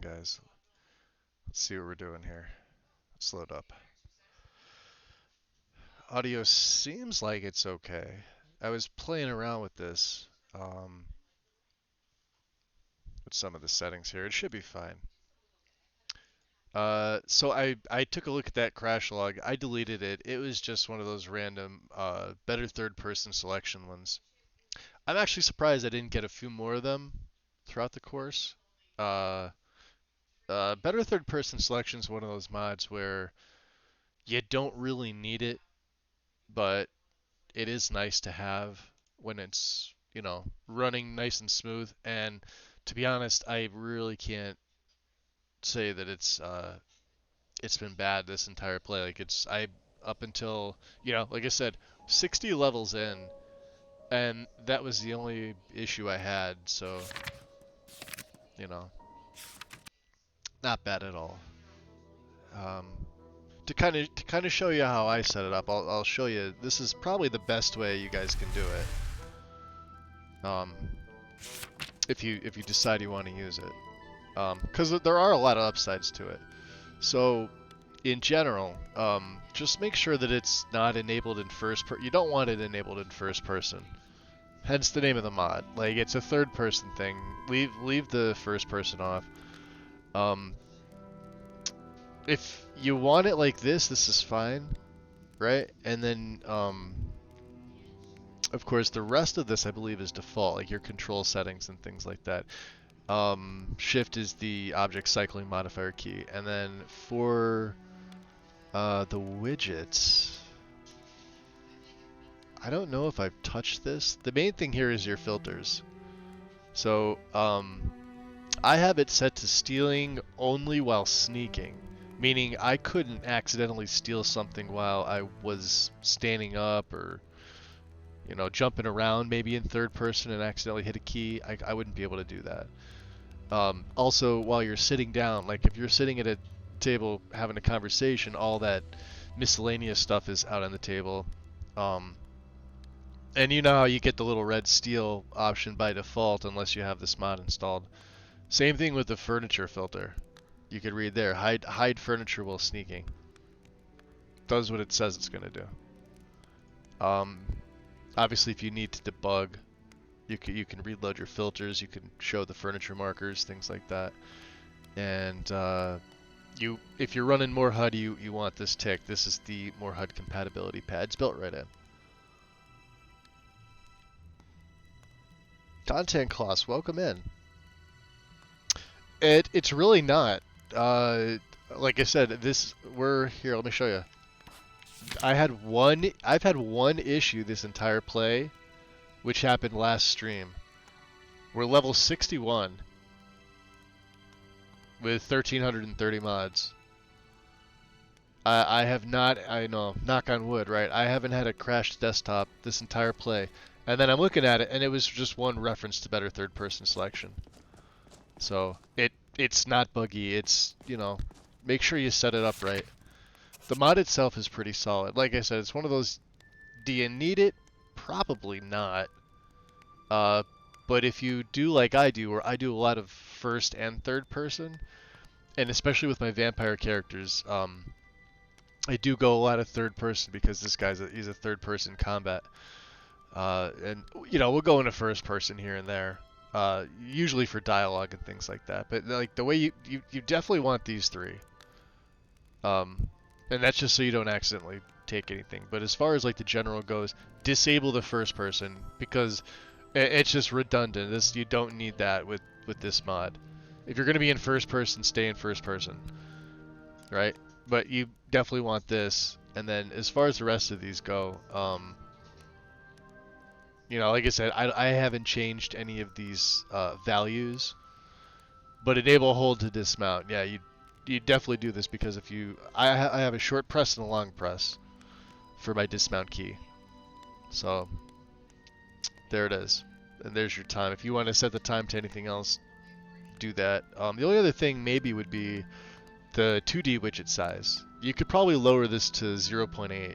going, guys? Let's see what we're doing here. Let's load up. Audio seems like it's okay. I was playing around with this, um, with some of the settings here. It should be fine. So I took a look at that crash log. I deleted it. It was just one of those random, better third-person selection ones. I'm actually surprised I didn't get a few more of them throughout the course. Uh, better third-person selection is one of those mods where you don't really need it, but it is nice to have when it's, running nice and smooth. And to be honest, I really can't say that it's been bad this entire play. Like I up until, like I said, 60 levels in, and that was the only issue I had. So, you know, not bad at all. Um, to kind of show you how I set it up, I'll show you. This is probably the best way you guys can do it. If you decide you want to use it, because there are a lot of upsides to it. So, in general, just make sure that it's not enabled in first person. You don't want it enabled in first person. Hence the name of the mod. Like, it's a third person thing. Leave the first person off. Um, if you want it like this is fine, right? And then, of course, the rest of this I believe is default, like your control settings and things like that. Shift is the object cycling modifier key, and then for the widgets, I don't know if I've touched this. The main thing here is your filters. So I have it set to stealing only while sneaking, meaning I couldn't accidentally steal something while I was standing up or jumping around maybe in third person and accidentally hit a key. I wouldn't be able to do that. Also, while you're sitting down, like if you're sitting at a table having a conversation, all that miscellaneous stuff is out on the table. And you know how you get the little red steal option by default unless you have this mod installed. Same thing with the furniture filter. You could read there, hide furniture while sneaking. Does what it says it's going to do. Obviously, if you need to debug, you can reload your filters. You can show the furniture markers, things like that. And if you're running more HUD, you want this tick. This is the more HUD compatibility pad. It's built right in. Content class, welcome in. It's really not. Like I said, we're here. Let me show you. I've had one issue this entire play, which happened last stream. We're level 61 with 1,330 mods. I have not, I know, knock on wood, right? I haven't had a crashed desktop this entire play. And then I'm looking at it, and it was just one reference to better third-person selection. So it's not buggy. It's, make sure you set it up right. The mod itself is pretty solid. Like I said, it's one of those, do you need it? Probably not. But if you do like I do, where I do a lot of first and third person, and especially with my vampire characters, I do go a lot of third person because this he's a third person combat. And we'll go into first person here and there, usually for dialogue and things like that. But like the way you definitely want these three. And that's just so you don't accidentally take anything. But as far as like the general goes, disable the first person because it's just redundant. You don't need that with this mod. If you're going to be in first person, stay in first person, right? But you definitely want this. And then as far as the rest of these go, like I said, I haven't changed any of these values. But enable hold to dismount. Yeah, you definitely do this because I have a short press and a long press for my dismount key. So there it is. And there's your time. If you want to set the time to anything else, do that. The only other thing maybe would be the 2D widget size. You could probably lower this to 0.8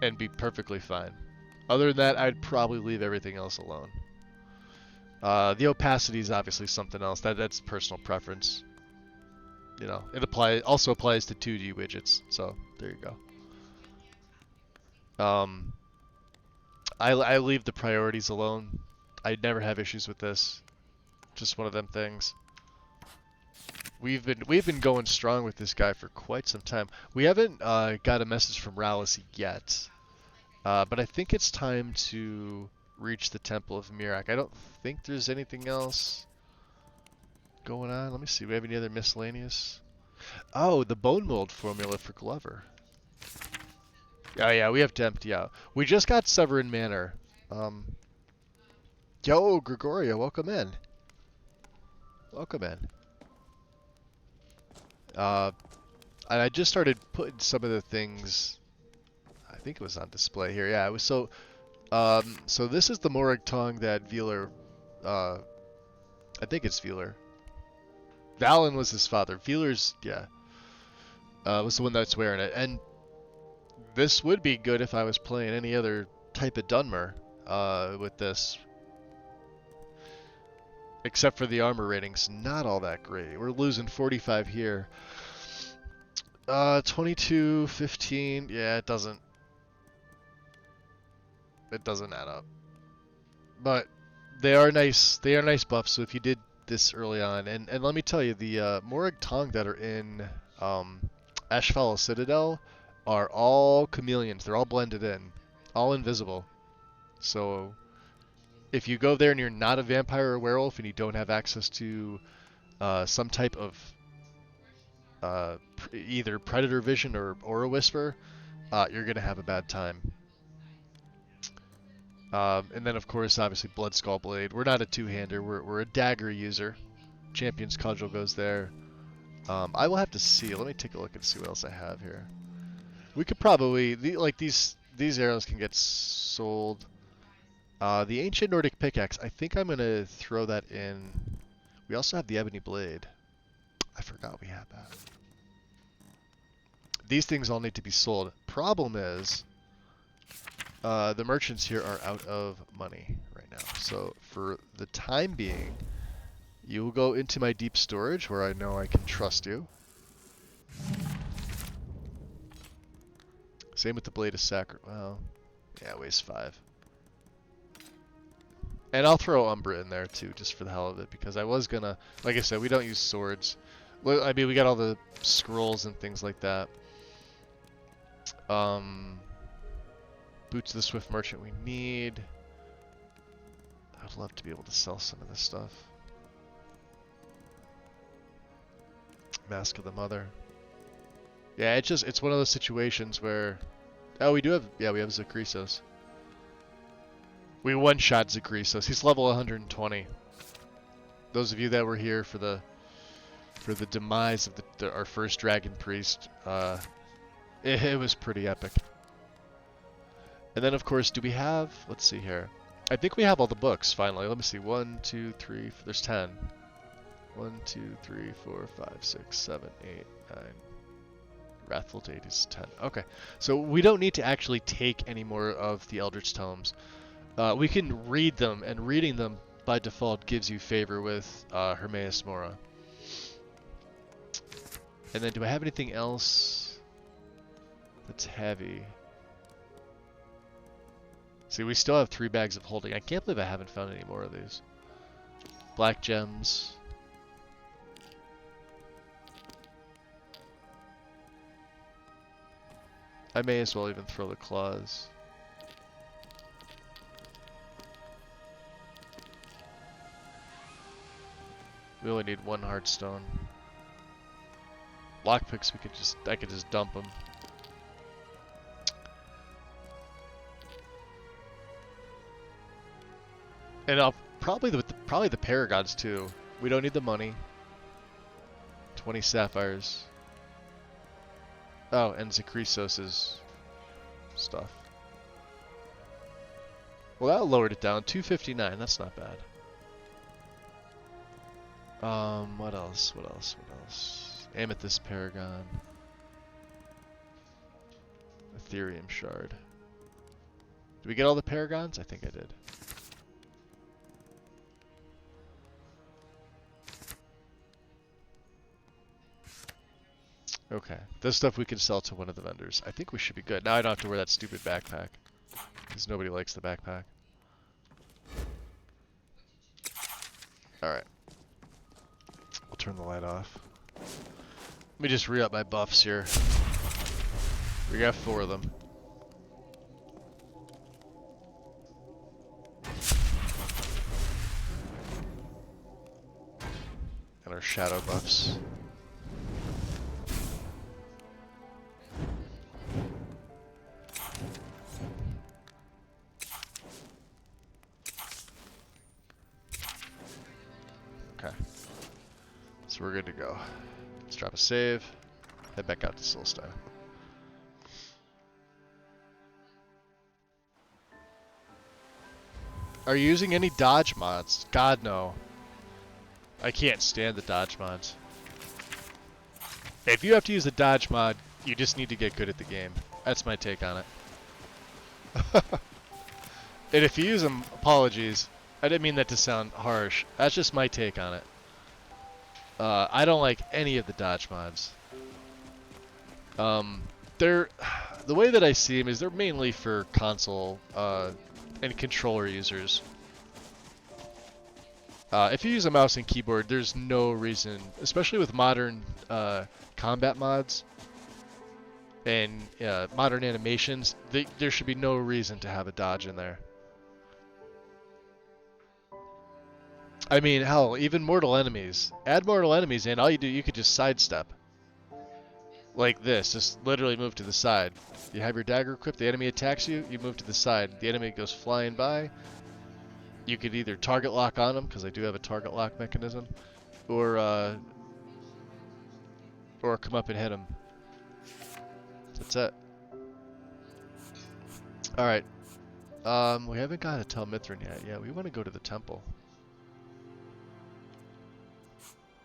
and be perfectly fine. Other than that, I'd probably leave everything else alone. The opacity is obviously something else. That's personal preference. you know, it also applies to 2D widgets. So there you go. I leave the priorities alone. I never have issues with this. Just one of them things. We've been going strong with this guy for quite some time. We haven't got a message from Rallis yet, but I think it's time to reach the Temple of Mirak. I don't think there's anything else going on. Let me see. Do we have any other miscellaneous? Oh, the bone mold formula for Glover. Oh yeah, we have to empty out. We just got Severin Manor. Yo, Gregorio, welcome in. Welcome in. And I just started putting some of the things. I think it was on display here. Yeah, it was so. So this is the Morag Tong that Veeler. I think it's Veeler. Valen was his father. Veeler's, yeah, was the one that's wearing it. And this would be good if I was playing any other type of Dunmer with this. Except for the armor ratings, not all that great. We're losing 45 here. 22, 15. Yeah, it doesn't add up. But they are nice. They are nice buffs. So if you did this early on, and let me tell you, the Morag Tong that are in Ashfall Citadel are all chameleons. They're all blended in, all invisible. So if you go there and you're not a vampire or werewolf and you don't have access to some type of either predator vision or aura whisper, you're gonna have a bad time. And then of course, obviously, Blood Skull Blade. We're not a two-hander. We're a dagger user. Champion's Cudgel goes there. I will have to see. Let me take a look and see what else I have here. We could probably like these arrows can get sold. The Ancient Nordic Pickaxe, I think I'm going to throw that in. We also have the Ebony Blade. I forgot we had that. These things all need to be sold. Problem is, the merchants here are out of money right now. So for the time being, you will go into my deep storage where I know I can trust you. Same with the Blade of Sacred. Well, yeah, it weighs 5. And I'll throw Umbra in there too, just for the hell of it, because I was gonna, like I said, we don't use swords. Well, I mean, we got all the scrolls and things like that. Boots of the Swift Merchant we need. I'd love to be able to sell some of this stuff. Mask of the Mother. Yeah, it's one of those situations where, oh, we have Zakrisos. We one-shot Zakrisos. He's level 120. Those of you that were here for the demise of our first Dragon Priest, it was pretty epic. And then, of course, do we have... Let's see here. I think we have all the books, finally. Let me see. 1, 2, 3... There's 10. 1, 2, 3, 4, 5, 6, 7, 8, 9... Wrathful Date is 10. Okay. So we don't need to actually take any more of the Eldritch Tomes. We can read them, and reading them by default gives you favor with Hermaeus Mora. And then do I have anything else that's heavy? See, we still have 3 bags of holding. I can't believe I haven't found any more of these. Black gems. I may as well even throw the claws. We only need 1 heartstone. Lockpicks, I could just dump them. And I'll probably the Paragons too. We don't need the money. 20 sapphires. Oh, and Zakrisos' stuff. Well, that lowered it down. 259. That's not bad. What else? What else? What else? Amethyst Paragon. Ethereum Shard. Did we get all the Paragons? I think I did. Okay. This stuff we can sell to one of the vendors. I think we should be good. Now I don't have to wear that stupid backpack. Because nobody likes the backpack. Alright. I'll turn the light off. Let me just re-up my buffs here. We got 4 of them. And our shadow buffs. Okay. So we're good to go. Let's drop a save. Head back out to Solstar. Are you using any dodge mods? God, no. I can't stand the dodge mods. If you have to use a dodge mod, you just need to get good at the game. That's my take on it. And if you use them, apologies. I didn't mean that to sound harsh. That's just my take on it. I don't like any of the dodge mods. The way that I see them is they're mainly for console and controller users. If you use a mouse and keyboard, there's no reason, especially with modern combat mods and modern animations, there should be no reason to have a dodge in there. I mean, hell, even mortal enemies. Add mortal enemies in, all you do, you could just sidestep. Like this, just literally move to the side. You have your dagger equipped, the enemy attacks you, you move to the side. The enemy goes flying by. You could either target lock on them, because I do have a target lock mechanism, or come up and hit them. That's it. Alright. We haven't got to Tel Mithrin yet. Yeah, we want to go to the temple.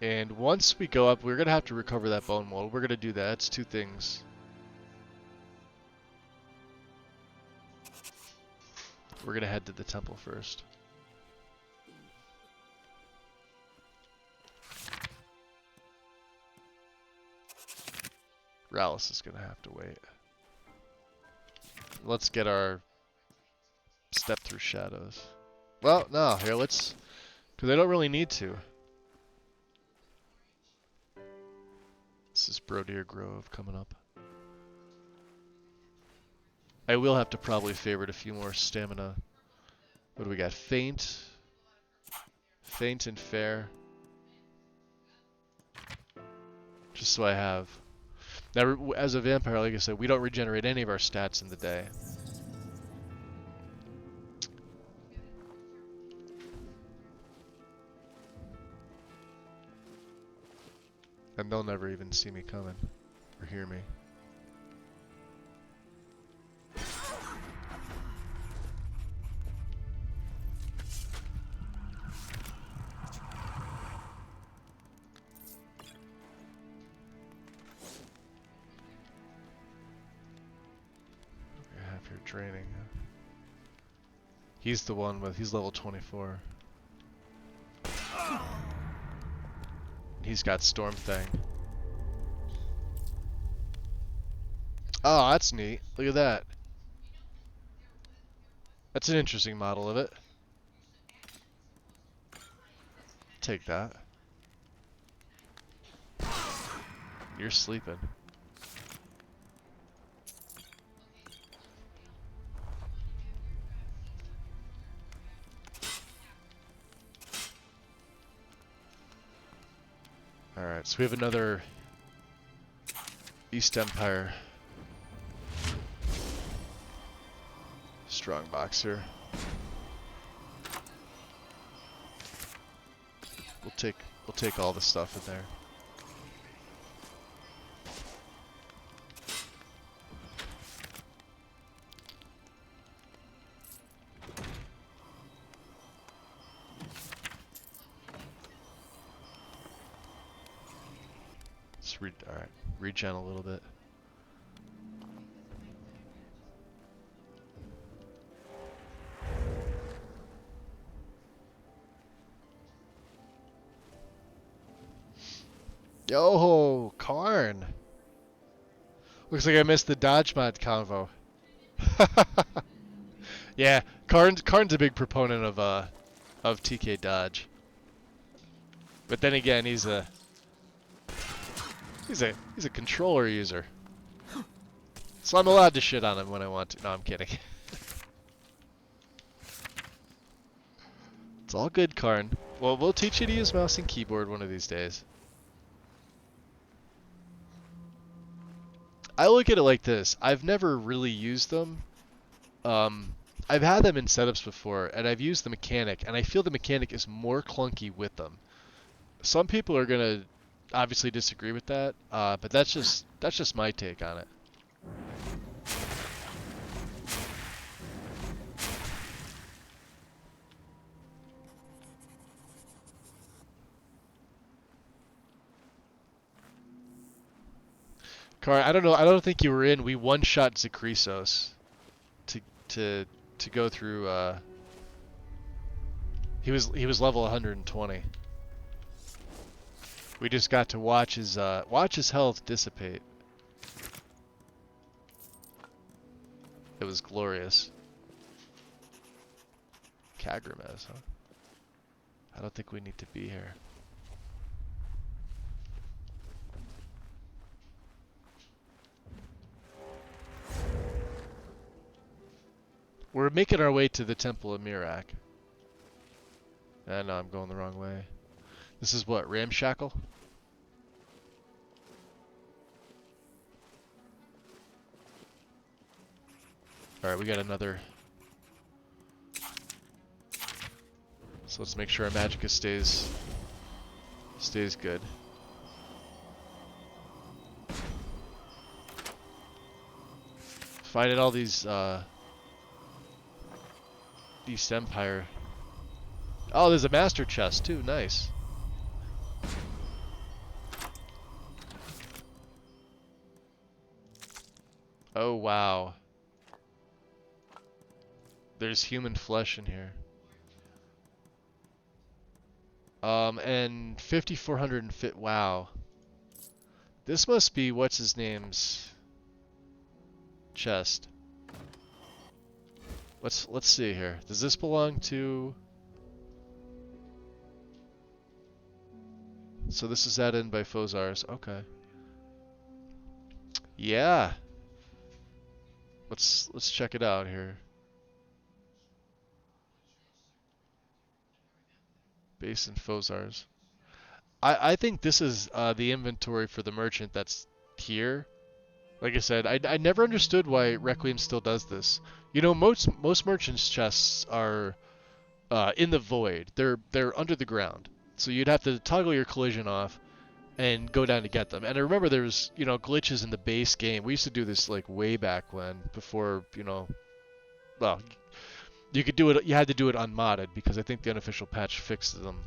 And once we go up, we're going to have to recover that bone mold. We're going to do that. That's 2 things. We're going to head to the temple first. Rallis is going to have to wait. Let's get our step through shadows. Well, no, here, let's... Because I don't really need to. This is Brodeer Grove coming up. I will have to probably favorite a few more stamina. What do we got? Faint. Faint and fair. Just so I have. Now, as a vampire, like I said, we don't regenerate any of our stats in the day. And they'll never even see me coming. Or hear me. Half your training. He's the one with, he's level 24. He's got Storm Thing. Oh, that's neat. Look at that. That's an interesting model of it. Take that. You're sleeping. Alright, so we have another East Empire strong box here. We'll take all the stuff in there. Alright, regen a little bit. Yo, Karn! Looks like I missed the dodge mod convo. Yeah, Karn's a big proponent of TK dodge. But then again, he's a controller user. So I'm allowed to shit on him when I want to. No, I'm kidding. It's all good, Karn. Well, we'll teach you to use mouse and keyboard one of these days. I look at it like this. I've never really used them. I've had them in setups before, and I've used the mechanic, and I feel the mechanic is more clunky with them. Some people are gonna obviously disagree with that, but that's just my take on it. Car, I don't know. I don't think you were in. We one-shot Zakrisos to go through. He was level 120. We just got to watch his health dissipate. It was glorious. Kagramez, huh? I don't think we need to be here. We're making our way to the Temple of Mirak. No, I'm going the wrong way. This is what, Ramshackle? Alright, we got another. So let's make sure our Magicka stays good. Fighting all these East Empire. Oh, there's a master chest too. Nice. Oh wow. There's human flesh in here. And 5,400 fit. Wow. This must be what's his name's chest. Let's see here. Does this belong to? So this is added in by Fozars. Okay. Yeah. Let's check it out here. Base and Fozars. I think this is the inventory for the merchant that's here. Like I said, I never understood why Requiem still does this. You know, most merchants' chests are in the void. They're under the ground. So you'd have to toggle your collision off and go down to get them. And I remember there was, you know, glitches in the base game. We used to do this like way back when, before, you know, well, you could do it. You had to do it unmodded because I think the unofficial patch fixed them.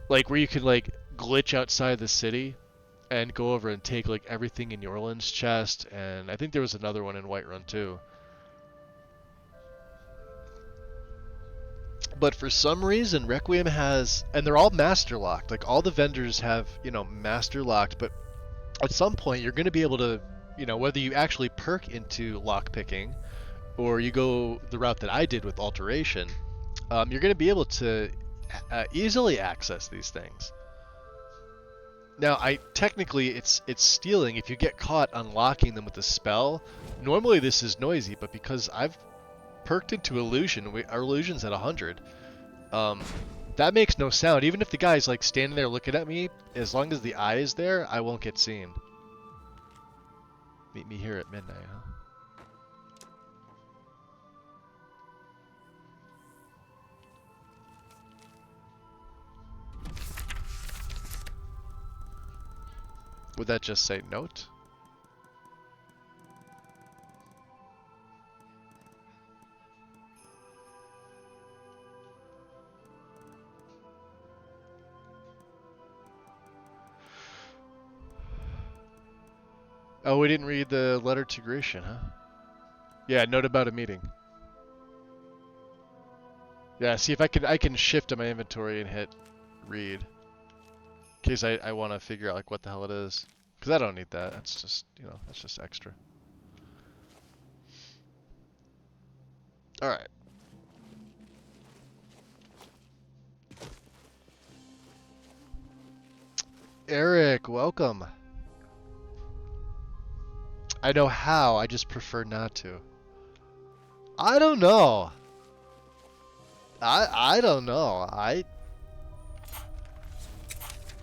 Like where you could like glitch outside the city and go over and take like everything in Yorland's chest, and I think there was another one in Whiterun too. But for some reason, Requiem has, and they're all master locked. Like all the vendors have, you know, master locked. But at some point, you're going to be able to, you know, whether you actually perk into lock picking, or you go the route that I did with alteration, you're going to be able to easily access these things. Now, technically it's stealing if you get caught unlocking them with a spell. Normally this is noisy, but because I've perked into illusion, our illusion's at 100. That makes no sound. Even if the guy's like standing there looking at me, as long as the eye is there, I won't get seen. Meet me here at midnight, huh? Would that just say note? Oh, we didn't read the letter to Gratian, huh? Yeah, note about a meeting. Yeah, see if I can shift to my inventory and hit read. In case I want to figure out like what the hell it is. Because I don't need that. That's just, you know, that's just extra. Alright. Eric, welcome. I know how, I just prefer not to. I don't know. I don't know.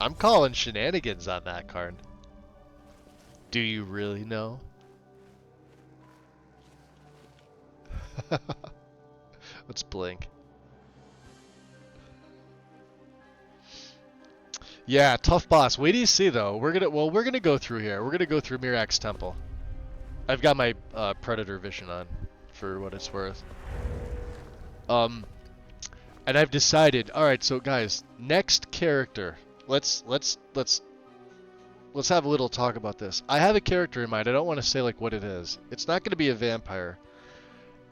I'm calling shenanigans on that card. Do you really know? Let's blink. Yeah, tough boss. Wait till you see though. We're gonna go through here. We're gonna go through Mirak's temple. I've got my predator vision on, for what it's worth. And I've decided. All right, so guys, next character. Let's have a little talk about this. I have a character in mind. I don't want to say like what it is. It's not gonna be a vampire.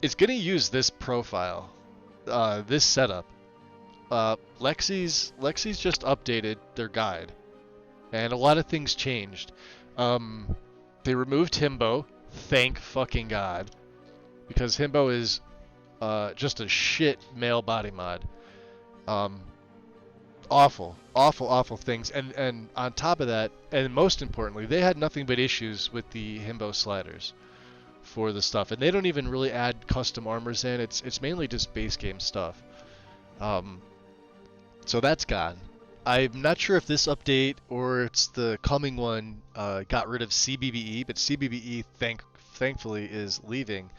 It's gonna use this profile, this setup. Lexi's just updated their guide, and a lot of things changed. They removed Himbo, thank fucking God, because Himbo is just a shit male body mod. Awful things, and on top of that, and most importantly, they had nothing but issues with the Himbo sliders for the stuff, and they don't even really add custom armors in. It's mainly just base game stuff. So that's gone. I'm not sure if this update or it's the coming one got rid of CBBE, but CBBE thankfully is leaving,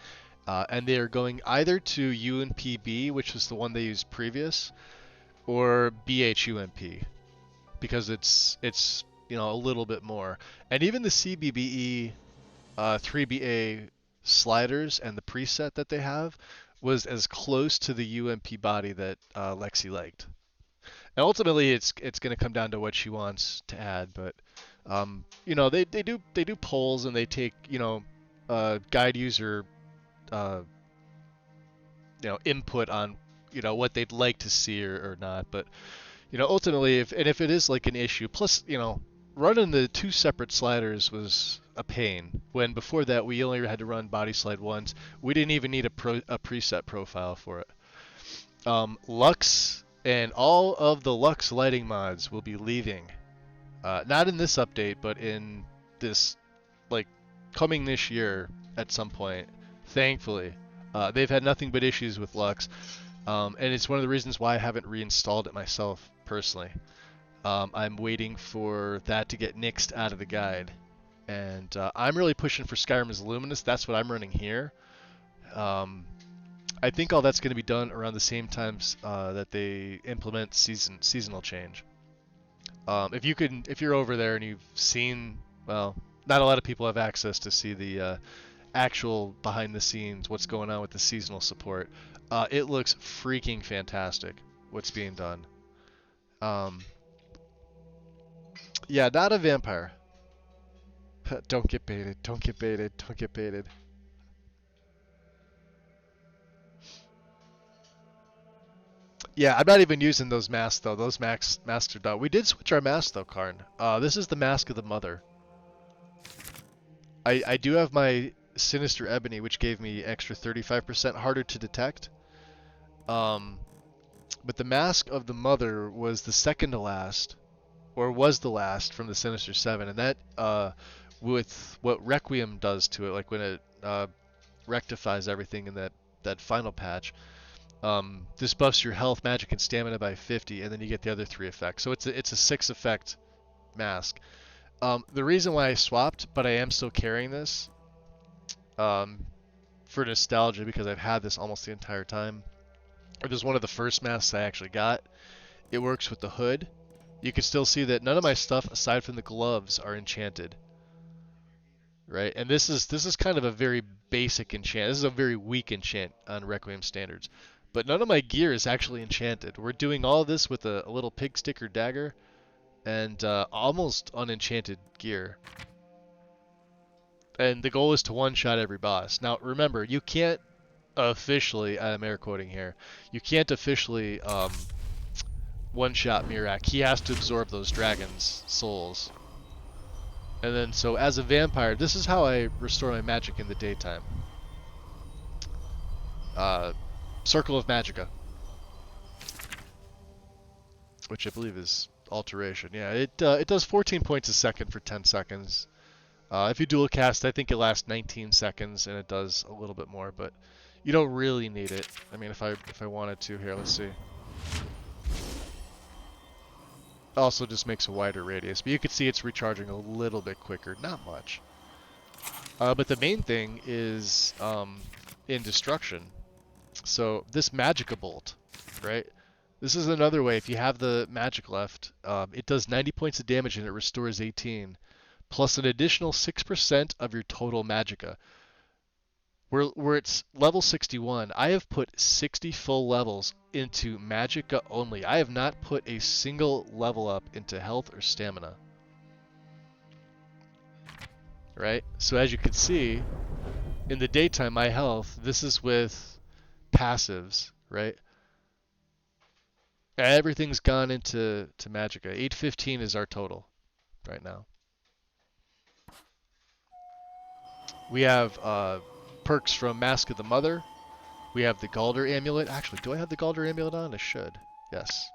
and they are going either to UNPB, which was the one they used previous, or BHUMP, because it's you know, a little bit more. And even the CBBE 3BA sliders and the preset that they have was as close to the UMP body that Lexi liked. And ultimately, it's going to come down to what she wants to add, but you know, they do polls, and they take, you know, guide user you know, input on, you know, what they'd like to see or not. But you know, ultimately, if it is like an issue, plus, you know, running the two separate sliders was a pain. When before that we only had to run body slide once. We didn't even need a preset profile for it. Lux and all of the Lux lighting mods will be leaving. Not in this update, but in this, like, coming this year at some point. Thankfully. They've had nothing but issues with Lux. And it's one of the reasons why I haven't reinstalled it myself, personally. I'm waiting for that to get nixed out of the guide. And I'm really pushing for Skyrim's Luminous. That's what I'm running here. I think all that's going to be done around the same times that they implement seasonal change. If you're over there and you've seen, well, not a lot of people have access to see the actual behind the scenes, what's going on with the seasonal support. It looks freaking fantastic, what's being done. Yeah, not a vampire. Don't get baited, don't get baited, don't get baited. Yeah, I'm not even using those masks though. Those masks are done. We did switch our mask though, Karn. This is the Mask of the Mother. I do have my Sinister Ebony, which gave me extra 35% harder to detect. But the Mask of the Mother was the second to last, or was the last from the Sinister 7, and that with what Requiem does to it, like when it rectifies everything in that final patch. This buffs your health, magic, and stamina by 50, and then you get the other 3 effects. So it's a 6 effect mask. The reason why I swapped, but I am still carrying this, for nostalgia, because I've had this almost the entire time. It was one of the first masks I actually got. It works with the hood. You can still see that none of my stuff, aside from the gloves, are enchanted. Right, and this is kind of a very basic enchant. This is a very weak enchant on Requiem standards. But none of my gear is actually enchanted. We're doing all of this with a little pig sticker dagger and almost unenchanted gear. And the goal is to one-shot every boss. Now, remember, you can't officially, I'm air quoting here, you can't officially one-shot Mirak. He has to absorb those dragons' souls. And then, so as a vampire, this is how I restore my magic in the daytime. Circle of Magicka, which I believe is alteration. Yeah, it does 14 points a second for 10 seconds. If you dual cast, I think it lasts 19 seconds, and it does a little bit more, but you don't really need it. I mean, if I wanted to, here, let's see. Also just makes a wider radius, but you can see it's recharging a little bit quicker, not much. But the main thing is in destruction. So this Magicka Bolt, right? This is another way, if you have the magic left, it does 90 points of damage and it restores 18, plus an additional 6% of your total Magicka. Where it's level 61, I have put 60 full levels into Magicka only. I have not put a single level up into health or stamina. Right? So as you can see, in the daytime, my health, this is with passives, right? Everything's gone into Magicka. 815 is our total right now. We have perks from Mask of the Mother. We have the Galder Amulet. Actually, do I have the Galder Amulet on? I should. Yes.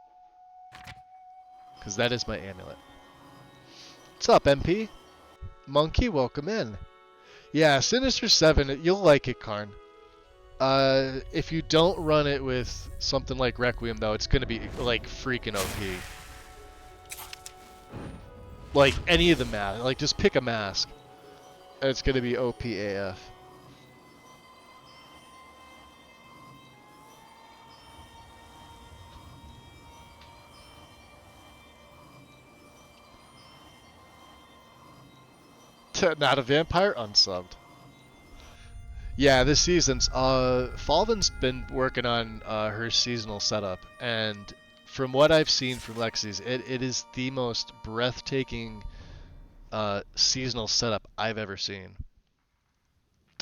Because that is my amulet. What's up, MP? Monkey, welcome in. Yeah, Sinister 7, you'll like it, Karn. If you don't run it with something like Requiem, though, it's going to be, like, freaking OP. Like, any of the masks. Like, just pick a mask. And it's going to be OP AF. Not a vampire? Unsubbed. Yeah, this season's Falvin's been working on her seasonal setup, and from what I've seen from Lexi's, it is the most breathtaking seasonal setup I've ever seen.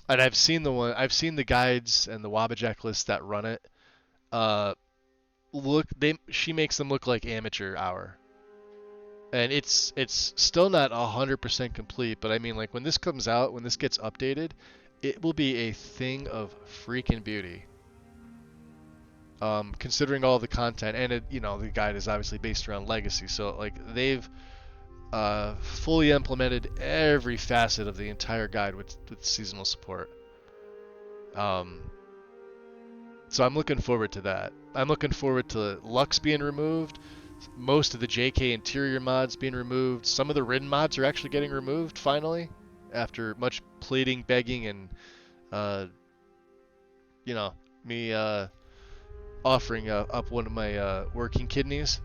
And I've seen the guides and the Wabbajack lists that run it. She makes them look like amateur hour. And it's still not 100% complete, but I mean, like, when this comes out, when this gets updated, it will be a thing of freaking beauty. Considering all the content, and the guide is obviously based around Legacy, so like they've fully implemented every facet of the entire guide with seasonal support. So I'm looking forward to that. I'm looking forward to Lux being removed. Most of the JK interior mods being removed. Some of the Rin mods are actually getting removed finally, after much pleading, begging, and me offering up one of my working kidneys.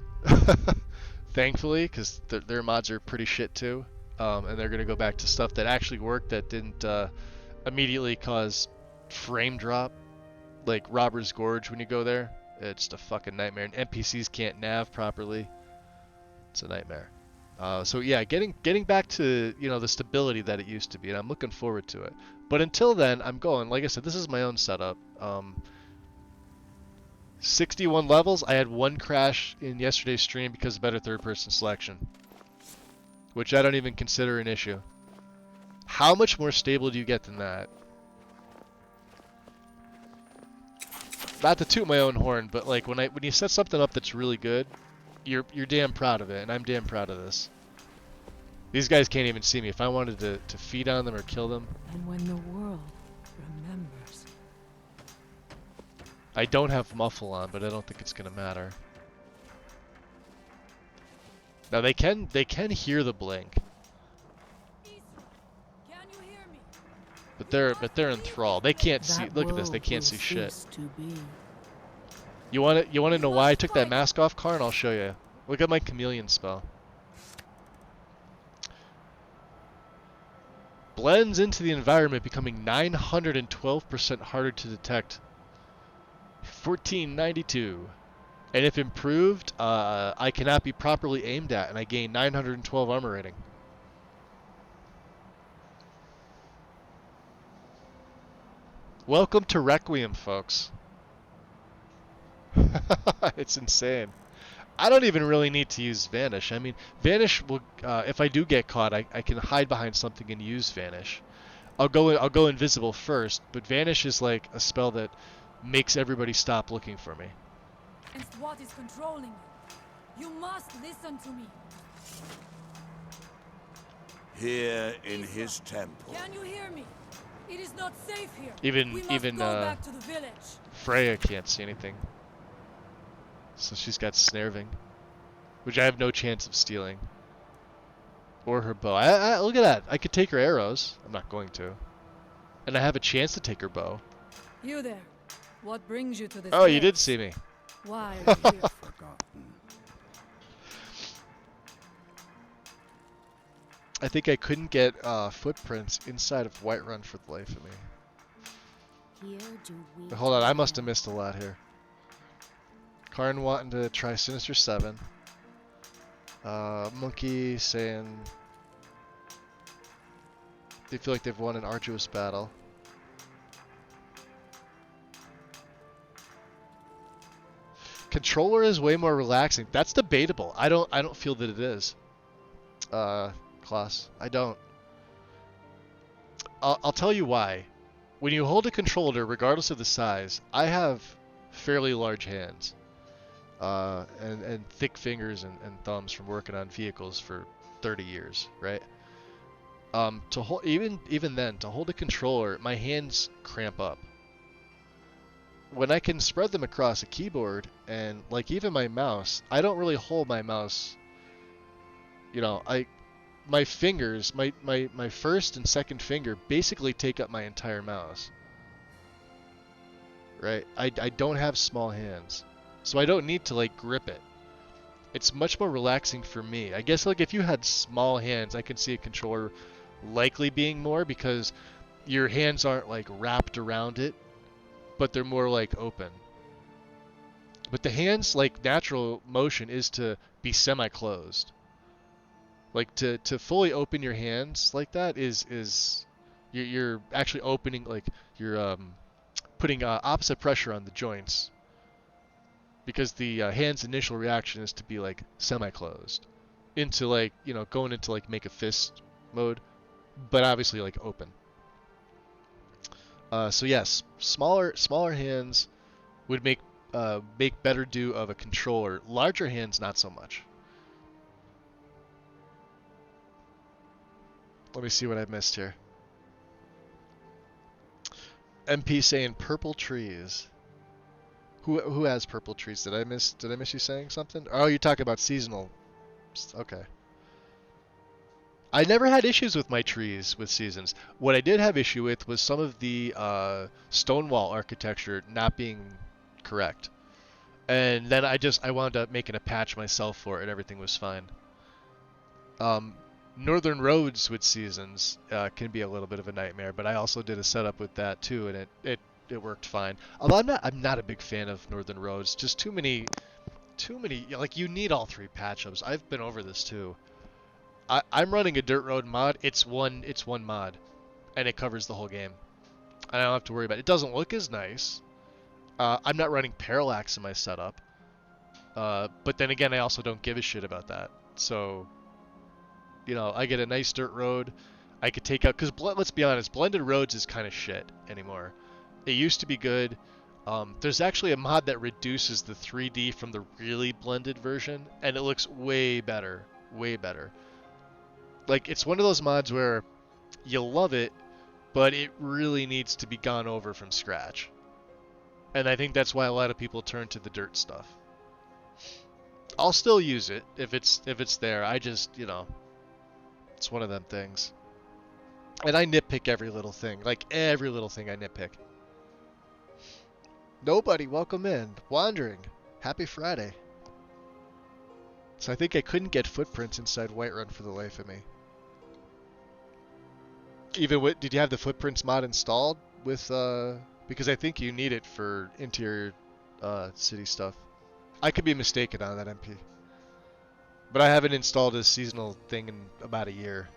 Thankfully, because their mods are pretty shit too, and they're gonna go back to stuff that actually worked, that didn't immediately cause frame drop, like Robber's Gorge when you go there. It's just a fucking nightmare, and NPCs can't nav properly. It's a nightmare. So yeah, getting back to the stability that it used to be, and I'm looking forward to it. But until then, I'm going. Like I said, this is my own setup. 61 levels. I had one crash in yesterday's stream because of better third-person selection, which I don't even consider an issue. How much more stable do you get than that? Not to toot my own horn, but like when you set something up that's really good, you're damn proud of it, and I'm damn proud of this. These guys can't even see me. If I wanted to feed on them or kill them. And when the world remembers. I don't have muffle on, but I don't think it's gonna matter. Now they can hear the blink. Can you hear me? But they're enthralled. They can't see. Look at this. They can't see shit. You want to know why I took that mask off, Karn? I'll show you. Look at my chameleon spell. Blends into the environment, becoming 912% harder to detect. 1492. And if improved, I cannot be properly aimed at, and I gain 912 armor rating. Welcome to Requiem, folks. It's insane. I don't even really need to use Vanish. I mean, Vanish will, if I do get caught, I can hide behind something and use Vanish. I'll go invisible first, but Vanish is like a spell that makes everybody stop looking for me. Against what is controlling you. You must listen to me. Here in his temple. Can you hear me? It is not safe here. Even We must go back to the village. Freya can't see anything, so she's got Snarving, which I have no chance of stealing. Or her bow. Look at that. I could take her arrows. I'm not going to. And I have a chance to take her bow. You there. What brings you to this Oh, place? you did see me. Why are you here? Forgotten. I think I couldn't get footprints inside of Whiterun for the life of me. Here do we But hold on, I must have missed a lot here. Karn wanting to try Sinister 7. Monkey saying they feel like they've won an arduous battle. Controller is way more relaxing. That's debatable. I don't feel that it is. Klaus, I don't. I'll tell you why. When you hold a controller, regardless of the size, I have fairly large hands. And thick fingers and thumbs from working on vehicles for 30 years, right? To hold even then, to hold a controller, my hands cramp up. When I can spread them across a keyboard and like even my mouse, I don't really hold my mouse. You know, my fingers, my first and second finger basically take up my entire mouse. Right? I don't have small hands. So I don't need to like grip it. It's much more relaxing for me. I guess like if you had small hands, I can see a controller likely being more because your hands aren't like wrapped around it, but they're more like open. But the hands, like natural motion is to be semi-closed. Like to fully open your hands like that is you're actually opening, like you're putting opposite pressure on the joints. Because the hand's initial reaction is to be like semi-closed, into like, you know, going into like make a fist mode, but obviously like open. So yes, smaller hands would make better do of a controller. Larger hands, not so much. Let me see what I missed here. MP saying purple trees. Who has purple trees? Did I miss you saying something? Oh, you're talking about seasonal. Okay. I never had issues with my trees with seasons. What I did have issue with was some of the stonewall architecture not being correct. And then I wound up making a patch myself for it and everything was fine. Northern roads with seasons can be a little bit of a nightmare, but I also did a setup with that too, and it worked fine. Although I'm not a big fan of northern roads. Just too many. Like you need all three patch ups. I've been over this too. I'm running a dirt road mod. It's one mod, and it covers the whole game. And I don't have to worry about it. It doesn't look as nice. I'm not running parallax in my setup. But then again, I also don't give a shit about that. So, you know, I get a nice dirt road. I could take out, because let's be honest, blended roads is kind of shit anymore. It used to be good. There's actually a mod that reduces the 3D from the really blended version, and it looks way better. Way better. Like, it's one of those mods where you love it, but it really needs to be gone over from scratch. And I think that's why a lot of people turn to the dirt stuff. I'll still use it if it's there. I just, you know, it's one of them things. And I nitpick every little thing. Like, every little thing I nitpick. Nobody, welcome in. Wandering. Happy Friday. So I think I couldn't get footprints inside Whiterun for the life of me. Even with, did you have the footprints mod installed with, because I think you need it for interior, city stuff. I could be mistaken on that, MP. But I haven't installed a seasonal thing in about a year.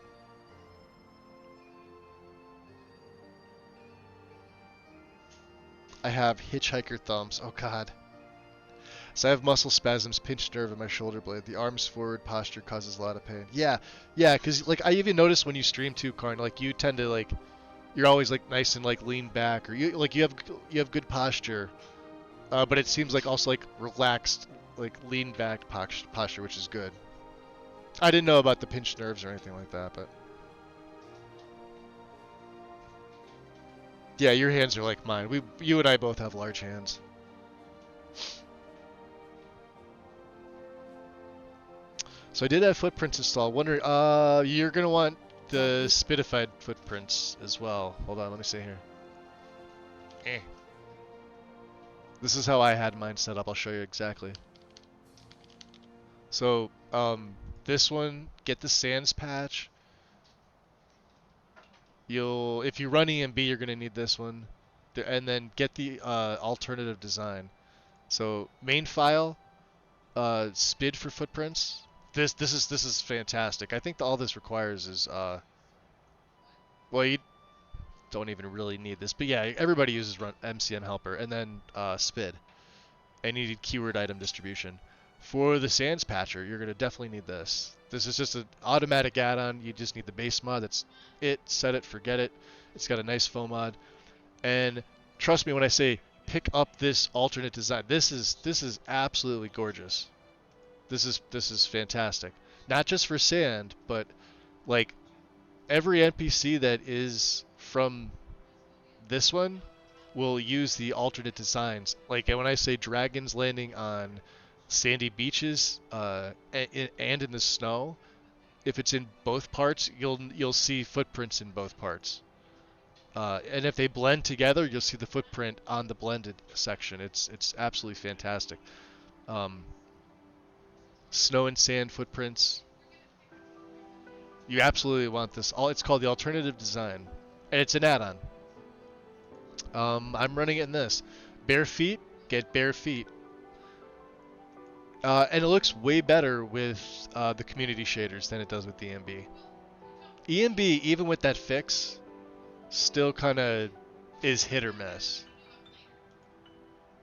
I have hitchhiker thumbs. Oh god. So I have muscle spasms, pinched nerve in my shoulder blade. The arms forward posture causes a lot of pain. Yeah, yeah, because like I even noticed when you stream too, Karn, like you tend to like you're always like nice and like lean back, or you have good posture, but it seems like also like relaxed, like lean back posture, which is good. I didn't know about the pinched nerves or anything like that, but yeah, your hands are like mine. You and I both have large hands. So I did have footprints installed. Wondering, you're gonna want the spitified footprints as well. Hold on, let me see here. This is how I had mine set up. I'll show you exactly. So, this one, get the sands patch. If you run EMB, you're gonna need this one, and then get the alternative design. So main file, SPID for footprints. This is fantastic. I think all this requires is well, you don't even really need this, but yeah, everybody uses run MCM helper and then SPID. And you need keyword item distribution. For the Sands Patcher, you're gonna definitely need this. This is just an automatic add-on. You just need the base mod. That's it. Set it. Forget it. It's got a nice foam mod. And trust me when I say pick up this alternate design. This is absolutely gorgeous. This is fantastic. Not just for sand, but like every NPC that is from this one will use the alternate designs. Like when I say dragons landing on sandy beaches and in the snow, if it's in both parts, you'll see footprints in both parts. And if they blend together, you'll see the footprint on the blended section. It's absolutely fantastic. Snow and sand footprints. You absolutely want this. It's called the alternative design, and it's an add-on. I'm running it in this. Bare feet, get bare feet. And it looks way better with the community shaders than it does with EMB. EMB, even with that fix, still kind of is hit or miss.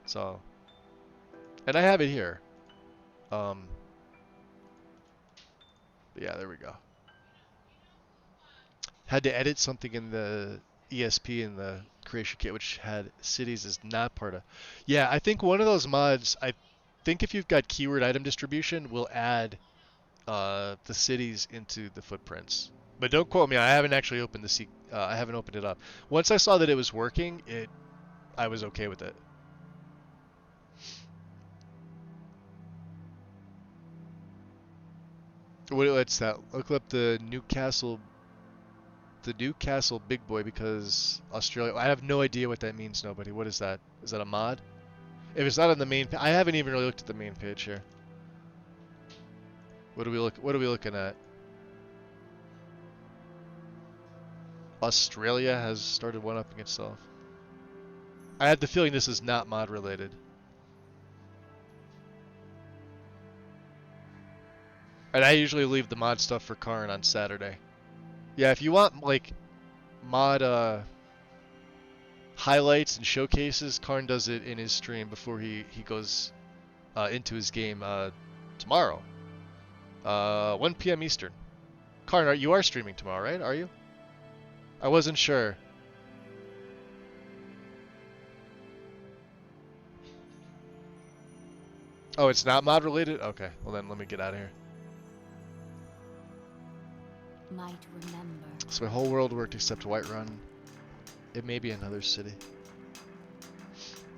So, and I have it here. Yeah, there we go. Had to edit something in the ESP in the creation kit, which had cities is not part of. Yeah, I think one of those mods, I think if you've got keyword item distribution, will add the cities into the footprints. But don't quote me. I haven't actually opened I haven't opened it up. Once I saw that it was working, I was okay with it. What's that? Look up the Newcastle Big Boy because Australia. I have no idea what that means. Nobody. What is that? Is that a mod? If it's not on the main, I haven't even really looked at the main page here. What are we looking at? Australia has started one-upping itself. I have the feeling this is not mod related. And I usually leave the mod stuff for Karn on Saturday. Yeah, if you want like mod highlights and showcases, Karn does it in his stream before he goes into his game tomorrow. 1 p.m. Eastern. Karn, you are streaming tomorrow, right? Are you? I wasn't sure. Oh, it's not mod related? Okay, well then let me get out of here. Might remember. So my whole world worked except Whiterun. It may be another city.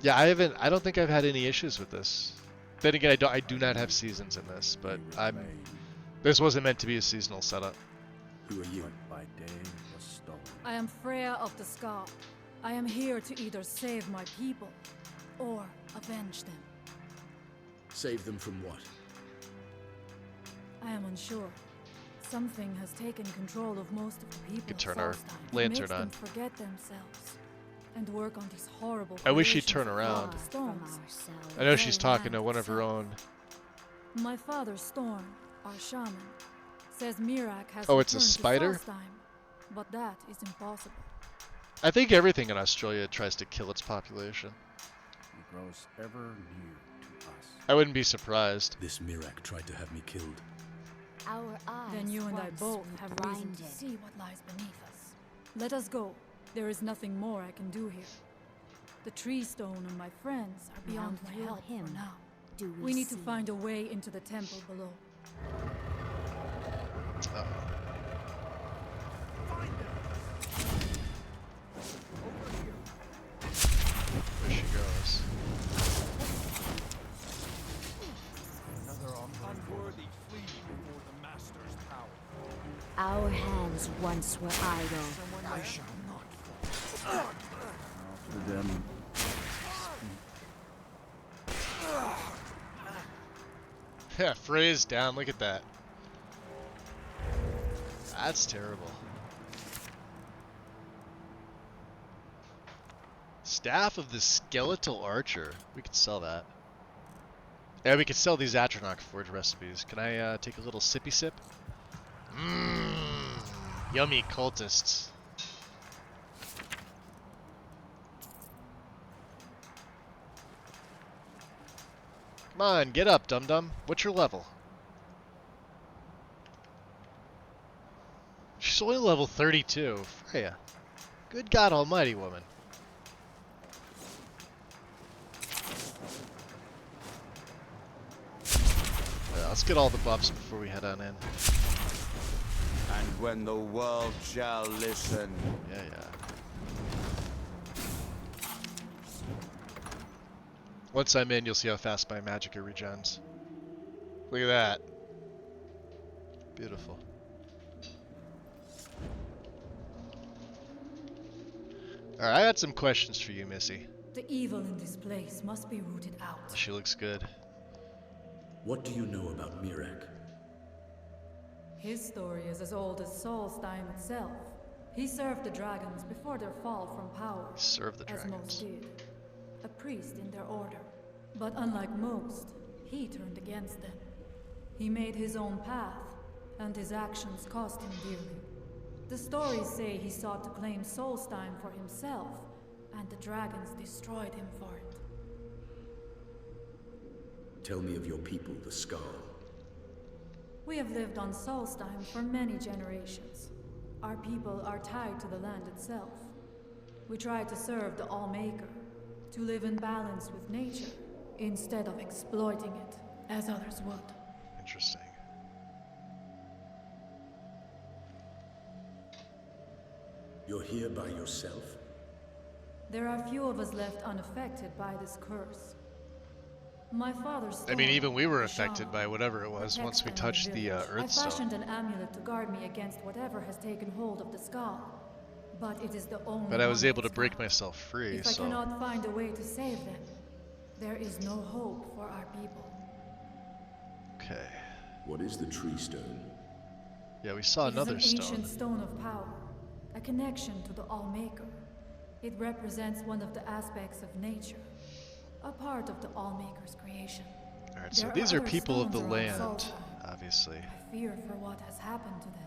Yeah, I don't think I've had any issues with this. Then again, I do not have seasons in this, but this wasn't meant to be a seasonal setup. Who are you? By day was stolen. I am Freya of the Scar. I am here to either save my people or avenge them. Save them from what? I am unsure. Something has taken control of most of the people. Could turn our It lantern makes on. them forget themselves and work on these horrible. I wish she'd creations turn of around. the From stones. ourselves. I know she's talking to one of her own. My father Storm, our shaman, says Mirak has Oh, it's a returned to spider? Solstheim, but that is impossible. I think everything in Australia tries to kill its population. He grows ever near to us. I wouldn't be surprised. This Mirak tried to have me killed. Our eyes Then you and I once both were have reason blinded. to see what lies beneath us. Let us go. There is nothing more I can do here. The tree stone and my friends are beyond Now my through help him for now. Do We need to see. find a way into the temple below. Uh-oh. There she goes. Another unworthy flee before the master's power. Our hands once were idle. I shall not fall. After them. Yeah, Frey's down. Look at that. That's terrible. Staff of the Skeletal Archer. We could sell that. Yeah, we could sell these Atronach Forge recipes. Can I take a little sippy sip? Mmm. Yummy cultists. Come on, get up, dum-dum. What's your level? She's only level 32. Freya. Good God almighty, woman. Let's get all the buffs before we head on in. And when the world shall listen. Yeah, yeah. Once I'm in, you'll see how fast my magicka regens. Look at that. Beautiful. Alright, I got some questions for you, Missy. The evil in this place must be rooted out. She looks good. What do you know about Mirak? His story is as old as Solstheim itself. He served the dragons before their fall from power. Serve the as dragons. most did. A priest in their order. But unlike most, he turned against them. He made his own path, and his actions cost him dearly. The stories say he sought to claim Solstheim for himself, and the dragons destroyed him for it. Tell me of your people, the Skull. We have lived on Solstheim for many generations. Our people are tied to the land itself. We try to serve the Allmaker, to live in balance with nature, instead of exploiting it, as others would. Interesting. You're here by yourself? There are few of us left unaffected by this curse. My father's I mean, stone, even we were the affected shaman, by whatever it was protects once we them in touched the village. I Earthstone. fashioned an amulet to guard me against whatever has taken hold of the skull. But it is the only But I was one able to that's break gone. myself free, If I so... cannot find a way to save them, there is no hope for our people. Okay. What is the tree stone? Yeah, we saw It is another an stone. ancient stone of power, a connection to the Allmaker. It represents one of the aspects of nature, a part of the Allmaker's creation. Alright, so There these are are other people of the stones around land, Solstheim. obviously. I fear for what has happened to them.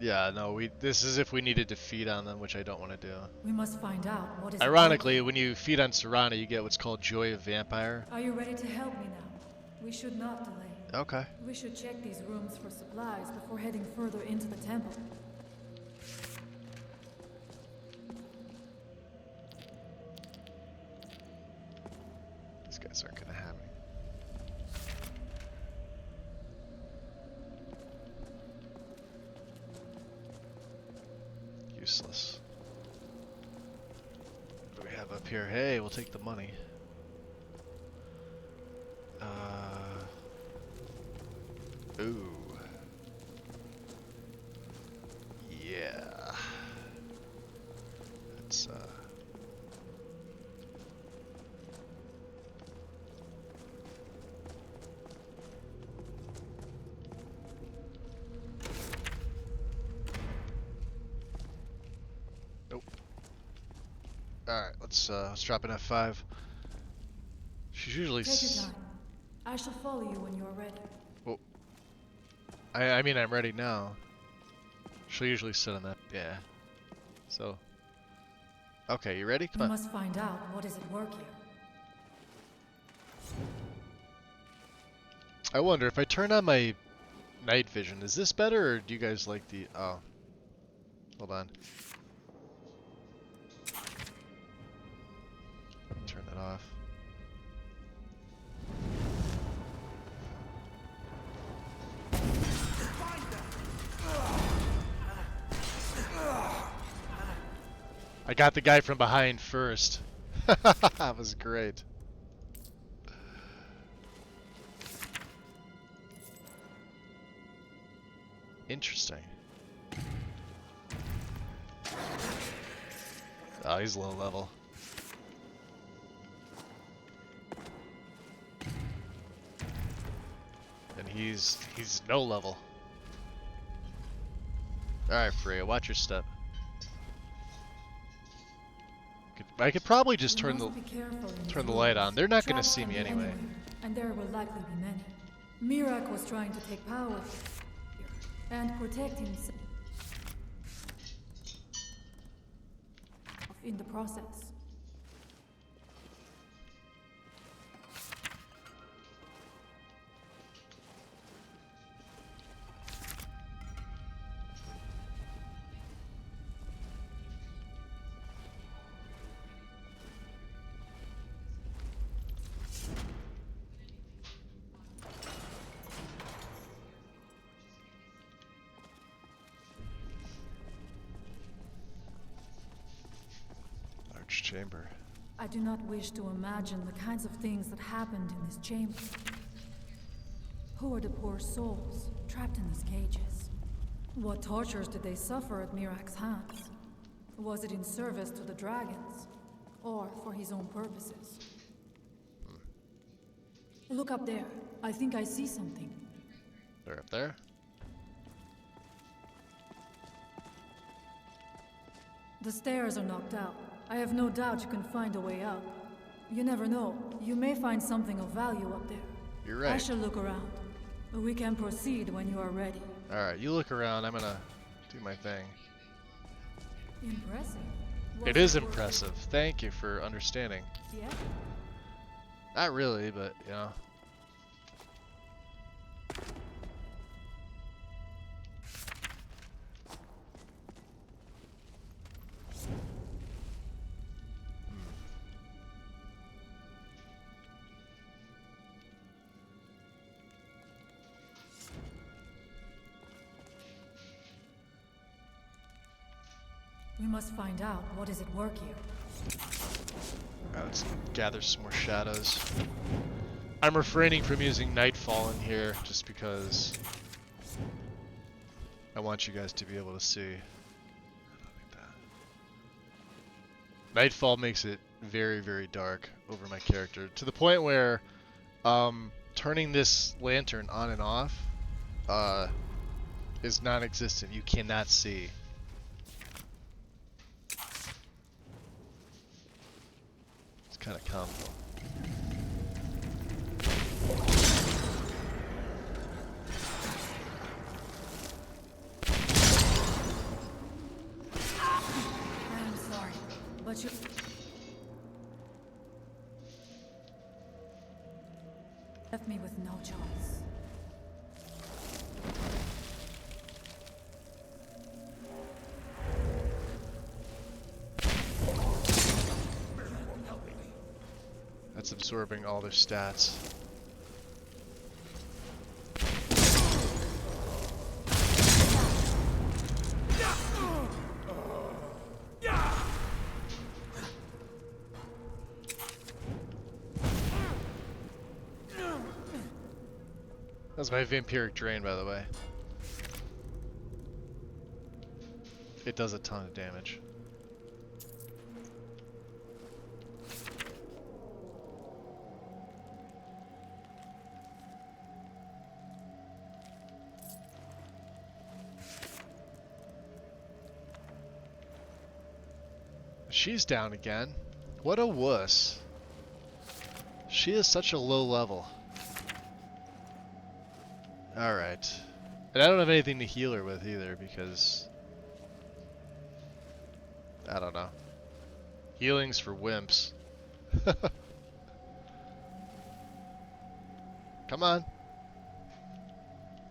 Yeah, no, this is if we needed to feed on them, which I don't want to do. We must find out what is. Ironically, when you feed on Serana, you get what's called Joy of Vampire. Are you ready to help me now? We should not delay. Okay. We should check these rooms for supplies before heading further into the temple. These guys aren't gonna have me. Useless. What do we have up here? Hey, we'll take the money. Ooh. Yeah. Let's Nope. Alright, let's drop an F5. She's usually Take your time. I shall follow you when you are ready. I mean, I'm ready now. She'll usually sit on that. Yeah. So, Okay, you ready? Come We on. must find out what is at work here. I wonder if I turn on my night vision, is this better, or do you guys like the... Oh. Hold on. Turn it off. I got the guy from behind first. That was great. Interesting. Oh, he's low level. And he's no level. Alright, Freya, watch your step. I could probably just We turn must be careful in the these light on. ruins. They're not gonna Traps see can me be anyway. anywhere, and there will likely be many. Mirak was trying to take power here and protect himself in the process. Large chamber. I do not wish to imagine the kinds of things that happened in this chamber. Who are the poor souls trapped in these cages? What tortures did they suffer at Mirak's hands? Was it in service to the dragons, or for his own purposes? Look up there. I think I see something. They're up there. The stairs are knocked out. I have no doubt you can find a way up. You never know. You may find something of value up there. You're I right. shall look around. We can proceed when you are ready. Alright, you look around. I'm gonna do my thing. Impressive. It is impressive. Thank you for understanding. Yeah. Not really, but, you know. We must find out what is at work here. Let's gather some more shadows. I'm refraining from using Nightfall in here just because I want you guys to be able to see. Nightfall makes it very, very dark over my character to the point where turning this lantern on and off is non-existent. You cannot see. It's kind of comical. I am sorry, but you left me with no choice. That's absorbing all their stats. That's my vampiric drain, by the way. It does a ton of damage. She's down again. What a wuss. She is such a low level. Alright. And I don't have anything to heal her with either because... I don't know. Healings for wimps. Come on.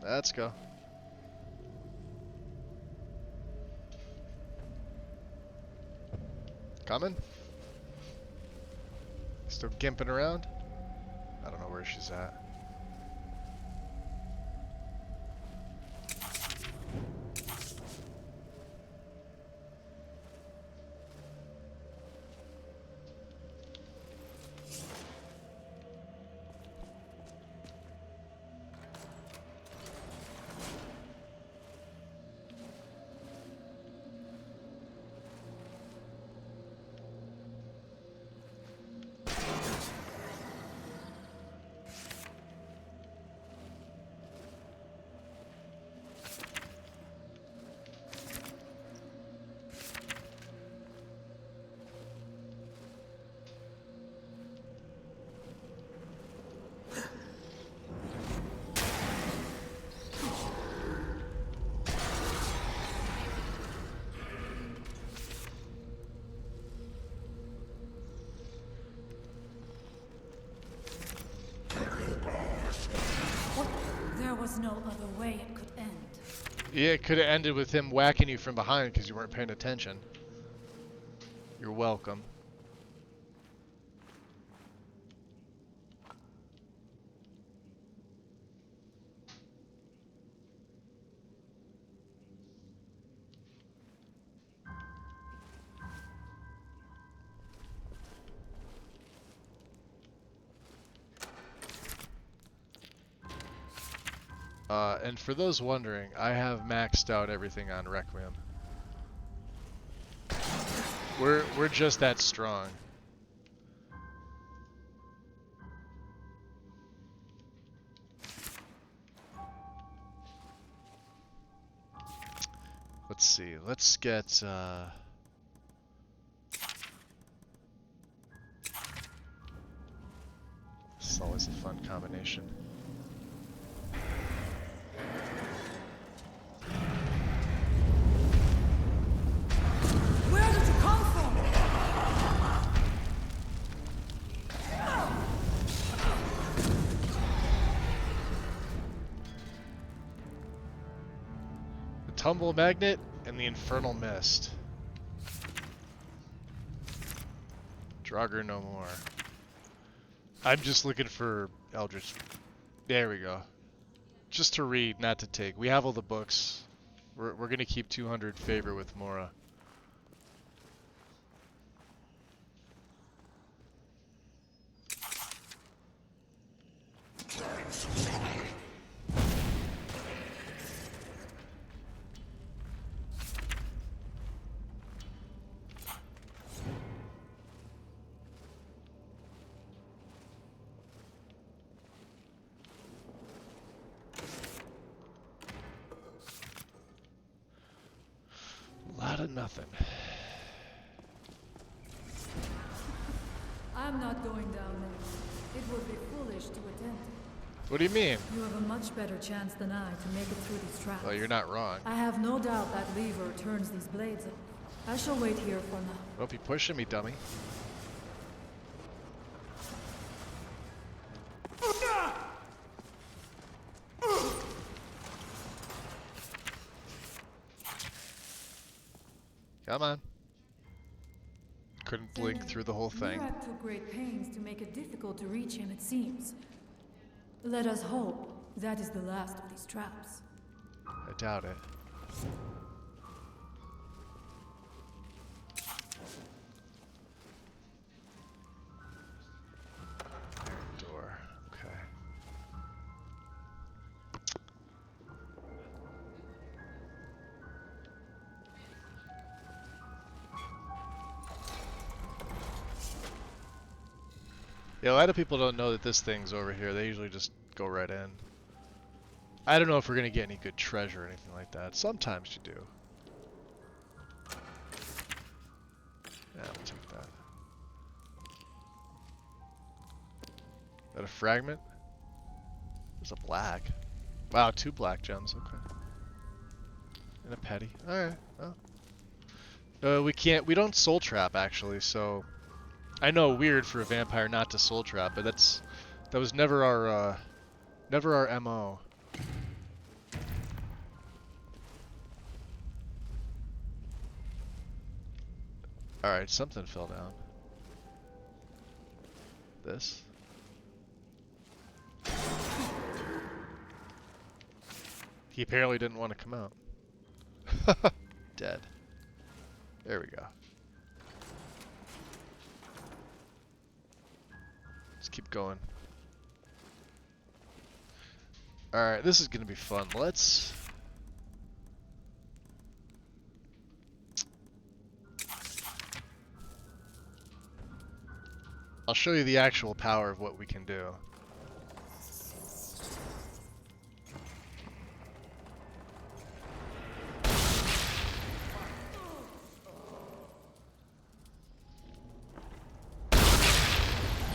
Let's go. Coming? Still gimping around? I don't know where she's at. There was no other way it could end. Yeah, it could have ended with him whacking you from behind because you weren't paying attention. You're welcome. And for those wondering, I have maxed out everything on Requiem. We're just that strong. Let's see. Let's get this is always a fun combination. Where did you come from? The Tumble Magnet and the Infernal Mist. Draugr no more. I'm just looking for Eldritch. There we go. Just to read, not to take. We have all the books. We're gonna keep 200 favor with Mora. Lot of nothing. I'm not going down there. It would be foolish to attempt. What do you mean? You have a much better chance than I to make it through these traps. Well, you're not wrong. I have no doubt that lever turns these blades off. I shall wait here for now. Don't be pushing me, dummy. Come on. Couldn't blink through the whole thing. Mirak took great pains to make it difficult to reach him, it seems. Let us hope that is the last of these traps. I doubt it. Door. Okay. Yeah, a lot of people don't know that this thing's over here. They usually just go right in. I don't know if we're gonna get any good treasure or anything like that. Sometimes you do. Yeah, we'll take that. Is that a fragment? There's a black. Wow, 2 black gems, okay. And a petty. Alright, well. We don't soul trap actually, so I know weird for a vampire not to soul trap, but that was never our MO. Alright, something fell down. This. He apparently didn't want to come out. Dead. There we go. Let's keep going. Alright, this is going to be fun. I'll show you the actual power of what we can do.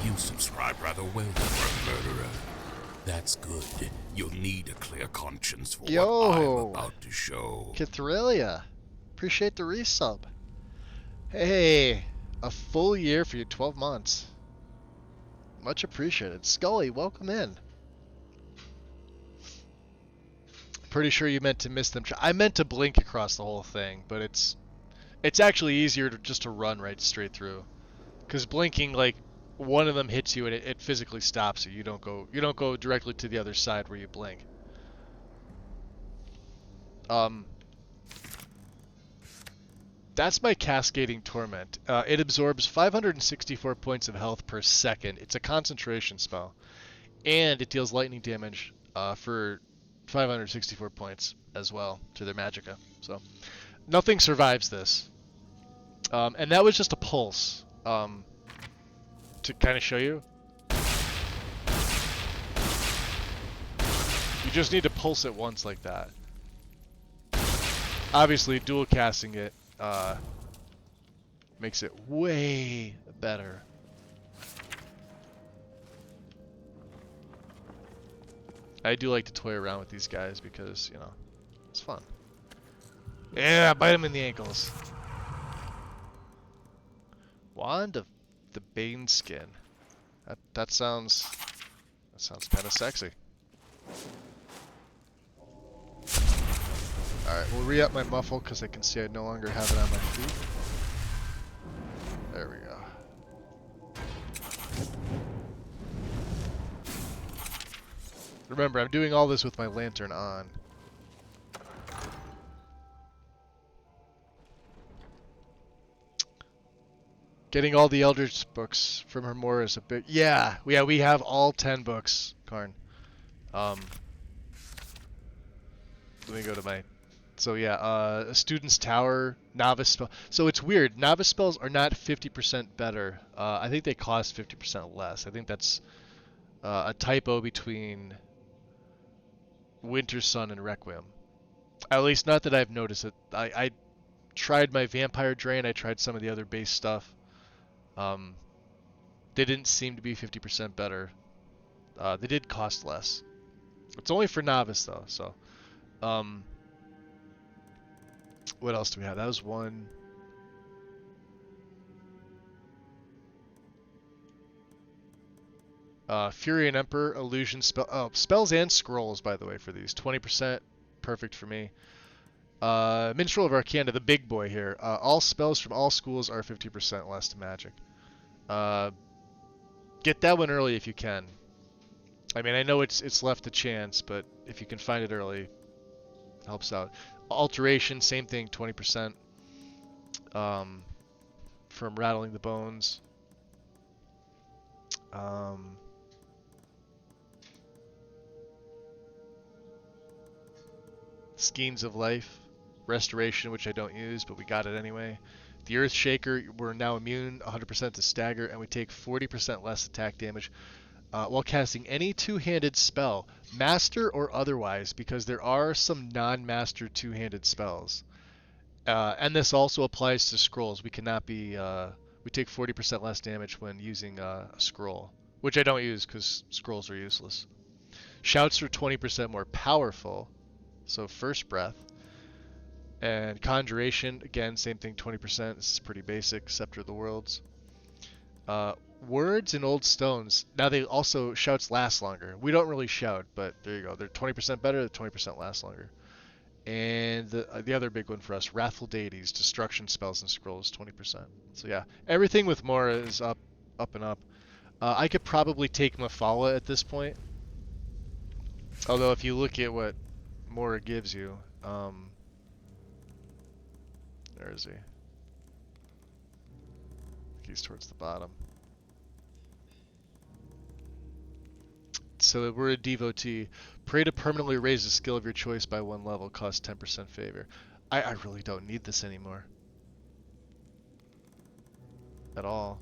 You subscribe rather well for a murderer. That's good. You'll need a clear conscience for what I'm about to show. Kithrelia, appreciate the resub. Hey, a full year for you, 12 months. Much appreciated. Scully, welcome in. Pretty sure you meant to miss them. I meant to blink across the whole thing, but it's actually easier to just to run right straight through. Because blinking, like, one of them hits you and it physically stops you. You don't go directly to the other side where you blink. That's my Cascading Torment. It absorbs 564 points of health per second. It's a concentration spell. And it deals lightning damage for 564 points as well to their magicka. So, nothing survives this. And that was just a pulse. To kind of show you. You just need to pulse it once like that. Obviously, dual casting it makes it way better. I do like to toy around with these guys because, you know, it's fun. Yeah, bite them in the ankles. Wand of the Bane Skin. That sounds kind of sexy. Alright, we'll re-up my muffle because I can see I no longer have it on my feet. There we go. Remember, I'm doing all this with my lantern on. Getting all the Eldritch books from Hermora is a big... Yeah, we have all 10 books, Karn. Let me go to my... So yeah, a Student's Tower, Novice Spell. So it's weird, Novice Spells are not 50% better. I think they cost 50% less. I think that's a typo between Winter Sun and Requiem. At least not that I've noticed it. I tried my Vampire Drain, I tried some of the other base stuff. They didn't seem to be 50% better. They did cost less. It's only for Novice though, so. What else do we have? That was one. Fury and Emperor, Illusion, spells and scrolls, by the way, for these. 20%, perfect for me. Minstrel of Arcana, the big boy here. All spells from all schools are 50% less to magic. Get that one early if you can. I mean, I know it's left to chance, but if you can find it early, it helps out. Alteration, same thing, 20%. From Rattling the Bones. Schemes of Life, Restoration, which I don't use, but we got it anyway. The Earth Shaker, we're now immune 100% to stagger, and we take 40% less attack damage while casting any two-handed spell, master or otherwise, because there are some non-master two-handed spells. And this also applies to scrolls. We cannot be, we take 40% less damage when using a scroll, which I don't use because scrolls are useless. Shouts are 20% more powerful, so first breath. And Conjuration, again, same thing, 20%. This is pretty basic. Scepter of the Worlds. Words and Old Stones. Now they also, shouts last longer. We don't really shout, but there you go. They're 20% better, the 20% last longer. And the other big one for us, Wrathful Deities, Destruction Spells and Scrolls, 20%. So yeah, everything with Mora is up and up. I could probably take Mafala at this point. Although if you look at what Mora gives you, where is he? He's towards the bottom. So we're a devotee. Pray to permanently raise the skill of your choice by 1 level. Cost 10% favor. I really don't need this anymore. At all.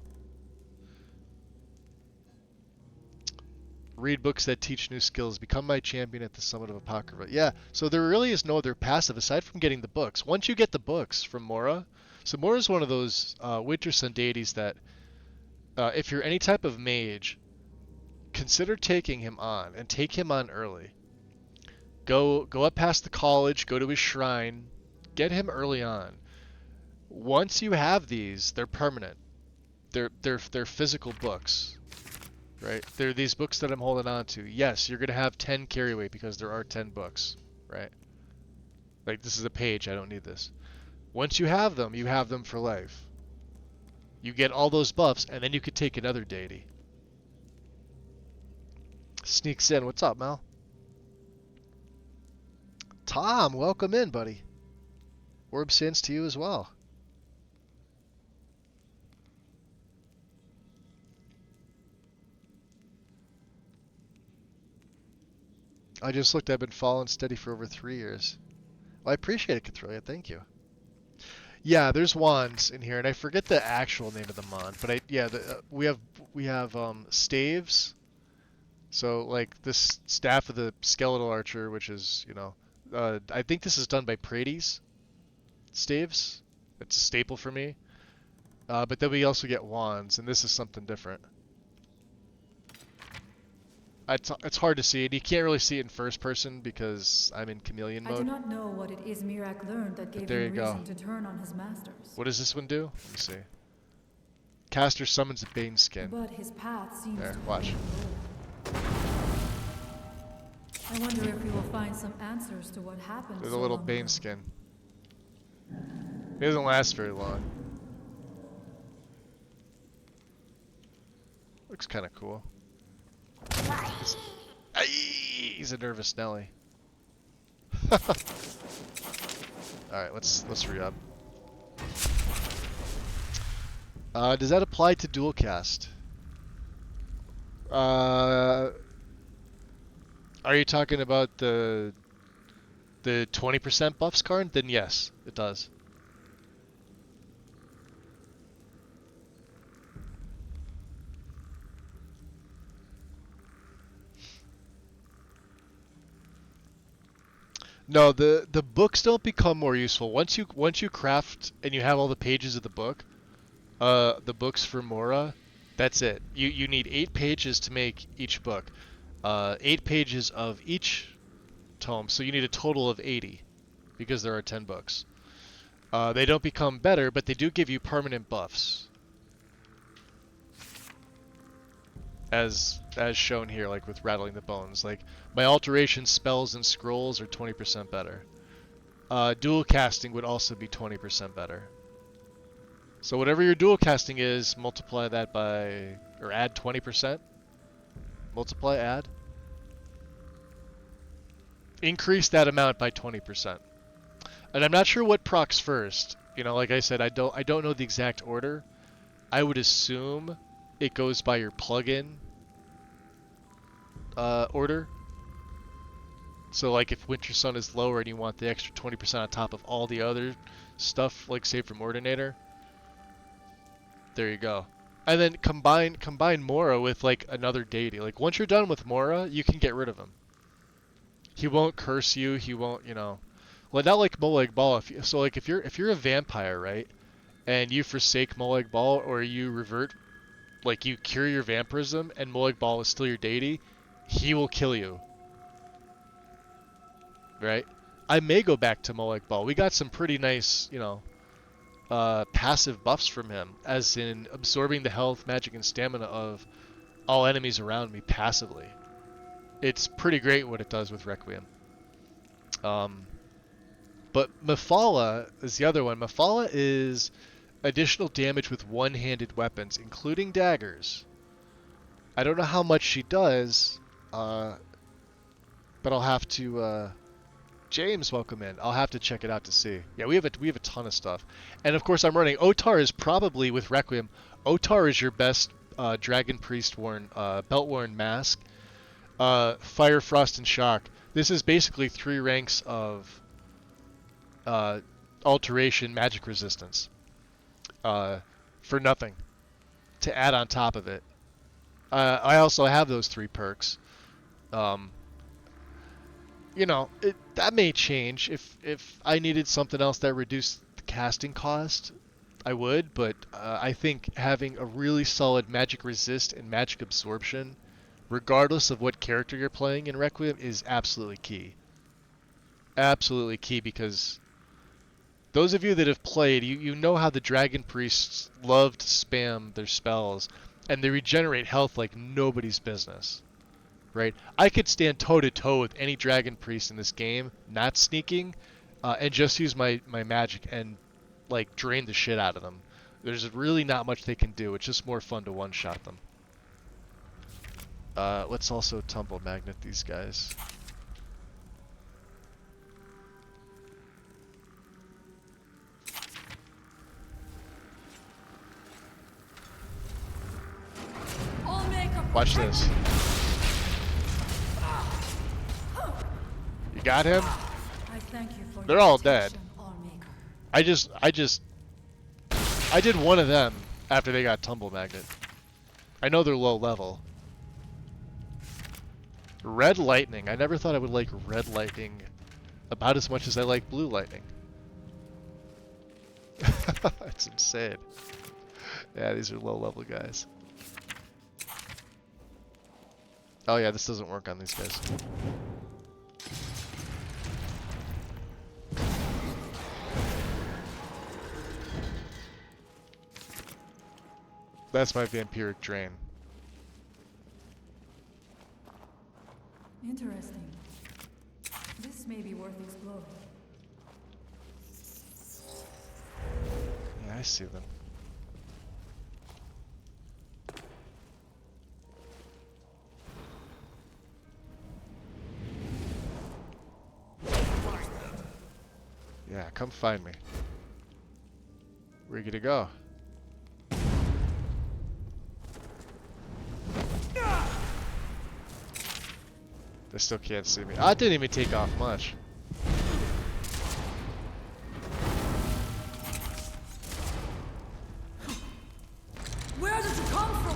Read books that teach new skills. Become my champion at the Summit of Apocrypha. Yeah, so there really is no other passive aside from getting the books. Once you get the books from Mora, so Mora is one of those Winter Sun deities that if you're any type of mage, consider taking him on, and take him on early. Go up past the college, go to his shrine, get him early on. Once you have these, they're permanent. They're physical books, right? They're these books that I'm holding on to. Yes, you're gonna have 10 carry weight because there are 10 books, right? Like this is a page, I don't need this. Once you have them for life. You get all those buffs, and then you could take another deity. Sneaks in. What's up, Mel? Tom, welcome in, buddy. Orb sends to you as well. I just looked. I've been following steady for over 3 years. Well, I appreciate it, Cathrolia. Thank you. Yeah, there's wands in here, and I forget the actual name of the wand, but we have staves. So like this staff of the skeletal archer, which is I think this is done by Praedes. Staves. It's a staple for me. But then we also get wands, and this is something different. It's hard to see it. You can't really see it in first person because I'm in chameleon mode. I do not know what it is Mirac learned that gave him reason to turn on his masters. What does this one do? Let me see. Caster summons a Bane skin. But his path seems there, to watch. I wonder if we will find some answers to what happened. There's a little Bane skin. It doesn't last very long. Looks kind of cool. He's a nervous Nelly. Alright, let's re-up. Does that apply to dual cast? Are you talking about the 20% buffs card? Then yes, it does. No, the books don't become more useful once you craft and you have all the pages of the book. The books for Mora, that's it. You need 8 pages to make each book. 8 pages of each tome, so you need a total of 80 because there are 10 books. They don't become better, but they do give you permanent buffs. As shown here, like with Rattling the Bones. Like, my alteration spells and scrolls are 20% better. Dual casting would also be 20% better. So whatever your dual casting is, multiply that by, or add 20%. Multiply, add. Increase that amount by 20%. And I'm not sure what procs first. You know, like I said, I don't know the exact order. I would assume it goes by your plugin order. So like if Winter Sun is lower and you want the extra 20% on top of all the other stuff, like say from Ordinator, there you go. And then combine Mora with like another deity. Like once you're done with Mora, you can get rid of him. He won't curse you. He won't, well, not like Molag Bal. So like if you're a vampire, right, and you forsake Molag Bal or you revert, like you cure your vampirism and Molag Bal is still your deity, he will kill you. Right? I may go back to Moleg Ball. We got some pretty nice, you know, passive buffs from him, as in absorbing the health, magic, and stamina of all enemies around me passively. It's pretty great what it does with Requiem. But Mephala is the other one. Mephala is additional damage with one-handed weapons, including daggers. I don't know how much she does, but I'll have to. James, welcome in. I'll have to check it out to see. Yeah, we have a ton of stuff, and of course I'm running Otar. Is probably with Requiem. Otar is your best Dragon Priest worn belt worn mask. Fire, Frost, and Shock. This is basically 3 ranks of alteration magic resistance for nothing to add on top of it. I also have those 3 perks. You know, that may change. If I needed something else that reduced the casting cost, I would, but I think having a really solid magic resist and magic absorption, regardless of what character you're playing in Requiem, is absolutely key. Absolutely key, because those of you that have played, you know how the Dragon Priests love to spam their spells, and they regenerate health like nobody's business. Right? I could stand toe-to-toe with any Dragon Priest in this game, not sneaking, and just use my magic and, like, drain the shit out of them. There's really not much they can do. It's just more fun to one-shot them. Let's also Tumble Magnet these guys. Watch this. You got him? They're all dead. I did one of them after they got Tumble Magnet. I know they're low level. Red Lightning. I never thought I would like Red Lightning about as much as I like Blue Lightning. It's insane. Yeah, these are low level guys. Oh yeah, this doesn't work on these guys. That's my Vampiric Drain. Interesting. This may be worth exploring. Yeah, I see them. Yeah, come find me. Where you gonna go? They still can't see me. I didn't even take off much. Where did you come from?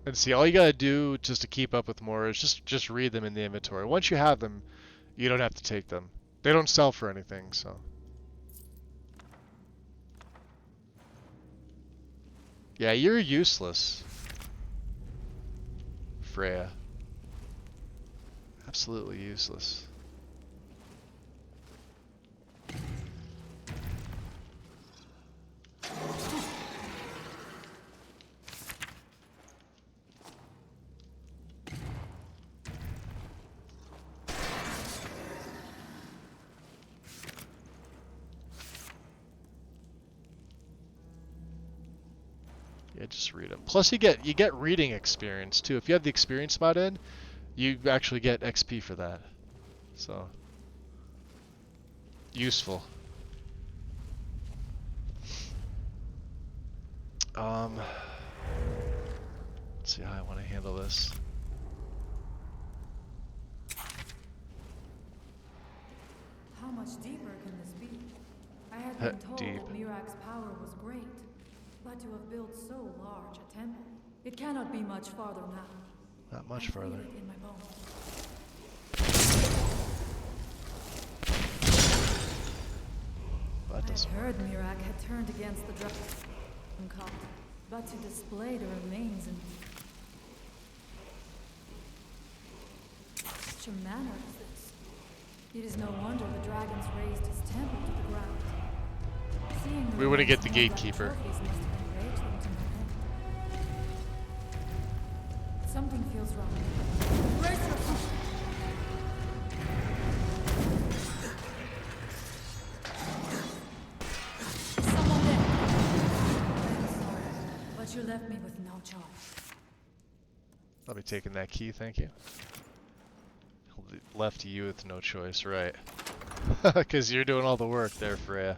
And see, all you gotta do just to keep up with more is just read them in the inventory. Once you have them, you don't have to take them. They don't sell for anything, so. Yeah, you're useless, Freya. Absolutely useless. Yeah, just read them. Plus, you get reading experience too. If you have the experience mod in, you actually get XP for that. So useful. Let's see how I want to handle this. How much deeper can this be? I had been told Deep. that Mirak's power was great, but to have built so large a temple, it cannot be much farther now. Not much I feel further. it in my bones. that I doesn't work. heard Mirak had turned against the dragon cult, but to display the remains in such a manner as this. It is no wonder the dragons raised his temple to the ground. Seeing the We wouldn't get the remains held like gatekeeper. trophies must have enraged them to no end. Something feels wrong. Brace yourself. Someone there. I'm sorry, but you left me with no choice. I'll be taking that key, thank you. Left you with no choice, right? Because you're doing all the work there, Freya.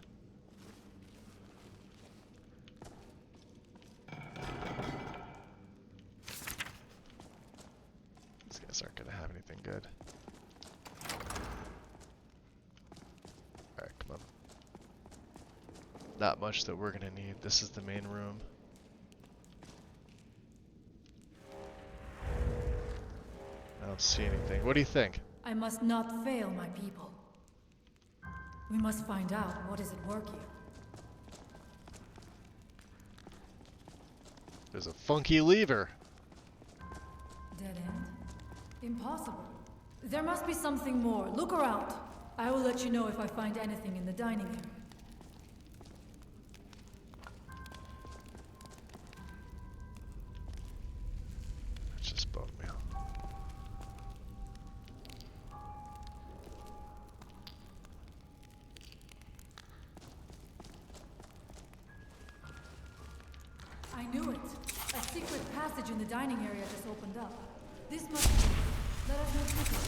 These guys aren't gonna have anything good. Alright, come on. Not much that we're gonna need. This is the main room. I don't see anything. What do you think? I must not fail my people. We must find out what is at work here. There's a funky lever. Dead end? Impossible. There must be something more. Look around. I will let you know if I find anything in the dining area. It's just bone meal. I knew it. A secret passage in the dining area just opened up. This must be. Let us know quickly.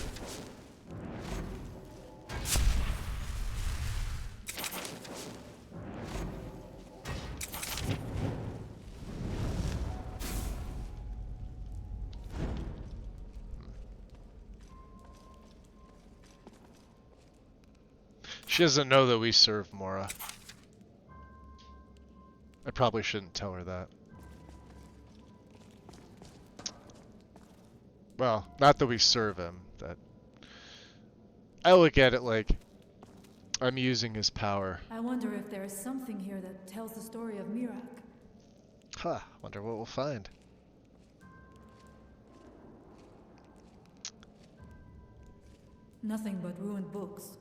She doesn't know that we serve Mora. I probably shouldn't tell her that. Well, not that we serve him. That I look at it like I'm using his power. I wonder if there is something here that tells the story of Mirak. Huh, wonder what we'll find. Nothing but ruined books.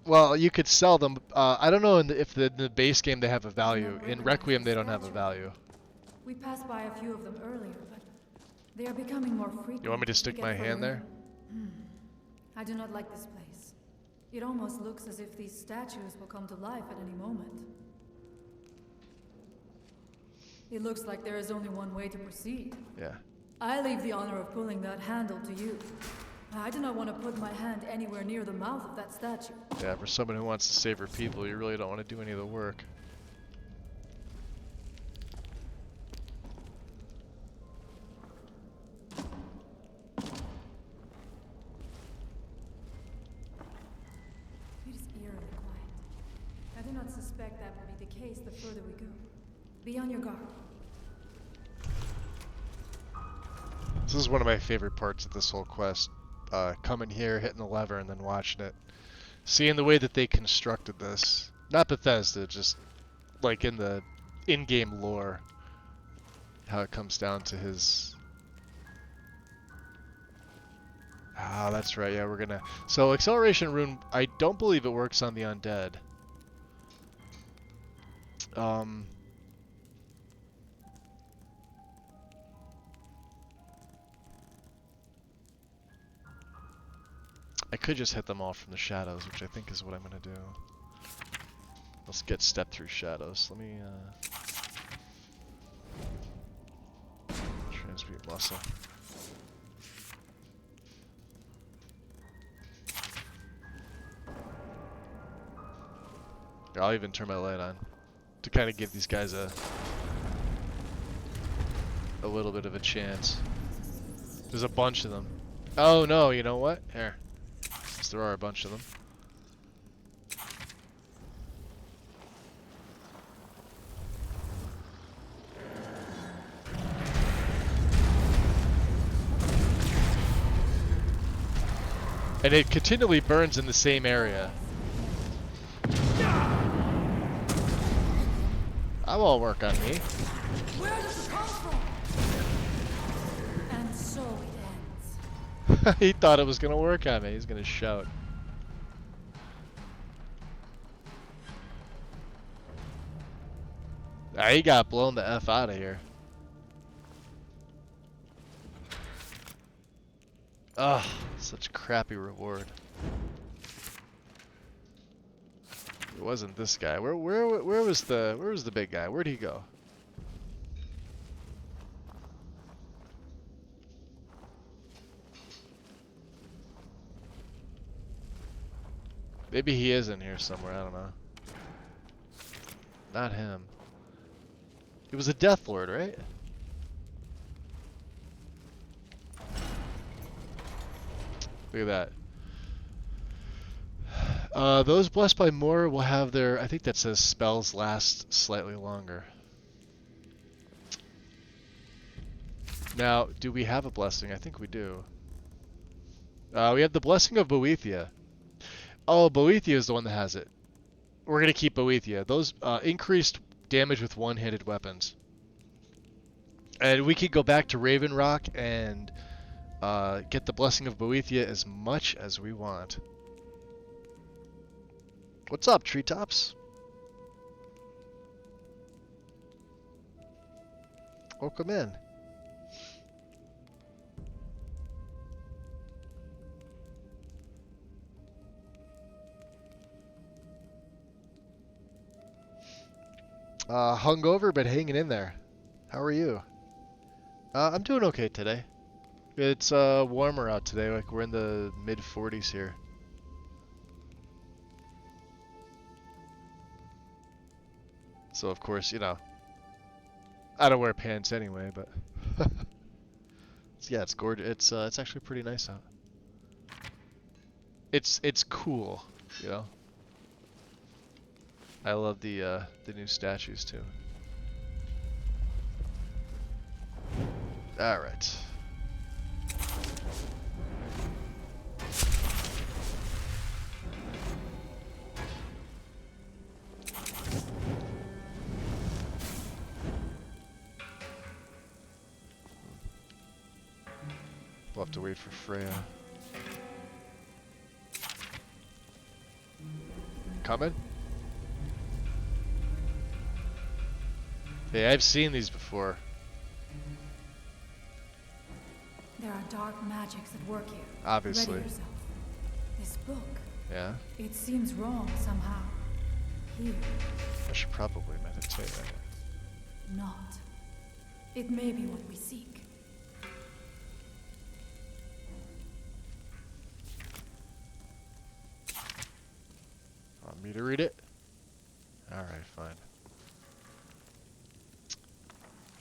Well, you could sell them. I don't know if the base game they have a value. In Requiem they don't have a value. We passed by a few of them earlier, but they are becoming more frequent. You want me to stick get my further hand there? in. I do not like this place. It almost looks as if these statues will come to life at any moment. It looks like there is only one way to proceed. Yeah. I leave the honor of pulling that handle to you. I do not want to put my hand anywhere near the mouth of that statue. Yeah, for someone who wants to save her people, you really don't want to do any of the work. It is eerily quiet. I do not suspect that will be the case the further we go. Be on your guard. This is one of my favorite parts of this whole quest. Coming here, hitting the lever, and then watching it. Seeing the way that they constructed this. Not Bethesda, just like in the in-game lore. How it comes down to his... Ah, that's right, yeah, we're gonna... So, Acceleration Rune, I don't believe it works on the undead. I could just hit them all from the shadows, which I think is what I'm gonna do. Let's get step through shadows. Let me transmute muscle. Here, I'll even turn my light on to kind of give these guys a little bit of a chance. There's a bunch of them. Oh no, you know what? Here. There are a bunch of them. And it continually burns in the same area. That won't work on me. Where does it come from? And so it ends. He thought it was gonna work on me. He's gonna shout. Ah, he got blown the F out of here. Ugh, such crappy reward. It wasn't this guy. Where was the big guy? Where'd he go? Maybe he is in here somewhere, I don't know. Not him. He was a Death Lord, right? Look at that. Those blessed by more will have their, I think that says spells last slightly longer. Now, do we have a blessing? I think we do. We have the blessing of Boethia. Oh, Boethia is the one that has it. We're going to keep Boethia. Those increased damage with one-handed weapons. And we could go back to Raven Rock and get the blessing of Boethia as much as we want. What's up, Treetops? Welcome in. Hungover, but hanging in there. How are you? I'm doing okay today. It's warmer out today, like we're in the mid-40s here. So of course, you know, I don't wear pants anyway, but yeah, it's gorgeous. It's actually pretty nice out. It's cool, you know. I love the new statues too. All right. We'll have to wait for Freya. Coming? Hey, I've seen these before. There are dark magics at work here. Obviously. Ready yourself. This book. Yeah? It seems wrong somehow. Here, I should probably meditate on it. not. It may be what we seek. Want me to read it? Alright, fine.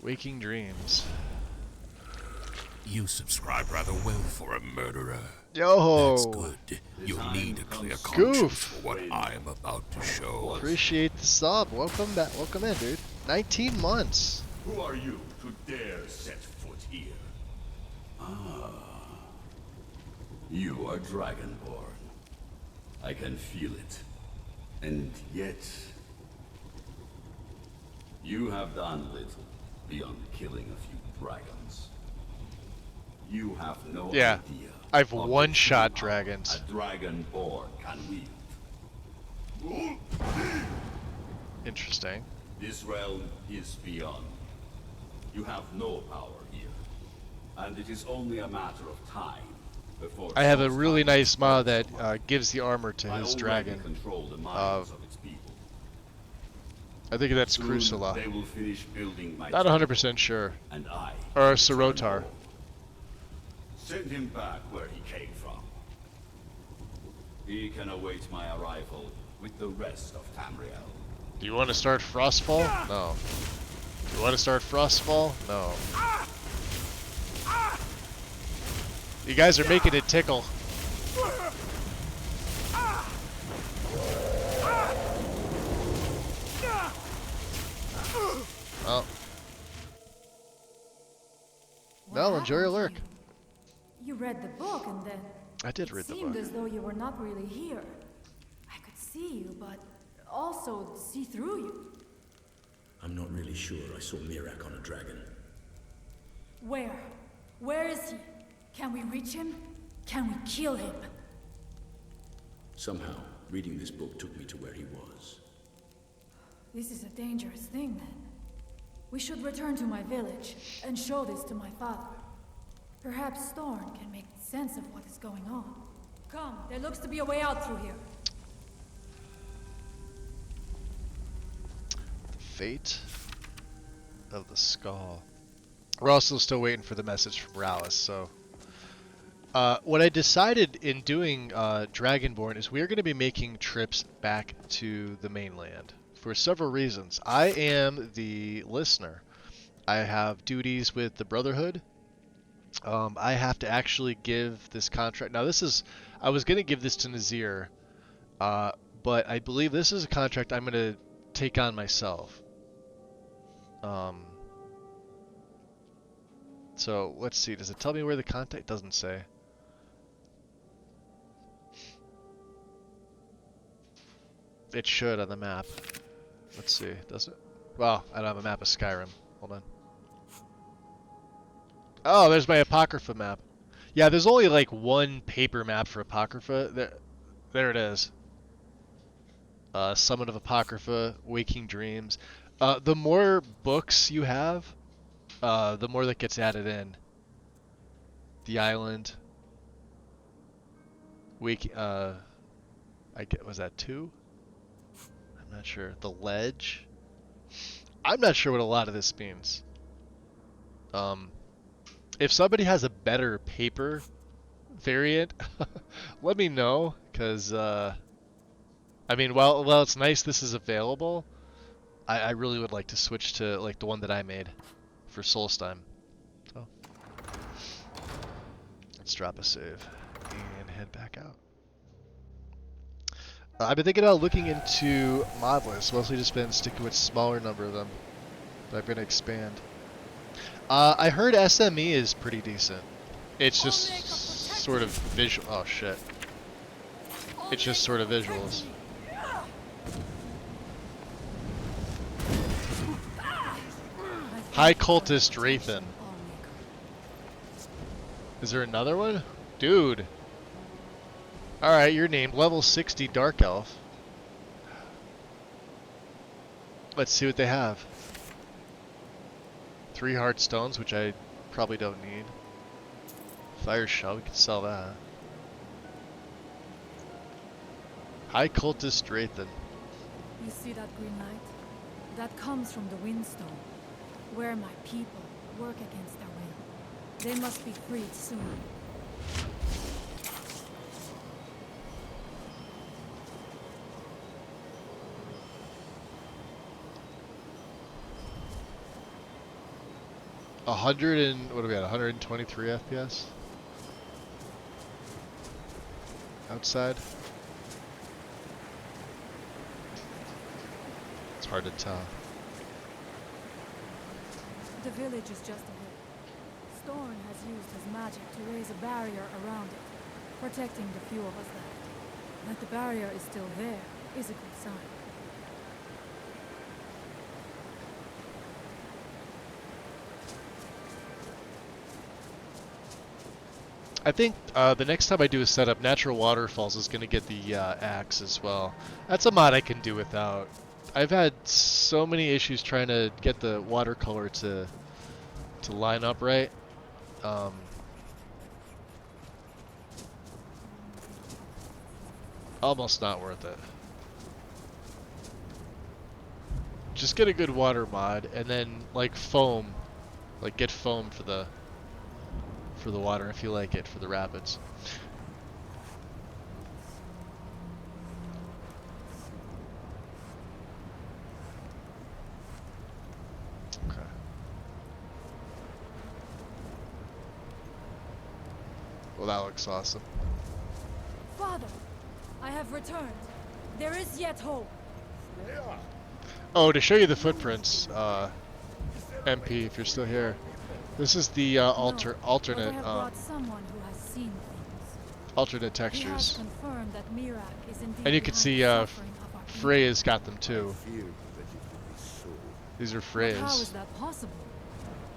Waking Dreams. You subscribe rather well for a murderer. Yo! That's good. You'll need a clear conscience Goof. for what I am about to show. Appreciate the sub. Welcome back. Welcome in, dude. 19 months. Who are you to dare set foot here? You are Dragonborn. I can feel it. And yet, you have done little beyond killing a few dragons. You have no Yeah, idea. I've of the one-shot power dragons. A Dragonborn can wield. Interesting. This realm is beyond. You have no power here. And it is only a matter of time before I have a Saul's really time nice mod that comes. gives the armor to I his already dragon. control the minds of its people. I think that's Soon Crusula. they will finish building my Not temple, 100% sure. and I Or will Sarotar. turn home. Send him back where he came from. He can await my arrival with the rest of Tamriel. Do you want to start Frostfall? No. Do you want to start Frostfall? No. You guys are making it tickle. Oh. What Well, enjoy your happened to lurk. You read the book and then... I did read the It seemed book. as though you were not really here. I could see you, but also see through you. I'm not really sure I saw Mirak on a dragon. Where? Where is he? Can we reach him? Can we kill him? Somehow, reading this book took me to where he was. This is a dangerous thing, then. We should return to my village and show this to my father. Perhaps Thorn can make sense of what is going on. Come, there looks to be a way out through here. Fate of the Skull. We're also still waiting for the message from Rallis, so... what I decided in doing Dragonborn is we are going to be making trips back to the mainland for several reasons. I am the listener. I have duties with the Brotherhood. I have to actually give this contract. Now this is... I was going to give this to Nazir, but I believe this is a contract I'm going to take on myself. So let's see. Does it tell me where the contact? Doesn't say. It should on the map. Let's see. Does it? Well, I don't have a map of Skyrim. Hold on. Oh, there's my Apocrypha map. Yeah, there's only like one paper map for Apocrypha. There it is. Summit of Apocrypha, Waking Dreams. The more books you have, the more that gets added in. The Island. Was that 2? I'm not sure. The Ledge. I'm not sure what a lot of this means. If somebody has a better paper variant, let me know, because, I mean, while it's nice this is available, I really would like to switch to, like, the one that I made for Solstheim. So, let's drop a save and head back out. I've been thinking about looking into mod lists, mostly just been sticking with a smaller number of them, but I'm going to expand. I heard SME is pretty decent. It's just sort of visual. Oh shit. It's just sort of visuals. High Cultist Wraithen. Is there another one? Dude. Alright, you're named level 60 Dark Elf. Let's see what they have. 3 hard stones, which I probably don't need. Fire shell, we can sell that. High Cultist Wraithen. You see that green light? That comes from the Windstone, where my people work against their will. They must be freed soon. What are we at? 123 FPS? Outside? It's hard to tell. The village is just ahead. Storn has used his magic to raise a barrier around it, protecting the few of us left. That the barrier is still there is a good sign. I think the next time I do a setup, Natural Waterfalls is going to get the axe as well. That's a mod I can do without. I've had so many issues trying to get the watercolor to line up right. Almost not worth it. Just get a good water mod, and then like foam, like get foam for the water if you like it for the rapids. Okay. Well, that looks awesome. Father, I have returned. There is yet hope. Oh, to show you the footprints, MP, if you're still here. This is the alternate. But I have brought someone who has seen things. alternate He has textures. confirmed that Mirac is indeed And you can behind see the suffering of our Freya's got them I too. feared that it would be so. These are people. But how is Freya's. that possible?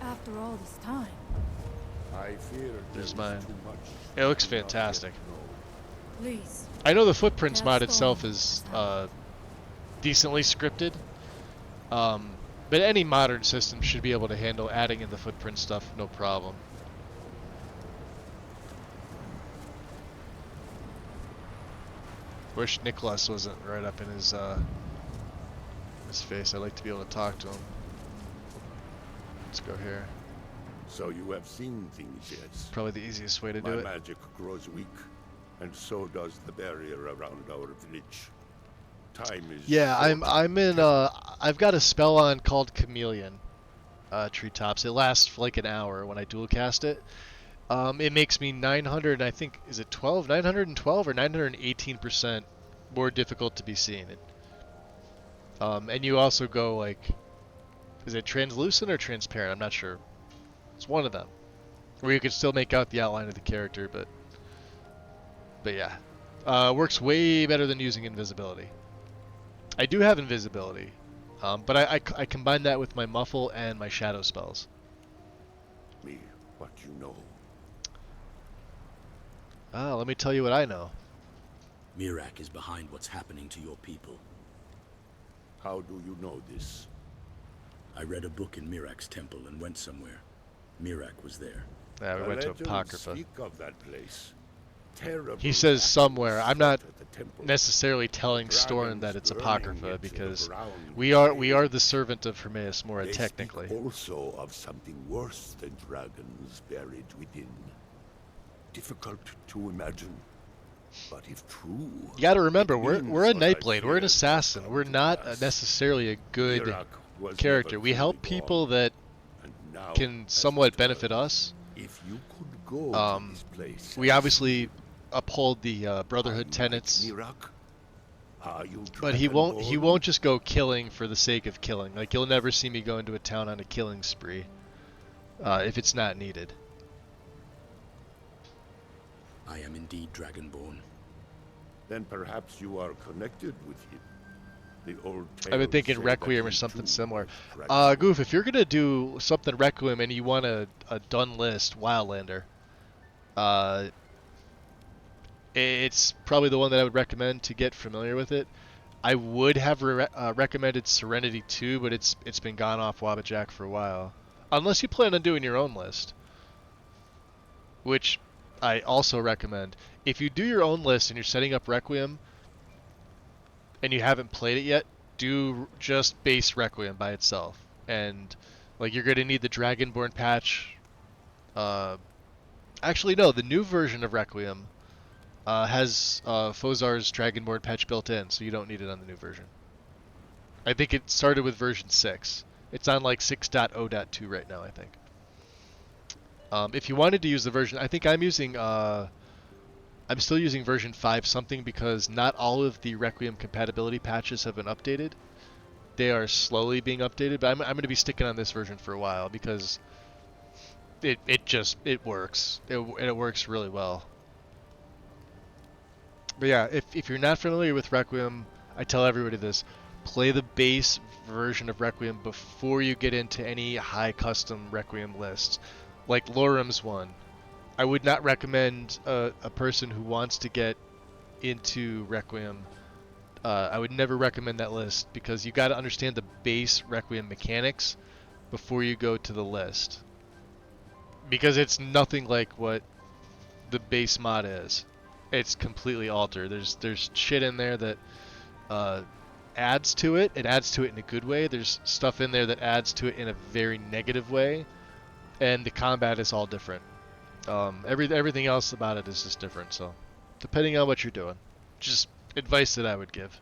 After all this time. I feared There's there was mine. too much It looks I did not yet fantastic. know. Please. I know the footprints That mod storm itself has is happened. decently scripted. But any modern system should be able to handle adding in the footprint stuff, no problem. Wish Nicholas wasn't right up in his face. I'd like to be able to talk to him. Let's go here. So you have seen things, yes? Probably the easiest way to do My it. magic grows weak, and so does the barrier around our village. Time is Yeah, short. I'm in I've got a spell on called Chameleon Treetops. It lasts for like an hour when I dual cast it. It makes me 900, I think, is it 912 or 918% more difficult to be seen. And you also go like, is it translucent or transparent? I'm not sure. It's one of them, where you can still make out the outline of the character, but yeah, works way better than using invisibility. I do have invisibility, but I combine that with my muffle and my shadow spells. Me, what you know. Let me tell you what I know. Mirac is behind what's happening to your people. How do you know this? I read a book in Mirac's temple and went somewhere. Mirac was there. Yeah, we The went to legends Apocrypha. speak of that place. Terrible He says somewhere. I'm not at the temple. necessarily telling Storm Dragons that it's burning Apocrypha into the because ground. we are the servant of Hermaeus Mora They technically. speak also of something worse than dragons buried within. Difficult to imagine, but if true, You got to remember, it we're means a what I Nightblade. We're an feared assassin. will We're come to not pass. necessarily a good Mirac was character. never We help truly people gone, that and now can has somewhat returned. benefit us. If you could go to this place, We and obviously see, uphold the are Brotherhood you tenets, like Mirac? Are you but he Dragonborn? won't just go killing for the sake of killing. Like you'll never see me go into a town on a killing spree if it's not needed. I am indeed Dragonborn. Then perhaps you are connected with him. The old I've been tales thinking say that Requiem or he something too similar. was Dragonborn. Goof, if you're gonna do something Requiem and you want a done list Wildlander, it's probably the one that I would recommend to get familiar with it. I would have recommended Serenity 2, but it's been gone off Wabbajack for a while. Unless you plan on doing your own list, which I also recommend. If you do your own list and you're setting up Requiem and you haven't played it yet, do just base Requiem by itself. And like you're going to need the Dragonborn patch. Actually, no, the new version of Requiem has Fozar's Dragonborn patch built in, so you don't need it on the new version. I think it started with version 6. It's on like 6.0.2 right now, I think. If you wanted to use the version, I think I'm still using version 5 something because not all of the Requiem compatibility patches have been updated. They are slowly being updated, but I'm going to be sticking on this version for a while because it works. It works really well. But yeah, if you're not familiar with Requiem, I tell everybody this: play the base version of Requiem before you get into any high custom Requiem lists, like Lorem's one. I would not recommend a person who wants to get into Requiem. I would never recommend that list because you got to understand the base Requiem mechanics before you go to the list. Because it's nothing like what the base mod is. It's completely altered. There's shit in there that adds to it. It adds to it in a good way. There's stuff in there that adds to it in a very negative way, and the combat is all different. Everything else about it is just different. So, depending on what you're doing, just advice that I would give.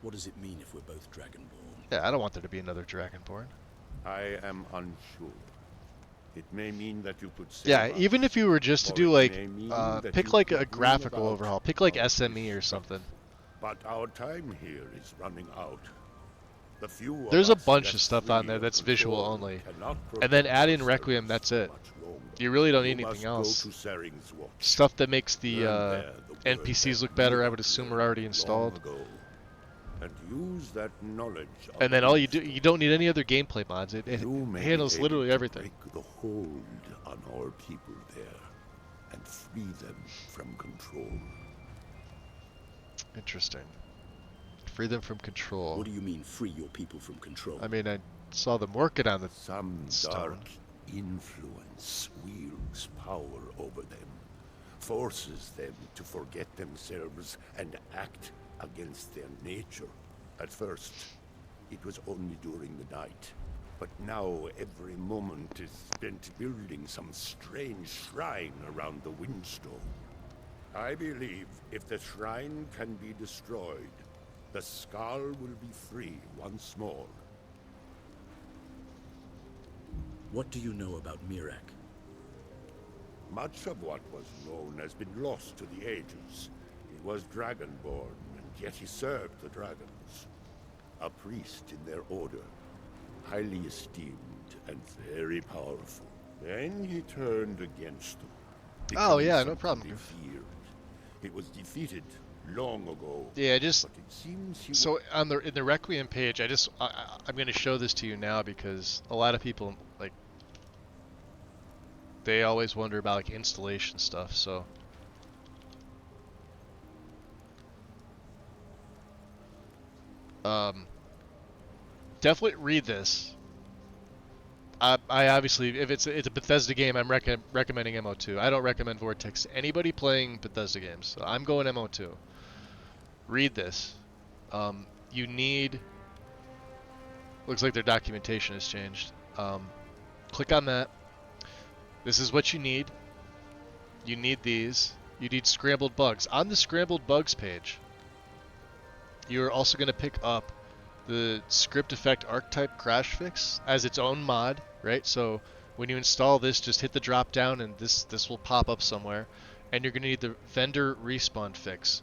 What does it mean if we're both Dragonborn? Yeah, I don't want there to be another Dragonborn. I am unsure. It may mean that you could save Yeah, us, even if you were just to or do it like, may mean that pick you like could a bring graphical about overhaul, pick like our SME or destruction. something. But our time here is running out. The few of There's a us bunch left of stuff free on there of that's visual control only. cannot And then protect add in ourselves Requiem, that's it. much longer. You really don't need You anything must go else. to Sering's Watch. Stuff that makes the Learn there the word NPCs that look better, I Mira would assume, are learned already long installed. ago, and use that knowledge And then all you against do, you them. don't need any other gameplay mods. It You may be handles able literally to everything. break the hold on our people there and free them from control. Interesting. Free them from control. What do you mean, free your people from control? I mean, I saw them working on the Some stone. dark influence wields power over them, forces them to forget themselves and act against their nature. At first, it was only during the night, but now every moment is spent building some strange shrine around the Windstone. I believe if the shrine can be destroyed, the Skull will be free once more. What do you know about Mirac? Much of what was known has been lost to the ages. He was dragonborn, and yet he served the dragons. A priest in their order, highly esteemed and very powerful. Then he turned against them. Oh, yeah, becoming no problem. something they feared. It was defeated long ago. Yeah, just But it seems he so on the in the Requiem page, I'm going to show this to you now because a lot of people like they always wonder about like installation stuff. So definitely read this. I obviously, if it's a Bethesda game, I'm recommending MO2. I don't recommend Vortex to anybody playing Bethesda games. So I'm going MO2. Read this. You need. Looks like their documentation has changed. Click on that. This is what you need. You need these. You need scrambled bugs. On the scrambled bugs page, you're also going to pick up the script effect archetype crash fix as its own mod, right? So when you install this, just hit the drop down and this will pop up somewhere. And you're going to need the vendor respawn fix.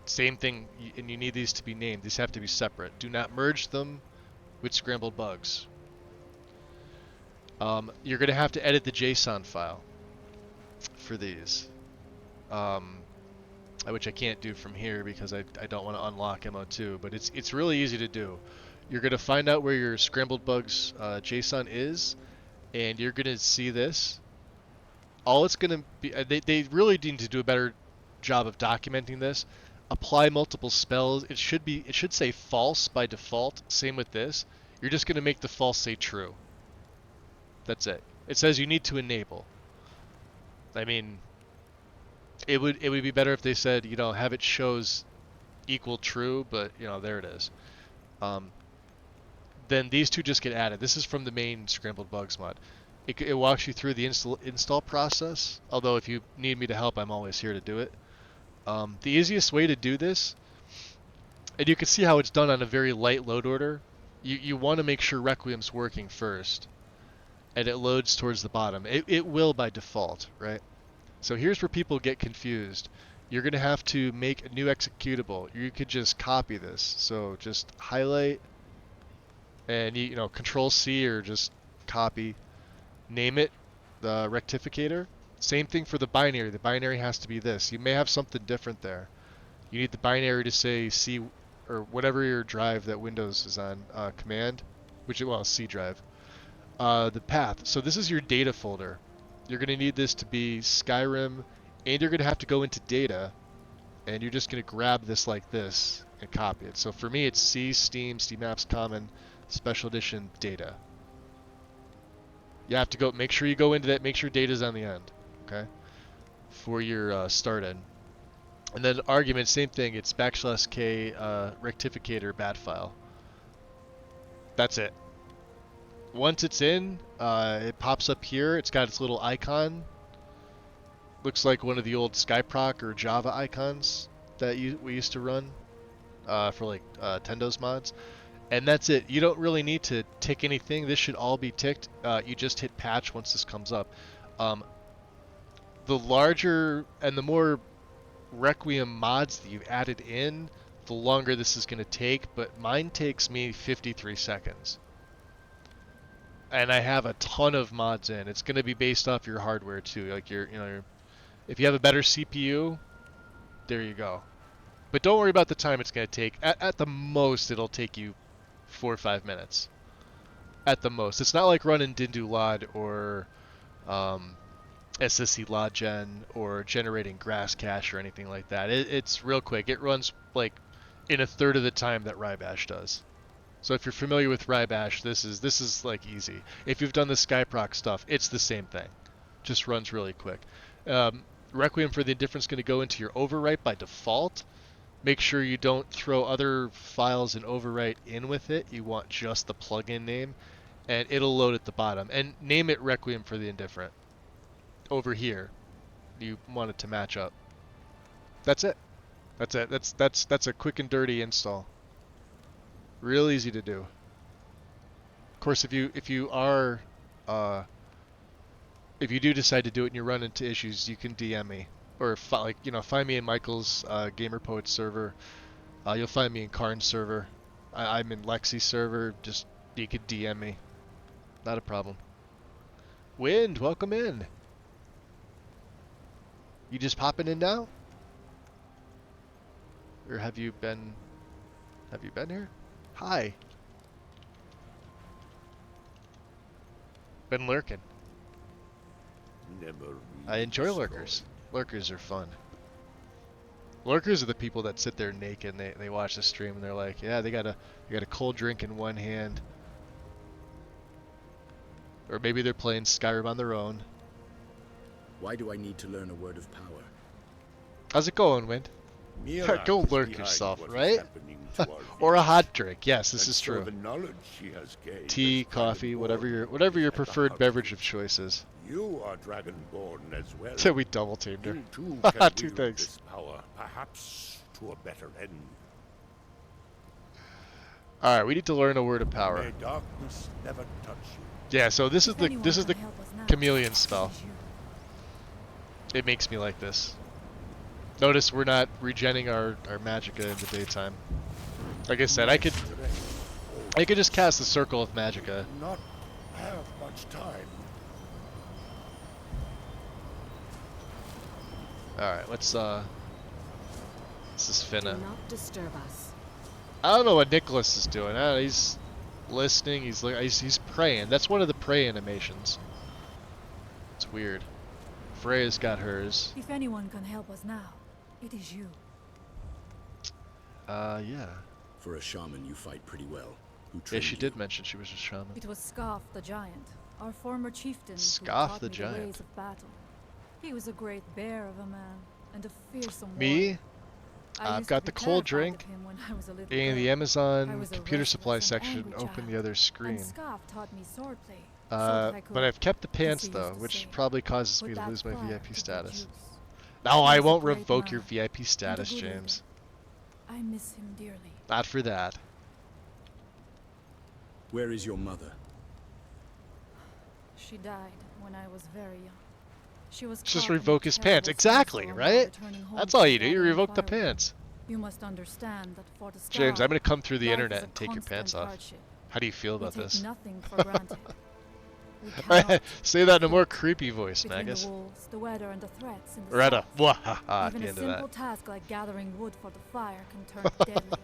Same thing, and you need these to be named. These have to be separate. Do not merge them with scrambled bugs. You're going to have to edit the JSON file for these, which I can't do from here because I don't want to unlock MO2, but it's really easy to do. You're going to find out where your scrambled bugs JSON is, and you're going to see this. All it's going to be, they really need to do a better job of documenting this. Apply multiple spells. It should say false by default. Same with this. You're just going to make the false say true. That's it. It says you need to enable. I mean, it would be better if they said, you know, have it shows equal true, but you know, there it is. Then these two just get added. This is from the main Scrambled Bugs mod. It walks you through the install process. Although if you need me to help, I'm always here to do it. The easiest way to do this, and you can see how it's done on a very light load order. You want to make sure Requiem's working first, and it loads towards the bottom. It will by default, right? So here's where people get confused. You're going to have to make a new executable. You could just copy this. So just highlight and you know, Control C or just copy. Name it the rectificator. Same thing for the binary. The binary has to be this. You may have something different there. You need the binary to say C or whatever your drive that Windows is on, command, which well, C drive. The path. So this is your data folder. You're going to need this to be Skyrim, and you're going to have to go into data, and you're just going to grab this like this and copy it. So for me, it's C, Steam, Steam Apps Common, Special Edition, Data. You have to go, make sure you go into that, make sure data's on the end, okay, for your start-in. And then argument, same thing, it's \k rectificator bat file. That's it. Once it's in, it pops up here. It's got its little icon. Looks like one of the old Skyproc or Java icons that we used to run for like Tendo's mods. And that's it. You don't really need to tick anything. This should all be ticked. You just hit patch once this comes up. The larger and the more Requiem mods that you've added in, the longer this is going to take, but mine takes me 53 seconds. And I have a ton of mods in. It's going to be based off your hardware too. Like if you have a better CPU, there you go. But don't worry about the time it's going to take. At the most, it'll take you 4 or 5 minutes. At the most. It's not like running Dindu Lod or SSC Lod Gen or generating grass cache or anything like that. It's real quick. It runs like in a third of the time that Rybash does. So if you're familiar with Rybash, this is like easy. If you've done the Skyproc stuff, it's the same thing. Just runs really quick. Requiem for the Indifference is going to go into your overwrite by default. Make sure you don't throw other files and overwrite in with it. You want just the plugin name, and it'll load at the bottom. And name it Requiem for the Indifferent. Over here, you want it to match up. That's it. That's it. That's a quick and dirty install. Real easy to do. Of course, if you do decide to do it and you run into issues, you can DM me, or find me in Michael's Gamer Poet server. You'll find me in Karn's server. I'm in Lexi's server. Just you could DM me. Not a problem. Wind, welcome in. You just popping in now? Or have you been here? Hi. Been lurking. Never I enjoy lurkers. Lurkers are fun. Lurkers are the people that sit there naked and they watch the stream and they're like, yeah, they got a cold drink in one hand. Or maybe they're playing Skyrim on their own. Why do I need to learn a word of power? How's it going, Wind? Go lurk yourself, right? Or a hot drink. Yes, this is true. Tea, coffee, whatever your preferred beverage of choice is. You are dragonborn as well. So we double teamed her. You too can Two wield things. this power, perhaps to a better end. All right, we need to learn a word of power. May darkness never touch you. Yeah, so this is the Anyone can help us now. chameleon spell. It is you. It makes me like this. Notice we're not regenning our magicka in the daytime. Like I said, I could just cast the circle of magicka. Not have much time. Alright, let's this is Do Finna. not disturb us. I don't know what Nicholas is doing. He's listening, he's praying. That's one of the pray animations. It's weird. Freya's got hers. If anyone can help us now, it is you. Yeah. For a shaman, you fight pretty well. Who Yeah, trained she you? did mention she was a shaman. It was Scarf the Giant, our former chieftain, Scarf who taught the me the Giant. ways of battle. He was a great bear of a man and a fearsome Me? warrior. I I've used got to the be cold terrified drink. of him when I was a little In the girl. I Amazon was a computer restless supply and section, angry open child, the other screen. And Scarf taught me swordplay, so that I could, But I've kept the as he pants used though, to which say, probably causes put me to that lose my fire VIP to good status. use. No, He I was a won't great revoke your man VIP and a status, good James. leader. I miss him dearly. Not for that. Where is your mother? She died when I was very young. She was Just caught in a revoke his pants. terrible Exactly, snowstorm right? while returning home That's from all you do. You gathering revoke the firewood. pants. You must understand that for the James, Scar, I'm gonna come through the life internet is a and take your pants constant off. hardship. How do you feel We about take this? nothing for granted. We cannot Say that in a more creepy voice, between Magus. the wolves, the weather, and the threats in the Retta. south. Wahaha at Even the a end of simple that. task like gathering wood for the fire can turn deadly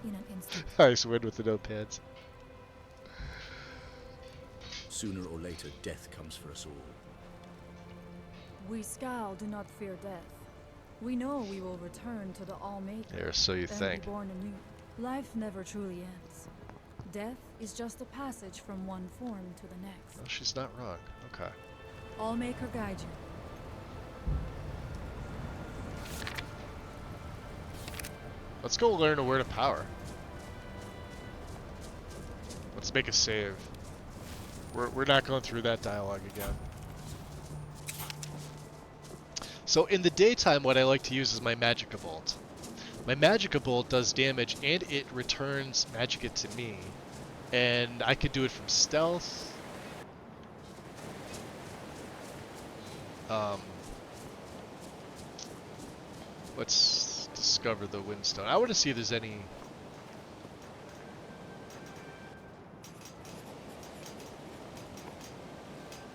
in an instant. Nice win with the no pants. Sooner or later, death comes for us all. We Scowl do not fear death. We know we will return to the All-Maker. There, so you and think. be born anew. Life never truly ends. Death is just a passage from one form to the next. No, she's not wrong. Okay. All-Maker guide you. Let's go learn a word of power. Let's make a save. We're not going through that dialogue again. So in the daytime, what I like to use is my Magicka Bolt. My Magicka Bolt does damage and it returns Magicka to me. And I could do it from stealth. Let's discover the Windstone. I want to see if there's any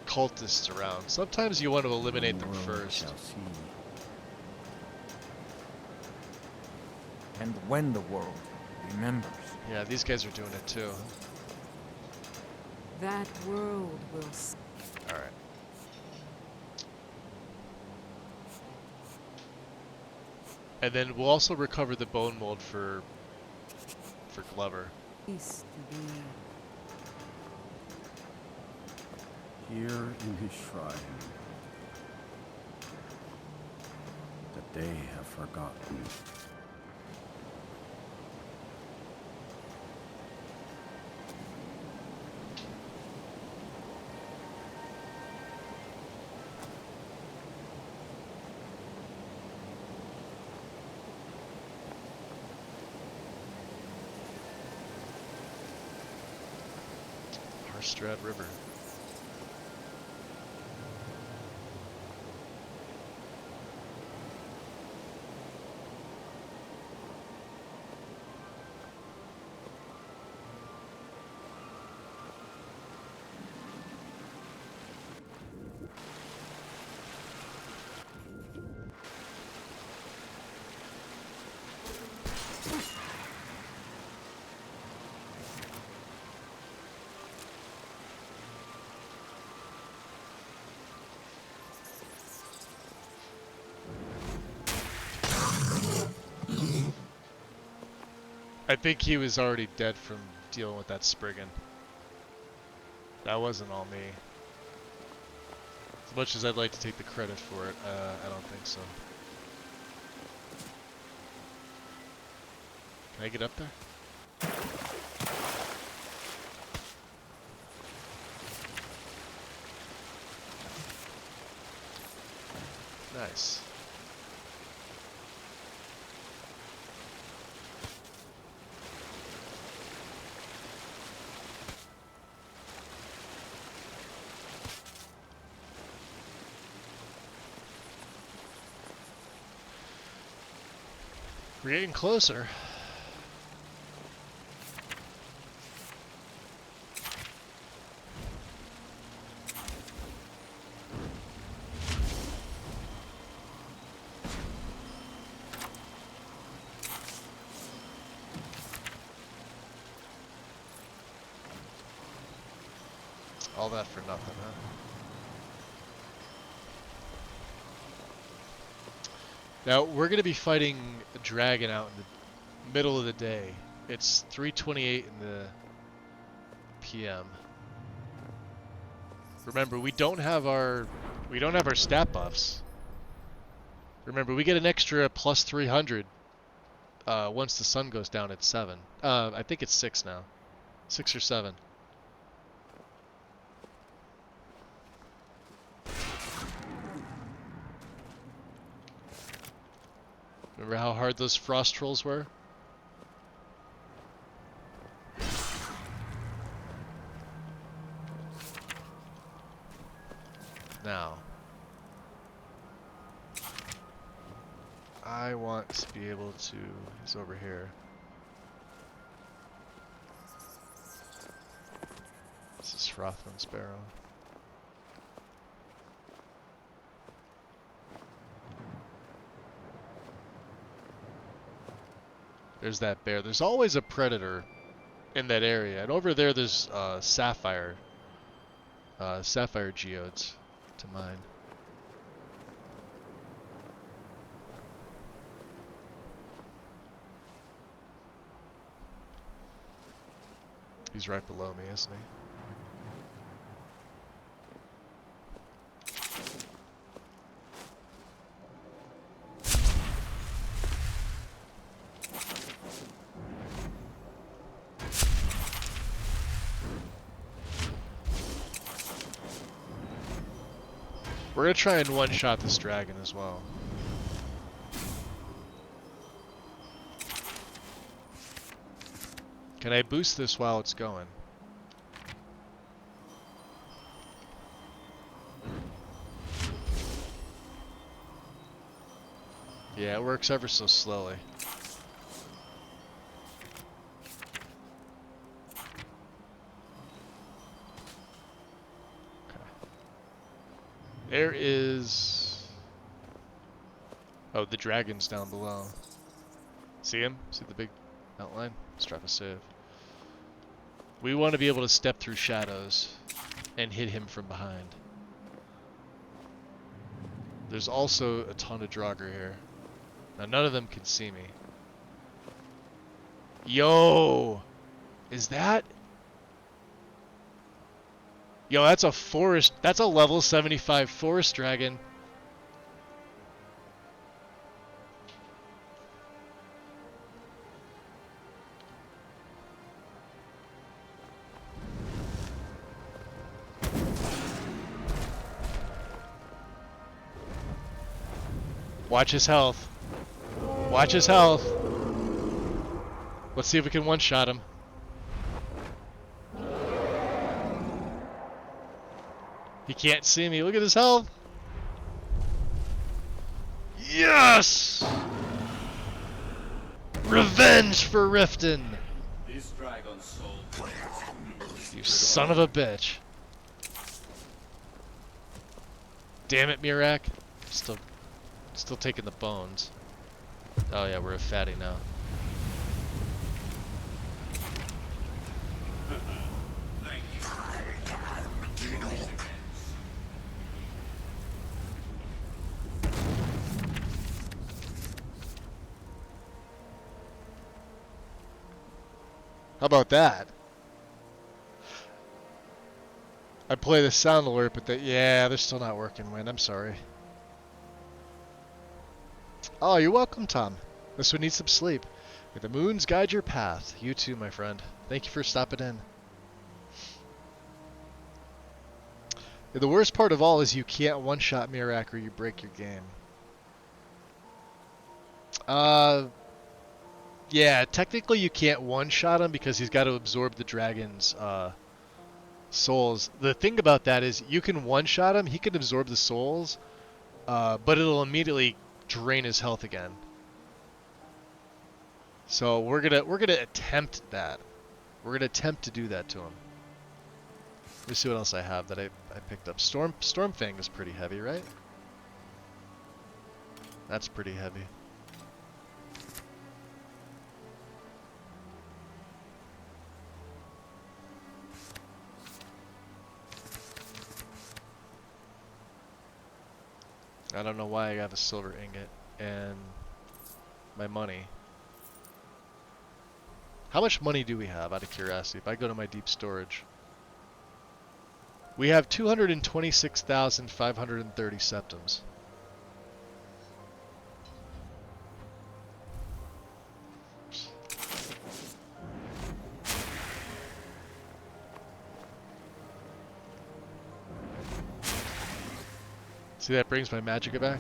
cultists around. Sometimes you want to eliminate them first. Shall see. And when the world remembers. Yeah, these guys are doing it too. That world will Alright. And then we'll also recover the bone mold for Glover. cease to be. Here in his shrine, that they have forgotten. Strad River. I think he was already dead from dealing with that Spriggan. That wasn't all me. As much as I'd like to take the credit for it, I don't think so. Can I get up there? Nice. We're getting closer. All that for nothing, huh? Now, we're going to be fighting a dragon out in the middle of the day. It's 3:28 in the PM. Remember, we don't have our stat buffs. Remember, we get an extra plus 300 once the sun goes down at 7. I think it's 6 now. 6 or 7. Remember how hard those frost trolls were? Now, I want to be able to, he's over here. This is Frothman Sparrow. There's that bear. There's always a predator in that area. And over there, there's sapphire geodes to mine. He's right below me, isn't he? We're gonna try and one-shot this dragon as well. Can I boost this while it's going? Yeah, it works ever so slowly. Okay. There is... Oh, the dragon's down below. See him? See the big outline? Let's try to save. We want to be able to step through shadows and hit him from behind. There's also a ton of Draugr here. Now none of them can see me. Yo! Is that? Yo, that's a forest. That's a level 75 forest dragon. Watch his health. Watch his health. Let's see if we can one-shot him. He can't see me. Look at his health. Yes! Revenge for Riften. This dragon's soul. You son of a bitch. Damn it, Mirak. Still taking the bones. Oh yeah, we're a fatty now. How about that? I play the sound alert, but yeah, they're still not working, Win. I'm sorry. Oh, you're welcome, Tom. This one needs some sleep. May the moons guide your path. You too, my friend. Thank you for stopping in. Yeah, the worst part of all is you can't one-shot Mirak or you break your game. Yeah, technically you can't one-shot him because he's got to absorb the dragon's souls. The thing about that is you can one-shot him, he can absorb the souls, but it'll immediately drain his health again. So we're gonna attempt that. We're gonna attempt to do that to him. Let me see what else I have that I picked up. Stormfang is pretty heavy, right? That's pretty heavy. I don't know why I got a silver ingot and my money. How much money do we have, out of curiosity? If I go to my deep storage. We have 226,530 septums. See, that brings my magicka back.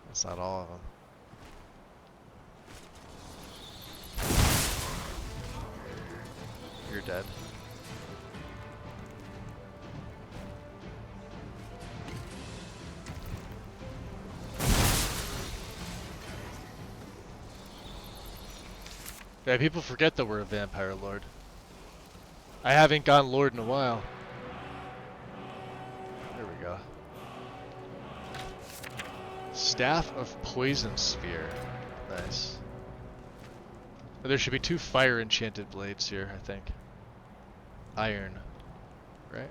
That's not all of them. You're dead. Yeah, people forget that we're a vampire lord. I haven't gone lord in a while. There we go. Staff of Poison Sphere. Nice. There should be 2 fire enchanted blades here, I think. Iron. Right?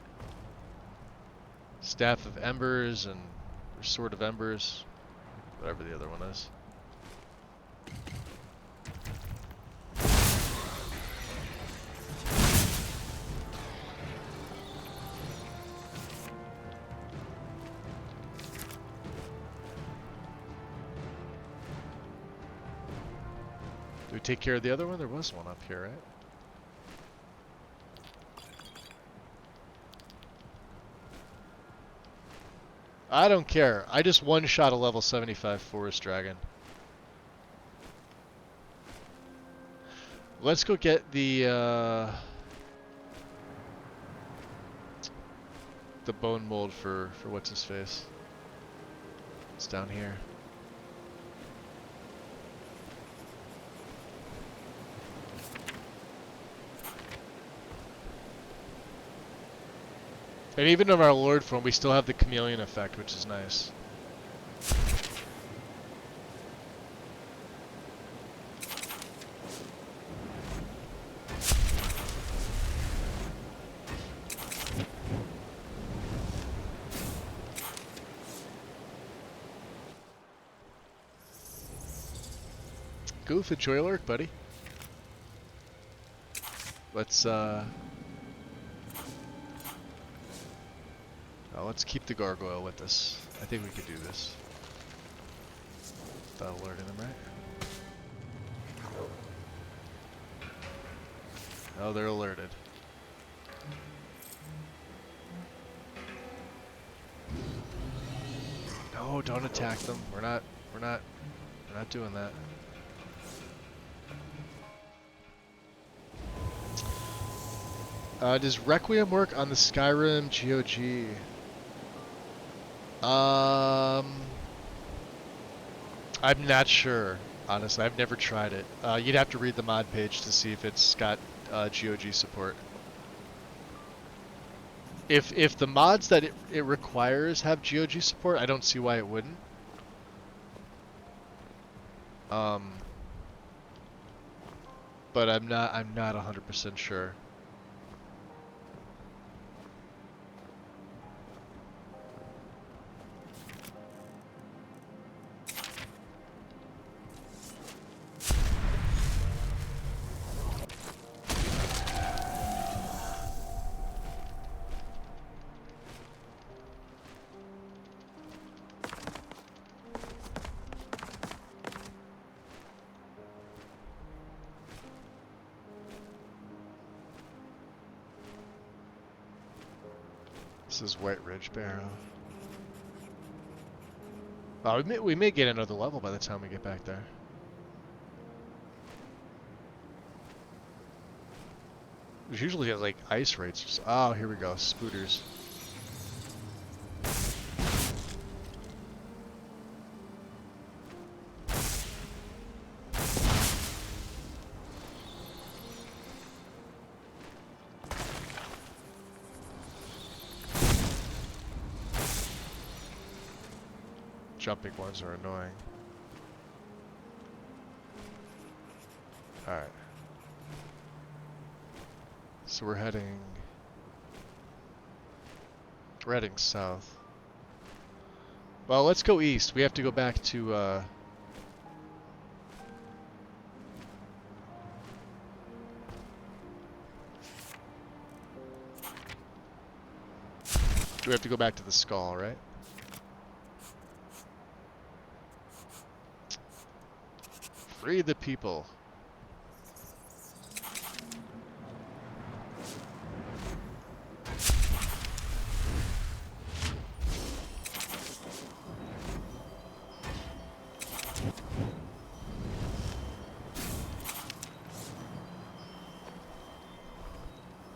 Staff of Embers and Sword of Embers. Whatever the other one is. Do we take care of the other one? There was one up here, right? I don't care. I just one-shot a level 75 Forest Dragon. Let's go get the bone mold for what's his face. It's down here. And even of our Lord form, we still have the chameleon effect, which is nice. Goof, enjoy lurk, buddy. Let's keep the gargoyle with us. I think we could do this. Without alerting them, right? Oh, they're alerted. No, don't attack them. We're not doing that. Does Requiem work on the Skyrim GOG? I'm not sure, honestly. I've never tried it. You'd have to read the mod page to see if it's got GOG support. If the mods that it requires have GOG support, I don't see why it wouldn't. But I'm not 100% sure. This is White Ridge Barrow. Oh, we may get another level by the time we get back there. There's usually like ice rates. Oh, here we go. Spooters. Jumping ones are annoying. Alright. So we're heading south. Well, let's go east. We have to go back to we have to go back to the skull, right? Free the people.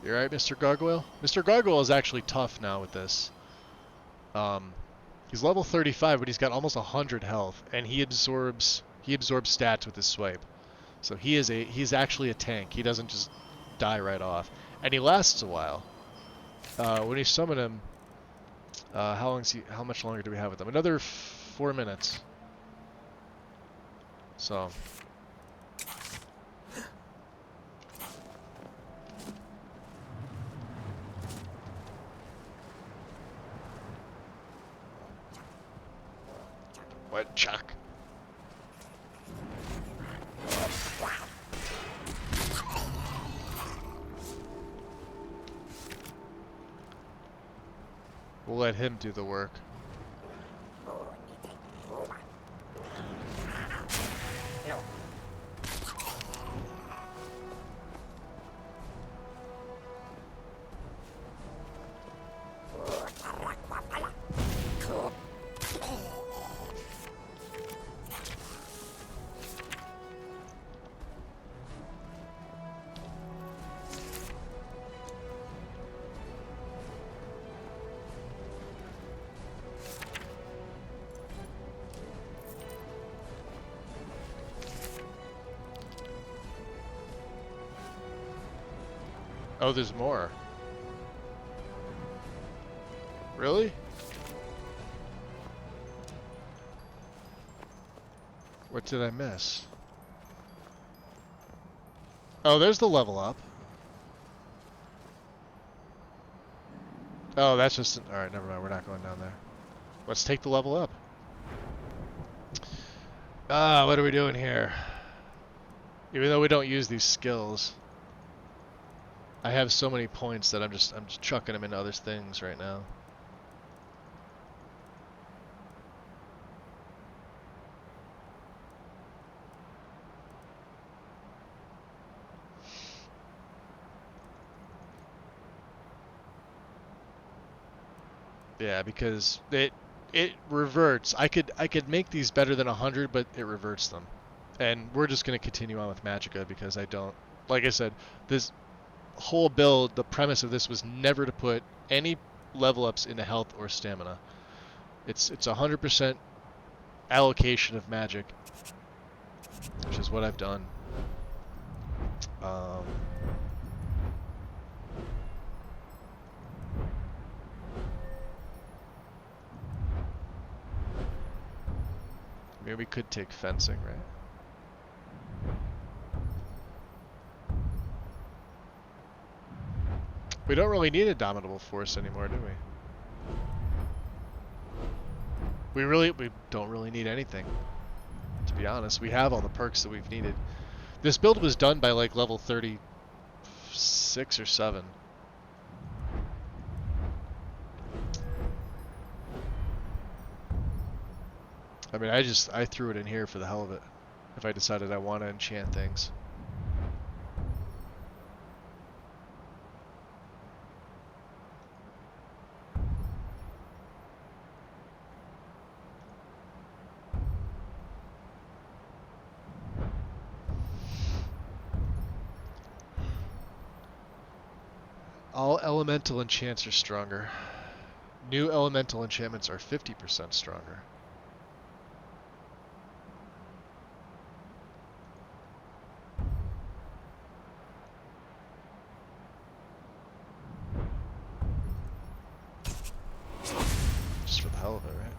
You alright, Mr. Gargoyle? Mr. Gargoyle is actually tough now with this. He's level 35, but he's got almost 100 health, and he absorbs stats with his swipe. So he's actually a tank. He doesn't just die right off. And he lasts a while. When you summon him, how much longer do we have with him? Another 4 minutes. So what, Chuck? We'll let him do the work. Oh, there's more. Really? What did I miss? Oh, there's the level up. Oh, that's just... Alright, never mind. We're not going down there. Let's take the level up. What are we doing here? Even though we don't use these skills, I have so many points that I'm just chucking them into other things right now. Yeah, because it reverts. I could make these better than 100, but it reverts them. And we're just going to continue on with Magicka because I don't... Like I said, this whole build, the premise of this was never to put any level ups into health or stamina. It's 100% allocation of magic, which is what I've done. Maybe we could take fencing, right? We don't really need a dominable force anymore, do we? We don't really need anything, to be honest. We have all the perks that we've needed. This build was done by like level 36 or 7. I mean, I threw it in here for the hell of it. If I decided I want to enchant things. All elemental enchants are stronger. New elemental enchantments are 50% stronger. Just for the hell of it, right?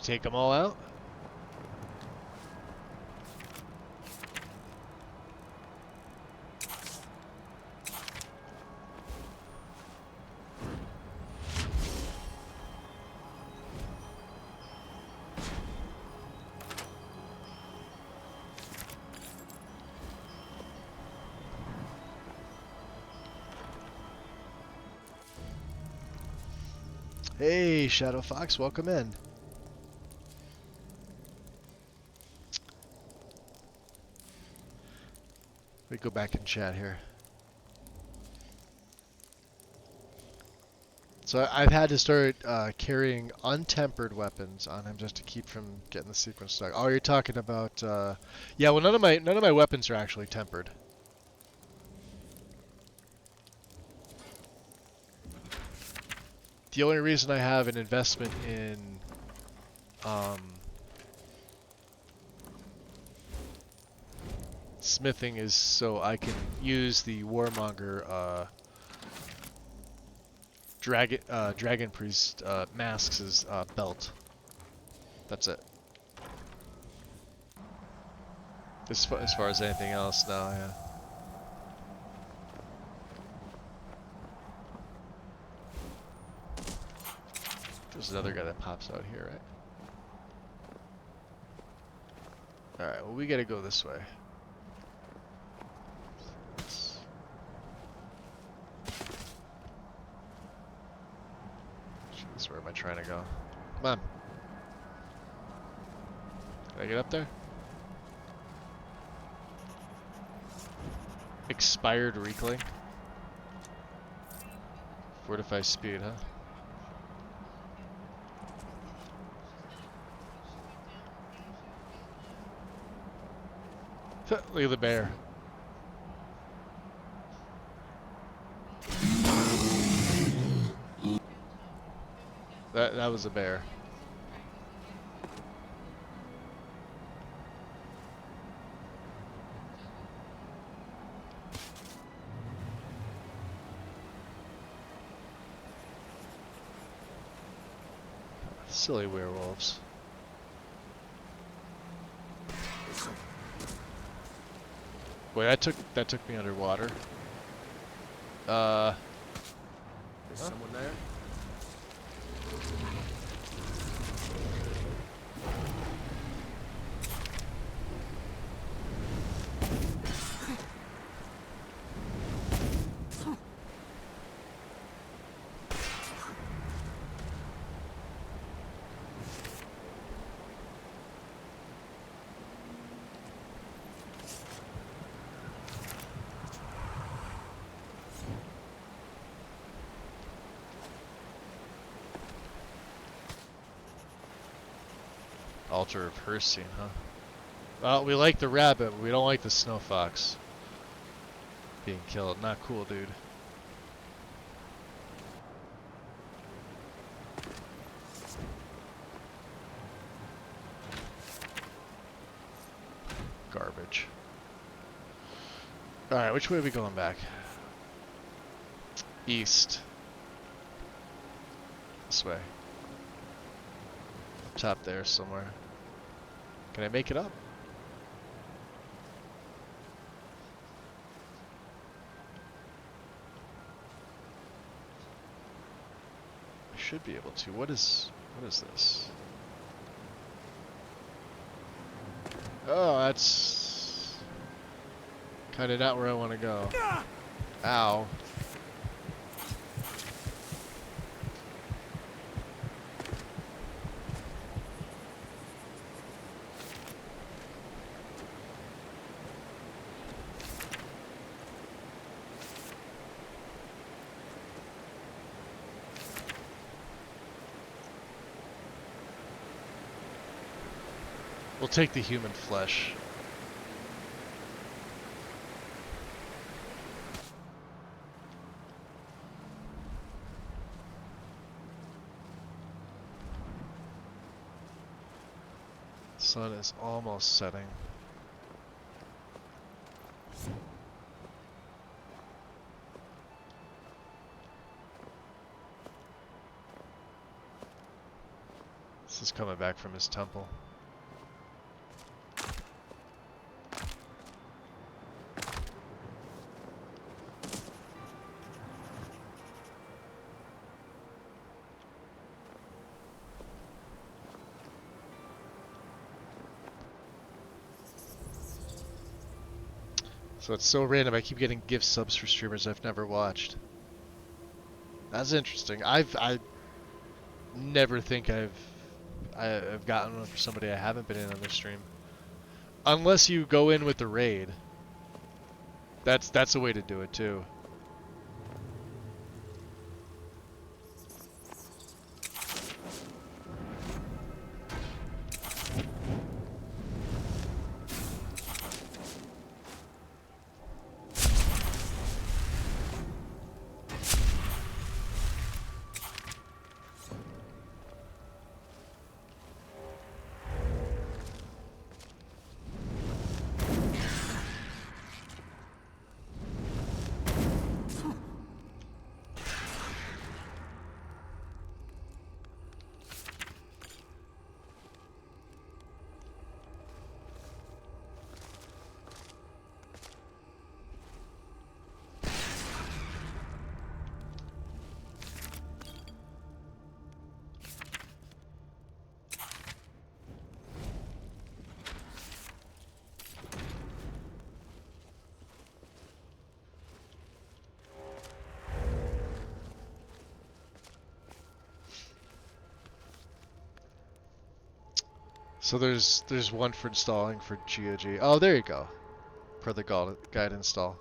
Take them all out? Hey, Shadow Fox, welcome in. Let me go back and chat here. So I've had to start carrying untempered weapons on him just to keep from getting the sequence stuck. Oh, you're talking about yeah. Well, none of my weapons are actually tempered. The only reason I have an investment in smithing is so I can use the Warmonger Dragon Priest masks as belt. That's it. As far as anything else, no, yeah. There's another guy that pops out here, right? Alright, well we gotta go this way. Jeez, where am I trying to go? Come on. Can I get up there? Expired Requiem. Fortify speed, huh? Look at the bear. That was a bear. Silly werewolves. Wait, that took me underwater. There's someone there? Altar of Hercene, huh? Well, we like the rabbit, but we don't like the snow fox being killed. Not cool, dude. Garbage. Alright, which way are we going back? East. This way. Top there somewhere. Can I make it up? I should be able to. What is this? Oh, that's kind of not where I want to go. Ow. We'll take the human flesh. Sun is almost setting. This is coming back from his temple. So it's so random. I keep getting gift subs for streamers I've never watched. That's interesting. I never think I've gotten one for somebody I haven't been in on their stream, unless you go in with the raid. That's a way to do it too. So there's one for installing for GOG. Oh, there you go. Per the guide install.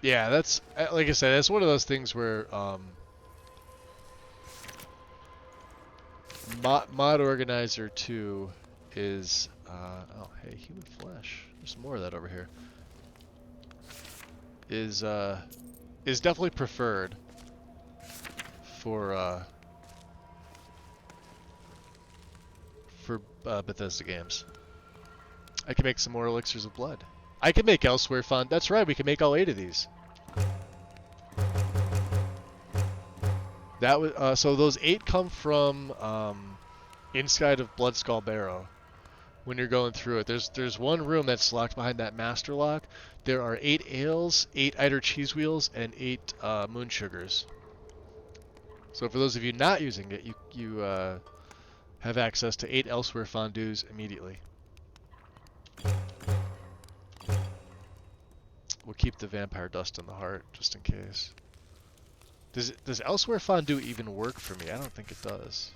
Yeah, that's like I said, that's one of those things where mod organizer 2 is oh hey, human flesh. There's more of that over here. is definitely preferred for Bethesda games. I can make some more elixirs of blood. I can make elsewhere fond. That's right. We can make all 8 of these. That was so. Those 8 come from inside of Bloodskull Barrow. When you're going through it, there's one room that's locked behind that master lock. There are 8 ales, 8 Eider cheese wheels, and 8 moon sugars. So for those of you not using it, you have access to 8 elsewhere fondues immediately. We'll keep the vampire dust in the heart just in case. Does elsewhere fondue even work for me? I don't think it does.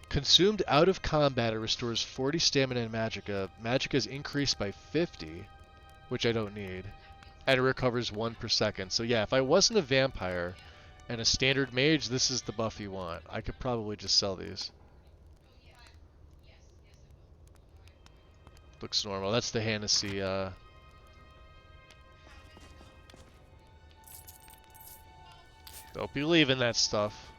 Consumed out of combat, it restores 40 stamina and magicka. Magicka is increased by 50, which I don't need, and it recovers 1 per second. So yeah, if I wasn't a vampire and a standard mage, this is the buff you want. I could probably just sell these. Looks normal. That's the Hennessy. Don't be leaving that stuff.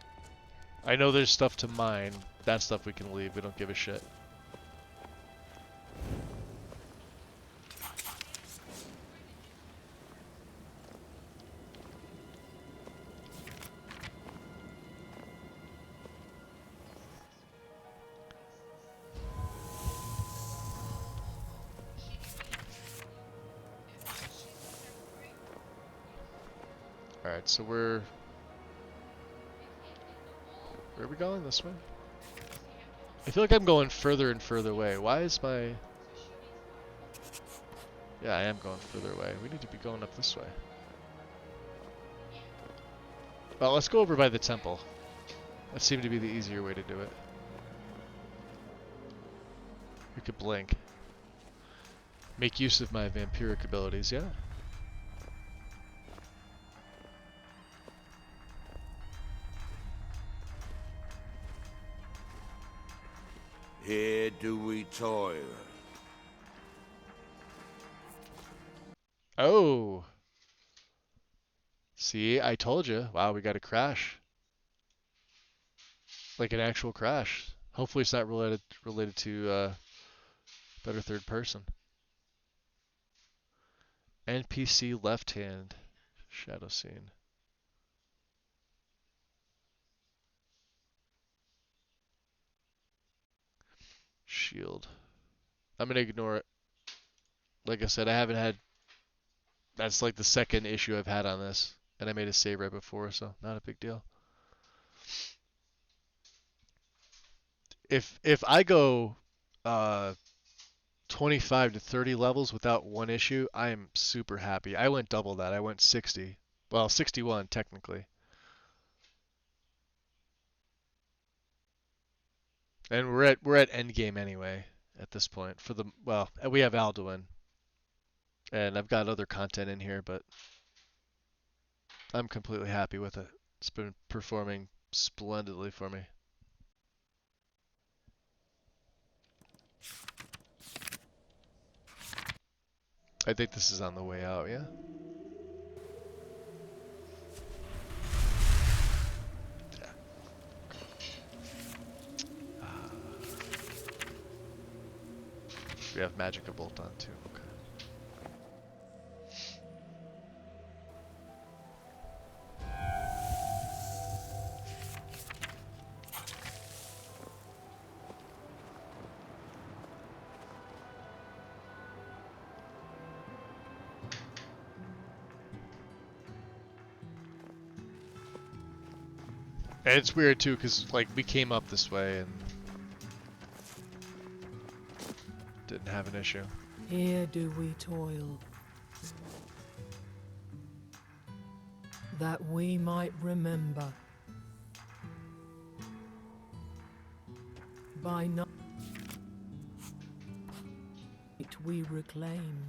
I know there's stuff to mine. That stuff we can leave. We don't give a shit. Alright, so where are we going? This way? I feel like I'm going further and further away. Why is my... Yeah, I am going further away. We need to be going up this way. Well, let's go over by the temple. That seemed to be the easier way to do it. We could blink. Make use of my vampiric abilities, yeah? Here do we toil. Oh! See, I told you. Wow, we got a crash. Like an actual crash. Hopefully it's not related to better third person. NPC left hand. Shadow scene. Shield. I'm gonna ignore it. Like I said, I haven't had... That's like the second issue I've had on this. And I made a save right before, so not a big deal. If I go 25 to 30 levels without one issue, I am super happy. I went double that. I went 60. Well, 61 technically. And we're at endgame anyway at this point. For the well, we have Alduin. And I've got other content in here, but I'm completely happy with it. It's been performing splendidly for me. I think this is on the way out, yeah? We have Magicka Bolt on too, okay. And it's weird too, because like we came up this way and didn't have an issue. Here do we toil, that we might remember. By night we reclaim.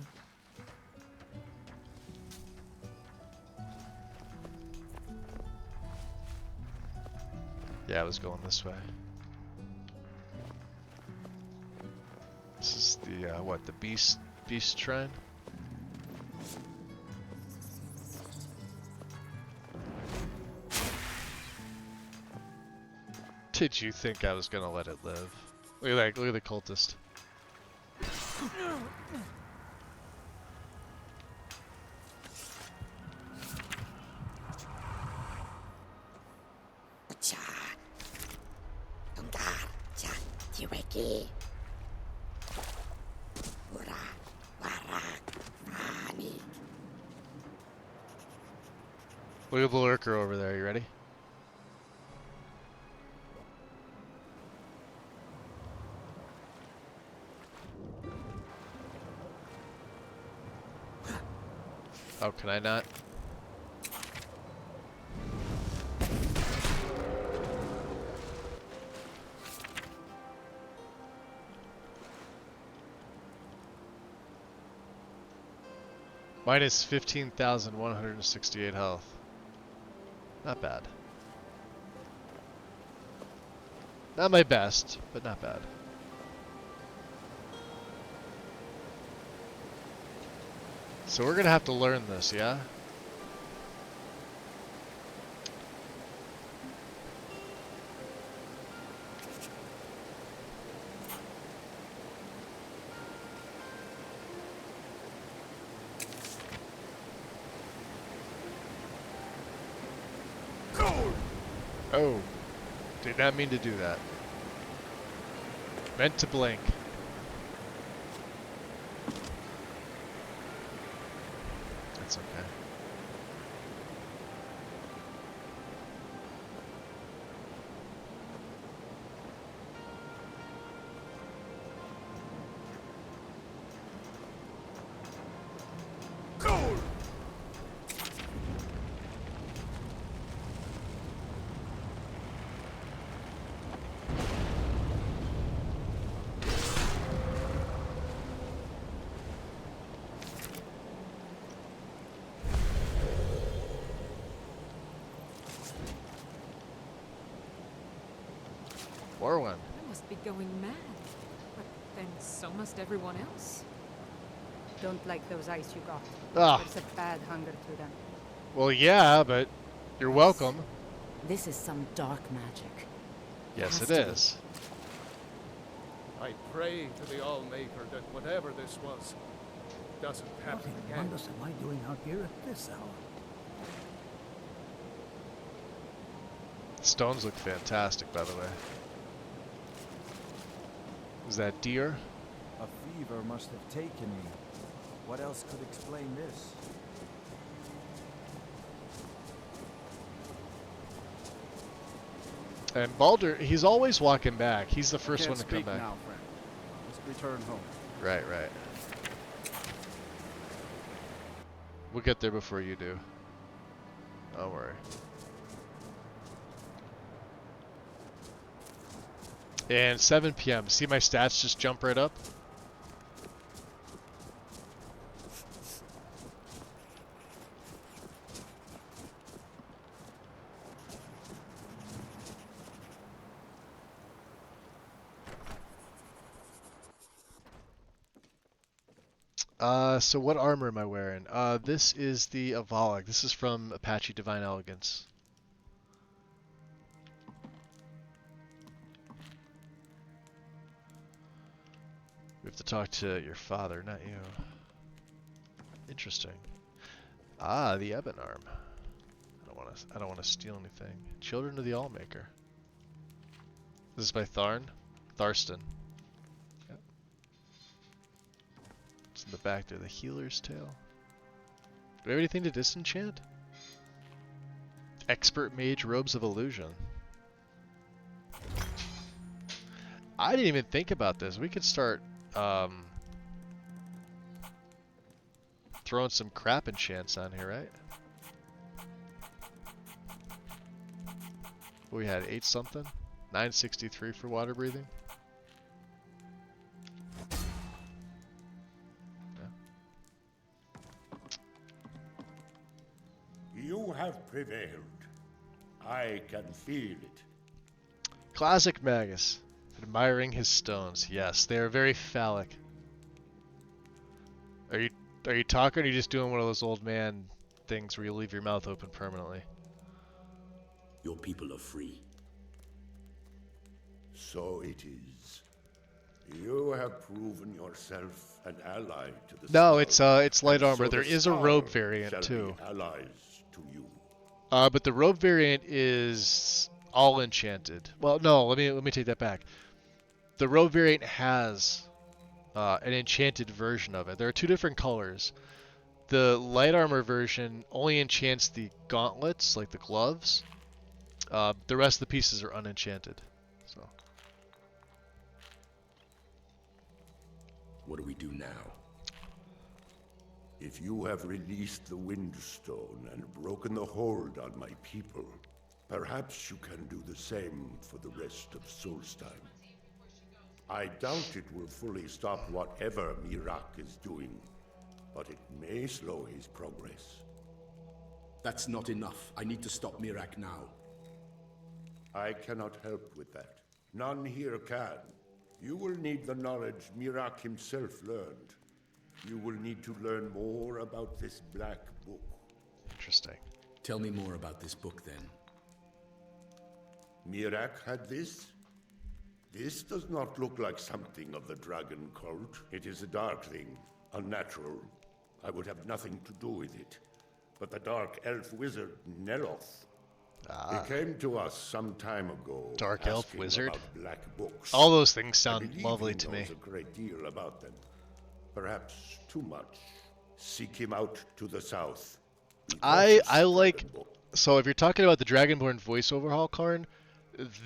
Yeah, I was going this way. This is the what? The beast shrine. Did you think I was gonna let it live? Look at that, look at the cultist. Look at the lurker over there, you ready? Oh, can I not? Minus 15,168 health. Not bad. Not my best, but not bad. So we're gonna have to learn this, yeah? Oh, did not mean to do that. Meant to blink. That's okay. Or one. I must be going mad. But then so must everyone else. Don't like those eyes you got. Ah. There's a bad hunger to them. Well, yeah, but you're welcome. This is some dark magic. Yes, it is. I pray to the Allmaker that whatever this was doesn't happen again. What am I doing out here at this hour? Stones look fantastic, by the way. Is that deer? A fever must have taken me. What else could explain this? And Baldur, he's always walking back. He's the first one to come back. Now, friend. Let's return home. Right, right. We'll get there before you do. Don't worry. And 7 p.m. See my stats just jump right up? So what armor am I wearing? This is the Avalok. This is from Apache Divine Elegance. We have to talk to your father, not you. Interesting. Ah, the Ebon Arm. I don't want to steal anything. Children of the Allmaker. This is by Tharston. Yep. It's in the back there, the Healer's Tale. Do we have anything to disenchant? Expert Mage Robes of Illusion. I didn't even think about this. We could start throwing some crap enchants on here, right? We had 8 something, 963 for water breathing. Yeah. You have prevailed. I can feel it. Classic Magus. Admiring his stones. Yes, they are very phallic. Are you talking or are you just doing one of those old man things where you leave your mouth open permanently? Your people are free. So it is. You have proven yourself an ally to the No, Star, it's light and armor. so There the is a Star robe variant shall too. Be allies to you. But the robe variant is all enchanted. Well, no, let me take that back. The robe variant has an enchanted version of it. There are two different colors. The light armor version only enchants the gauntlets, like the gloves. The rest of the pieces are unenchanted. So. What do we do now? If you have released the Windstone and broken the hold on my people, perhaps you can do the same for the rest of Solstheim. I doubt it will fully stop whatever Miraak is doing, but it may slow his progress. That's not enough. I need to stop Miraak now. I cannot help with that. None here can. You will need the knowledge Miraak himself learned. You will need to learn more about this black book. Interesting. Tell me more about this book, then. Miraak had this? This does not look like something of the dragon cult. It is a dark thing, unnatural. I would have nothing to do with it. But the dark elf wizard, Dreloth, he came to us some time ago. Dark elf wizard? About black books. All those things sound lovely to me. He knows a great deal about them. Perhaps too much. Seek him out to the south. I like. So if you're talking about the Dragonborn voice overhaul, Karn,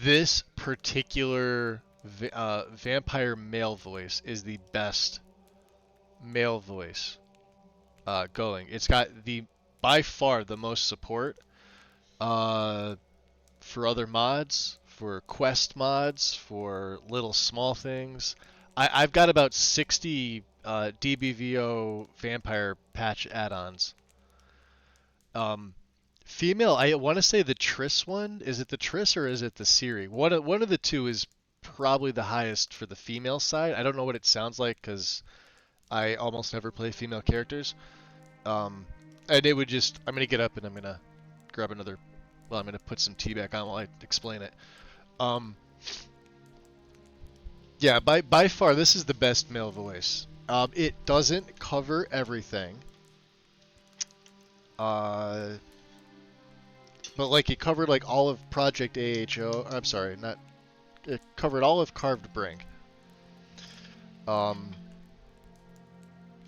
this particular vampire male voice is the best male voice going. It's got by far the most support for other mods, for quest mods, for little small things. I've got about 60 DBVO vampire patch add-ons. Female, I want to say the Triss one. Is it the Triss or is it the Ciri? One of the two is probably the highest for the female side. I don't know what it sounds like because I almost never play female characters. And it would just, I'm going to get up and I'm going to grab another, well, I'm going to put some tea back on while I explain it. Yeah, by far, this is the best male voice. It doesn't cover everything. But like it covered like all of Project AHO. I'm sorry, not. It covered all of Carved Brink.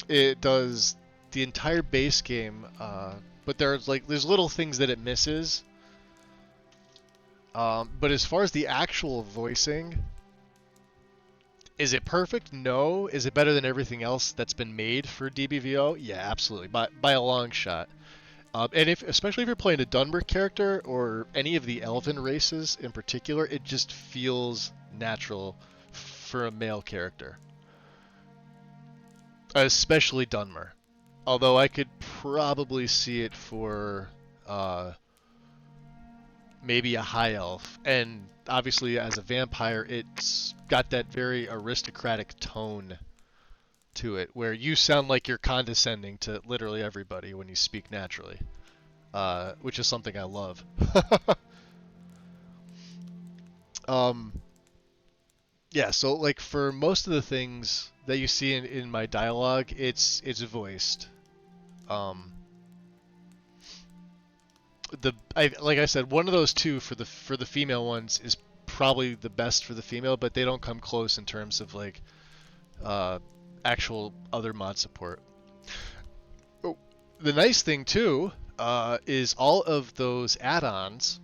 It does the entire base game, but there's little things that it misses. But as far as the actual voicing, is it perfect? No. Is it better than everything else that's been made for DBVO? Yeah, absolutely, by a long shot. And especially if you're playing a Dunmer character or any of the Elven races in particular, it just feels natural for a male character. Especially Dunmer. Although I could probably see it for maybe a high elf. And obviously as a vampire, it's got that very aristocratic tone to it, where you sound like you're condescending to literally everybody when you speak naturally, which is something I love. Yeah, so like for most of the things that you see in my dialogue, it's voiced. Like I said, one of those two for the female ones is probably the best for the female, but they don't come close in terms of like actual other mod support. Oh, the nice thing too is all of those add-ons,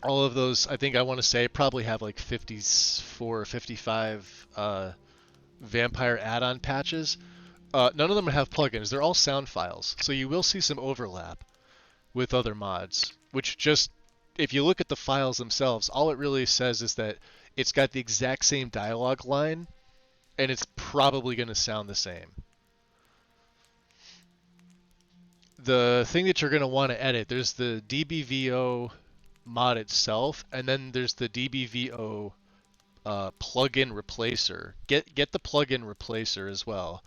all of those, I think I want to say probably have like 54 or 55 vampire add-on patches. None of them have plugins. They're all sound files, so you will see some overlap with other mods, which just, if you look at the files themselves, all it really says is that it's got the exact same dialogue line, and it's probably going to sound the same. The thing that you're going to want to edit, there's the DBVO mod itself, and then there's the DBVO plugin replacer. Get the plugin replacer as well,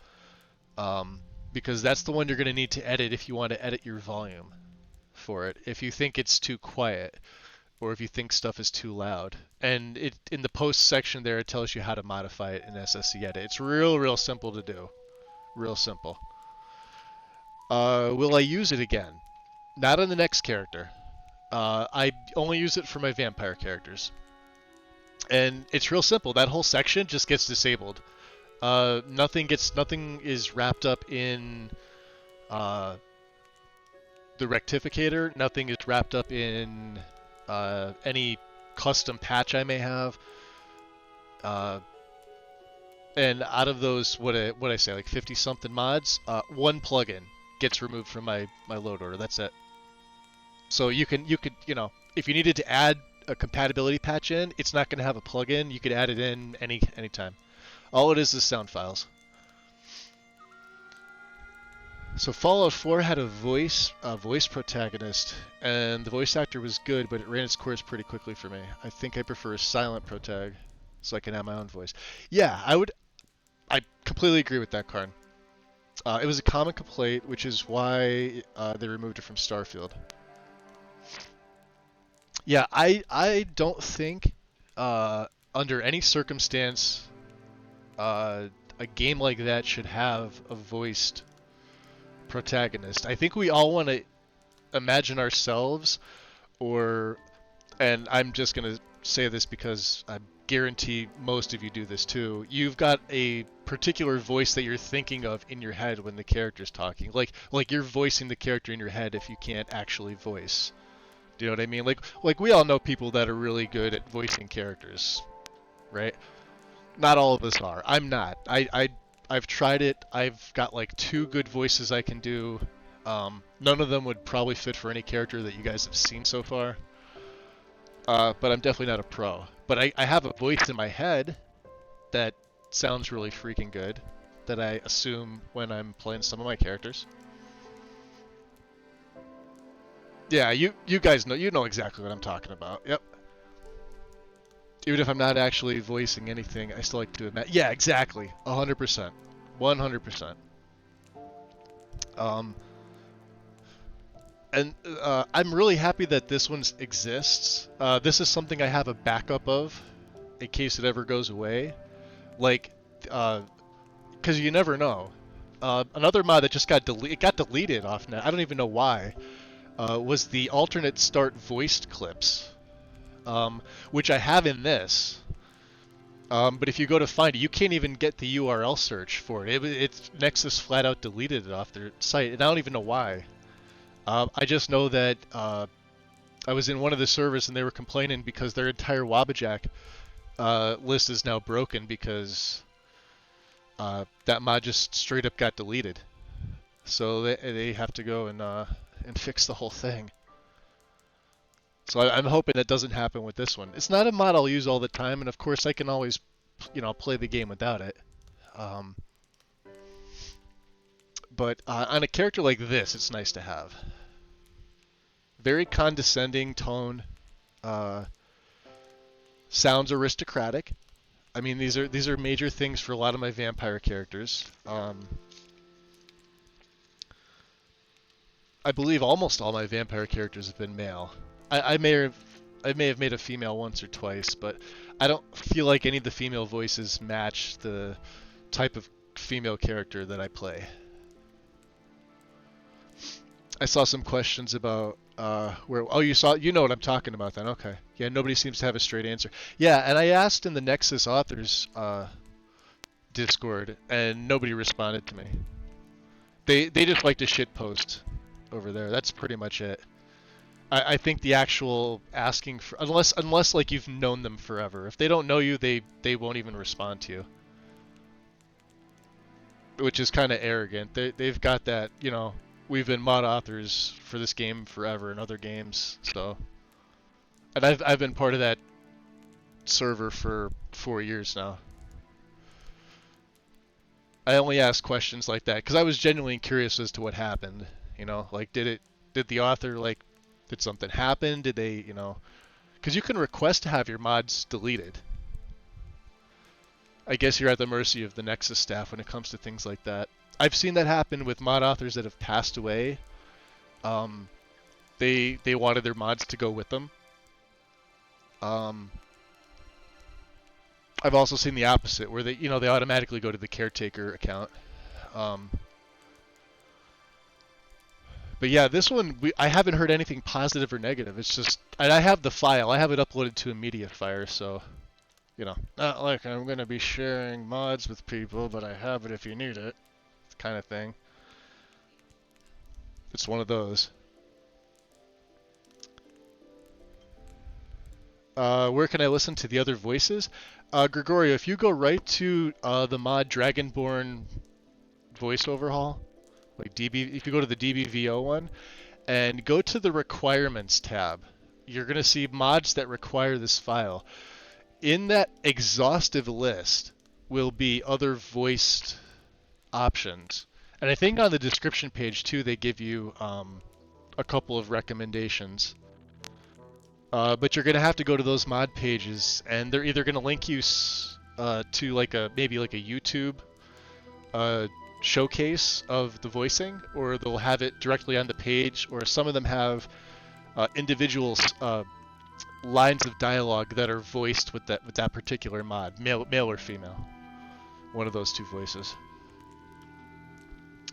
because that's the one you're going to need to edit if you want to edit your volume for it. If you think it's too quiet, or if you think stuff is too loud. And it in the post section there, it tells you how to modify it in SSC Edit. It's real simple to do. Real simple. Will I use it again? Not on the next character. I only use it for my vampire characters. And it's real simple. That whole section just gets disabled. Nothing is wrapped up in the rectificator. Nothing is wrapped up in any custom patch I may have. And out of those, what I say, like 50 something mods, one plugin gets removed from my load order. That's it. So you could, if you needed to add a compatibility patch in, it's not going to have a plugin. You could add it in anytime. All it is sound files. So Fallout 4 had a voice protagonist, and the voice actor was good, but it ran its course pretty quickly for me. I think I prefer a silent protag, so I can have my own voice. Yeah, I completely agree with that, Karn. It was a common complaint, which is why they removed it from Starfield. Yeah, I don't think under any circumstance a game like that should have a voiced protagonist. I think we all want to imagine ourselves, and I'm just going to say this because I guarantee most of you do this too. You've got a particular voice that you're thinking of in your head when the character's talking. Like you're voicing the character in your head if you can't actually voice. Do you know what I mean? Like we all know people that are really good at voicing characters, right? Not all of us are. I'm not. I've tried it. I've got like 2 good voices I can do. None of them would probably fit for any character that you guys have seen so far. But I'm definitely not a pro. But I have a voice in my head that sounds really freaking good that I assume when I'm playing some of my characters. Yeah, you guys know, you know exactly what I'm talking about. Yep. Even if I'm not actually voicing anything, I still like to imagine. Yeah, exactly. 100%. 100%. And I'm really happy that this one exists. This is something I have a backup of in case it ever goes away. Like, because you never know. Another mod that just got deleted off net. I don't even know why. Was the alternate start voiced clips, which I have in this. But if you go to find it, you can't even get the URL search for it. It's Nexus flat out deleted it off their site, and I don't even know why. I just know that I was in one of the servers and they were complaining because their entire Wabbajack list is now broken because that mod just straight up got deleted. So they have to go and fix the whole thing. So I'm hoping that doesn't happen with this one. It's not a mod I'll use all the time, and of course I can always, play the game without it. But on a character like this, it's nice to have. Very condescending tone. Sounds aristocratic. I mean, these are major things for a lot of my vampire characters. I believe almost all my vampire characters have been male. I may have made a female once or twice, but I don't feel like any of the female voices match the type of female character that I play. I saw some questions about where. Oh, you know what I'm talking about then? Okay. Yeah, nobody seems to have a straight answer. Yeah, and I asked in the Nexus authors Discord, and nobody responded to me. They just like to shitpost over there. That's pretty much it. I think the actual asking for, unless like you've known them forever. If they don't know you, they won't even respond to you. Which is kind of arrogant. They've got that, we've been mod authors for this game forever and other games, so. And I've been part of that server for 4 years now. I only asked questions like that because I was genuinely curious as to what happened. Like did the author did something happen? Did they, because you can request to have your mods deleted. I guess you're at the mercy of the Nexus staff when it comes to things like that. I've seen that happen with mod authors that have passed away. They wanted their mods to go with them. Um, I've also seen the opposite, where they automatically go to the caretaker account. Um, but yeah, this one I haven't heard anything positive or negative. It's just, and I have the file. I have it uploaded to Fire, so not like I'm gonna be sharing mods with people, but I have it if you need it, kind of thing. It's one of those. Where can I listen to the other voices? Gregorio, if you go right to the mod Dragonborn voice overhaul, like DB, if you go to the DBVO one and go to the requirements tab, you're gonna see mods that require this file. In that exhaustive list will be other voiced options, and I think on the description page too they give you a couple of recommendations. But you're gonna have to go to those mod pages, and they're either gonna link you to maybe like a YouTube showcase of the voicing, or they'll have it directly on the page, or some of them have individual lines of dialogue that are voiced with that particular mod, male or female. One of those two voices.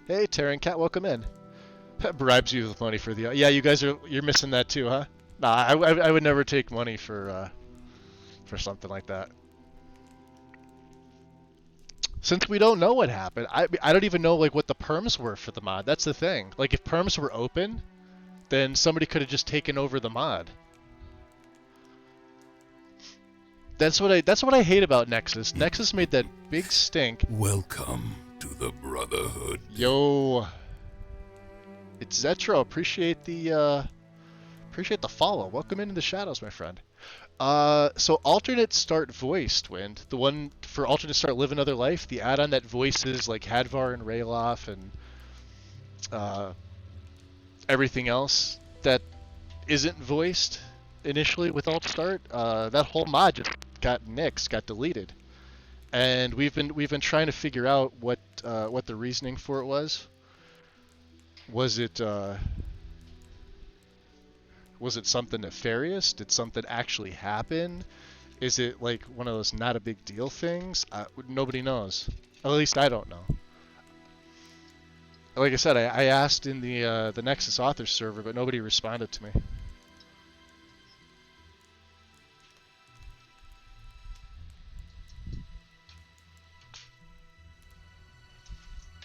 Hey, Terran Cat, welcome in. Bribes you with money for the... Yeah, you're missing that too, huh? Nah, I would never take money for something like that. Since we don't know what happened, I don't even know like what the perms were for the mod. That's the thing. Like if perms were open, then somebody could have just taken over the mod. That's what I hate about Nexus. Nexus made that big stink. Welcome to the Brotherhood. Yo, it's Zetro. Appreciate the follow. Welcome into the shadows, my friend. So alternate start voiced, Wind. The one for alternate start live another life. The add-on that voices like Hadvar and Rayloff and everything else that isn't voiced initially with alt start. That whole mod just got nixed, got deleted, and we've been trying to figure out what the reasoning for it was. Was it something nefarious? Did something actually happen? Is it like one of those not a big deal things? Nobody knows. At least I don't know. Like I said, I asked in the Nexus authors server, but nobody responded to me.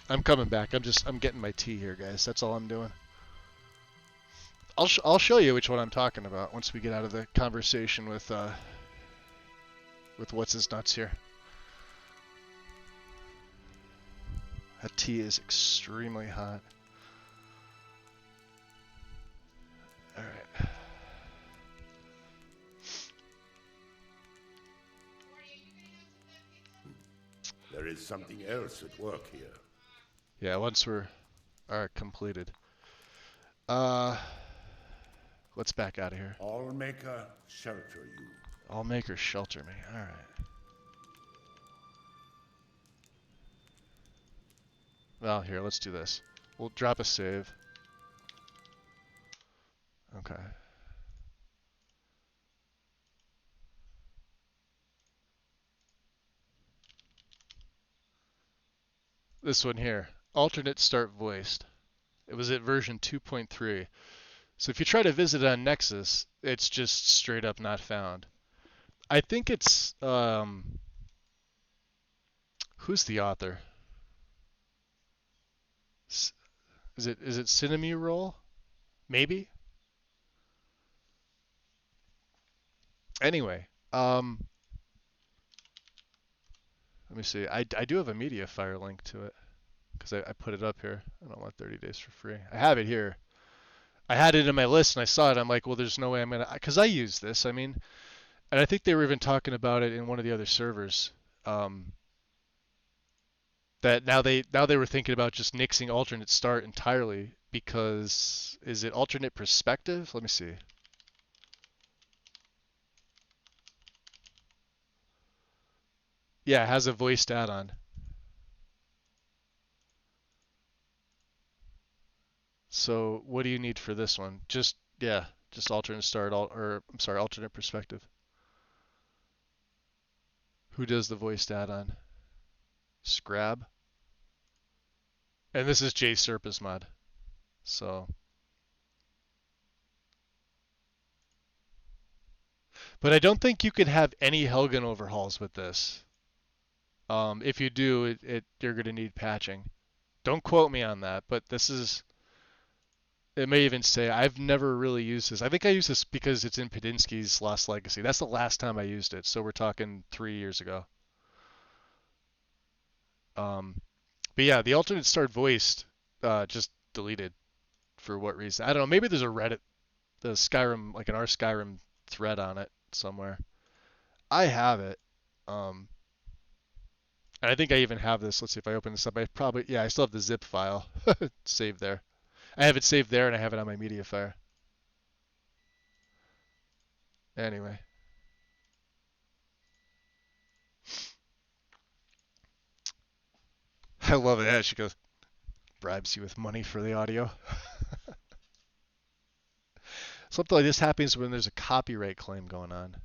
I'm coming back. I'm getting my tea here, guys. That's all I'm doing. I'll show you which one I'm talking about once we get out of the conversation with what's his nuts here. That tea is extremely hot. All right. There is something else at work here. Yeah, once we're completed. Let's back out of here. Allmaker, shelter you. Allmaker, shelter me. All right. Well, here, let's do this. We'll drop a save. Okay. This one here. Alternate start voiced. It was at version 2.3. So if you try to visit on Nexus, it's just straight up not found. I think it's who's the author? Is it Cinemi Roll? Maybe. Anyway, let me see. I do have a Mediafire link to it because I put it up here. I don't want 30 days for free. I have it here. I had it in my list and I saw it. I'm like, well, there's no way I'm gonna, because I use this. I mean, and I think they were even talking about it in one of the other servers. That now they were thinking about just nixing alternate start entirely because is it alternate perspective? Let me see. Yeah, it has a voiced add-on. So what do you need for this one? Just alternate start, alternate perspective. Who does the voiced add-on? Scrab. And this is J Serpus mod. So. But I don't think you could have any Helgen overhauls with this. If you do, you're going to need patching. Don't quote me on that, but this is... It may even say, I've never really used this. I think I used this because it's in Pedinsky's Lost Legacy. That's the last time I used it, so we're talking 3 years ago. But yeah, the alternate start voiced just deleted for what reason? I don't know. Maybe there's a Reddit, the Skyrim, like an R Skyrim thread on it somewhere. I have it. And I think I even have this. Let's see if I open this up. I still have the zip file saved there. I have it saved there and I have it on my media file. Anyway. I love it. Yeah, she goes, bribes you with money for the audio. Something like this happens when there's a copyright claim going on.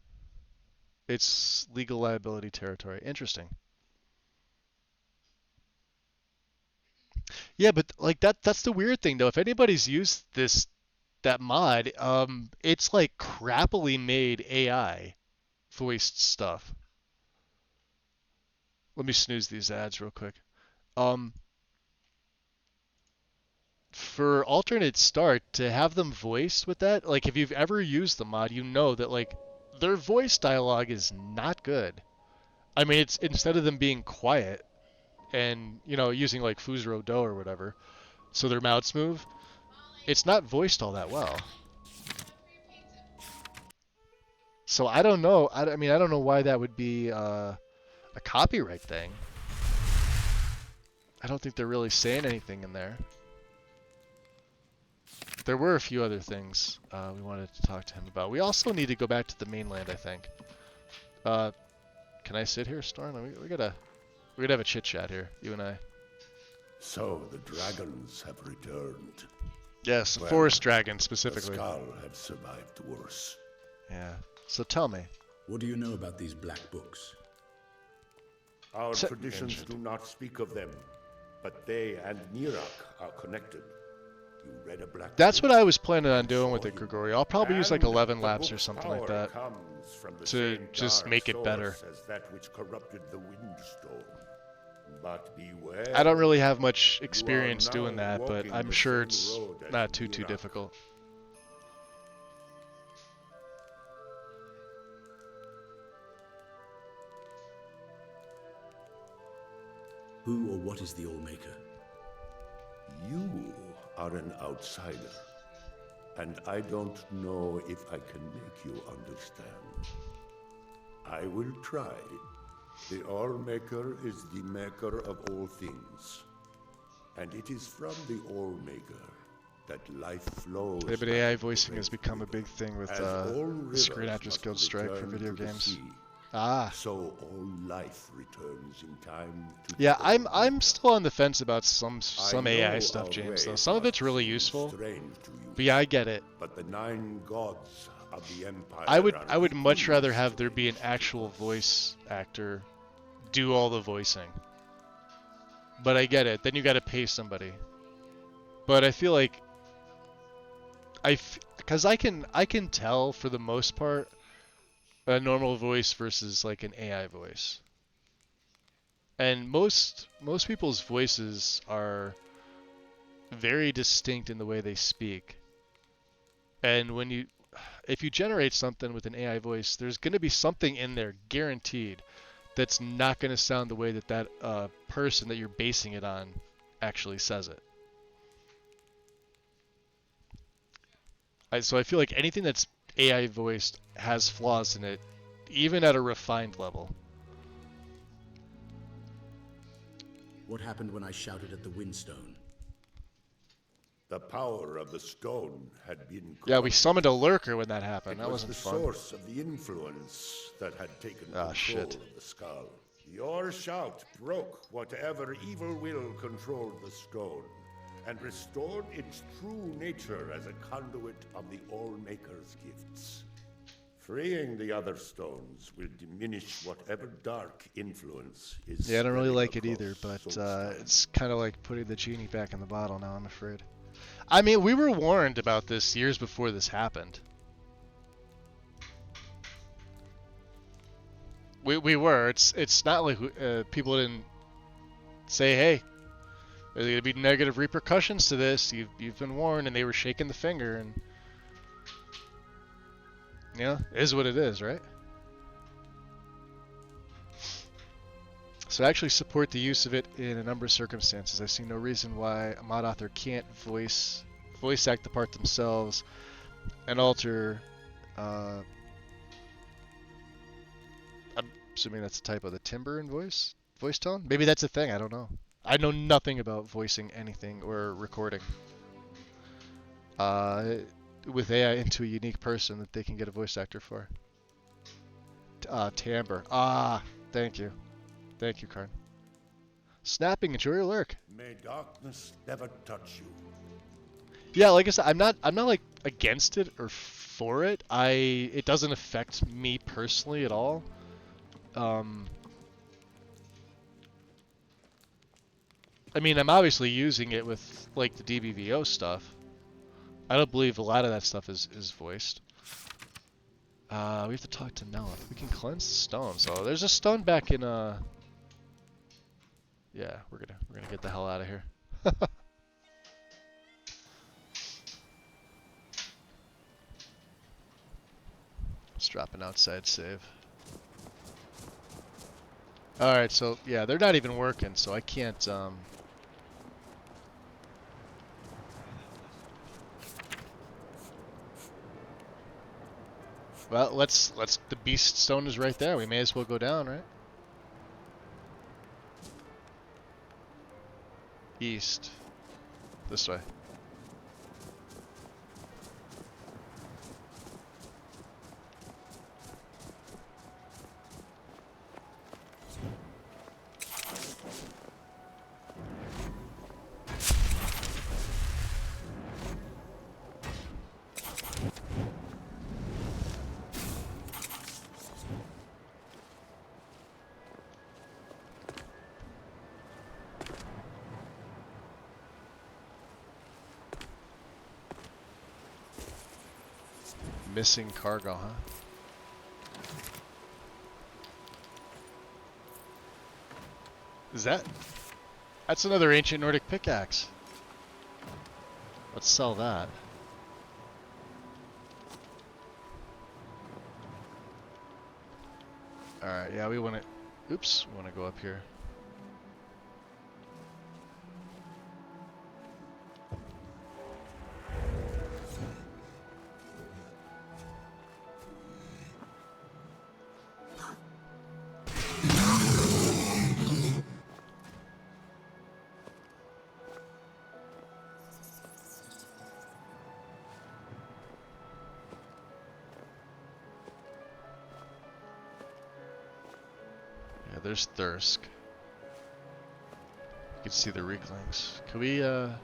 It's legal liability territory. Interesting. Yeah, but like that's the weird thing though. If anybody's used that mod, it's like crappily made AI voiced stuff. Let me snooze these ads real quick. For alternate start, to have them voiced with that, like if you've ever used the mod, you know that like their voice dialogue is not good. I mean, it's instead of them being quiet and, you know, using like Fuzuro Do or whatever, so their mouths move, it's not voiced all that well. So I don't know. I mean, I don't know why that would be a copyright thing. I don't think they're really saying anything in there. There were a few other things we wanted to talk to him about. We also need to go back to the mainland, I think. Can I sit here, Storm? We're gonna have a chit chat here, you and I. So the dragons have returned. Yes, well, forest dragon specifically. The Skull have survived worse. Yeah. So tell me. What do you know about these black books? Our traditions do not speak of them, but they and Nirak are connected. You read a black That's book? what I was planning on doing with it, Grigori. I'll probably use like 11 laps or something like that to just make it better. As that which corrupted the Windstone. But beware, I don't really have much experience doing that, but I'm sure it's not too difficult. Who or what is the Allmaker? You are an outsider, and I don't know if I can make you understand. I will try. The Allmaker is the maker of all things, and it is from the Allmaker that life flows. Yeah, but AI voicing has become a big thing with the Screen Actors Guild strike for video games. So all life returns in time to yeah, I'm still on the fence about some AI stuff, James, though. Some of it's really useful. But yeah, I get it. But the 9 gods of the Empire I would much rather have there be an actual voice actor do all the voicing. But I get it. Then you got to pay somebody. But I feel like because I can tell for the most part a normal voice versus like an AI voice. And most people's voices are very distinct in the way they speak. And if you generate something with an AI voice, there's going to be something in there guaranteed that's not going to sound the way that person that you're basing it on actually says it. So I feel like anything that's AI voiced has flaws in it, even at a refined level. What happened when I shouted at the Windstone? The power of the stone had been... Yeah, we summoned a lurker when that happened. That wasn't fun. It was the source of the influence that had taken control of the Skull. Your shout broke whatever evil will controlled the stone, and restored its true nature as a conduit of the Allmaker's gifts. Freeing the other stones will diminish whatever dark influence is. Yeah, I don't really spreading like it either, across but Solstheim. it's kind of like putting the genie back in the bottle now, I'm afraid. I mean, we were warned about this years before this happened. We were. It's not like people didn't say, hey, there's going to be negative repercussions to this. You've been warned, and they were shaking the finger, and you know, it is what it is, right? So I actually support the use of it in a number of circumstances. I see no reason why a mod author can't voice act the part themselves and alter. I'm assuming that's a typo. The timbre in voice tone. Maybe that's a thing. I don't know. I know nothing about voicing anything or recording. With AI into a unique person that they can get a voice actor for. Timbre. Thank you. Thank you, Karn. Snapping, enjoy your lurk. May darkness never touch you. Yeah, like I said, I'm not like against it or for it. It doesn't affect me personally at all. I mean, I'm obviously using it with like the DBVO stuff. I don't believe a lot of that stuff is voiced. We have to talk to Dreloth. We can cleanse the stone. So there's a stone back in yeah, we're gonna get the hell out of here. Let's drop an outside save. Alright, so yeah, they're not even working, so I can't well, let's the beast stone is right there. We may as well go down, right? East. This way. Missing cargo, huh? That's another ancient Nordic pickaxe. Let's sell that. Alright, yeah, we want to... Oops, we want to go up here. There's Thirsk. You can see the Reeklings. Can we, There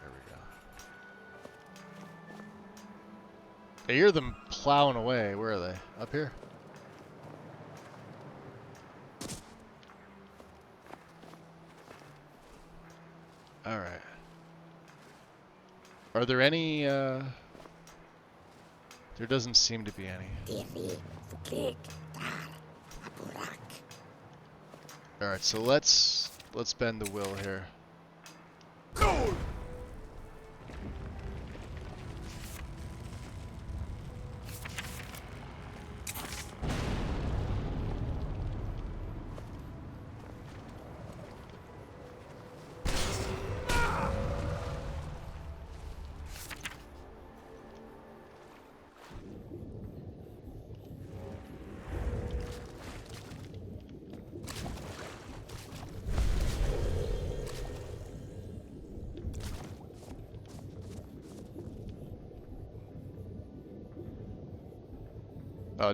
we go. I hear them plowing away. Where are they? Up here? Alright. Are there any, There doesn't seem to be any. Alright, so let's bend the will here.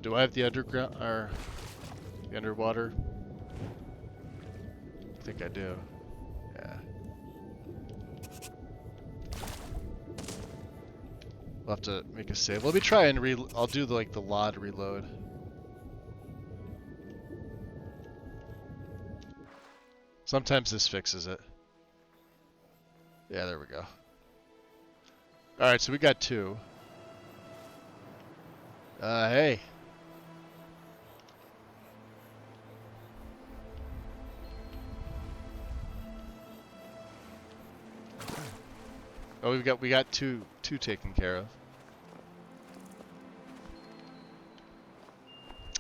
Do I have the underground or the underwater? I think I do. Yeah. We'll have to make a save. Let me try and I'll do like the LOD reload. Sometimes this fixes it. Yeah, there we go. Alright, so we got 2. Hey. Oh, we got two taken care of.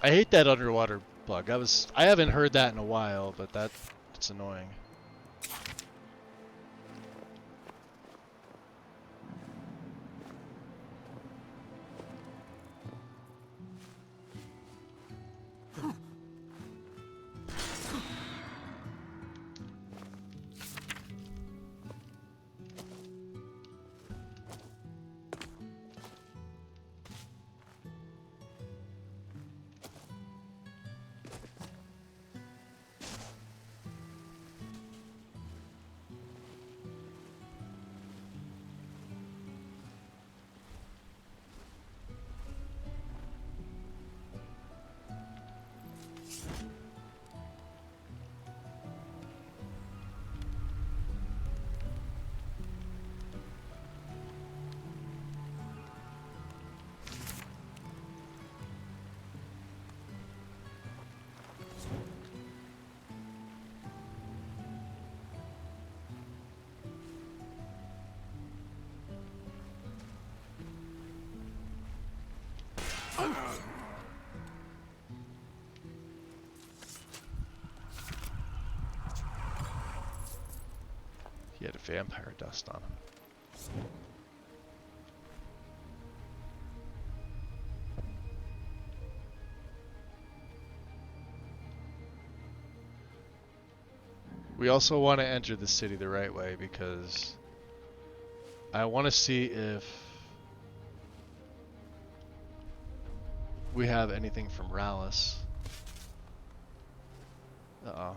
I hate that underwater bug. I haven't heard that in a while, but it's annoying. He had a vampire dust on him. We also want to enter the city the right way because I want to see if we have anything from Rallis. Uh-oh.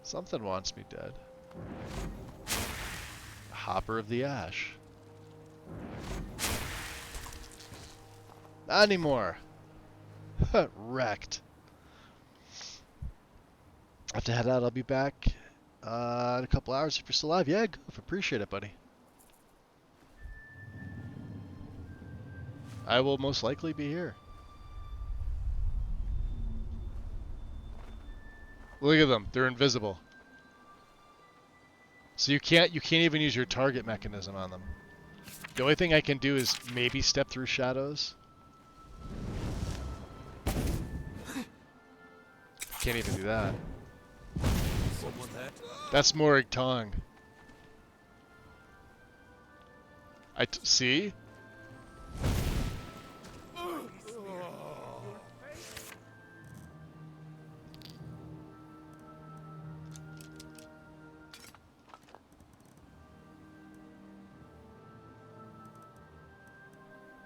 Something wants me dead. Hopper of the Ash. Not anymore. Wrecked. I have to head out. I'll be back in a couple hours if you're still alive. Yeah, Goof. Appreciate it, buddy. I will most likely be here. Look at them. They're invisible. So you can't even use your target mechanism on them. The only thing I can do is maybe step through shadows. Can't even do that. That's Morag Tong. See?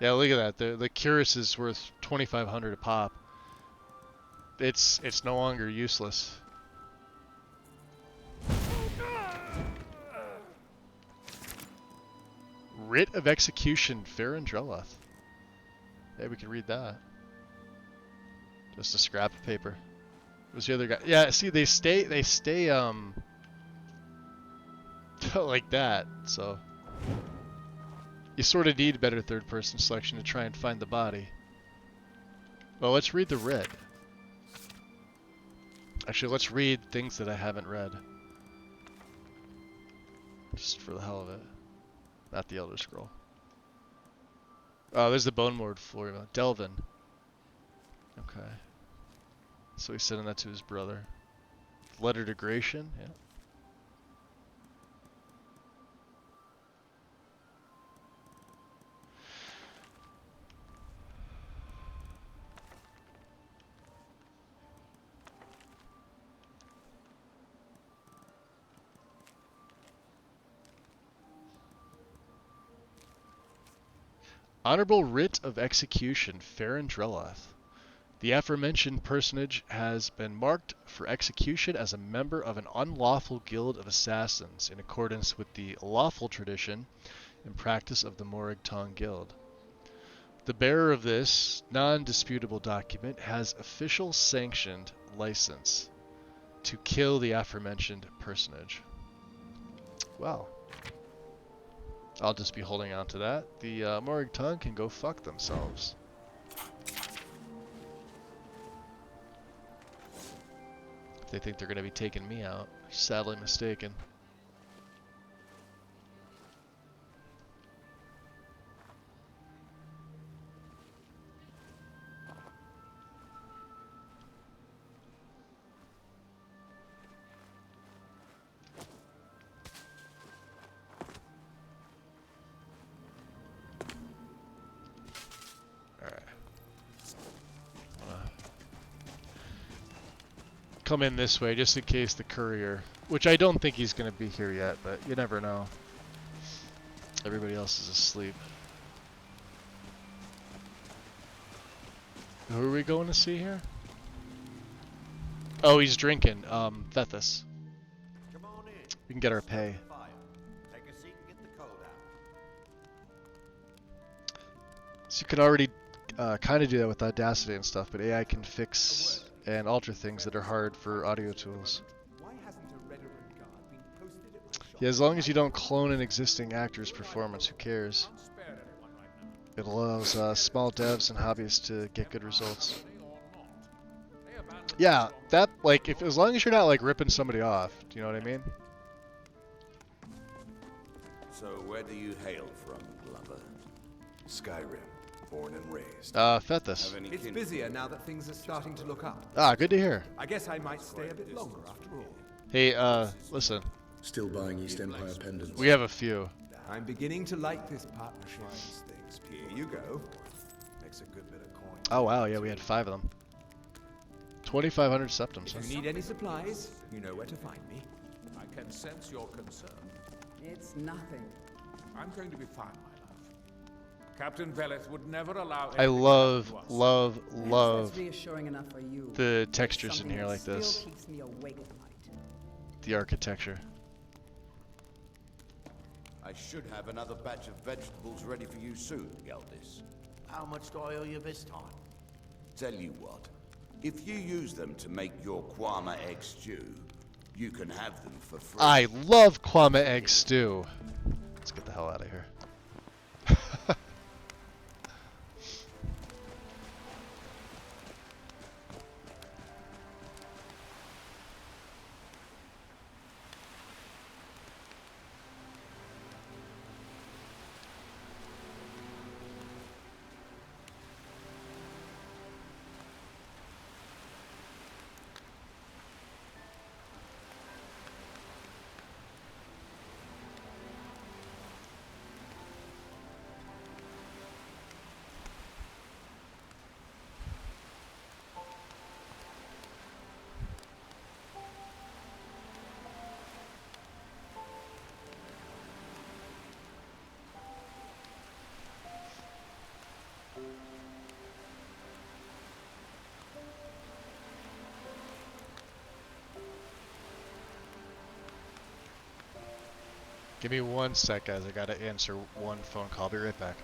Yeah, look at that. The Curus is worth 2,500 a pop. It's no longer useless. Writ of Execution, Feryn Dreloth. Yeah, we can read that. Just a scrap of paper. Who's the other guy? Yeah, see, they stay like that. So you sort of need better third-person selection to try and find the body. Well, let's read the writ. Actually, let's read things that I haven't read. Just for the hell of it. Not the Elder Scroll. Oh, there's the Bone Mold Flora. Delvin. Okay. So he's sending that to his brother. Letter to Gratian? Yeah. Honorable Writ of Execution, Feryn Dreloth. The aforementioned personage has been marked for execution as a member of an unlawful guild of assassins in accordance with the lawful tradition and practice of the Morag Guild. The bearer of this non-disputable document has official sanctioned license to kill the aforementioned personage. Well, I'll just be holding on to that. The Morag can go fuck themselves. If they think they're going to be taking me out, sadly mistaken. Come in this way just in case the courier, which I don't think he's going to be here yet, but you never know. Everybody else is asleep. Who are we going to see here? Oh, he's drinking. Vethus. We can get our pay. Take a seat and get the cold out. So you can already kind of do that with Audacity and stuff, but AI can fix and alter things that are hard for audio tools. Yeah, as long as you don't clone an existing actor's performance, who cares? It allows small devs and hobbyists to get good results. Yeah, that, like, if as long as you're not, like, ripping somebody off, do you know what I mean? So, where do you hail from, Glover? Skyrim. Born and raised. Fethus. It's busier now that things are starting to look up. Ah, good to hear. I guess I might stay a bit longer after all. Hey, listen. Still buying East Empire pendants. We have a few. I'm beginning to like this partnership. Here you go. Makes a good bit of coin. Oh wow, yeah, we had 5 of them. 2,500 septums. If you need any supplies, you know where to find me. I can sense your concern. It's nothing. I'm going to be fine, my love. Captain Veleth would never allow. I love That's reassuring enough for you. the textures in here like this. Still keeps me awake at night. The architecture. I should have another batch of vegetables ready for you soon, Geldis. How much do I owe you this time? Tell you what, if you use them to make your Kwama egg stew, you can have them for free. I love Kwama egg stew. Let's get the hell out of here. Give me 1 sec, guys. I gotta answer one phone call. I'll be right back.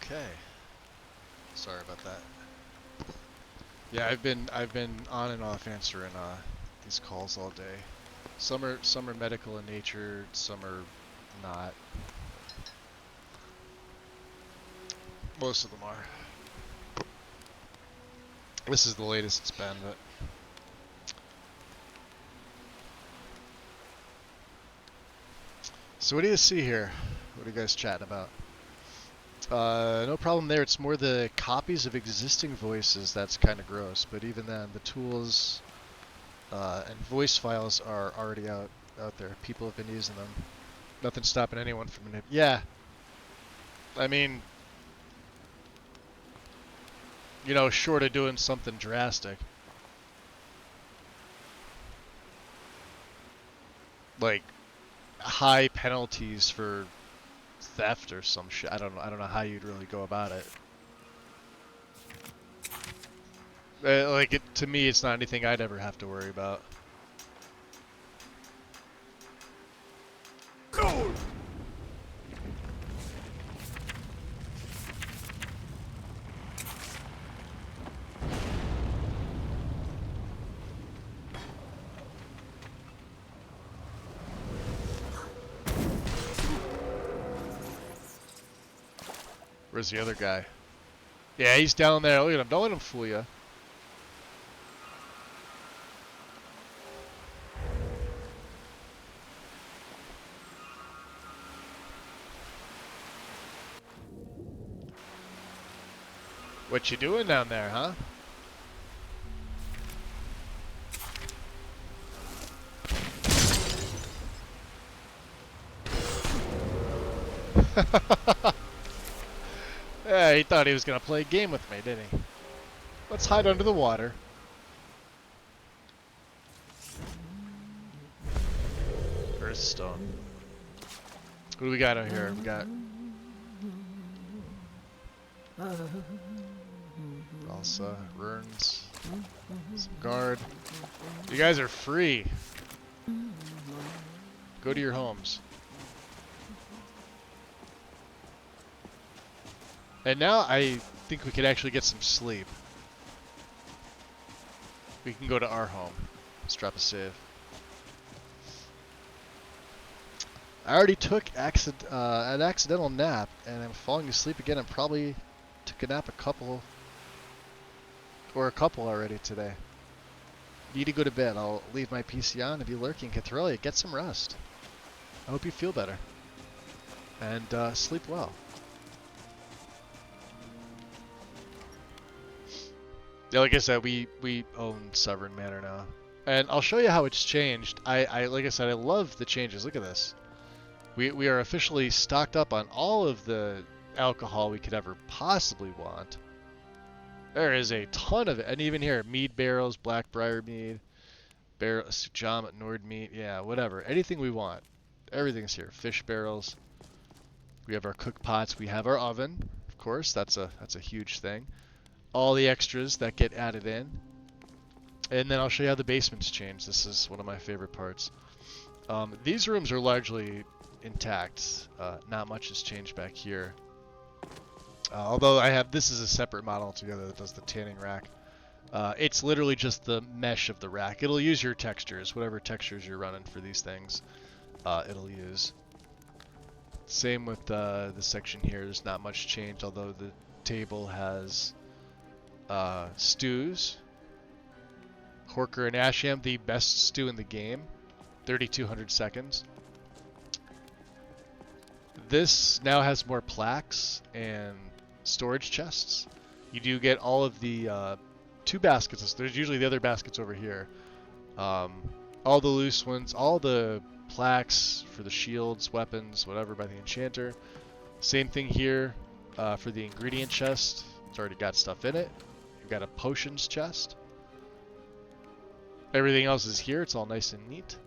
Okay. Sorry about that. Yeah, I've been on and off answering these calls all day. Some are medical in nature, some are not. Most of them are. This is the latest it's been, but so what do you see here? What are you guys chatting about? No problem there. It's more the copies of existing voices that's kind of gross. But even then, the tools and voice files are already out there. People have been using them. Nothing's stopping anyone from Yeah. I mean, you know, short of doing something drastic. Like high penalties for theft or some shit. I don't know how you'd really go about it. Like to me, it's not anything I'd ever have to worry about. Gold! Where's the other guy? Yeah, he's down there. Look at him. Don't let him fool you. What you doing down there, huh? Yeah, he thought he was gonna play a game with me, didn't he? Let's hide under the water. Hearthstone. What do we got out here? We got Elsa, runes, some guard. You guys are free. Go to your homes. And now I think we could actually get some sleep. We can go to our home. Let's drop a save. I already took an accidental nap, and I'm falling asleep again. I probably took a nap a couple already today. Need to go to bed. I'll leave my PC on and be lurking. Cathrelia, get some rest. I hope you feel better. And sleep well. Yeah, like I said, we own Sovereign Manor now. And I'll show you how it's changed. I like I said, I love the changes. Look at this. We are officially stocked up on all of the alcohol we could ever possibly want. There is a ton of it. And even here, mead barrels, Blackbriar mead, Jam at Nord mead, yeah, whatever. Anything we want. Everything's here. Fish barrels. We have our cook pots. We have our oven, of course. That's a huge thing. All the extras that get added in. And then I'll show you how the basement's changed. This is one of my favorite parts. These rooms are largely intact. Not much has changed back here. Although this is a separate model altogether that does the tanning rack. It's literally just the mesh of the rack. It'll use your textures, whatever textures you're running for these things, it'll use. Same with the section here. There's not much change, although the table has stews. Horker and Asham, the best stew in the game. 3,200 seconds. This now has more plaques and storage chests. You do get all of the 2 baskets. There's usually the other baskets over here. All the loose ones, all the plaques for the shields, weapons, whatever by the enchanter. Same thing here for the ingredient chest. It's already got stuff in it. You've got a potions chest. Everything else is here. It's all nice and neat.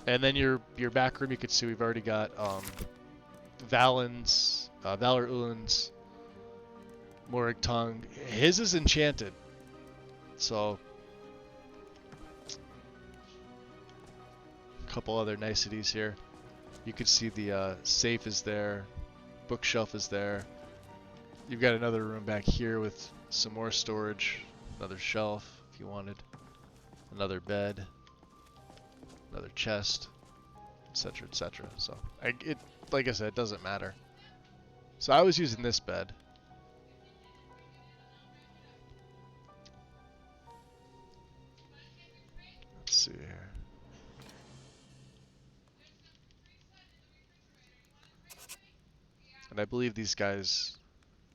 And then your back room, you can see we've already got Valen's, Valor Ulin's, Morag Tongue. His is enchanted. So, a couple other niceties here. You can see the safe is there, bookshelf is there. You've got another room back here with some more storage, another shelf if you wanted, another bed, another chest, etc., etc. So, like I said, it doesn't matter. So I was using this bed. Let's see here. And I believe these guys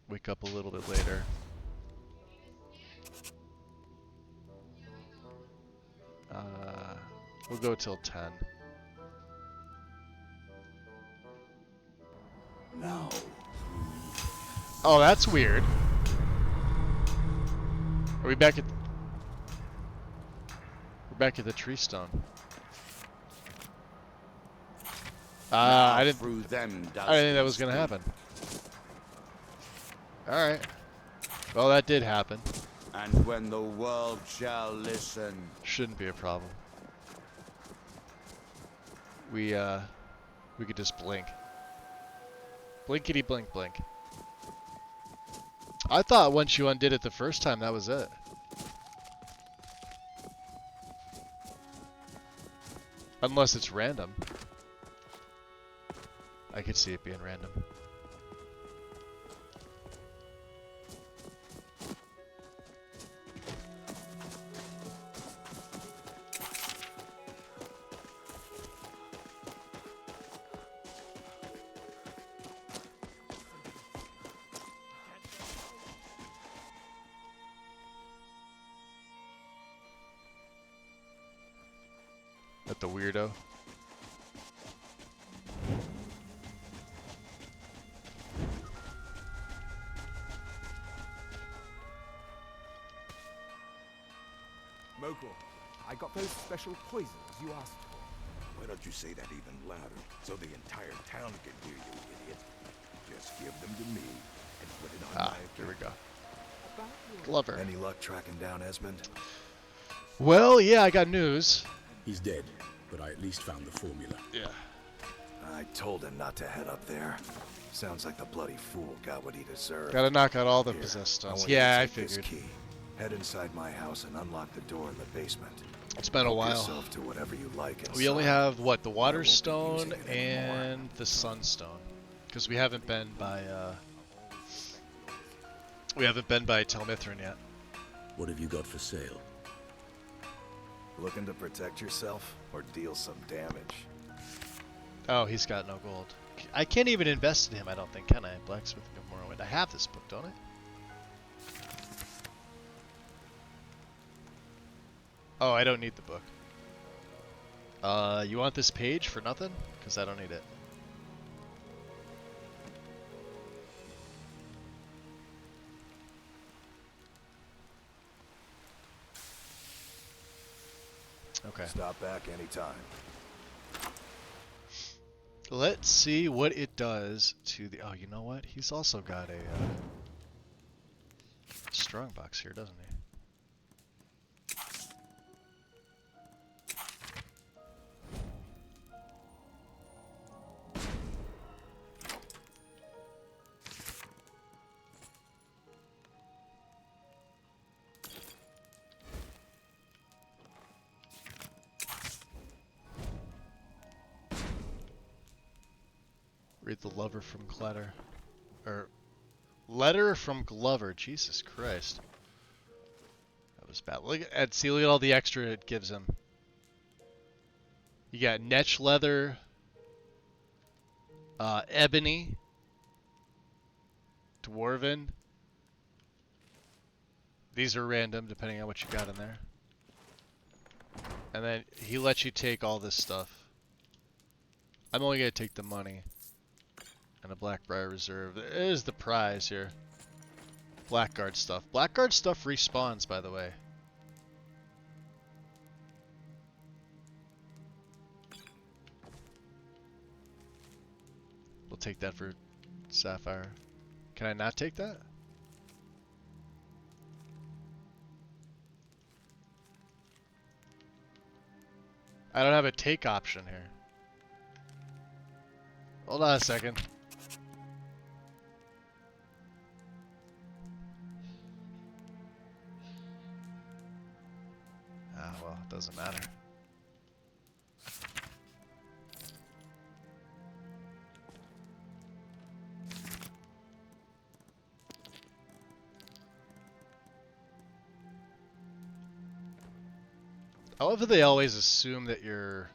wake up a little bit later. We'll go till 10. Now. Oh, that's weird. Are we back at... We're back at the tree stone. I didn't think that was gonna happen. Alright. Well, that did happen. And when the world shall listen. Shouldn't be a problem. We could just blink. Blinkety blink blink. I thought once you undid it the first time, that was it. Unless it's random. I could see it being random. At the weirdo. Mogul, I got those special poisons you asked for. Why don't you say that even louder, so the entire town can hear you, idiot? Just give them to me, and put it on my here we go. account. Glover. Any luck tracking down Esmond? Well, yeah, I got news. He's dead, but I at least found the formula. Yeah. I told him not to head up there. Sounds like the bloody fool got what he deserved. Gotta knock out all the Here, possessed I stones. want you to Yeah, I take this figured. key. Head inside my house and unlock the door in the basement. It's been a Help while. yourself to whatever you like inside. We only have, what, the Water I won't be Stone using it anymore. and the Sunstone. Because we haven't been by, Telmithrin yet. What have you got for sale? Looking to protect yourself or deal some damage? Oh, he's got no gold. I can't even invest in him, I don't think, can I? Blacksmith of Morrowind. I have this book, don't I? Oh, I don't need the book. You want this page for nothing? Because I don't need it. Okay. Stop back anytime. Let's see what it does to the... Oh, you know what? He's also got a strongbox here, doesn't he? Read the lover from Clutter. Or letter from Glover. Jesus Christ. That was bad. Look at see look at all the extra it gives him. You got Netch leather, ebony, dwarven. These are random depending on what you got in there. And then he lets you take all this stuff. I'm only gonna take the money. And a Blackbriar Reserve. There is the prize here. Blackguard stuff. Blackguard stuff respawns, by the way. We'll take that for Sapphire. Can I not take that? I don't have a take option here. Hold on a second. Ah, well, it doesn't matter. I love that they always assume that you're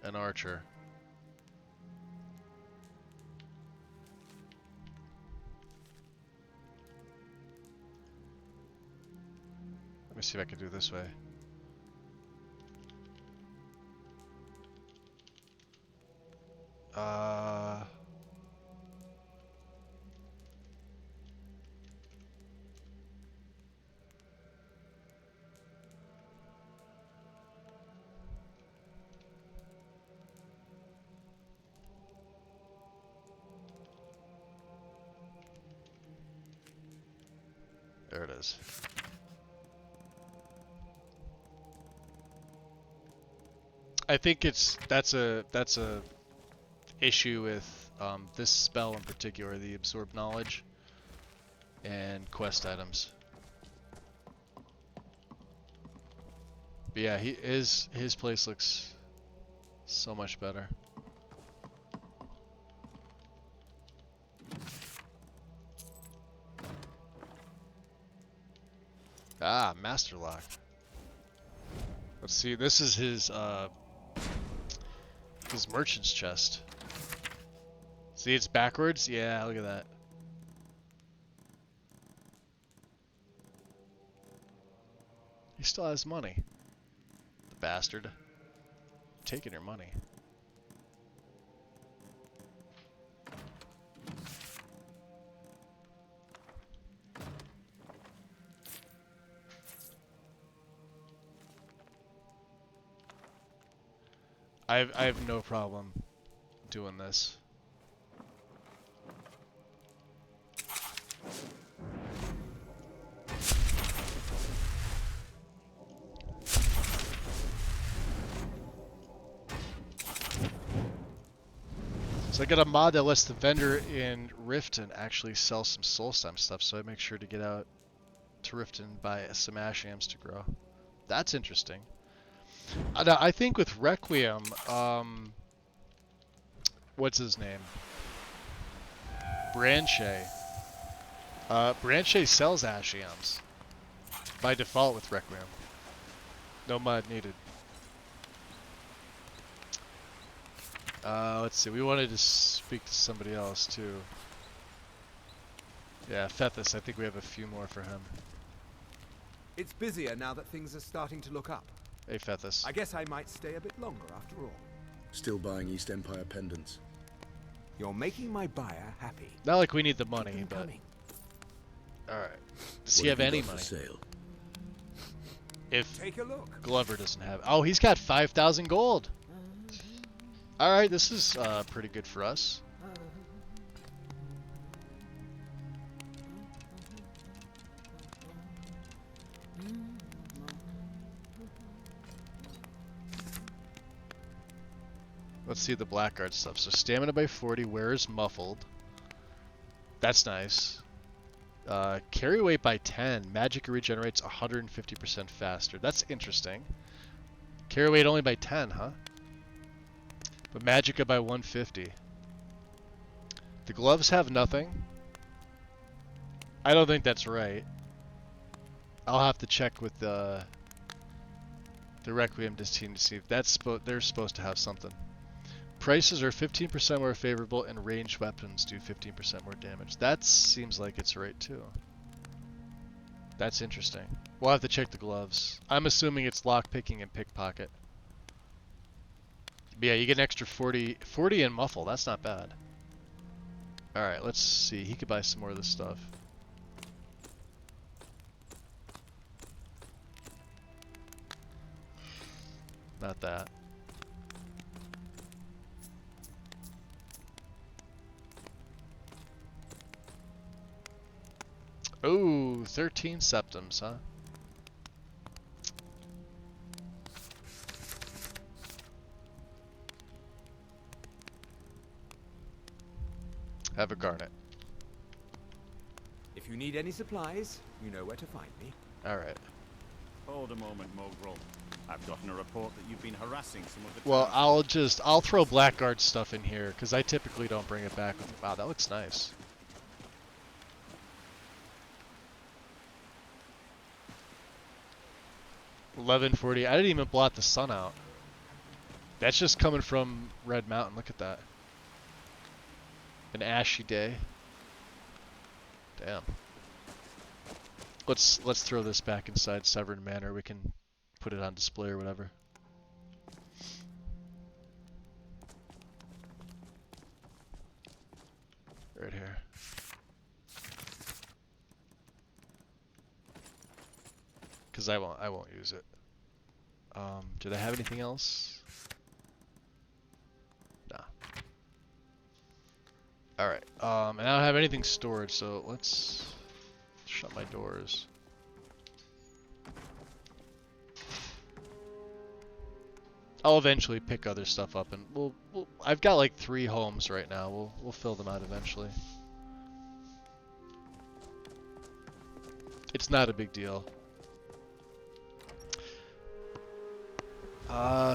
an archer. Let me see if I can do it this way. There it is. I think that's a issue with this spell in particular, the absorb knowledge and quest items. But yeah, his place looks so much better. Ah, Master Lock. Let's see. This is his merchant's chest. See, it's backwards? Yeah, look at that. He still has money. The bastard. Taking your money. I have no problem doing this. So I got a mod that lets the vendor in Riften actually sell some Soulstem stuff, so I make sure to get out to Riften and buy some ash yams to grow. That's interesting. I think with Requiem, what's his name? Branche. Branche sells ash yams by default with Requiem. No mod needed. Let's see, we wanted to speak to somebody else too. Yeah, Fethus, I think we have a few more for him. It's busier now that things are starting to look up. Hey, Fethus. I guess I might stay a bit longer after all. Still buying East Empire pendants. You're making my buyer happy. Not like we need the money, but... Alright. Does he have any money? Sale? If Take a look. Glover doesn't have... Oh, he's got 5,000 gold! Alright, this is pretty good for us. Let's see the Blackguard stuff. So stamina by 40, wears muffled. That's nice. Carry weight by 10. Magic regenerates 150% faster. That's interesting. Carry weight only by 10, huh? But Magicka by 150. The gloves have nothing. I don't think that's right. I'll have to check with the Requiem team to see if that's they're supposed to have something. Prices are 15% more favorable and ranged weapons do 15% more damage. That seems like it's right too. That's interesting. We'll have to check the gloves. I'm assuming it's lockpicking and pickpocket. But yeah, you get an extra 40 in muffle. That's not bad. Alright, let's see. He could buy some more of this stuff. Not that. Oh, 13 septums, huh? Have a garnet. If you need any supplies, you know where to find me. Alright. Hold a moment, Mogrel. I've gotten a report that you've been harassing some of the... Well, I'll throw Blackguard stuff in here, because I typically don't bring it back with me. Wow, that looks nice. $11.40. I didn't even blot the sun out. That's just coming from Red Mountain. Look at that. An ashy day. Damn. Let's throw this back inside Severn Manor. We can put it on display or whatever. Right here. Because I won't use it. Did I have anything else? No. Alright, and I don't have anything stored, so let's shut my doors. I'll eventually pick other stuff up, and I've got like 3 homes right now. We'll fill them out eventually. It's not a big deal.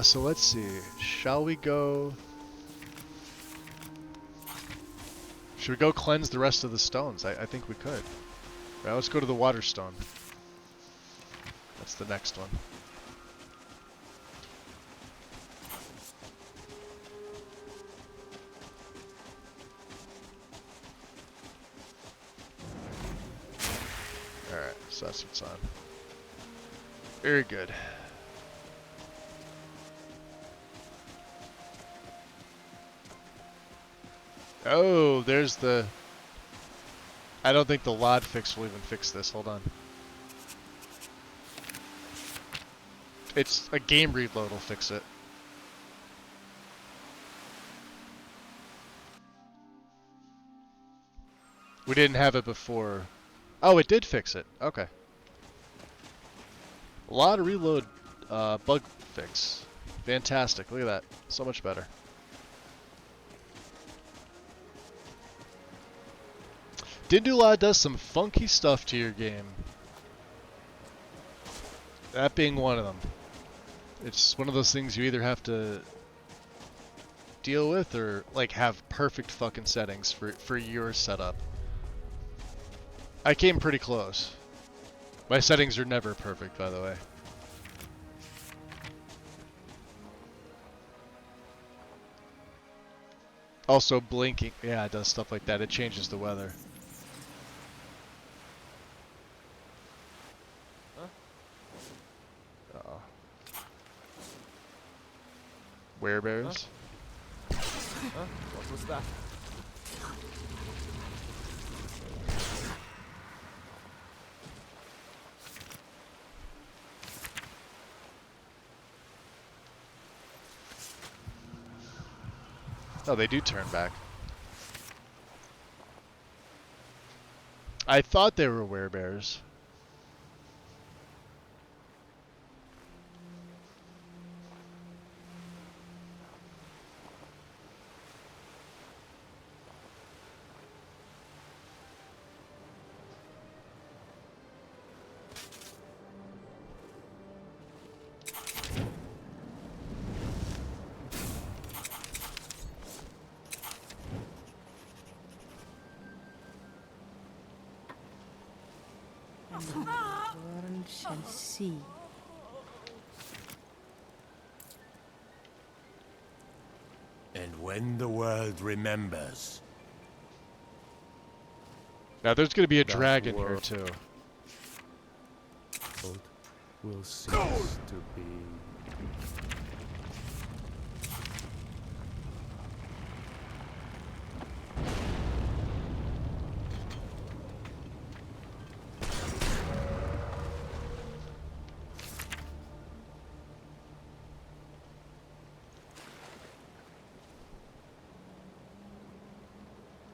So let's see. Shall we go... Should we go cleanse the rest of the stones? I think we could. Right, let's go to the water stone. That's the next one. Alright, so that's what's on. Very good. Oh, there's the... I don't think the LOD fix will even fix this. Hold on. It's a game reload will fix it. We didn't have it before. Oh, it did fix it. Okay. A lot of reload bug fix. Fantastic. Look at that. So much better. Dindula does some funky stuff to your game. That being one of them. It's one of those things you either have to deal with or like have perfect fucking settings for your setup. I came pretty close. My settings are never perfect, by the way. Also blinking, yeah, it does stuff like that. It changes the weather. Uh-oh. Werebears? Huh? What was that? Oh, they do turn back. I thought they were werebears. World shall see. And when the world remembers. Now there's gonna be a That dragon here world too. will cease to be.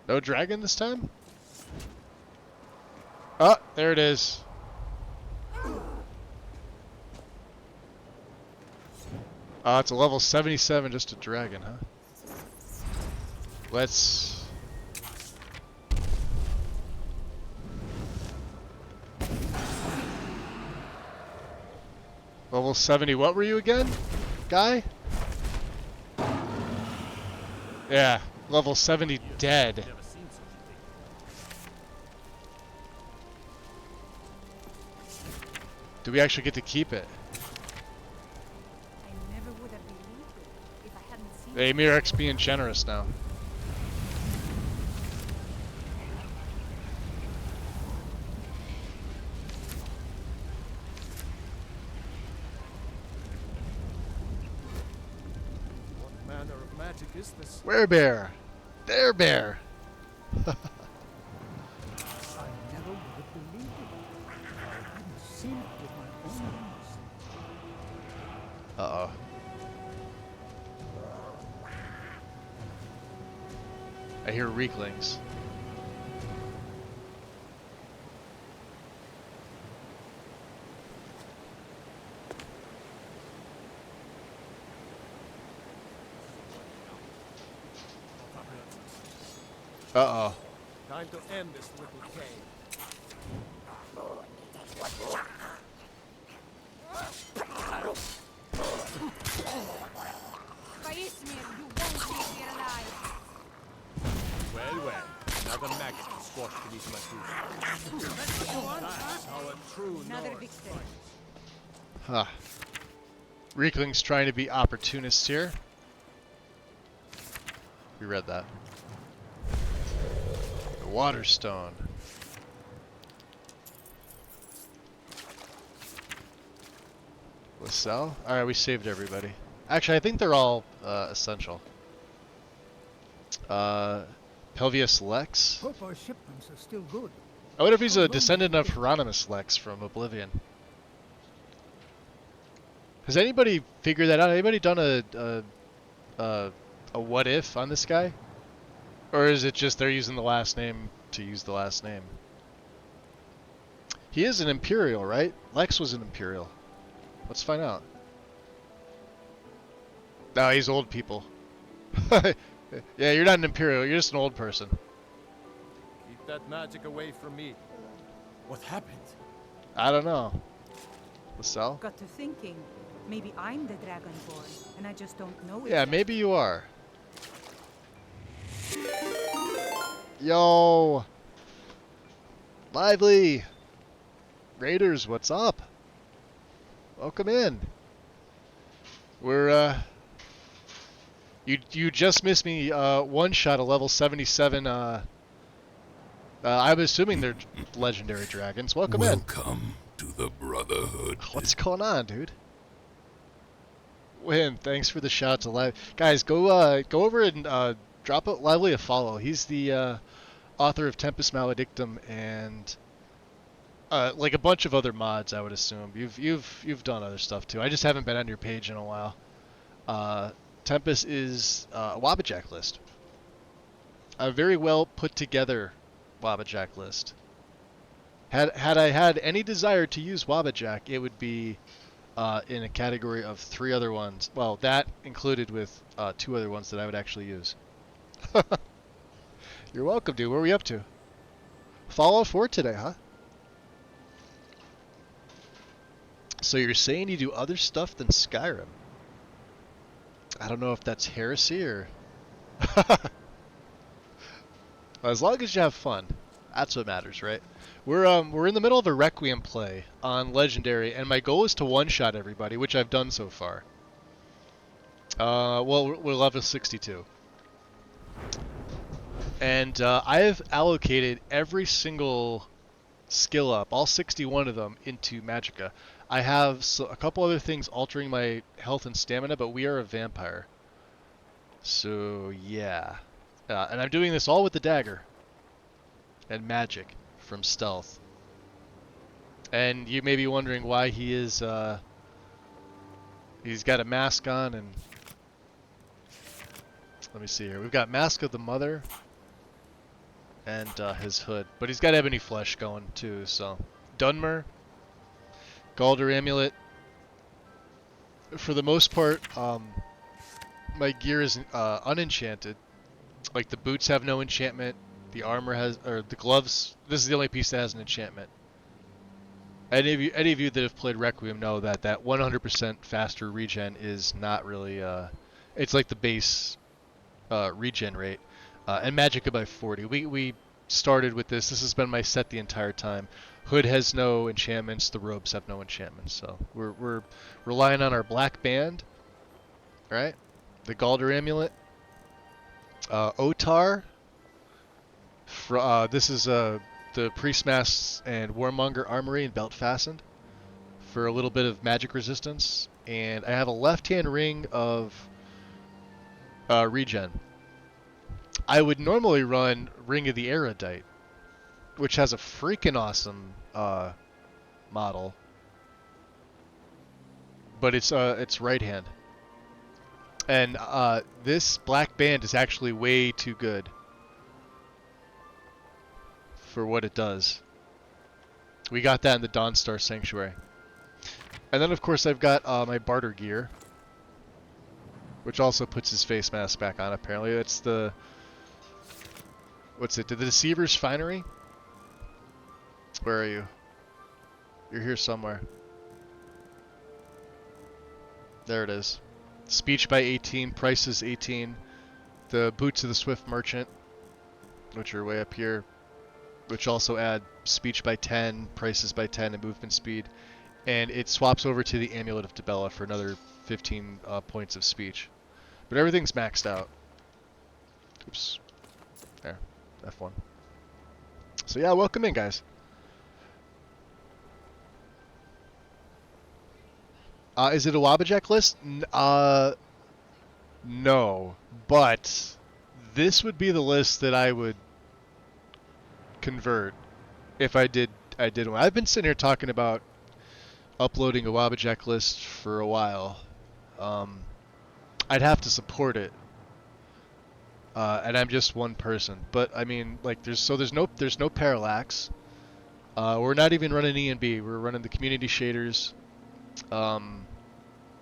No dragon this time? Oh, there it is. Oh, it's a level 77, just a dragon, huh? Let's... Level 70, what were you again, guy? Yeah, level 70 dead. Do we actually get to keep it? I never would have believed it if I hadn't seen Hey, Mirex's being generous now. What manner of magic is this? Werebear! There, bear! I never would have believed it. I hadn't seen it with my own eyes. Uh-oh. I hear Reeklings. Uh-oh. Time to end this little game. Faismir, you won't leave me alive. Well, well. Another maggot squashed beneath my feet. That's what you want, That's how a true Another Norse victim. fights. Huh. Reekling's trying to be opportunist here. We read that. The Waterstone. LaSalle? Alright, we saved everybody. Actually, I think they're all essential. Pelvius Lex? Hope our shipments are still good. I wonder if he's a descendant of Hieronymus Lex from Oblivion. Has anybody figured that out? Anybody done a what if on this guy? Or is it just they're using the last name to use the last name. He is an Imperial, right? Lex was an Imperial. Let's find out. No, he's old people. Yeah, you're not an Imperial. You're just an old person. Keep that magic away from me. What happened? I don't know. LaSalle? Got to thinking. Maybe I'm the Dragonborn, and I just don't know it. Yeah, yet. maybe you are. Yo! Lively! Raiders, what's up? Welcome in. We're, You just missed me, one shot of level 77, I'm assuming they're legendary dragons. Welcome in. Welcome to the Brotherhood. What's going on, dude? Win, thanks for the shout to Live. Guys, go over and drop Lively a follow. He's the author of Tempest Maledictum and like a bunch of other mods, I would assume. You've done other stuff too. I just haven't been on your page in a while. Tempest is a Wabbajack list. A very well put together Wabbajack list. Had I had any desire to use Wabbajack, it would be in a category of 3 other ones. Well, that included with 2 other ones that I would actually use. You're welcome, dude. What are we up to? Fallout 4 today, huh? So you're saying you do other stuff than Skyrim? I don't know if that's heresy or... As long as you have fun, that's what matters, right? We're in the middle of a Requiem play on Legendary, and my goal is to one-shot everybody, which I've done so far. Well, we're level 62. And I have allocated every single skill up, all 61 of them, into Magicka. I have a couple other things altering my health and stamina, but we are a vampire. So, yeah. And I'm doing this all with the dagger. And magic from stealth. And you may be wondering why he is, he's got a mask on and... Let me see here. We've got Mask of the Mother and his hood. But he's got ebony flesh going too, so... Dunmer. Galder Amulet. For the most part, my gear is unenchanted. Like the boots have no enchantment. The armor has, or the gloves, this is the only piece that has an enchantment. Any of you that have played Requiem know that 100% faster regen is not really, it's like the base regen rate. And Magicka by 40. We started with this. This has been my set the entire time. Hood has no enchantments. The robes have no enchantments. So we're relying on our black band, right? The Galder Amulet. Otar. This is the Priest Masks and Warmonger Armory and Belt Fastened for a little bit of magic resistance. And I have a left-hand ring of regen. I would normally run Ring of the Erudite, which has a freaking awesome model, but it's right hand. And this black band is actually way too good for what it does. We got that in the Dawnstar Sanctuary. And then of course I've got my barter gear, which also puts his face mask back on apparently. It's the... What's it? The Deceiver's Finery? Where are you? You're here somewhere. There it is. Speech by 18, prices 18. The Boots of the Swift Merchant, which are way up here, which also add speech by 10, prices by 10, and movement speed. And it swaps over to the Amulet of Dibella for another 15 points of speech. But everything's maxed out. Oops. There. F1. So yeah, welcome in, guys. Is it a Wabbajack list? No. But this would be the list that I would convert if I did one. I've been sitting here talking about uploading a Wabbajack list for a while. I'd have to support it. and I'm just one person. But I mean, like, there's no parallax. We're not even running E and B. We're running the community shaders.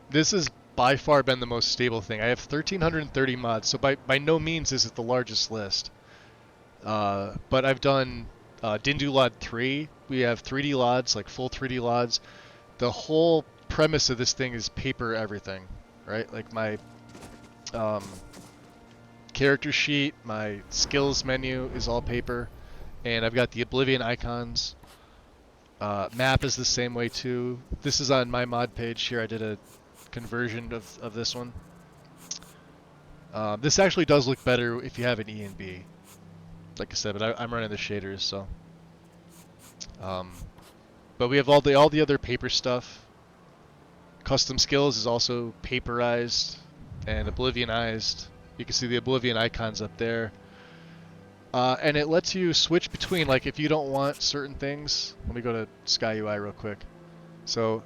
This has by far been the most stable thing. I have 1,330 mods, so by no means is it the largest list. But I've done Dindu LOD 3. We have 3D LODs, like full 3D LODs. The whole premise of this thing is paper everything, right? Like my character sheet, my skills menu is all paper, and I've got the Oblivion icons. Map is the same way too. This is on my mod page here. I did a conversion of this one. This actually does look better if you have an E and B. Like I said, but I'm running the shaders, so. But we have all the other paper stuff. Custom skills is also paperized and Oblivionized. You can see the Oblivion icons up there. And it lets you switch between, like, if you don't want certain things. Let me go to Sky UI real quick. So,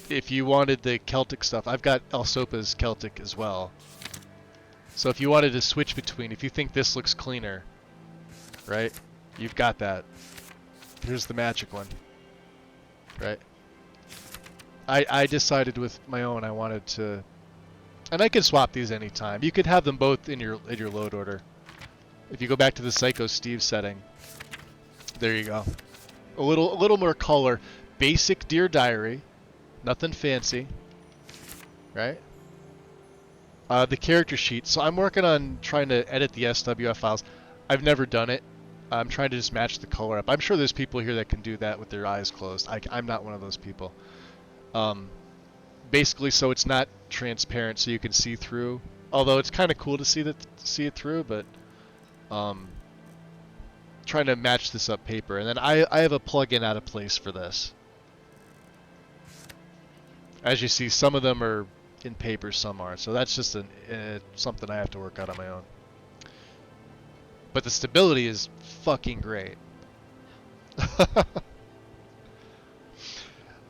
if you wanted the Celtic stuff, I've got Elsopa's Celtic as well. So if you wanted to switch between, if you think this looks cleaner, right? You've got that. Here's the magic one, right? I decided with my own I wanted to, and I can swap these anytime. You could have them both in your load order. If you go back to the Psycho Steve setting, there you go. A little more color. Basic Dear Diary, nothing fancy, right? The character sheet. So I'm working on trying to edit the SWF files. I've never done it. I'm trying to just match the color up. I'm sure there's people here that can do that with their eyes closed. I'm not one of those people. Basically, so it's not transparent, so you can see through. Although it's kind of cool to see it through, but trying to match this up paper. And then I have a plugin out of place for this. As you see, some of them are in paper, some aren't. So that's just something I have to work out on my own. But the stability is fucking great.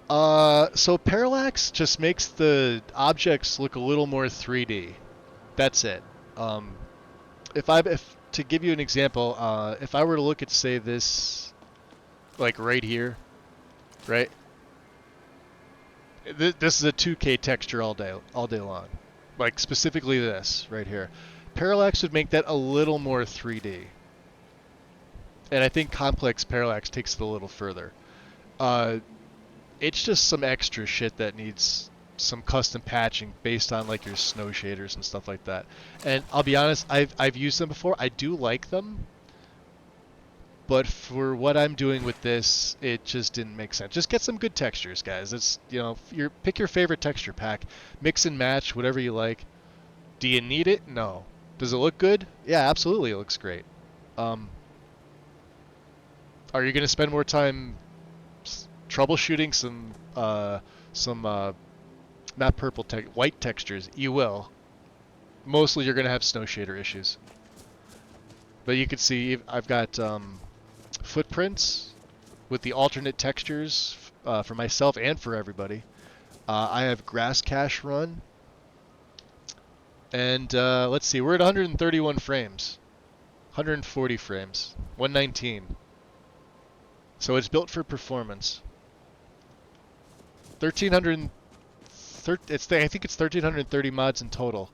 So parallax just makes the objects look a little more 3D. That's it. If to give you an example, if I were to look at, say, this, like right here, right? This is a 2K texture all day long. Like specifically this right here. Parallax would make that a little more 3D. And I think complex parallax takes it a little further. It's just some extra shit that needs some custom patching based on like your snow shaders and stuff like that. And I'll be honest, I've used them before. I do like them. But for what I'm doing with this, it just didn't make sense. Just get some good textures, guys. It's, you know, pick your favorite texture pack. Mix and match, whatever you like. Do you need it? No. Does it look good? Yeah, absolutely, it looks great. Are you going to spend more time troubleshooting some not purple white textures? You will. Mostly you're going to have snow shader issues. But you can see I've got footprints with the alternate textures for myself and for everybody. I have grass cache run. And let's see, we're at 131 frames. 140 frames. 119. So it's built for performance. 1,330. I think it's 1,330 mods in total.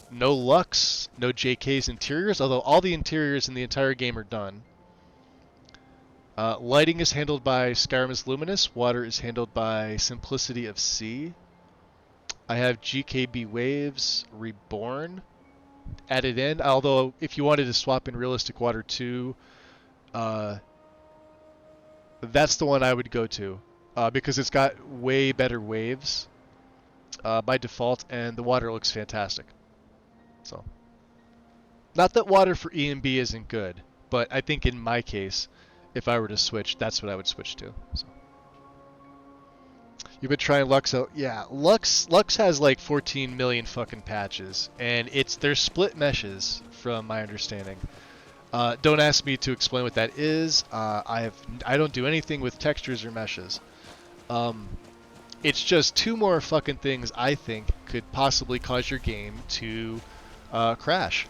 No Lux, no JK's interiors, although all the interiors in the entire game are done. Lighting is handled by Skyrim is Luminous. Water is handled by Simplicity of Sea. I have GKB Waves Reborn added in, although if you wanted to swap in Realistic Water 2, that's the one I would go to, because it's got way better waves by default, and the water looks fantastic. So, not that water for E and B isn't good, but I think in my case, if I were to switch, that's what I would switch to. So. You've been trying Lux out? Yeah, Lux has like 14 million fucking patches, and they're split meshes from my understanding. Don't ask me to explain what that is. I don't do anything with textures or meshes. It's just 2 more fucking things I think could possibly cause your game to crash.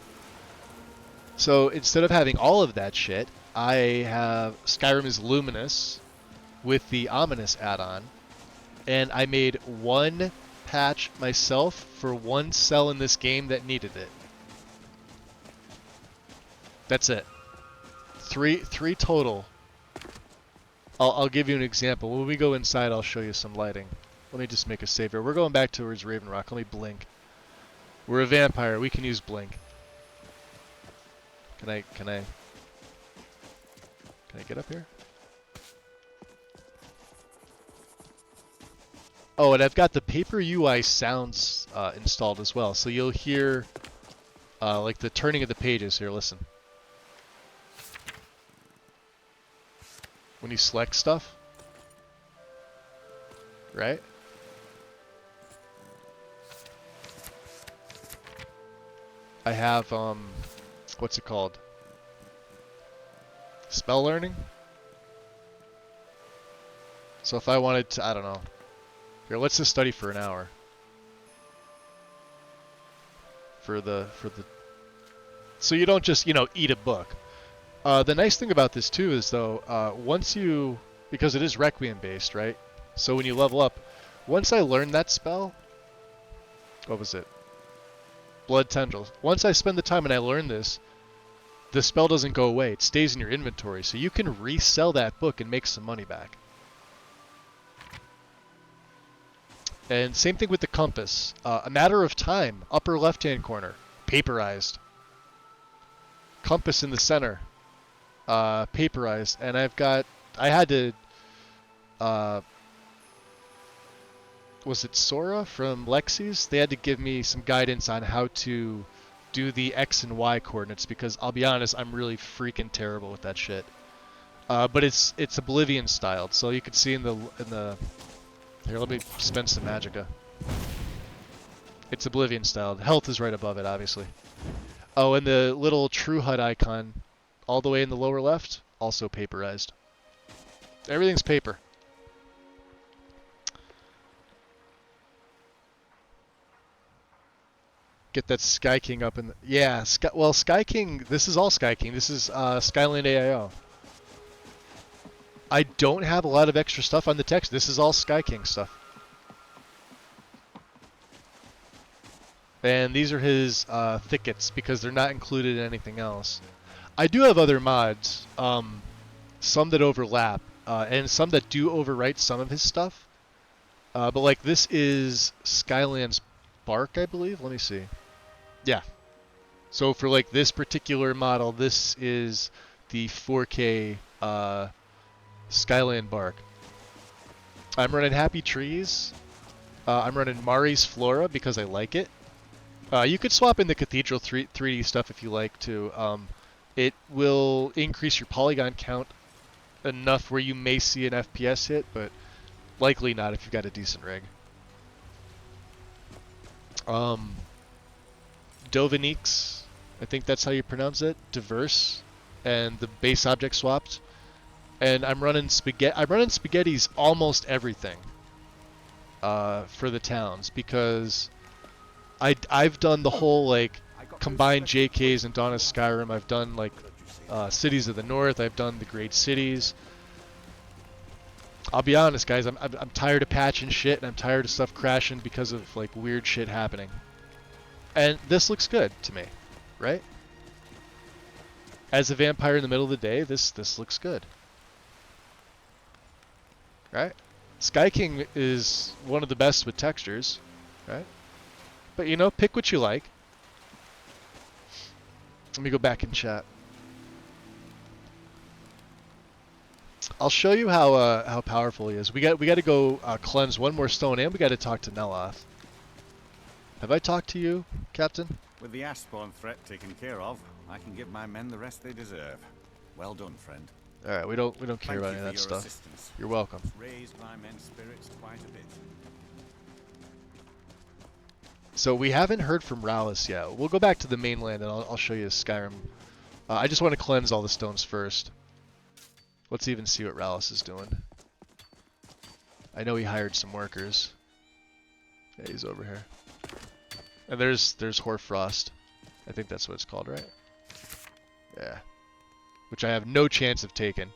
So instead of having all of that shit, I have Skyrim is Luminous with the Ominous add-on, and I made 1 patch myself for 1 cell in this game that needed it. That's it. 3 total. I'll give you an example. When we go inside, I'll show you some lighting. Let me just make a save here. We're going back towards Raven Rock. Let me blink. We're a vampire. We can use blink. Can I get up here? Oh, and I've got the paper UI sounds installed as well, so you'll hear like the turning of the pages here. Listen. When you select stuff, right? I have, what's it called? Spell learning? So if I wanted to, I don't know. Here, let's just study for an hour. So you don't just, eat a book. The nice thing about this too is though, because it is Requiem based, right? So when you level up, once I learn that spell, what was it? Blood Tendrils. Once I spend the time and I learn this, the spell doesn't go away. It stays in your inventory, so you can resell that book and make some money back. And same thing with the compass. A Matter of Time, upper left-hand corner, paperized. Compass in the center, paperized. And I had to, was it Sora from Lexi's? They had to give me some guidance on how to do the X and Y coordinates, because I'll be honest, I'm really freaking terrible with that shit. But it's Oblivion styled, so you can see in the here, let me spend some magicka. It's Oblivion styled. Health is right above it, obviously. Oh, and the little True HUD icon all the way in the lower left, also paperized. Everything's paper. Get that Sky King up in the... Yeah, Sky King, this is all Sky King. This is Skyland AIO. I don't have a lot of extra stuff on the text. This is all Sky King stuff. And these are his thickets, because they're not included in anything else. I do have other mods, some that overlap, and some that do overwrite some of his stuff. But like this is Skyland's Bark, I believe. Let me see. Yeah. So for like this particular model, this is the 4K Skyland Bark. I'm running Happy Trees. I'm running Mari's Flora because I like it. You could swap in the Cathedral 3D stuff if you like to. It will increase your polygon count enough where you may see an FPS hit, but likely not if you've got a decent rig. Doviniques, I think that's how you pronounce it. Diverse, and the base object swapped. And I'm running Spaghetti's almost everything for the towns, because I've done the whole like combined JKs and Dawn of Skyrim. I've done like Cities of the North. I've done the Great Cities. I'll be honest, guys. I'm tired of patching shit, and I'm tired of stuff crashing because of like weird shit happening. And this looks good to me, right? As a vampire in the middle of the day, this looks good. Right? Sky King is one of the best with textures, right? But you know, pick what you like. Let me go back and chat. I'll show you how powerful he is. We got to go cleanse one more stone, and we got to talk to Neloth. Have I talked to you, Captain? With the Ashspawn threat taken care of, I can give my men the rest they deserve. Well done, friend. All right, we don't care about any of that stuff. Assistance. You're welcome. Raised my men's spirits quite a bit. So we haven't heard from Rallis yet. We'll go back to the mainland, and I'll show you Skyrim. I just want to cleanse all the stones first. Let's even see what Rallis is doing. I know he hired some workers. Yeah, he's over here. And there's Hoarfrost. I think that's what it's called, right? Yeah. Which I have no chance of taking.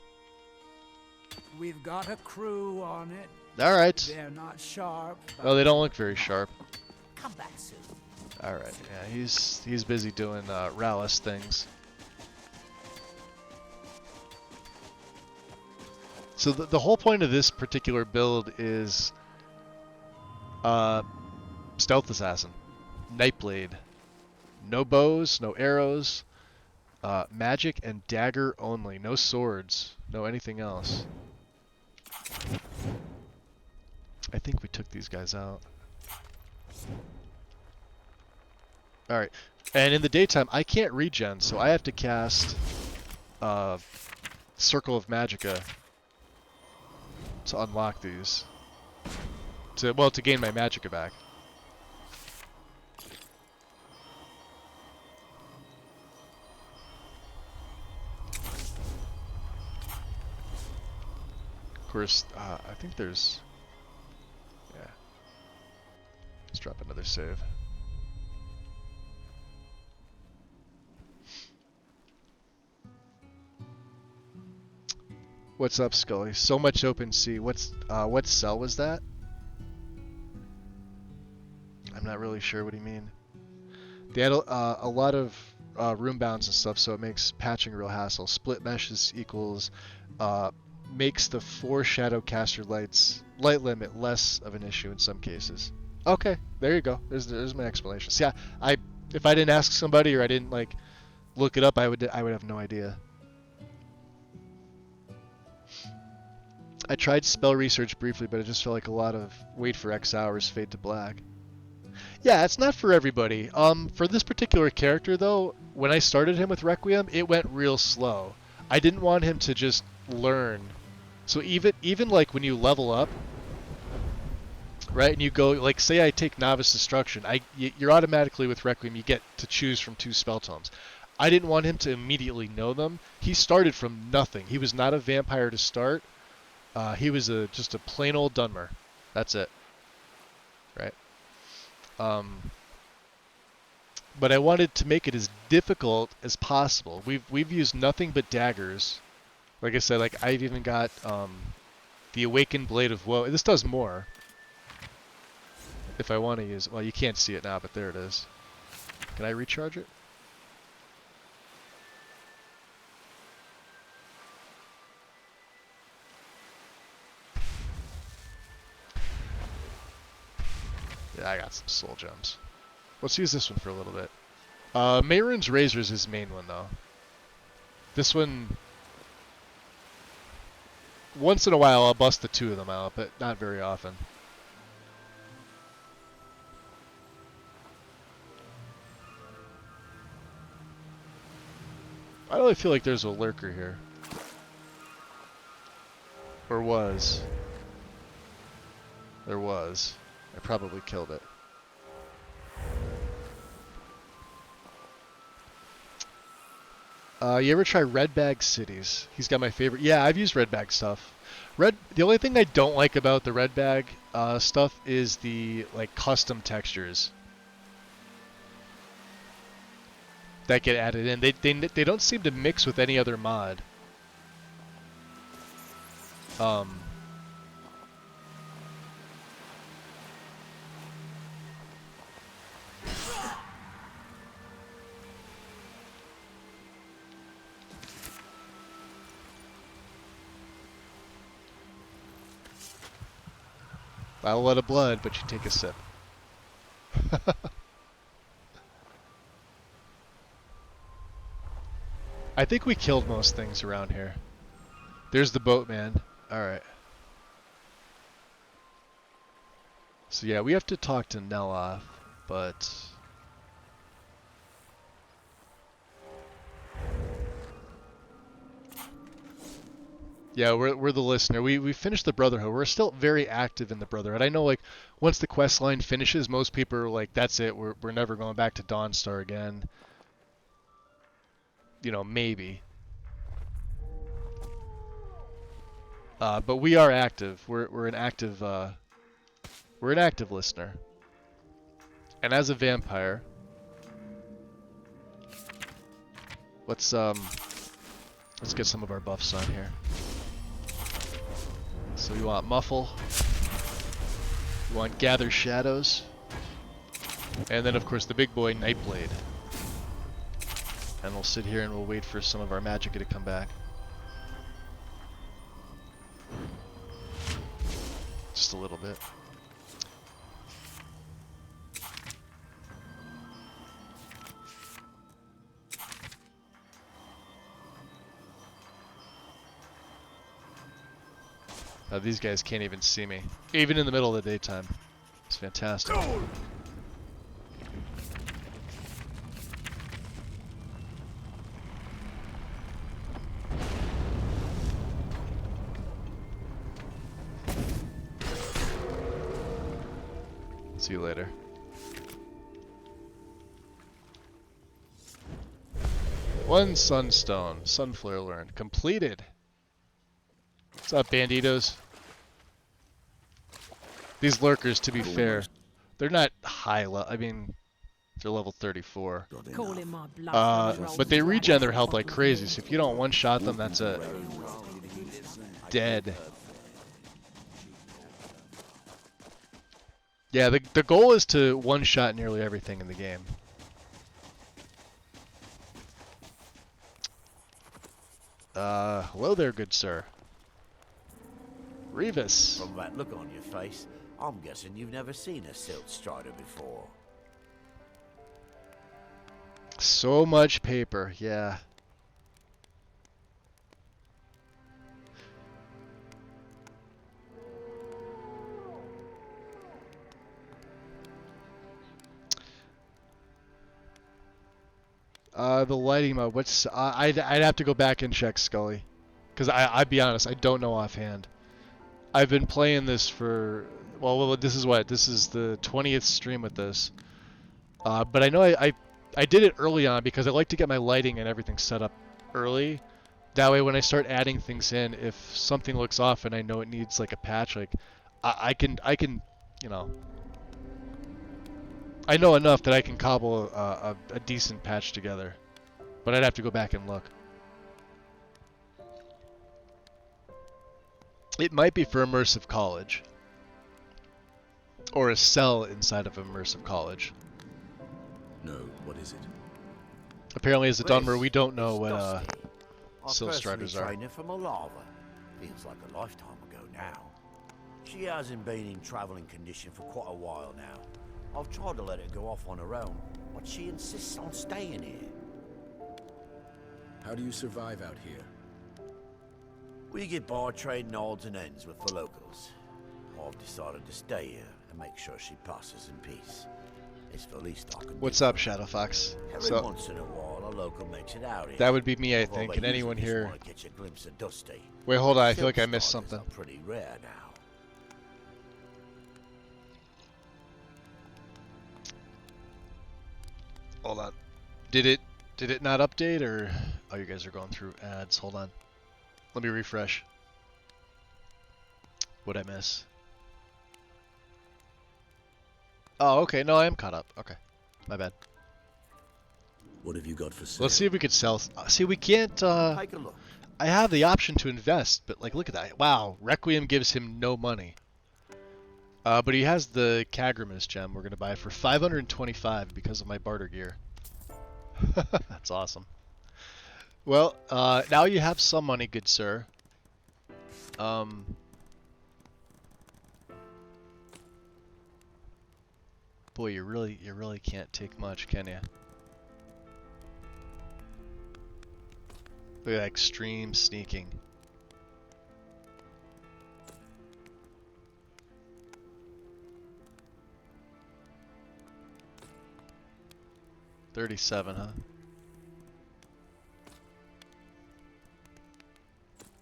We've got a crew on it. All right. They're not sharp. Oh, they don't look very sharp. Come back soon. All right. Yeah, he's busy doing Rallis things. So the whole point of this particular build is stealth assassin, Nightblade, no bows, no arrows, magic and dagger only, no swords, no anything else. I think we took these guys out. All right, and in the daytime I can't regen, so I have to cast Circle of Magicka to unlock these. To gain my Magicka back. Of course, I think there's... Yeah. Let's drop another save. What's up, Scully? So much open sea. What cell was that? I'm not really sure what you mean. They had a lot of room bounds and stuff, so it makes patching a real hassle. Split meshes equals makes the 4 Shadowcaster light limit less of an issue in some cases. Okay, there you go. There's my explanation. So yeah, if I didn't ask somebody or I didn't like look it up, I would have no idea. I tried spell research briefly, but it just felt like a lot of wait for X hours, fade to black. Yeah, it's not for everybody. For this particular character, though, when I started him with Requiem, it went real slow. I didn't want him to just learn. So even like when you level up, right, and you go, like, say I take Novice Destruction, you're automatically with Requiem, you get to choose from 2 spell tomes. I didn't want him to immediately know them. He started from nothing. He was not a vampire to start. He was just a plain old Dunmer. That's it. Right? But I wanted to make it as difficult as possible. We've used nothing but daggers. Like I said, like I've even got the Awakened Blade of Woe. This does more. If I want to use, well, you can't see it now, but there it is. Can I recharge it? Yeah, I got some soul gems. Let's use this one for a little bit. Mehrunes Razor is his main one, though. This one, once in a while, I'll bust the 2 of them out, but not very often. I really feel like there's a lurker here. Or was. There was. I probably killed it. You ever try Red Bag Cities? He's got my favorite. Yeah, I've used Red Bag stuff. The only thing I don't like about the Red Bag stuff is the like custom textures that get added in. They don't seem to mix with any other mod. A lot of blood, but you take a sip. I think we killed most things around here. There's the boatman. Alright. So yeah, we have to talk to Neloth, but... Yeah, we're the listener. We finished the Brotherhood. We're still very active in the Brotherhood. I know, like, once the quest line finishes, most people are like, that's it. We're never going back to Dawnstar again. You know, maybe. But we are active. We're an active listener. And as a vampire, let's get some of our buffs on here. So we want Muffle. We want Gather Shadows. And then of course the big boy, Nightblade. And we'll sit here and we'll wait for some of our magicka to come back. Just a little bit. These guys can't even see me, even in the middle of the daytime. It's fantastic. See you later. One sunstone, sunflare learned, completed. What's up, banditos? These lurkers, to be fair, they're not high level. I mean, they're level 34. But they regen their health like crazy, so if you don't one-shot them, that's a dead. Yeah, the goal is to one-shot nearly everything in the game. Hello there, good sir. Revis. From that look on your face, I'm guessing you've never seen a Silt Strider before. So much paper, yeah. The lighting mode. What's I'd have to go back and check, Scully, because I'd be honest, I don't know offhand. I've been playing this for this is the 20th stream with this, but I know I did it early on because I like to get my lighting and everything set up early. That way, when I start adding things in, if something looks off and I know it needs like a patch, like I can you know. I know enough that I can cobble a decent patch together, but I'd have to go back and look. It might be for Immersive College, or a cell inside of Immersive College. No, what is it? Apparently, as a Dunmer, we don't know what Silt Striders are. Training from a lava. Feels like a lifetime ago now. She hasn't been in traveling condition for quite a while now. I've tried to let her go off on her own, but she insists on staying here. How do you survive out here? We get by trading odds and ends with the locals. I've decided to stay here and make sure she passes in peace. It's the least I can do. What's up, Shadow Fox? Every once in a while, a local makes it out here. That would be me, I Although think. they Can anyone usually just here? wanna catch a glimpse of Dusty. Wait, hold on. I feel Silt like I missed Striders something. are pretty rare now. Hold on. Did it not update, or oh, you guys are going through ads? Hold on. Let me refresh. What'd I miss? Oh, okay. No, I am caught up. Okay. My bad. What have you got for sale? Let's see if we could sell. See, we can't. Take a look. I have the option to invest, but like, look at that. Wow, Requiem gives him no money. But he has the Kagrimus gem we're gonna buy for 525 because of my barter gear. That's awesome. Well, now you have some money, good sir. Boy, you really can't take much, can you? Look at that extreme sneaking. $37, huh?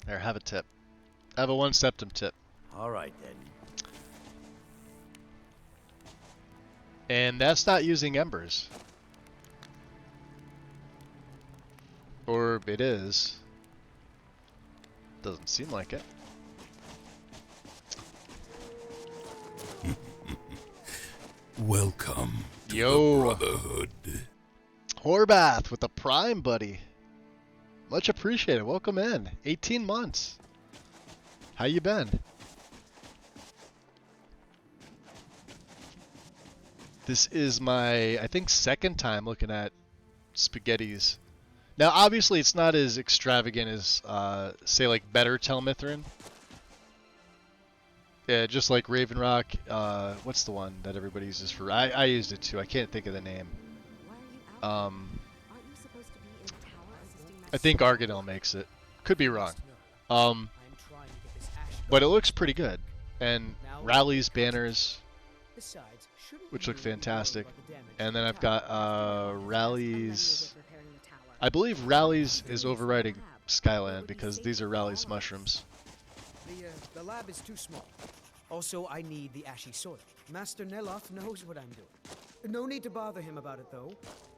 There, have a tip. Have a 1 septum tip. All right then. And that's not using embers. Or it is. Doesn't seem like it. Welcome to Yo. the Brotherhood. Horbath with the Prime, buddy. Much appreciated. Welcome in. 18 months. How you been? This is my, I think, second time looking at spaghettis. Now, obviously, it's not as extravagant as, say, like, better Telmithrin. Yeah, just like Raven Rock. What's the one that everybody uses for? I used it too. I can't think of the name. I think Argonel makes it. Could be wrong. But it looks pretty good. And Rally's banners, which look fantastic. And then I've got Rally's. I believe Rally's is overriding Skyland because these are Rally's mushrooms. The lab is too small. Also, I need the ashy soil. Master Dreloth knows what I'm doing. No need to bother him about it, though.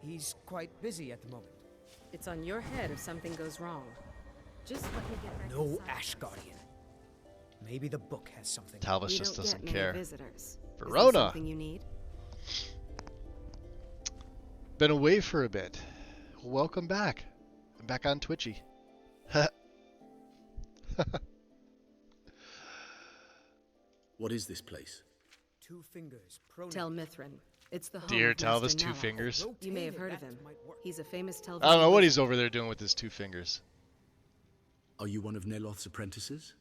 He's quite busy at the moment. It's on your head if something goes wrong. Just let me get back. No Ash Guardian. Maybe the book has something. Talvis just doesn't care. Visitors. Verona. Something you need? Been away for a bit. Welcome back. I'm back on Twitchy. What is this place? Two Fingers. Telmithrin. It's the home Dear of Talvis, Master Two Dreloth. Fingers. You may have heard of him. He's a famous Telvanni. I don't know what he's over there doing with his 2 fingers. Are you one of Dreloth's apprentices?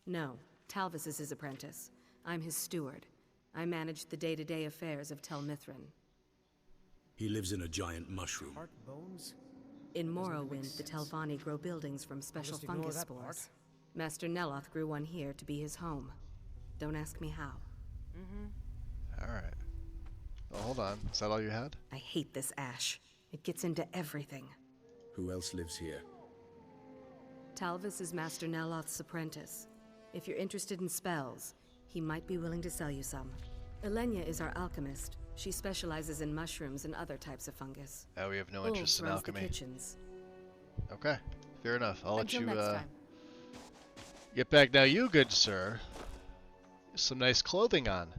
No, Talvis is his apprentice. I'm his steward. I manage the day-to-day affairs of Telmithrin. He lives in a giant mushroom. Heart bones? In Morrowind, the Telvanni grow buildings from special just ignore fungus that spores. part. Master Dreloth grew one here to be his home. Don't ask me how. Alright. Oh, hold on. Is that all you had? I hate this ash. It gets into everything. Who else lives here? Talvis is Master Dreloth's apprentice. If you're interested in spells, he might be willing to sell you some. Elenia is our alchemist. She specializes in mushrooms and other types of fungus. We have no Ulf interest in runs alchemy. The kitchens. Okay. Fair enough. I'll let Until you next time. get back now, you good sir. Some nice clothing on.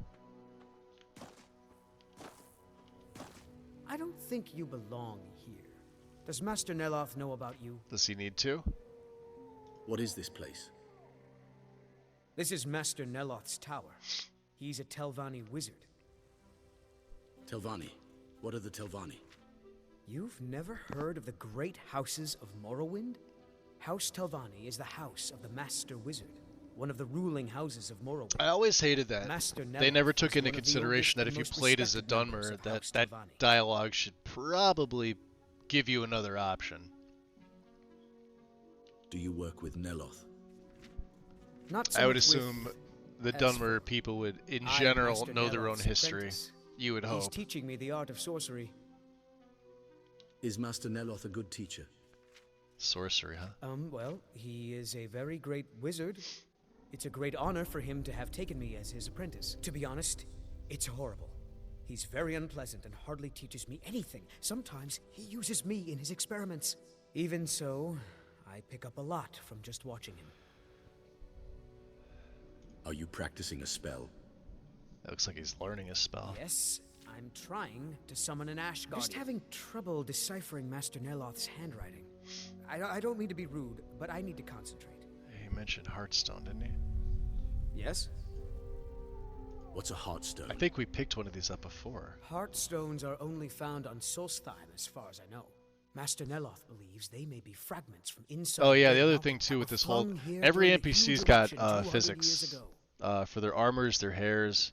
I don't think you belong here. Does Master Dreloth know about you? Does he need to? What is this place? This is Master Dreloth's tower. He's a Telvanni wizard. Telvanni. What are the Telvanni? You've never heard of the great houses of Morrowind? House Telvanni is the house of the Master Wizard, one of the ruling houses of Morrowind. I always hated that. Master They never Dreloth took was into one of the consideration that oldest if you and most played as a respected members Dunmer, of that House that Telvanni. dialogue should probably give you another option. Do you work with Dreloth? Not so I would much with- assume the as Dunmer people would, in I'm general, Master know their own Dreloth's history. apprentice. You would He's hope. teaching me the art of sorcery. Is Master Dreloth a good teacher? Sorcery, huh? Well, he is a very great wizard. It's a great honor for him to have taken me as his apprentice. To be honest, it's horrible. He's very unpleasant and hardly teaches me anything. Sometimes he uses me in his experiments. Even so, I pick up a lot from just watching him. Are you practicing a spell? That looks like he's learning a spell. Yes, I'm trying to summon an Ash Guardian. Just having trouble deciphering Master Dreloth's handwriting. I don't mean to be rude, but I need to concentrate. He mentioned Heartstone, didn't he? Yes? What's a Heartstone? I think we picked one of these up before. Heartstones are only found on Solstheim, as far as I know. Master Dreloth believes they may be fragments from inside. Oh yeah, the Great other Mountain thing too that with were this whole flung here every during the NPC's huge got eruption 200 years physics ago. for their armors, their hairs,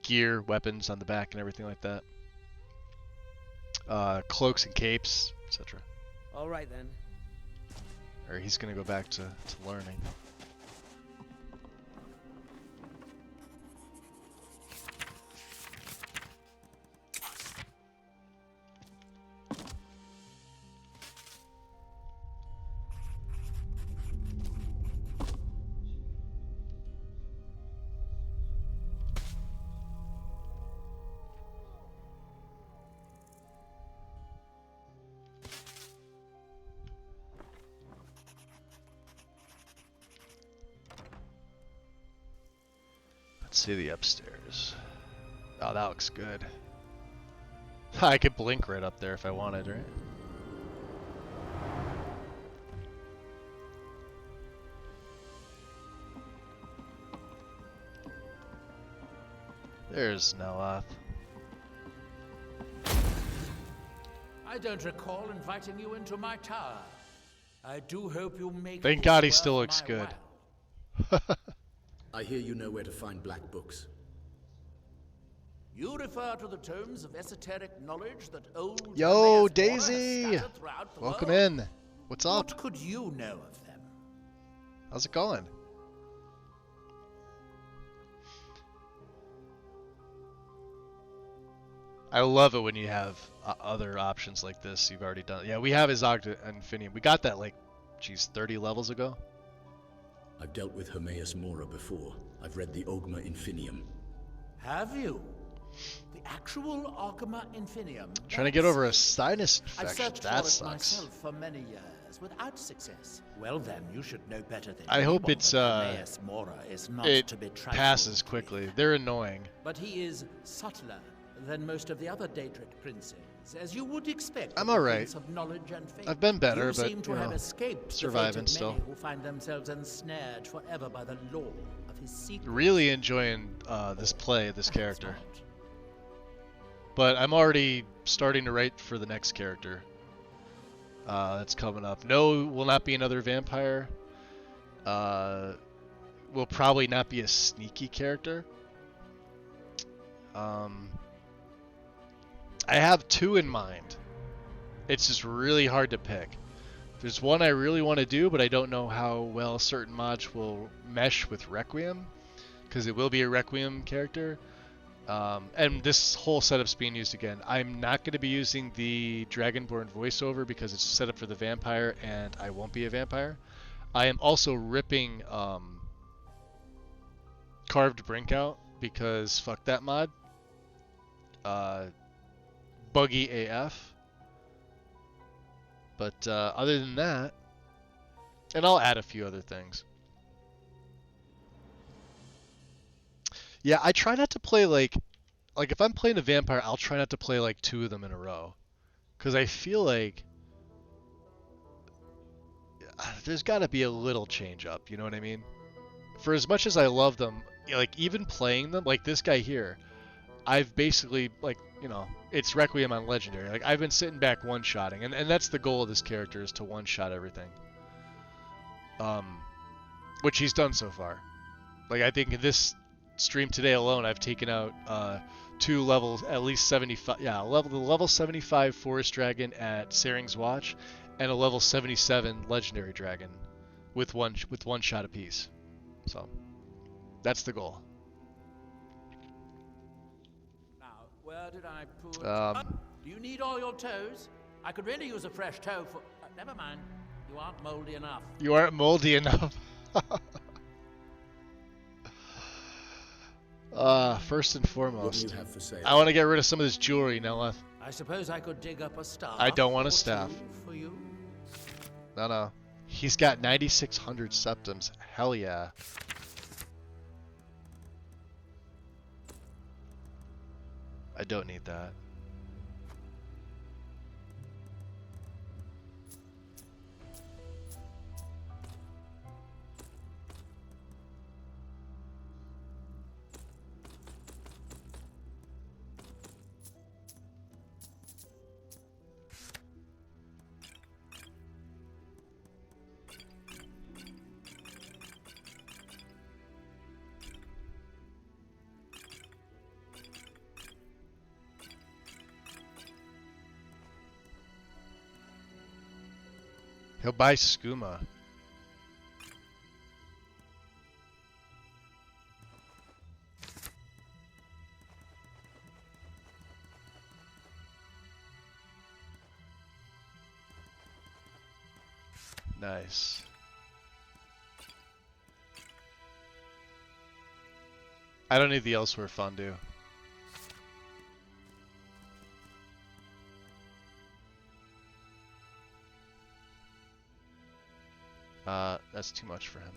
gear, weapons on the back, and everything like that. Cloaks and capes, etc. All right then. Or he's gonna go back to learning. Let's see the upstairs. Oh, that looks good. I could blink right up there if I wanted, right? There's Neloth. I don't recall inviting you into my tower. I do hope you make. Thank God he still looks good. I hear you know where to find black books. You refer to the tomes of esoteric knowledge that old Yo, Hermaeus Daisy! Mora has scattered throughout the Welcome world? in. What's up? What could you know of them? How's it going? I love it when you have other options like this you've already done. Yeah, we have Izogd and Infinium. We got that like, geez, 30 levels ago. I've dealt with Hermaeus Mora before. I've read the Ogma Infinium. Have you? The actual Ogma Infinium? Trying to get over a sinus I've infection. searched That for it sucks. myself for many years without success. Well then, you should know better than I hope anyone it's that Hermaeus Mora is not it to be trifled passes quickly. They're annoying. But he is subtler than most of the other Daedric princes, as you would expect. I'm with the alright. prince of knowledge and faith. I've been better, you but seem to you have know, escaped the surviving fate of still. many who find themselves ensnared forever by the law of his secret. Really enjoying this character. But I'm already starting to write for the next character. That's coming up. No, will not be another vampire. Will probably not be a sneaky character. I have two in mind. It's just really hard to pick. There's one I really want to do, but I don't know how well certain mods will mesh with Requiem, because it will be a Requiem character. And this whole setup's being used again. I'm not going to be using the Dragonborn voiceover because it's set up for the vampire, and I won't be a vampire. I am also ripping Carved Brink out because fuck that mod. Buggy AF. But other than that, and I'll add a few other things. Yeah, I try not to play like if I'm playing a vampire, I'll try not to play like two of them in a row, because I feel like there's got to be a little change up. You know what I mean? For as much as I love them, like even playing them, like this guy here, I've basically it's Requiem on Legendary. Like I've been sitting back one-shotting, and that's the goal of this character, is to one-shot everything. Which he's done so far. Like I think in this stream today alone, I've taken out 2 levels, at least 75. Yeah, the level 75 Forest Dragon at Saring's Watch, and a level 77 Legendary Dragon, with one shot apiece. So that's the goal. Now, where did I put? Do you need all your toes? I could really use a fresh toe for. Never mind. You aren't moldy enough. You aren't moldy enough. First and foremost, I want to get rid of some of this jewelry, Neleth. I suppose I could dig up a staff. I don't want a or staff. two for you. No. He's got 9,600 septums. Hell yeah. I don't need that. He'll buy skooma. Nice. I don't need the Elsewhere fondue. That's too much for him.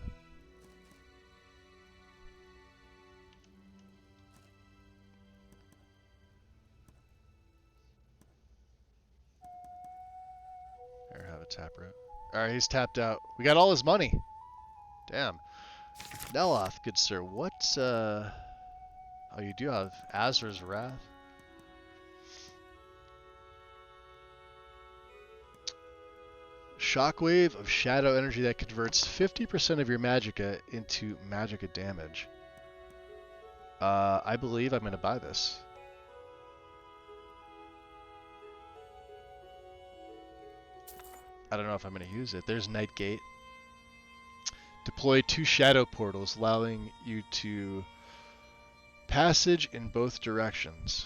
Or have a taproot. Alright, he's tapped out. We got all his money. Damn. Dreloth, good sir. What, Oh, you do have Azra's Wrath. Shockwave of shadow energy that converts 50% of your magicka into magicka damage. I believe I'm going to buy this. I don't know if I'm going to use it. There's Nightgate. Deploy 2 shadow portals, allowing you to passage in both directions.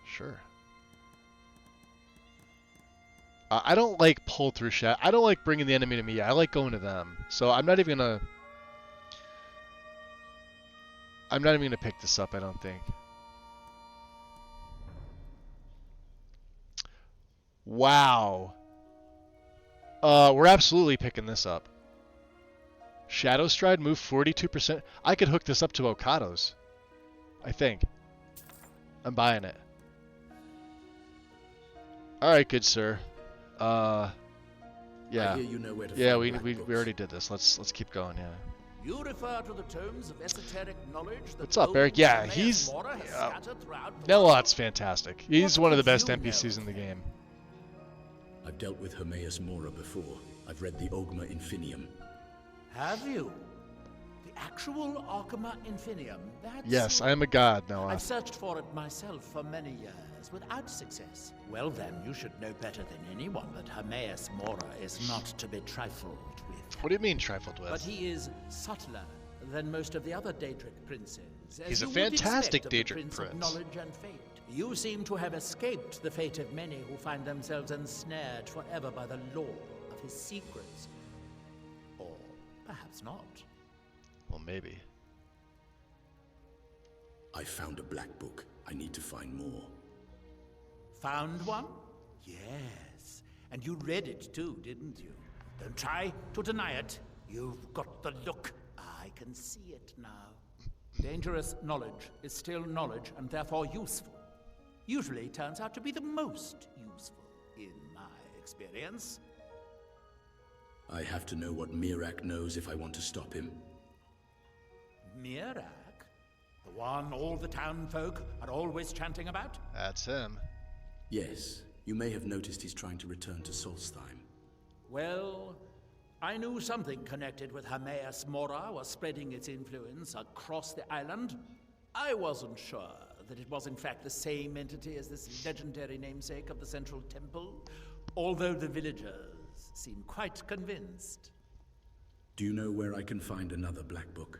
Sure. I don't like pull through shadow. I don't like bringing the enemy to me. I like going to them. So I'm not even gonna pick this up, I don't think. Wow. We're absolutely picking this up. Shadow Stride, move 42%. I could hook this up to Okado's. I think. I'm buying it. Alright, good sir. Yeah. I hear you know where to Yeah, find we black already did this. Let's keep going, yeah. You refer to the tomes of esoteric knowledge that What's up, Eric? Yeah, he's Dreloth's fantastic. He's one of the best NPCs in the game. I've dealt with Hermaeus Mora before. I've read the Ogma Infinium. Have you? The actual Ogma Infinium? That's Yes, I am a god, I've Dreloth. searched for it myself for many years, without success. Well then, you should know better than anyone that Hermaeus Mora is not to be trifled with. What do you mean trifled with? But he is subtler than most of the other Daedric princes. as He's a you would fantastic expect of the Daedric Prince of prince. knowledge and fate. You seem to have escaped the fate of many who find themselves ensnared forever by the lore of his secrets. Or perhaps not. Well, maybe. I found a black book. I need to find more. Found one? Yes. And you read it too, didn't you? Don't try to deny it. You've got the look. I can see it now. Dangerous knowledge is still knowledge and therefore useful. Usually turns out to be the most useful, in my experience. I have to know what Mirac knows if I want to stop him. Mirac? The one all the town folk are always chanting about? That's him. Yes. You may have noticed he's trying to return to Solstheim. Well, I knew something connected with Hermaeus Mora was spreading its influence across the island. I wasn't sure that it was in fact the same entity as this legendary namesake of the Central Temple, although the villagers seem quite convinced. Do you know where I can find another black book?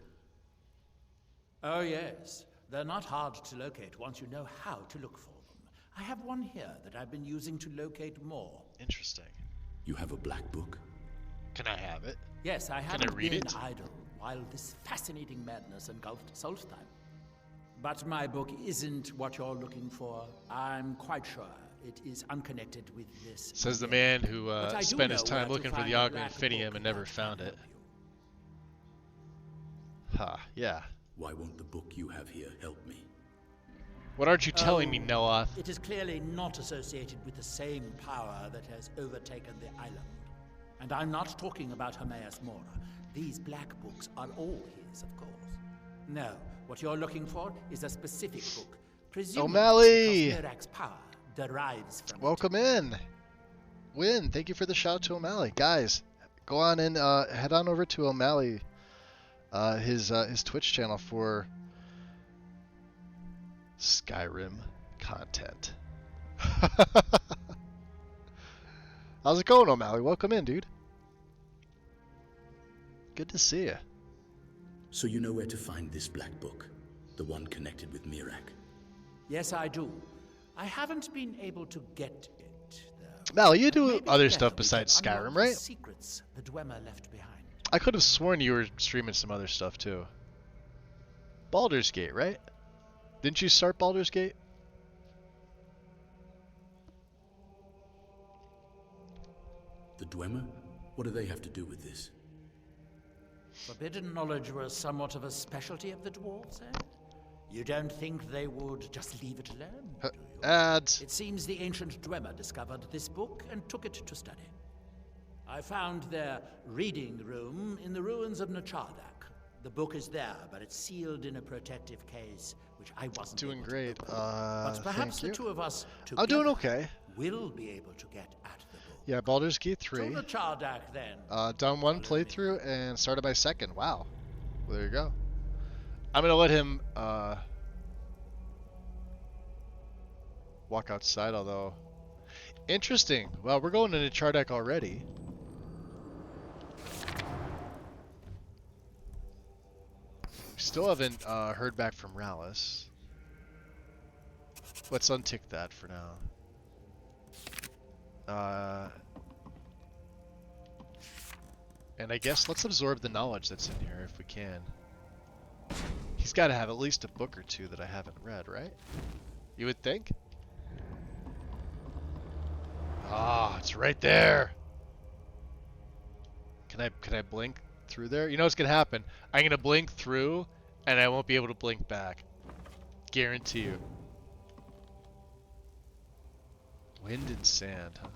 Oh yes, they're not hard to locate once you know how to look for them. I have one here that I've been using to locate more. Interesting. You have a black book? Can I have it? Yes, I Can haven't I read been it? idle while this fascinating madness engulfed Solstheim. But my book isn't what you're looking for. I'm quite sure it is unconnected with this. Says the man who But I do spent his know time where to looking for find the a Ogma black Infinium book and never that found can it. help you. Ha, yeah. Why won't the book you have here help me? What aren't you telling me, Dreloth? It is clearly not associated with the same power that has overtaken the island. And I'm not talking about Hermaeus Mora. These black books are all his, of course. No, what you're looking for is a specific book. Presumably O'Malley! because Mirac's power derives from Welcome in. Win, thank you for the shout out to O'Malley. Guys, go on and head on over to O'Malley, his Twitch channel for Skyrim content. How's it going, O'Malley? Welcome in, dude. Good to see you. So you know where to find this black book? The one connected with Mirac? Yes, I do. I haven't been able to get it, though. Mally, you do Maybe other together stuff we besides can unlock Skyrim, the right? secrets the Dwemer left behind. I could have sworn you were streaming some other stuff too. Baldur's Gate, right? Didn't you start Baldur's Gate? The Dwemer? What do they have to do with this? Forbidden knowledge was somewhat of a specialty of the dwarves, eh? You don't think they would just leave it alone, do you? Ads. It seems the ancient Dwemer discovered this book and took it to study. I found their reading room in the ruins of Nachardak. The book is there, but it's sealed in a protective case, which I wasn't Doing able to great. open. But perhaps Thank the you. two of us I'm doing together okay. will be able to get at the book. Yeah, Baldur's Gate 3. To Nachardak, then. Done one playthrough and started my second. Wow. Well, there you go. I'm gonna let him walk outside, although interesting. Well, we're going to Nachardak already. Still haven't heard back from Rallis. Let's untick that for now. And I guess let's absorb the knowledge that's in here if we can. He's got to have at least a book or two that I haven't read, right? You would think? Ah, it's right there. Can I blink through there? You know what's gonna happen? I'm gonna blink through, and I won't be able to blink back. Guarantee you. Wind and sand, huh?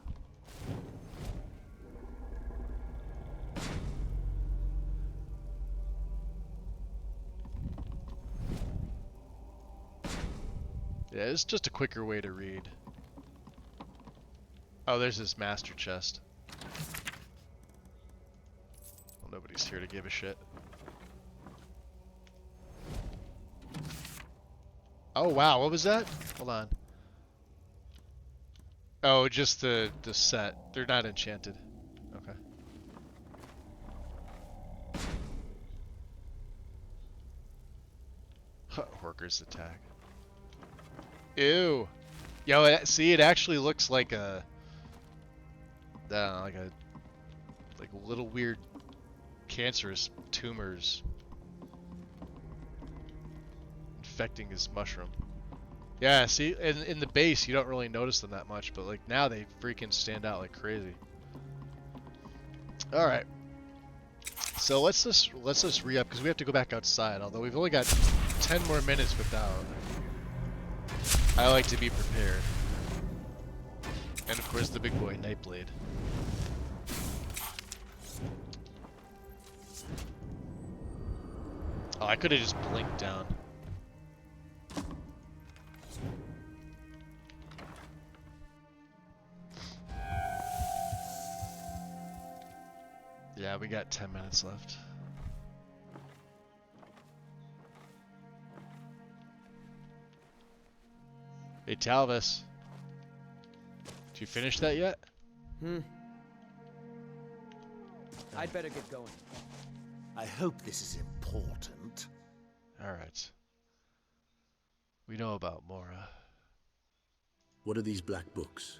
Yeah, it's just a quicker way to read. Oh, there's this master chest. Well, nobody's here to give a shit. Oh wow, what was that? Hold on. Oh, just the set. They're not enchanted. Okay. Horker's attack. Ew. Yo, see, it actually looks like a, like little weird cancerous tumors infecting his mushroom. Yeah, see, in the base you don't really notice them that much, but like now they freaking stand out like crazy. All right. So let's just re-up because we have to go back outside. Although we've only got 10 more minutes without. I like to be prepared. And of course the big boy, Nightblade. Oh, I could have just blinked down. Yeah, we got 10 minutes left. Hey, Talvis. Did you finish that yet? I'd better get going. I hope this is important. Alright. We know about Mora. What are these black books?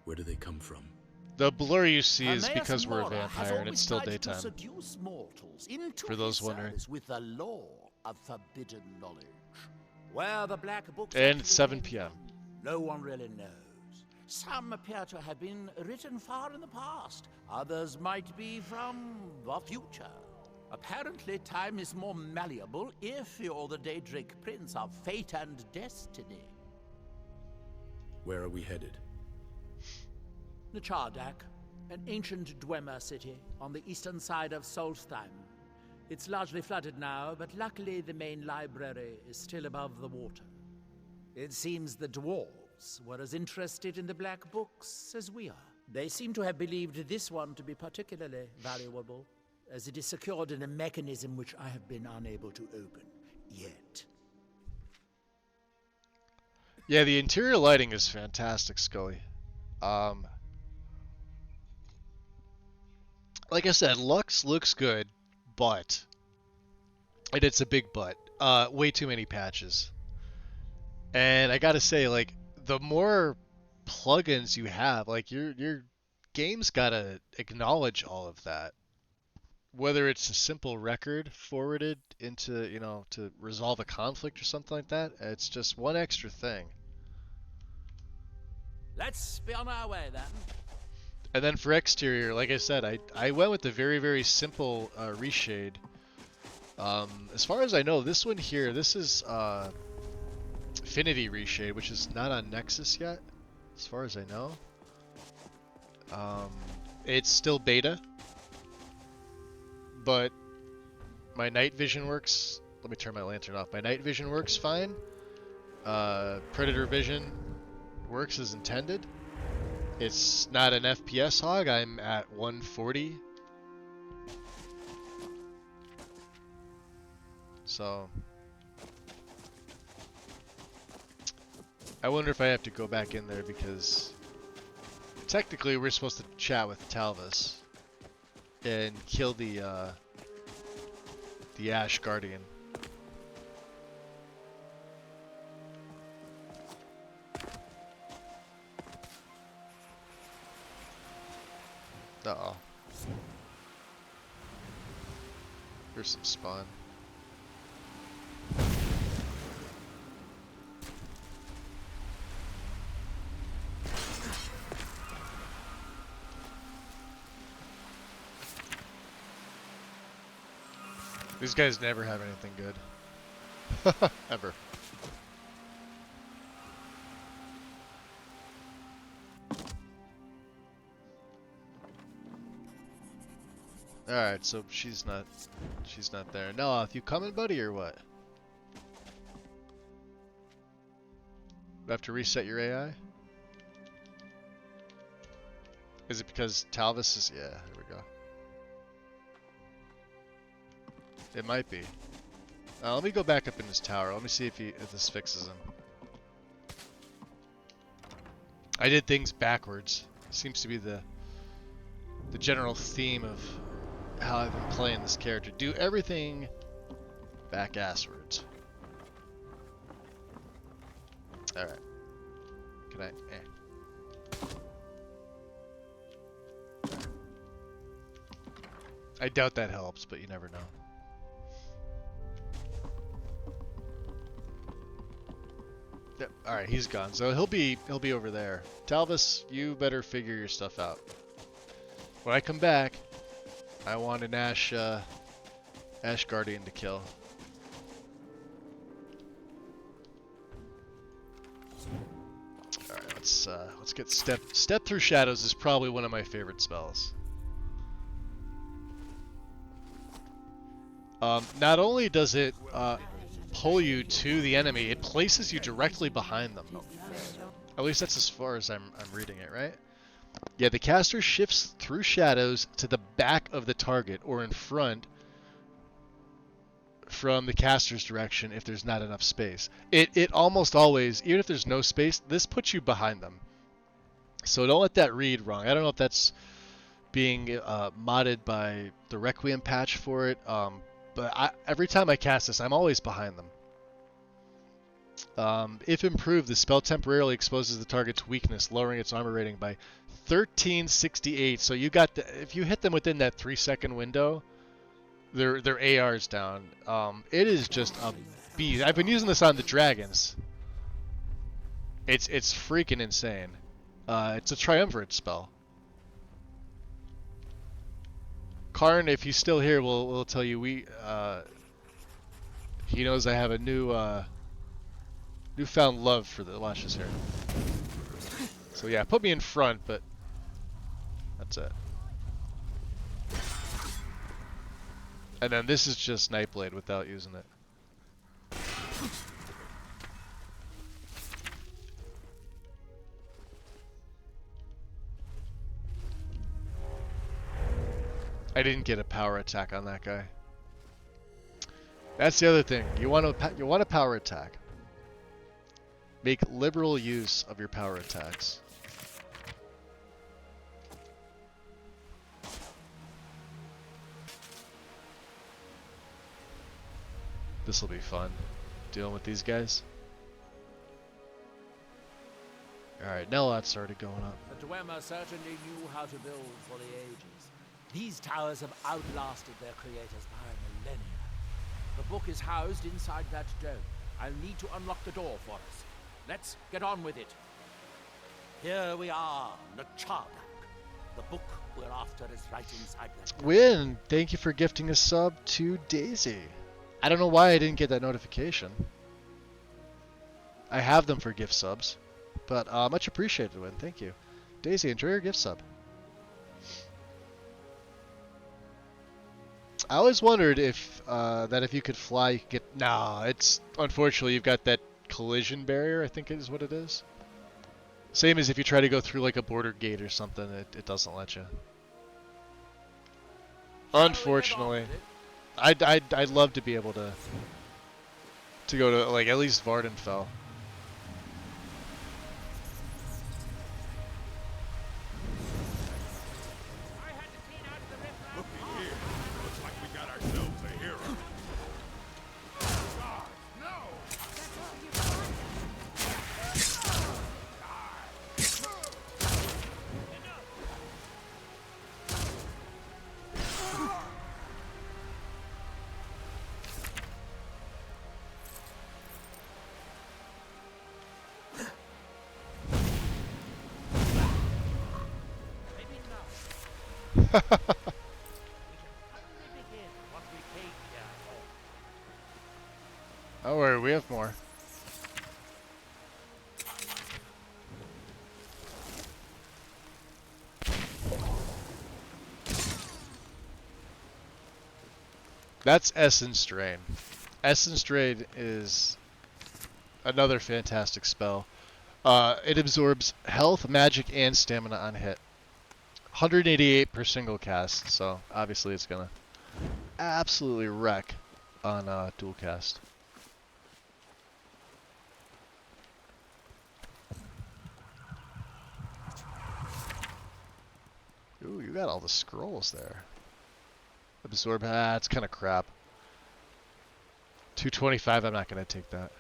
Where do they come from? The blur you see is Hermaeus because we're a Mora has vampire and it's always still tried daytime. To seduce mortals into For those his wondering. service with the law of forbidden knowledge. Where the black books And it's 7 actually came p.m. from, no one really knows. Some appear to have been written far in the past. Others might be from the future. Apparently, time is more malleable if you're the Daedric Prince of Fate and Destiny. Where are we headed? Nachardak, an ancient Dwemer city on the eastern side of Solstheim. It's largely flooded now, but luckily the main library is still above the water. It seems the dwarves were as interested in the black books as we are. They seem to have believed this one to be particularly valuable, as it is secured in a mechanism which I have been unable to open yet. Yeah, the interior lighting is fantastic, Scully. Like I said, Lux looks good, but, and it's a big but, way too many patches. And I gotta say, like, the more plugins you have, like, your game's gotta acknowledge all of that. Whether it's a simple record forwarded into, you know, to resolve a conflict or something like that, it's just one extra thing. Let's be on our way then. And then for exterior, like I said, I went with the very, very simple reshade. As far as I know, this one here, this is Affinity reshade, which is not on Nexus yet, as far as I know. It's still beta, but my night vision works. Let me turn my lantern off. My night vision works fine. Predator vision works as intended. It's not an FPS hog. I'm at 140. So I wonder if I have to go back in there because technically we're supposed to chat with Talvis and kill the Ash Guardian. Uh-oh. Here's some spawn. These guys never have anything good. Ever. Alright, so she's not there. Dreloth, you coming, buddy, or what? You have to reset your AI? Is it because Talvis is... Yeah, there we go. It might be. Let me go back up in this tower. Let me see if this fixes him. I did things backwards. Seems to be the general theme of how I've been playing this character. Do everything back asswards. Alright. Can I... I doubt that helps, but you never know. Yep. Alright, he's gone. So he'll be over there. Talvis, you better figure your stuff out. When I come back, I want an Ash Guardian to kill. Alright, let's get step through shadows is probably one of my favorite spells. Not only does it pull you to the enemy, it places you directly behind them. At least that's as far as I'm reading it, right? Yeah, the caster shifts through shadows to the back of the target or in front from the caster's direction if there's not enough space. It almost always, even if there's no space, this puts you behind them. So don't let that read wrong. I don't know if that's being modded by the Requiem patch for it, but every time I cast this, I'm always behind them. If improved, the spell temporarily exposes the target's weakness, lowering its armor rating by 1368. So you got if you hit them within that 3-second window, their AR's down. It is just a beast. I've been using this on the dragons. It's freaking insane. It's a triumvirate spell. Karn, if he's still here, will tell you he knows I have a newfound love for the lashes here. So yeah, put me in front, but that's it. And then this is just Nightblade without using it. I didn't get a power attack on that guy. That's the other thing. You want a power attack. Make liberal use of your power attacks. This will be fun. Dealing with these guys. Alright, Dreloth's already going up. The Dwemer certainly knew how to build for the ages. These towers have outlasted their creators by millennia. The book is housed inside that dome. I'll need to unlock the door for us. Let's get on with it. Here we are, Nachardak. The book we're after is right inside that. Win! Thank you for gifting a sub to Daisy. I don't know why I didn't get that notification. I have them for gift subs. But much appreciated, Win. Thank you. Daisy, enjoy your gift sub. I always wondered if that if you could fly, you could get. No, it's unfortunately you've got that collision barrier. I think is what it is. Same as if you try to go through like a border gate or something, it doesn't let you. Unfortunately, I'd love to be able to go to like at least Vardenfell. Don't worry, we have more. That's Essence Drain. Essence Drain is another fantastic spell. It absorbs health, magic, and stamina on hit. 188 per single cast, so obviously it's gonna absolutely wreck on dual cast. Ooh, you got all the scrolls there. Absorb, it's kind of crap. 225, I'm not gonna take that.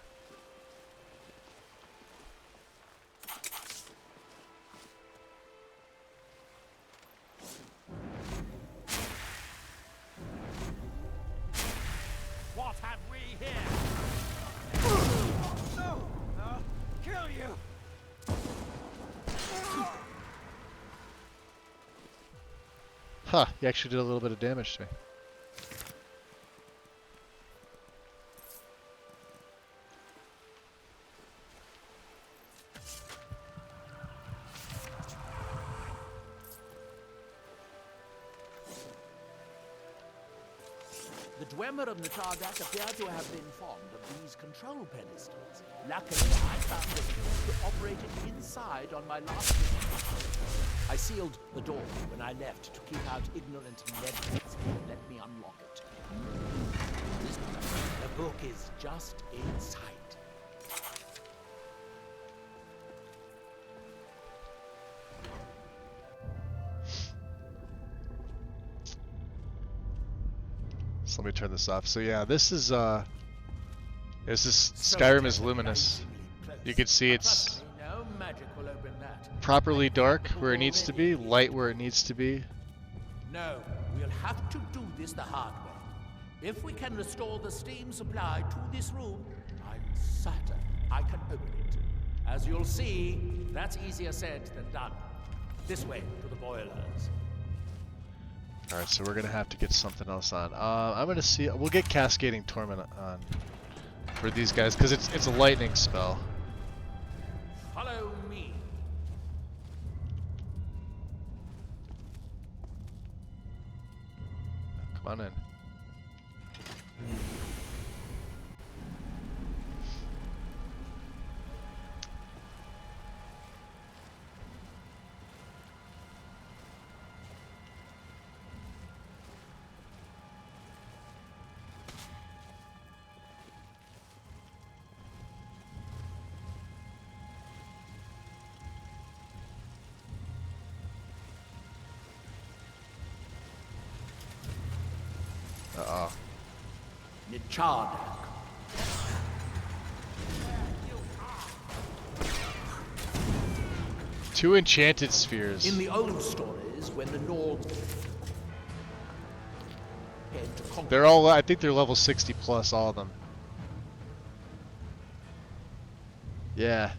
What have we here? No! Kill you! Huh, he actually did a little bit of damage to me. The Dwemer of Natardak appear to have been fond of these control pedestals. Luckily, I found a fuse operated inside on my last visit. I sealed the door when I left to keep out ignorant levels and let me unlock it. The book is just in sight. So let me turn this off. So yeah, this is Skyrim is luminous. You can see it's properly dark where it needs to be, light where it needs to be. No, we'll have to do this the hard way. If we can restore the steam supply to this room, I'm certain I can open it. As you'll see, that's easier said than done. This way to the boilers. Alright, so we're gonna have to get something else on. I'm gonna see. We'll get Cascading Torment on for these guys because it's a lightning spell. Follow me. Come on in. Uh-oh. Nichard. Two enchanted spheres. In the old stories, when the Nords had to conquer, They're all, I think they're level 60 plus, all of them. Yeah.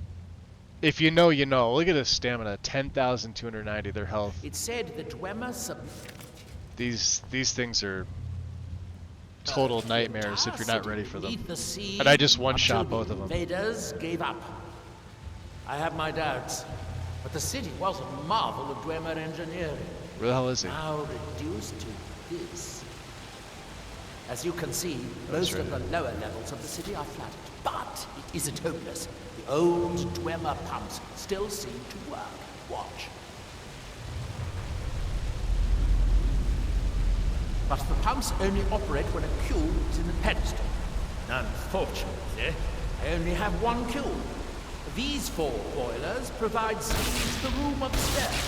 If you know, you know. Look at his stamina, 10,290, their health. it said that Dwemer These things are total nightmares if you're not ready for them. the sea And I just one-shot until both of them. invaders gave up. I have my doubts, but the city was a marvel of Dwemer engineering. Where the hell is he? Now reduced to this. As you can see, most of the lower levels of the city are flooded. But it isn't hopeless. The old Dwemer pumps still seem to work. Watch. But the pumps only operate when a cube is in the pedestal. Unfortunately, I only have one cube. These 4 boilers provide steam to the room upstairs.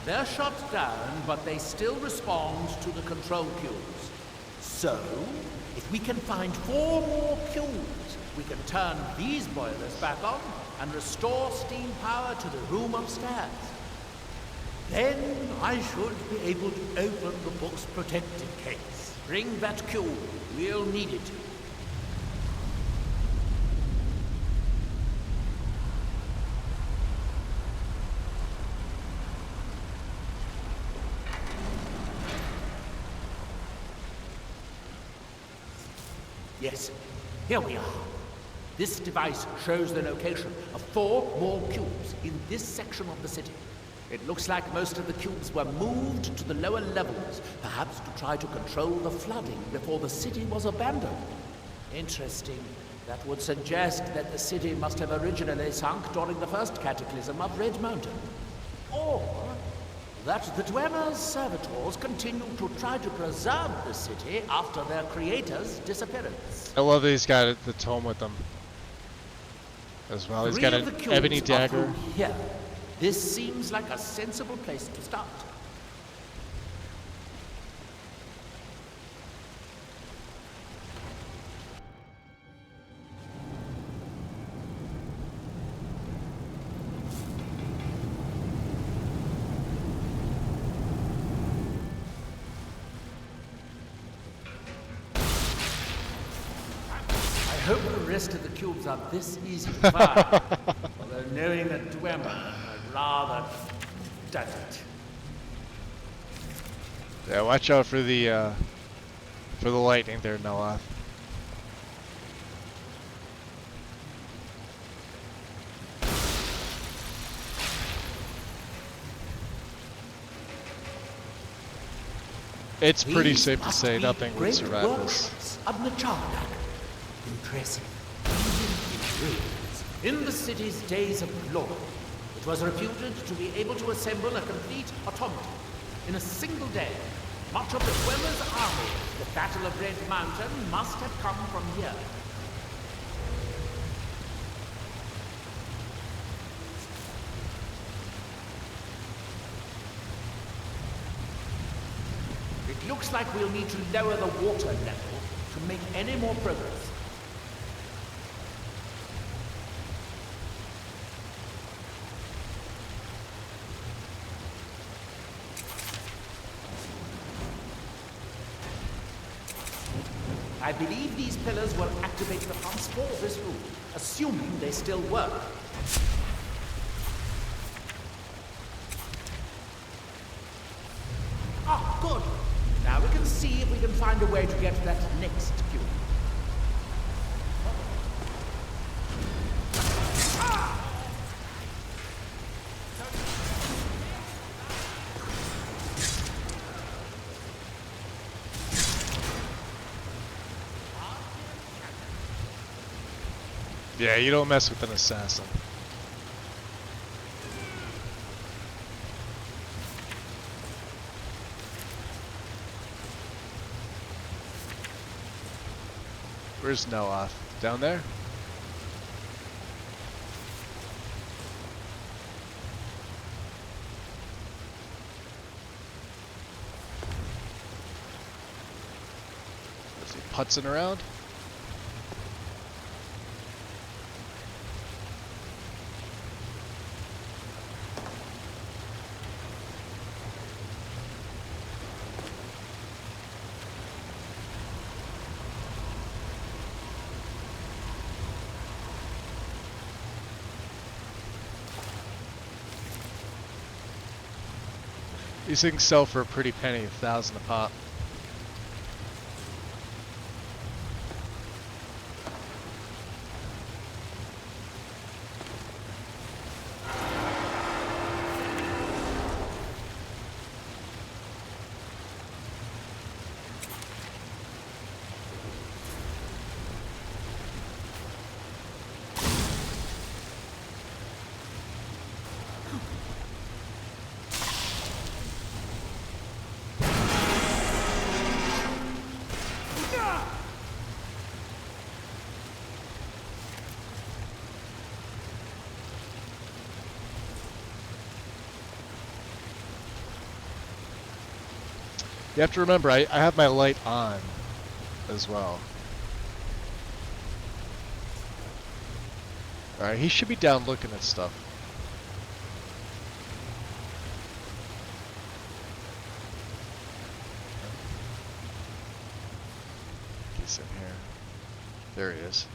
They're shut down, but they still respond to the control cubes. So, if we can find 4 more cubes, we can turn these boilers back on and restore steam power to the room upstairs. Then I should be able to open the book's protected case. Bring that cube. We'll need it. Yes, here we are. This device shows the location of 4 more cubes in this section of the city. It looks like most of the cubes were moved to the lower levels, perhaps to try to control the flooding before the city was abandoned. Interesting. That would suggest that the city must have originally sunk during the first cataclysm of Red Mountain. Or that the Dwemer's servitors continue to try to preserve the city after their creator's disappearance. I love that he's got the tome with him as well. He's got an ebony dagger. Here. This seems like a sensible place to start. I hope the rest of the cubes are this easy to find. Although knowing that Dwemer, I'd rather doubt it. Yeah, watch out for the lightning there, Dreloth. It's pretty safe to say nothing would survive this. Impressive. In the city's days of glory, it was reputed to be able to assemble a complete automaton in a single day. Much of the Dwemer's army, the Battle of Red Mountain, must have come from here. It looks like we'll need to lower the water level to make any more progress. I believe these pillars will activate the pumps for this room, assuming they still work. Ah, good. Now we can see if we can find a way to get to that next cube. Yeah, you don't mess with an assassin. Where's Dreloth? Down there? Is he putzing around? These things sell for a pretty penny, 1,000 a pop. You have to remember, I have my light on as well. Alright, he should be down looking at stuff. He's in here. There he is.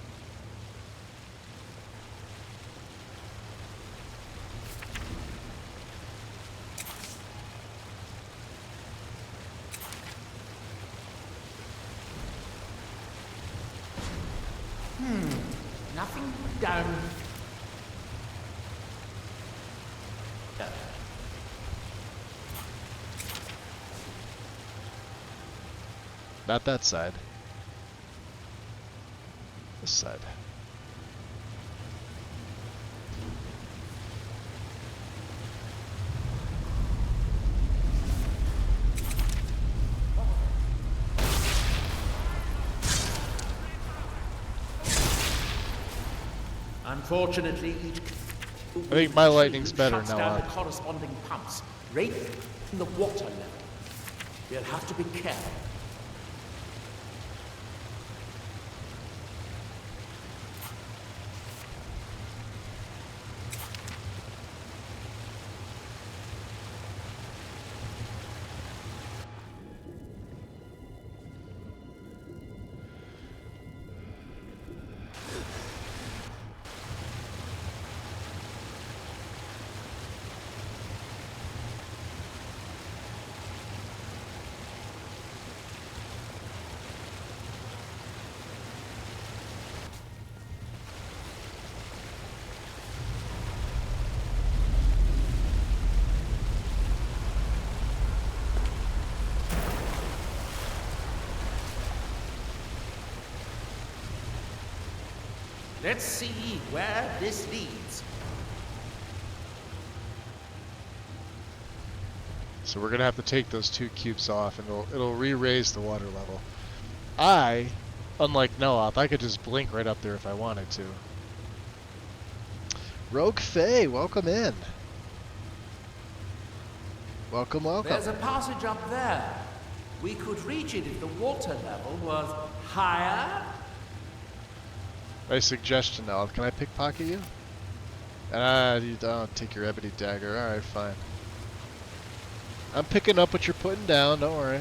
Nothing down. Not that side. This side. Unfortunately, each I think my lightning's better shuts now. down the corresponding pumps, right in the water level. You'll have to be careful. Let's see where this leads. So we're gonna have to take those 2 cubes off, and it'll re-raise the water level. I, unlike Neloth, I could just blink right up there if I wanted to. Rogue Faye, welcome in. Welcome, welcome. There's a passage up there. We could reach it if the water level was higher. My suggestion, Neloth, can I pickpocket you? You don't take your ebony dagger. Alright, fine. I'm picking up what you're putting down, don't worry.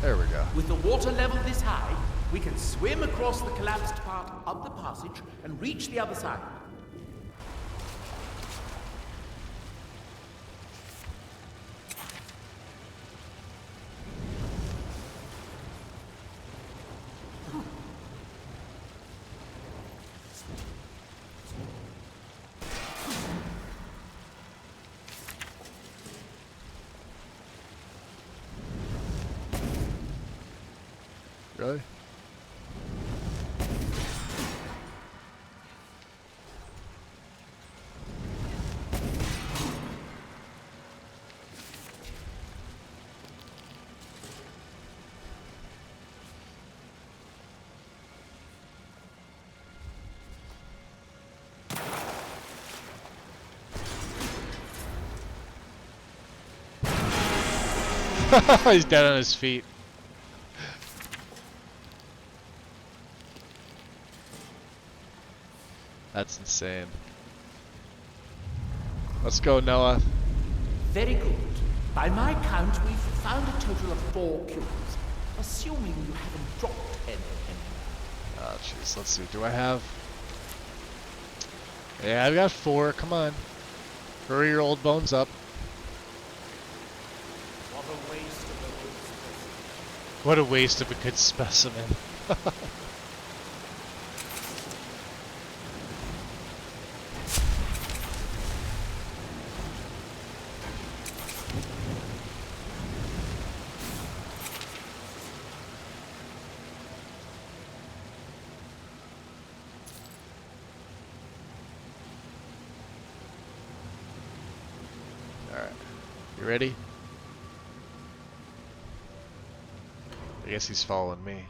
There we go. With the water level this high, we can swim across the collapsed part of the passage and reach the other side. Really? He's dead on his feet. That's insane. Let's go, Noah. Very good. By my count, we've found a total of 4 cubes. Assuming you haven't dropped any. Oh, jeez. Let's see. Do I have... Yeah, I've got 4. Come on. Hurry your old bones up. What a waste of a good specimen. What a waste of a good specimen. Alright. You ready? I guess he's following me.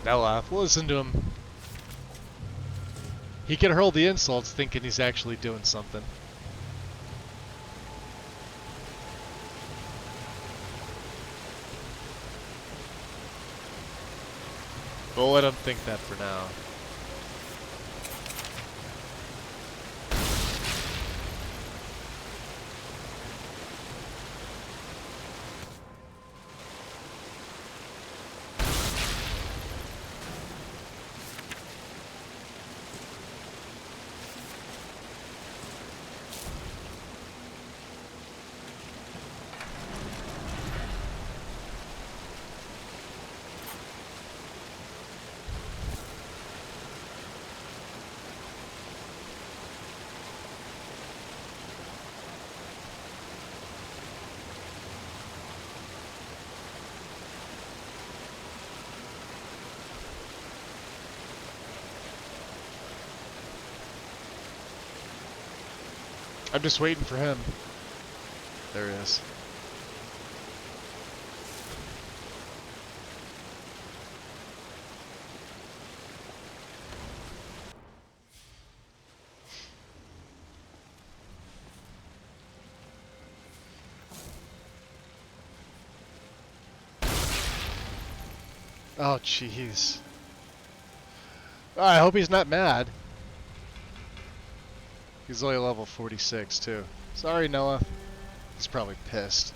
Now laugh. Listen to him. He can hurl the insults thinking he's actually doing something. We'll let him think that for now. I'm just waiting for him. There he is. Oh, jeez. I hope he's not mad. He's only level 46, too. Sorry, Noah. He's probably pissed.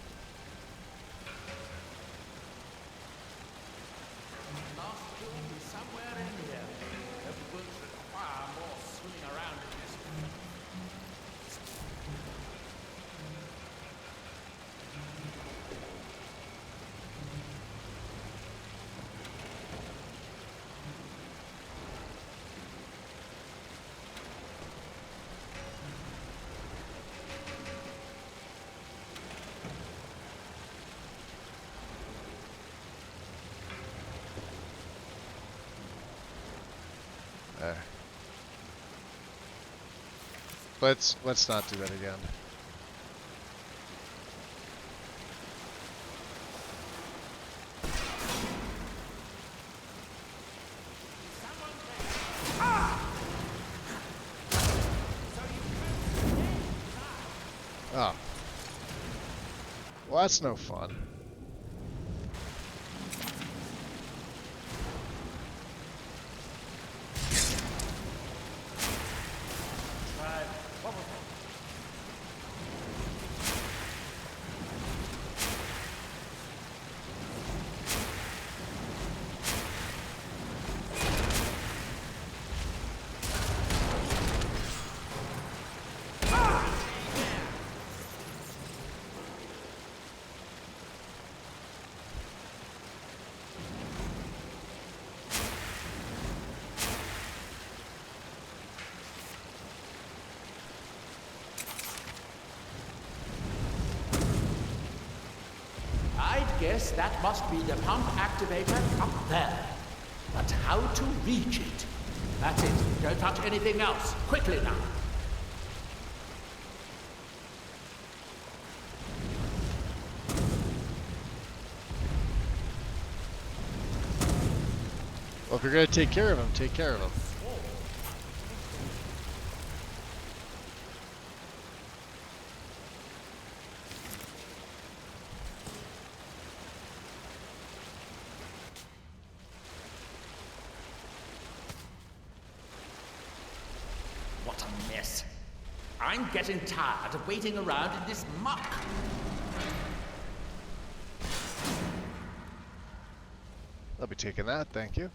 There. Let's not do that again. Oh. Well, that's no fun. Guess that must be the pump activator up there. But how to reach it? That's it. Don't touch anything else. Quickly now. Well, if you're gonna take care of him, take care of him. I'm getting tired of waiting around in this muck. I'll be taking that, thank you.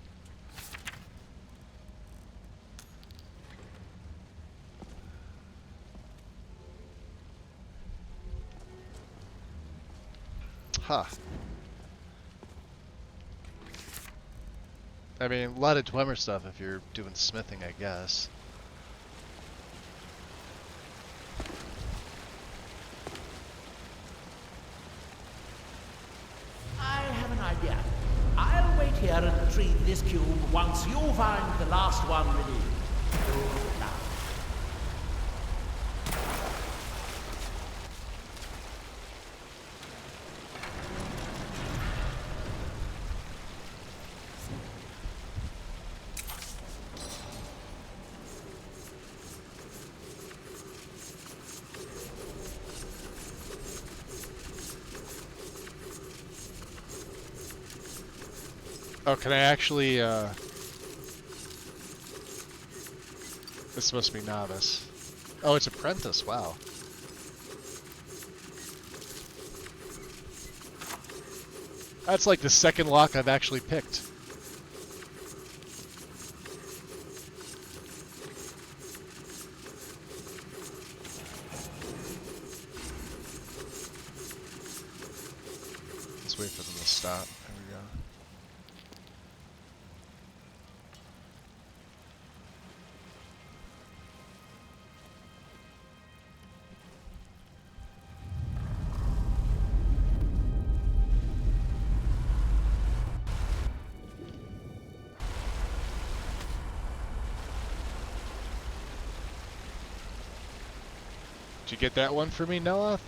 Huh. I mean, a lot of Dwemer stuff if you're doing smithing, I guess. I have an idea. I'll wait here and retrieve this cube once you find the last one ready. Now. Oh, can I actually, This must be novice. Oh, it's apprentice, wow. That's like the second lock I've actually picked. Let's wait for them to stop. There we go. Did you get that one for me, Dreloth?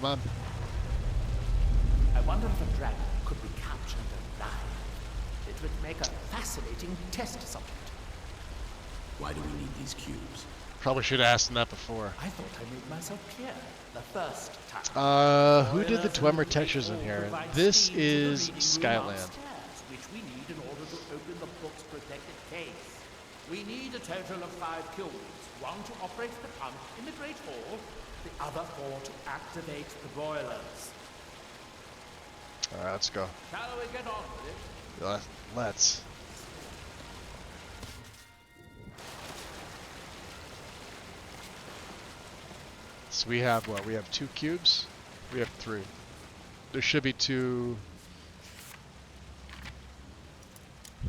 Come on. I wonder if a dragon could be captured alive. It would make a fascinating test subject. Why do we need these cubes? Probably should have asked him that before. I thought I made myself clear the first time. Who did the Dwemer textures in here? This is Skyland. Which we need in order to open the book's protected case. We need a total of 5 cubes. One to operate the pump in the Great Hall, the other 4 to activate the boilers. Alright, let's go. Shall we get on with it? Let's. So we have what? We have 2 cubes? We have 3. There should be 2.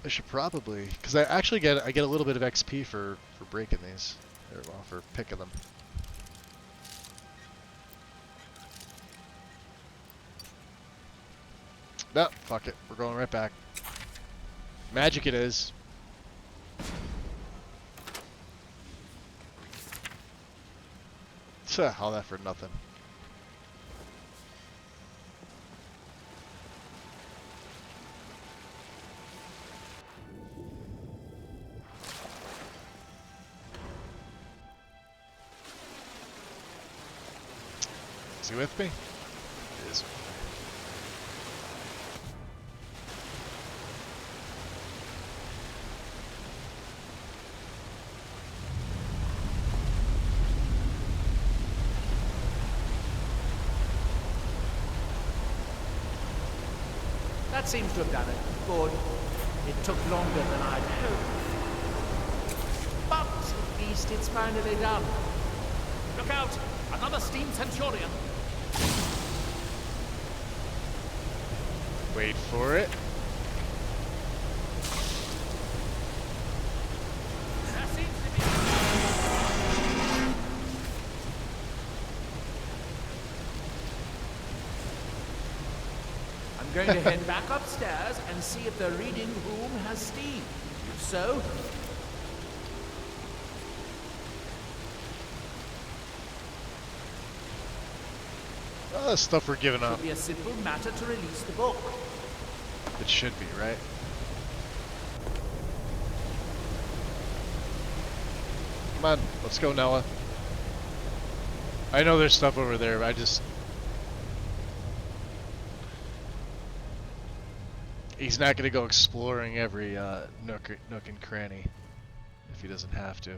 I should probably, because I actually get a little bit of XP for breaking these, or well, for picking them. No, fuck it, we're going right back. Magic it is. All that for nothing. Is he with me? He is with me. That seems to have done it. Good. It took longer than I'd hoped. But at least it's finally done. Look out! Another steam centurion! Wait for it. There seems to be... I'm going to head back upstairs and see if the reading room has steam. If so... Oh, that's stuff we're giving up. It should be a simple matter to release the book. It should be, right? Come on, let's go, Nella. I know there's stuff over there, but I just... He's not going to go exploring every nook and cranny if he doesn't have to.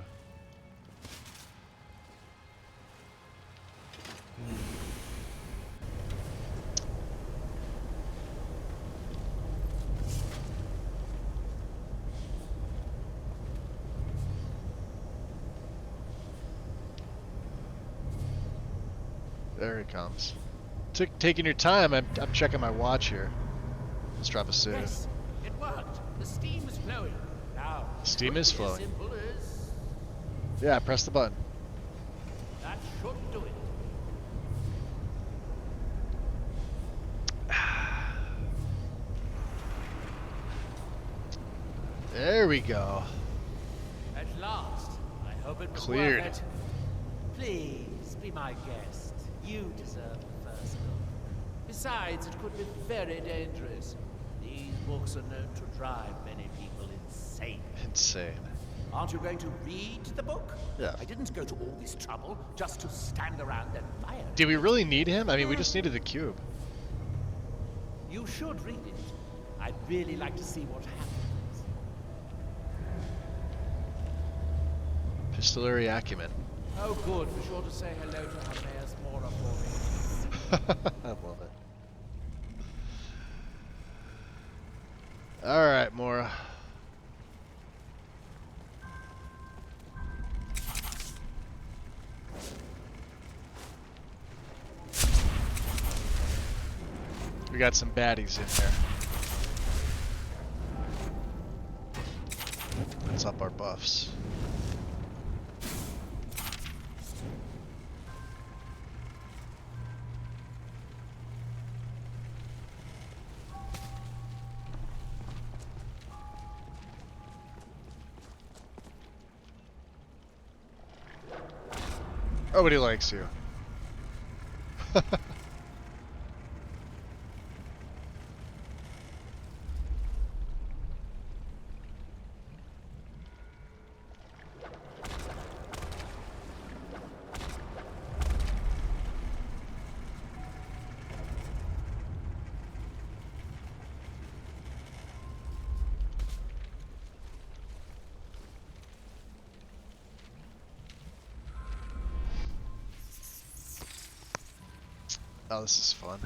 There he comes. Taking your time. I'm checking my watch here. Let's drop a save. Yes, it worked. The steam is flowing. Now, Steam is flowing. Simple as Yeah, press the button. that should do it. There we go. At last, I hope it was Cleared. worth it. Please be my guest. You deserve the first look. Besides, it could be very dangerous. These books are known to drive many people insane. Insane. Aren't you going to read the book? Yeah. I didn't go to all this trouble just to stand around and fire. Did we really need him? I mean, we just needed the cube. You should read it. I'd really like to see what happens. Pistolary acumen. Oh, good. Be sure to say hello to Hermaeus Mora for me. I love it. Alright, Mora. We got some baddies in there. Let's up our buffs. Nobody likes you. Oh, this is fun.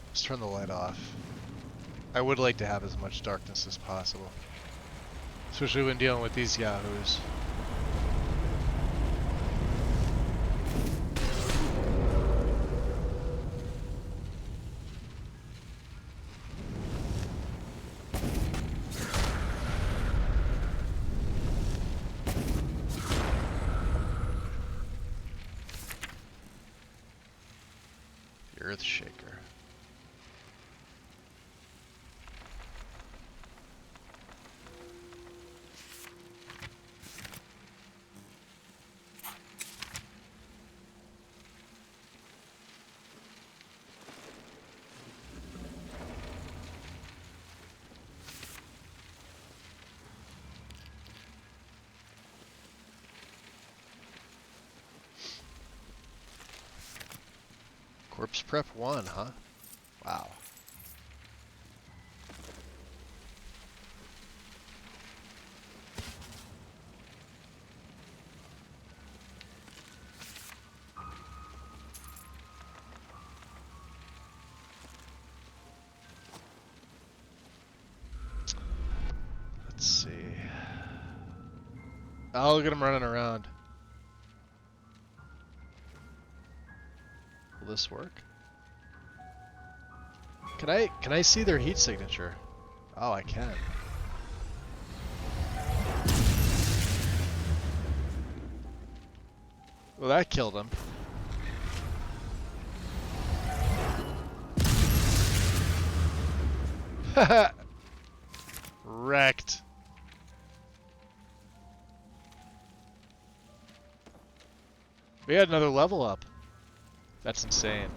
Let's turn the light off. I would like to have as much darkness as possible. Especially when dealing with these yahoos. Earthshaker. Corpse prep 1, huh? Wow. Let's see. Oh, look at him running around. Will this work? Can I see their heat signature? Oh, I can. Well, that killed him. Haha. Wrecked. We had another level up. That's insane.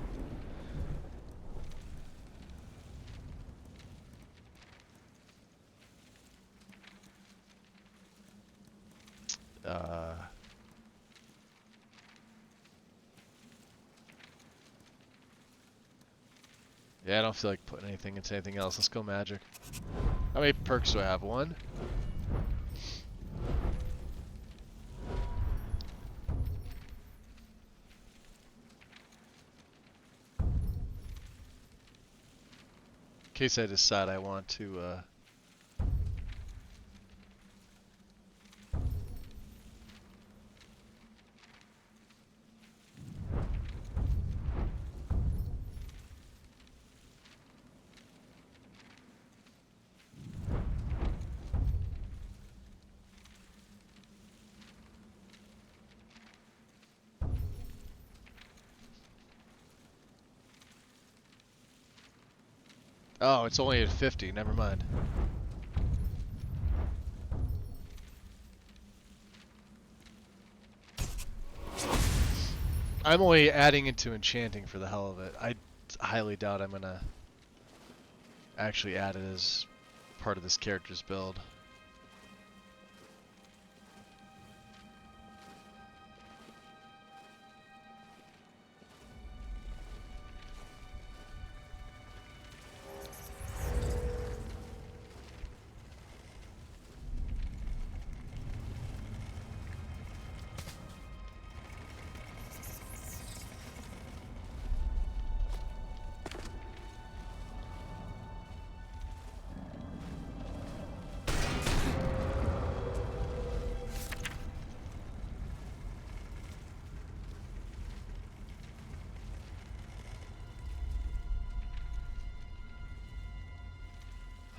Yeah, I don't feel like putting anything into anything else. Let's go magic. How many perks do I have? One? In case I decide I want to Oh, it's only at 50. Never mind. I'm only adding into enchanting for the hell of it. I highly doubt I'm gonna actually add it as part of this character's build.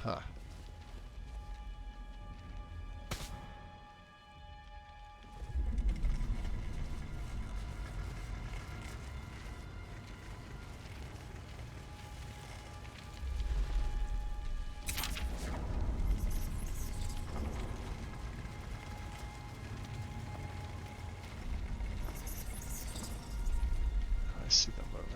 Huh. I see them moving.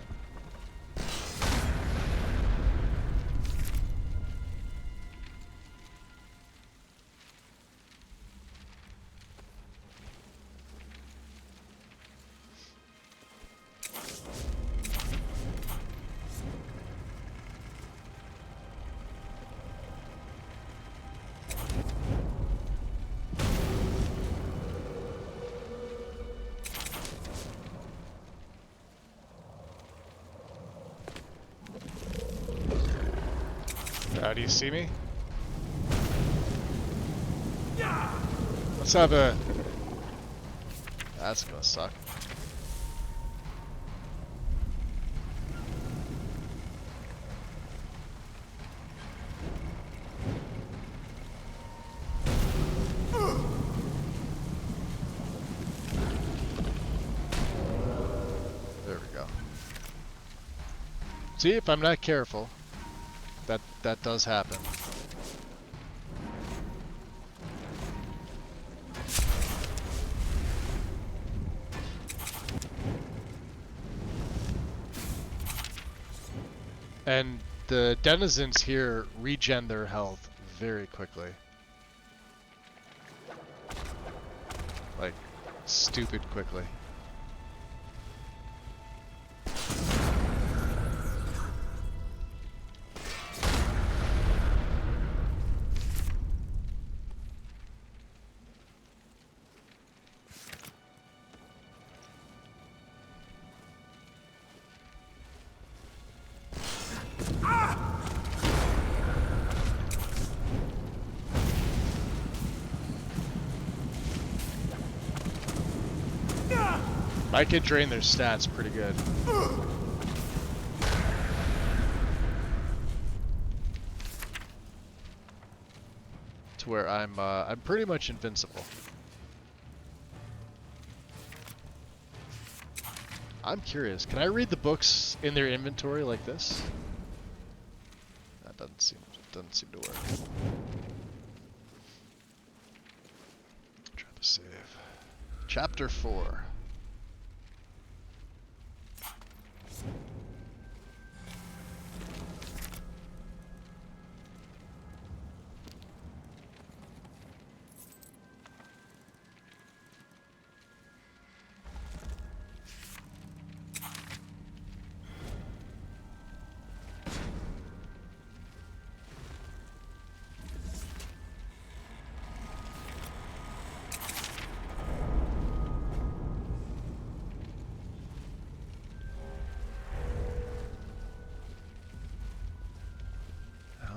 Do you see me? Let's have a... That's gonna suck. There we go. See, if I'm not careful, that does happen. And the denizens here regen their health very quickly. Like, stupid quickly. I could drain their stats pretty good. To where I'm pretty much invincible. I'm curious, can I read the books in their inventory like this? That doesn't seem to work. Try to save. Chapter 4.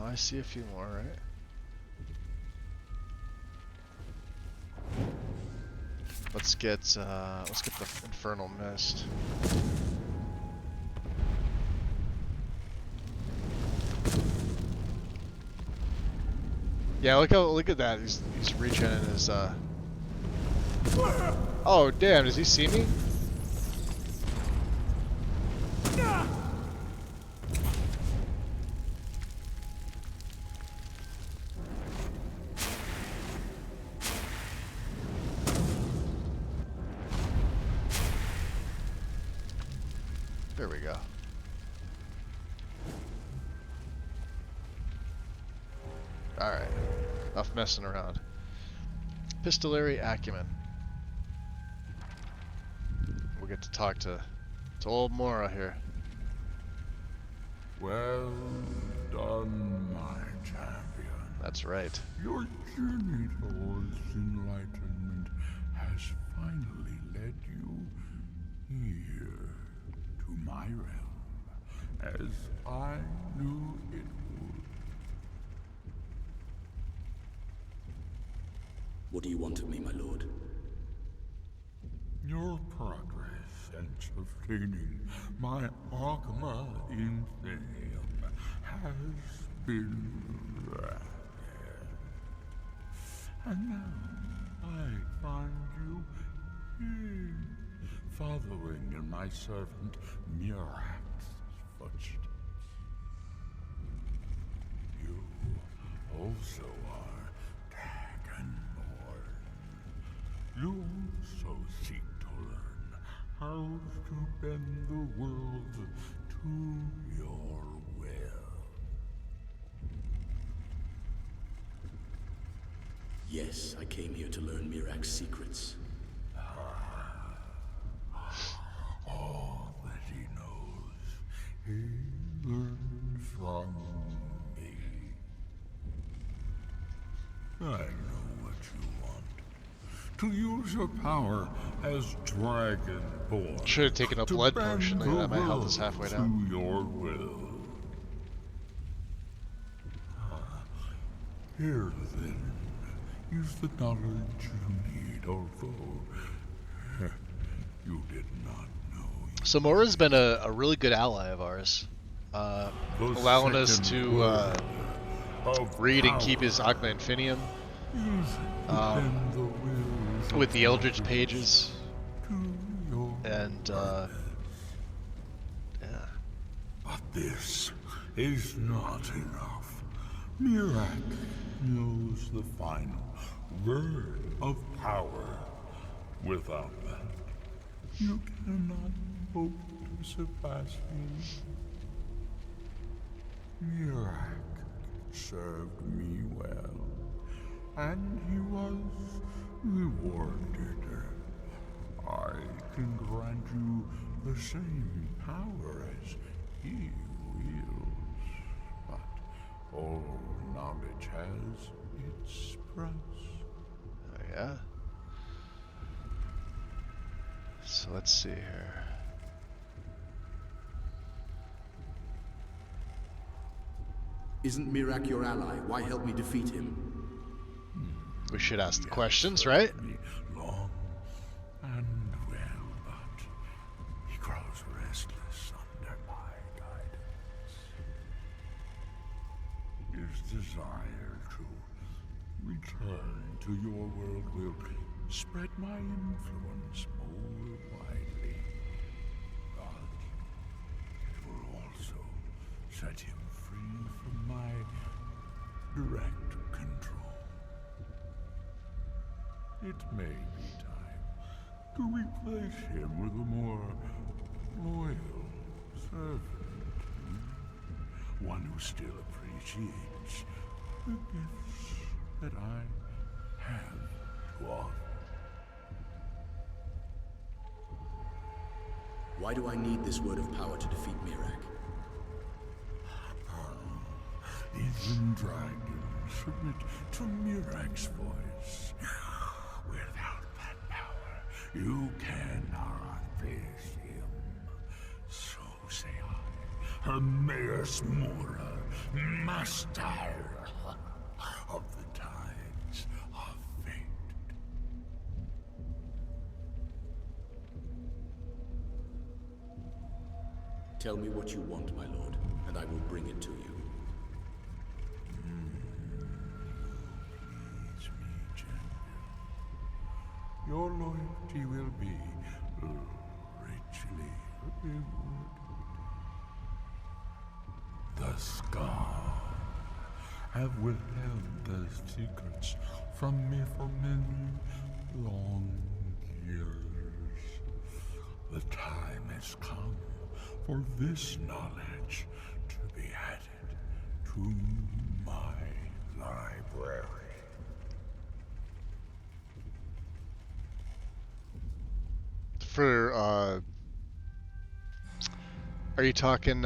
I see a few more, right? Let's get the Infernal Mist. Yeah, look at that. He's regening his Oh damn, does he see me? There we go. Alright. Enough messing around. Epistolary acumen. We'll get to talk to old Mora here. Well done, my champion. That's right. Your journey towards enlightenment has finally led you here to my realm, as I knew it would. What do you want of me, my lord? Your progress since obtaining my Archma in Thenium has been rapid. And now I find you here, following in my servant Murak's footsteps. You also are Dragonborn. You also seek to learn how to bend the world to your will. Yes, I came here to learn Mirak's secrets. All that he knows, he learned from me. I know what you want. To use your power as Dragonborn. Should have taken a blood potion. Look at that, my health is halfway down. To your will. Here then is the knowledge you need, although you did not know. So Mora's been a really good ally of ours, allowing us to read and keep his Archma Infinium with the Eldritch pages, and yeah. But this is not enough. Mirak knows the final word of power. Without that, you cannot hope to surpass me. Mirak served me well, and he was rewarded. I can grant you the same power as he wields, but all knowledge has its price. Oh, yeah? So let's see here. Isn't Mirak your ally? Why help me defeat him? We should ask the questions, right? Long and well, but he grows restless under my guidance. His desire to return to your world will spread my influence more widely, but it will also set him free from my direct control. It may be time to replace him with a more loyal servant. One who still appreciates the gifts that I have to offer. Why do I need this word of power to defeat Mirak? Even dragons submit to Mirak's voice. Without that power, you cannot face him. So say I, Hermaeus Mora, master of the tides of fate. Tell me what you want, my lord, and I will bring it to you. Please me, champion. Your loyalty will be richly rewarded. The Scar have withheld their secrets from me for many long years. The time has come for this knowledge to be added to my library. For, are you talking,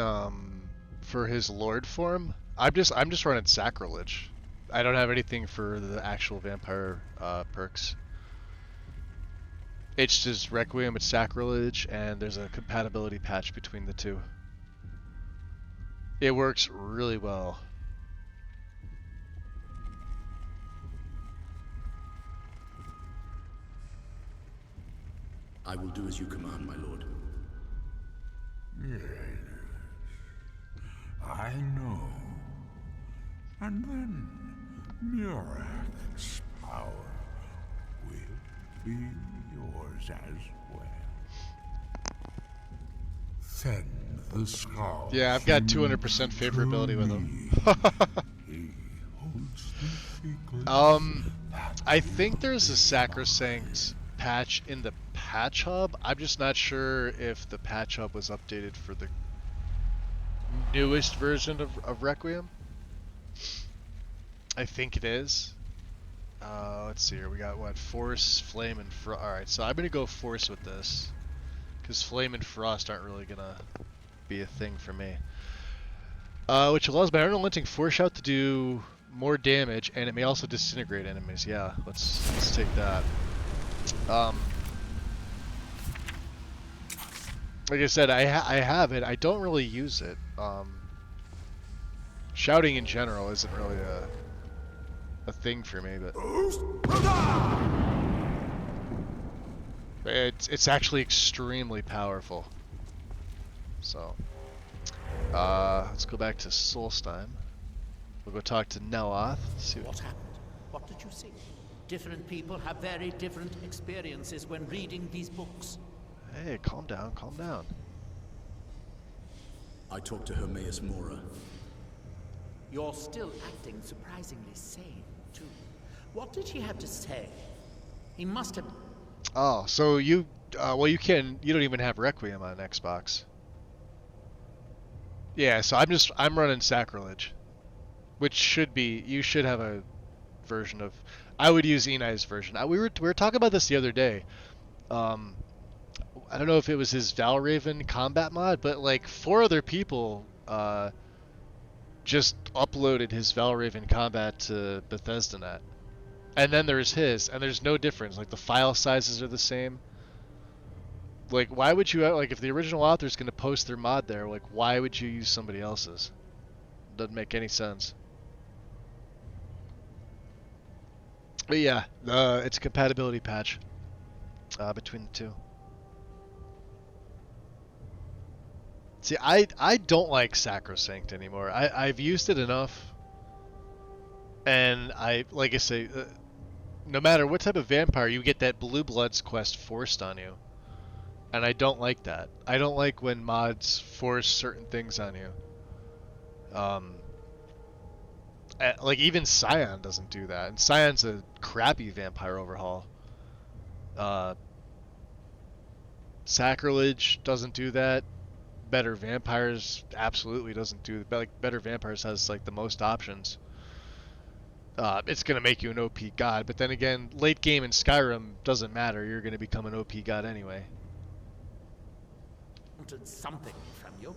for his lord form? I'm just running sacrilege. I don't have anything for the actual vampire, perks. It's just Requiem, it's sacrilege, and there's a compatibility patch between the two. It works really well. I will do as you command, my lord. Yes, I know. And then Murak's power will be yours as well. Send the skull. Yeah, I've got 200% favorability with him. I think there's a sacrosanct patch in the patch hub. I'm just not sure if the patch hub was updated for the newest version of Requiem. I think it is. Let's see here. We got what? Force, Flame, and Frost. Alright, so I'm going to go Force with this. Because Flame and Frost aren't really going to be a thing for me. Which allows my unrelenting Force Shout to do more damage, and it may also disintegrate enemies. Yeah, let's take that. Like I said, I have it. I don't really use it. Shouting in general isn't really a thing for me, but it's actually extremely powerful. So let's go back to Solstheim. We'll go talk to Dreloth. See What happened? What did you see? Different people have very different experiences when reading these books. Hey, calm down, calm down. I talked to Hermaeus Mora. You're still acting surprisingly sane, too. What did he have to say? He must have... Oh, so you, well, you don't even have Requiem on Xbox. Yeah, so I'm running Sacrilege. Which should be, you should have a version of, I would use Enai's version. We were talking about this the other day. I don't know if it was his Valraven combat mod, but like 4 other people just uploaded his Valraven combat to Bethesda.net. And then there's his, and there's no difference. Like the file sizes are the same. Like why would you, like if the original author's going to post their mod there, like why would you use somebody else's? Doesn't make any sense. But yeah, it's a compatibility patch between the two. See, I don't like Sacrosanct anymore. I've used it enough, and like I say, no matter what type of vampire, you get that Blue Bloods quest forced on you, and I don't like that. I don't like when mods force certain things on you. Like even Scion doesn't do that, and Scion's a crappy vampire overhaul. Sacrilege doesn't do that. Better Vampires absolutely doesn't do that. Like Better Vampires has like the most options. It's gonna make you an OP god, but then again, late game in Skyrim doesn't matter. You're gonna become an OP god anyway. Wanted something from you.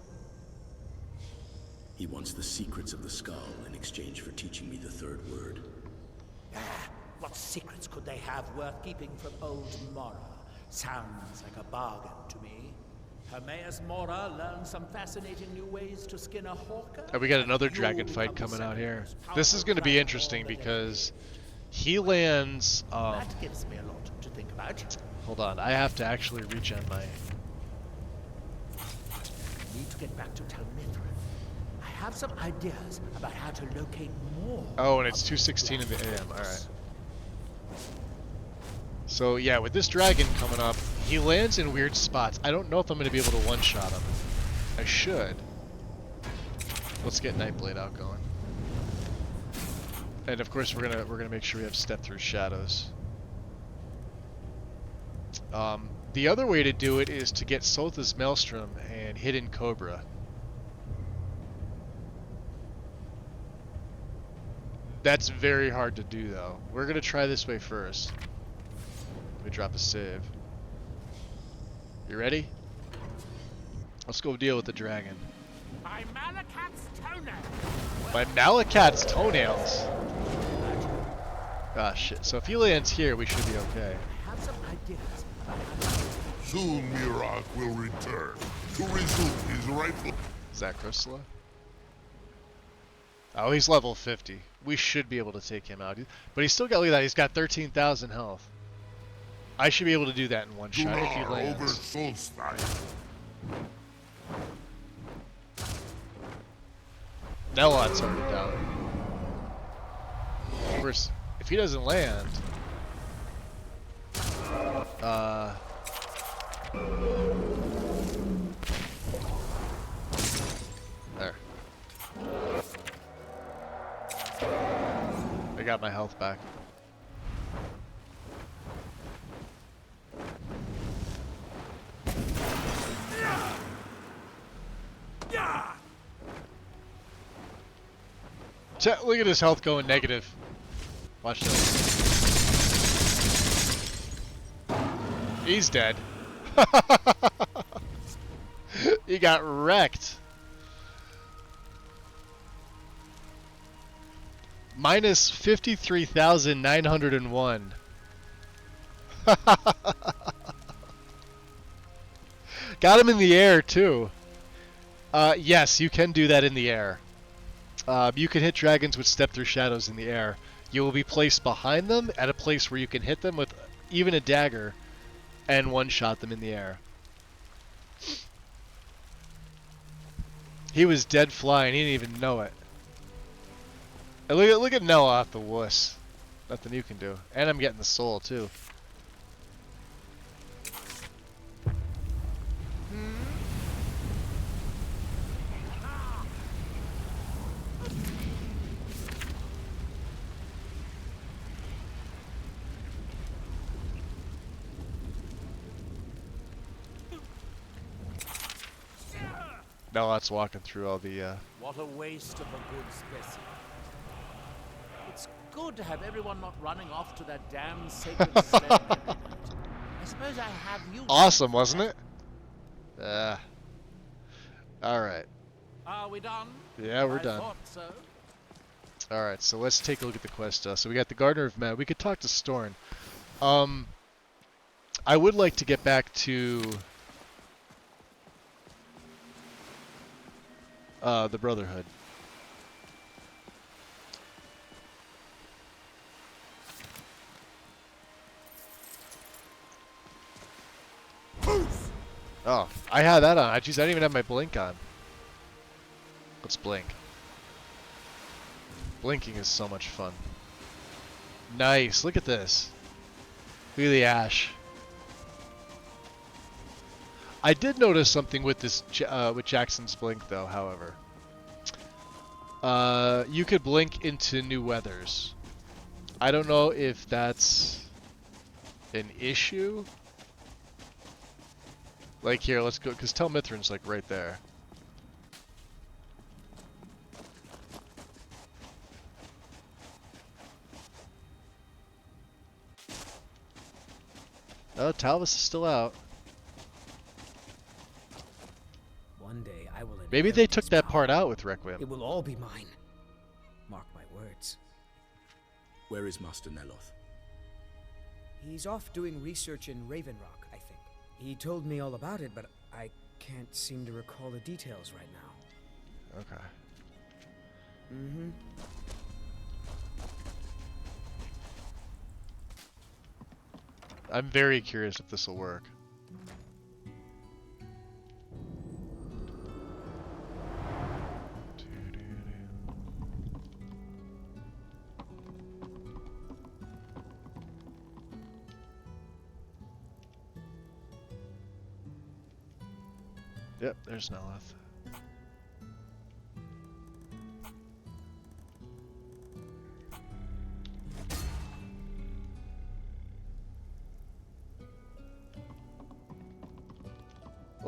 He wants the secrets of the skull in exchange for teaching me the third word. What secrets could they have worth keeping from old Mora? Sounds like a bargain to me. Hermaeus Mora learned some fascinating new ways to skin a hawker. And we got another dragon fight coming out here. This is going to be interesting because he lands. That gives me a lot to think about. Hold on, I have to actually regen my. I need to get back to Talmithrin. I have some ideas about how to locate more. Oh, and it's 2:16 in the AM. All right. So yeah, with this dragon coming up, he lands in weird spots. I don't know if I'm going to be able to one-shot him. I should. Let's get Nightblade out going. And of course we're gonna make sure we have step through shadows. The other way to do it is to get Sotha's Maelstrom and Hidden Cobra. That's very hard to do, though. We're going to try this way first. Let me drop a save. You ready? Let's go deal with the dragon. By Malakat's toenails! By Malakat's toenails? Ah, shit. So if he lands here, we should be okay. I have some ideas. Soon Mirak will return to resume his rightful... Is that Crystal? Oh, he's level 50. We should be able to take him out. But he's still got, look at that, he's got 13,000 health. I should be able to do that in one shot if he lands. Over Solstein. Nelot's already down. Of course, if he doesn't land... There. I got my health back. Look at his health going negative. Watch this. He's dead. He got wrecked. Minus 53,901. Got him in the air, too. Yes, you can do that in the air. You can hit dragons with step through shadows in the air. You will be placed behind them at a place where you can hit them with even a dagger and one-shot them in the air. He was dead flying. He didn't even know it. And look at Noah off the wuss. Nothing you can do. And I'm getting the soul, too. Now that's walking through all the, What a waste of a good specimen. It's good to have everyone not running off to that damn sacred stone every night. I suppose I have you... Awesome, wasn't it? Alright. Are we done? Yeah, we're done. I thought so. Alright, so let's take a look at the quest. So we got the Gardener of Men. We could talk to Storn. I would like to get back to... the Brotherhood. Oh, I had that on. Jeez, I didn't even have my blink on. Let's blink. Blinking is so much fun. Nice. Look at this. Look at the ash. I did notice something with this with Jackson's blink, though. However, you could blink into new weathers. I don't know if that's an issue. Like here, let's go, because Tel Mithrin's like right there. Oh, Talvis is still out. One day I will. Maybe they took that part out with Requiem. It will all be mine. Mark my words. Where is Master Dreloth? He's off doing research in Raven Rock, I think. He told me all about it, but I can't seem to recall the details right now. Okay. Mm-hmm. I'm very curious if this will work. Yep, there's Dreloth.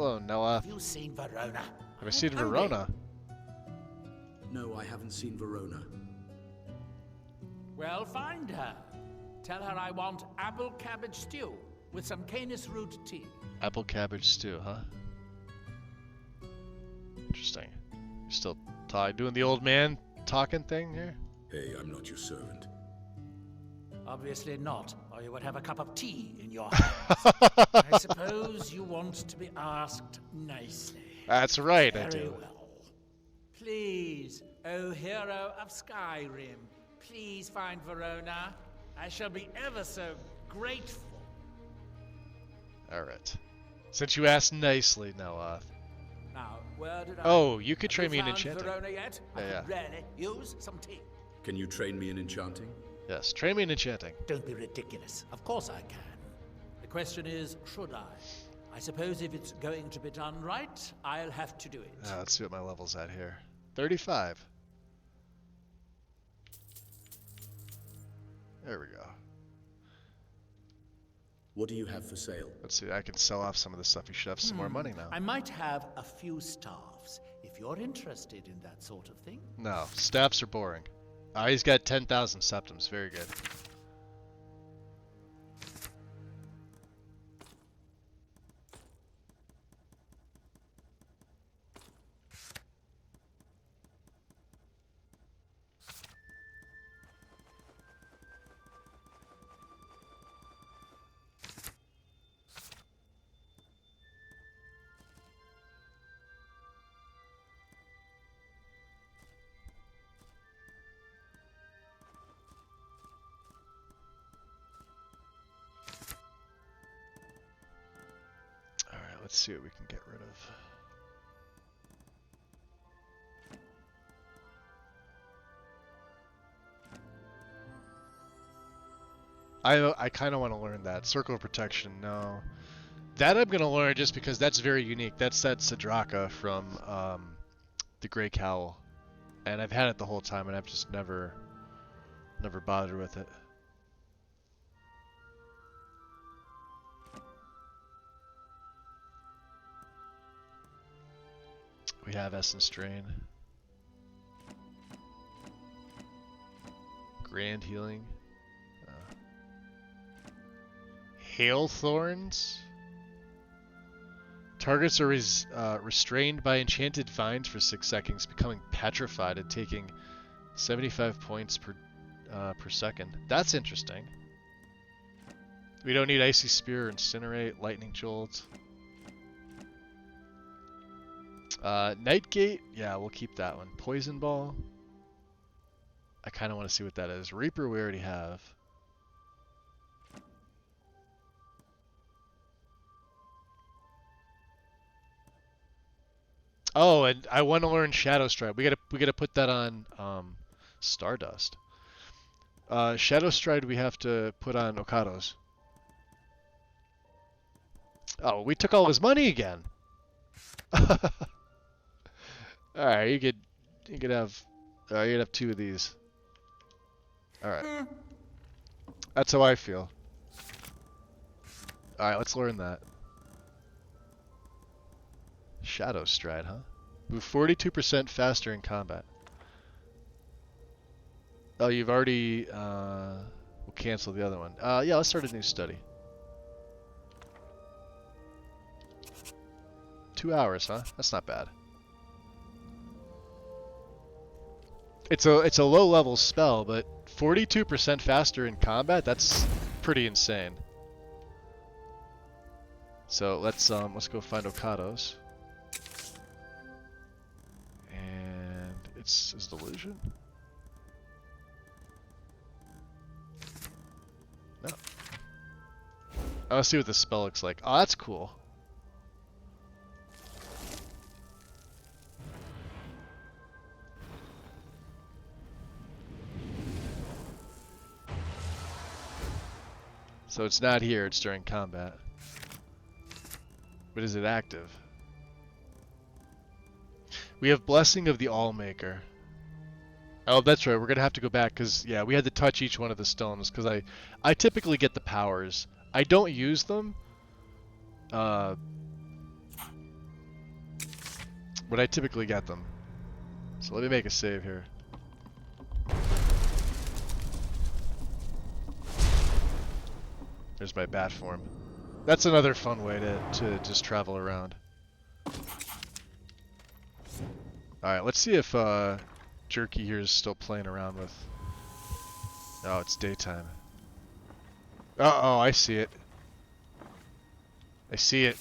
Hello, Noah. Have you seen Verona? Have I seen Verona? No, I haven't seen Verona. Well, find her. Tell her I want apple cabbage stew with some canis root tea. Apple cabbage stew, huh? Interesting. You're still doing the old man talking thing here? Hey, I'm not your servant. Obviously not, or you would have a cup of tea in your hands. I suppose you want to be asked nicely. That's right, I Very do. well. Please, O hero of Skyrim, please find Verona. I shall be ever so grateful. Alright. Since you asked nicely, Noah. Now, where did I... Oh, you could Have train me in found enchanting. Verona yet? I Yeah, could really use some tea. Can you train me in enchanting? Yes, train me in enchanting. Don't be ridiculous. Of course I can. The question is, should I? I suppose if it's going to be done right, I'll have to do it. Let's see what my level's at here. 35. There we go. What do you have for sale? Let's see, I can sell off some of this stuff. You should have some more money now. I might have a few staffs, if you're interested in that sort of thing. No, staffs are boring. He's got 10,000 septums. Very good. Let's see what we can get rid of. I kind of want to learn that. Circle of Protection, no. That I'm going to learn just because that's very unique. That's that Sidraka from the Grey Cowl. And I've had it the whole time and I've just never bothered with it. We have Essence Drain. Grand Healing. Hail Thorns. Targets are restrained by enchanted vines for 6 seconds, becoming petrified and taking 75 points per second. That's interesting. We don't need Icy Spear or Incinerate, Lightning Jolt. Nightgate, yeah, we'll keep that one. Poison Ball. I kind of want to see what that is. Reaper we already have. Oh, and I want to learn Shadow Stride. We gotta put that on Stardust. Shadow Stride we have to put on Okados. Oh, we took all his money again. All right, you could have you could have 2 of these. All right. That's how I feel. All right, let's learn that. Shadow Stride, huh? Move 42% faster in combat. Oh, you've already we'll cancel the other one. Yeah, let's start a new study. 2 hours, huh? That's not bad. It's a low level spell, but 42% faster in combat, that's pretty insane. So let's go find Okados. And it's Delusion? No. Let's see what the spell looks like. Oh, that's cool. So it's not here, it's during combat. But is it active? We have Blessing of the Allmaker. Oh, that's right, we're going to have to go back because, yeah, we had to touch each one of the stones because I typically get the powers. I don't use them. when I typically get them. So let me make a save here. There's my bat form. That's another fun way to just travel around. Alright, let's see if Jerky here is still playing around with... Oh, it's daytime. Uh-oh, I see it. I see it.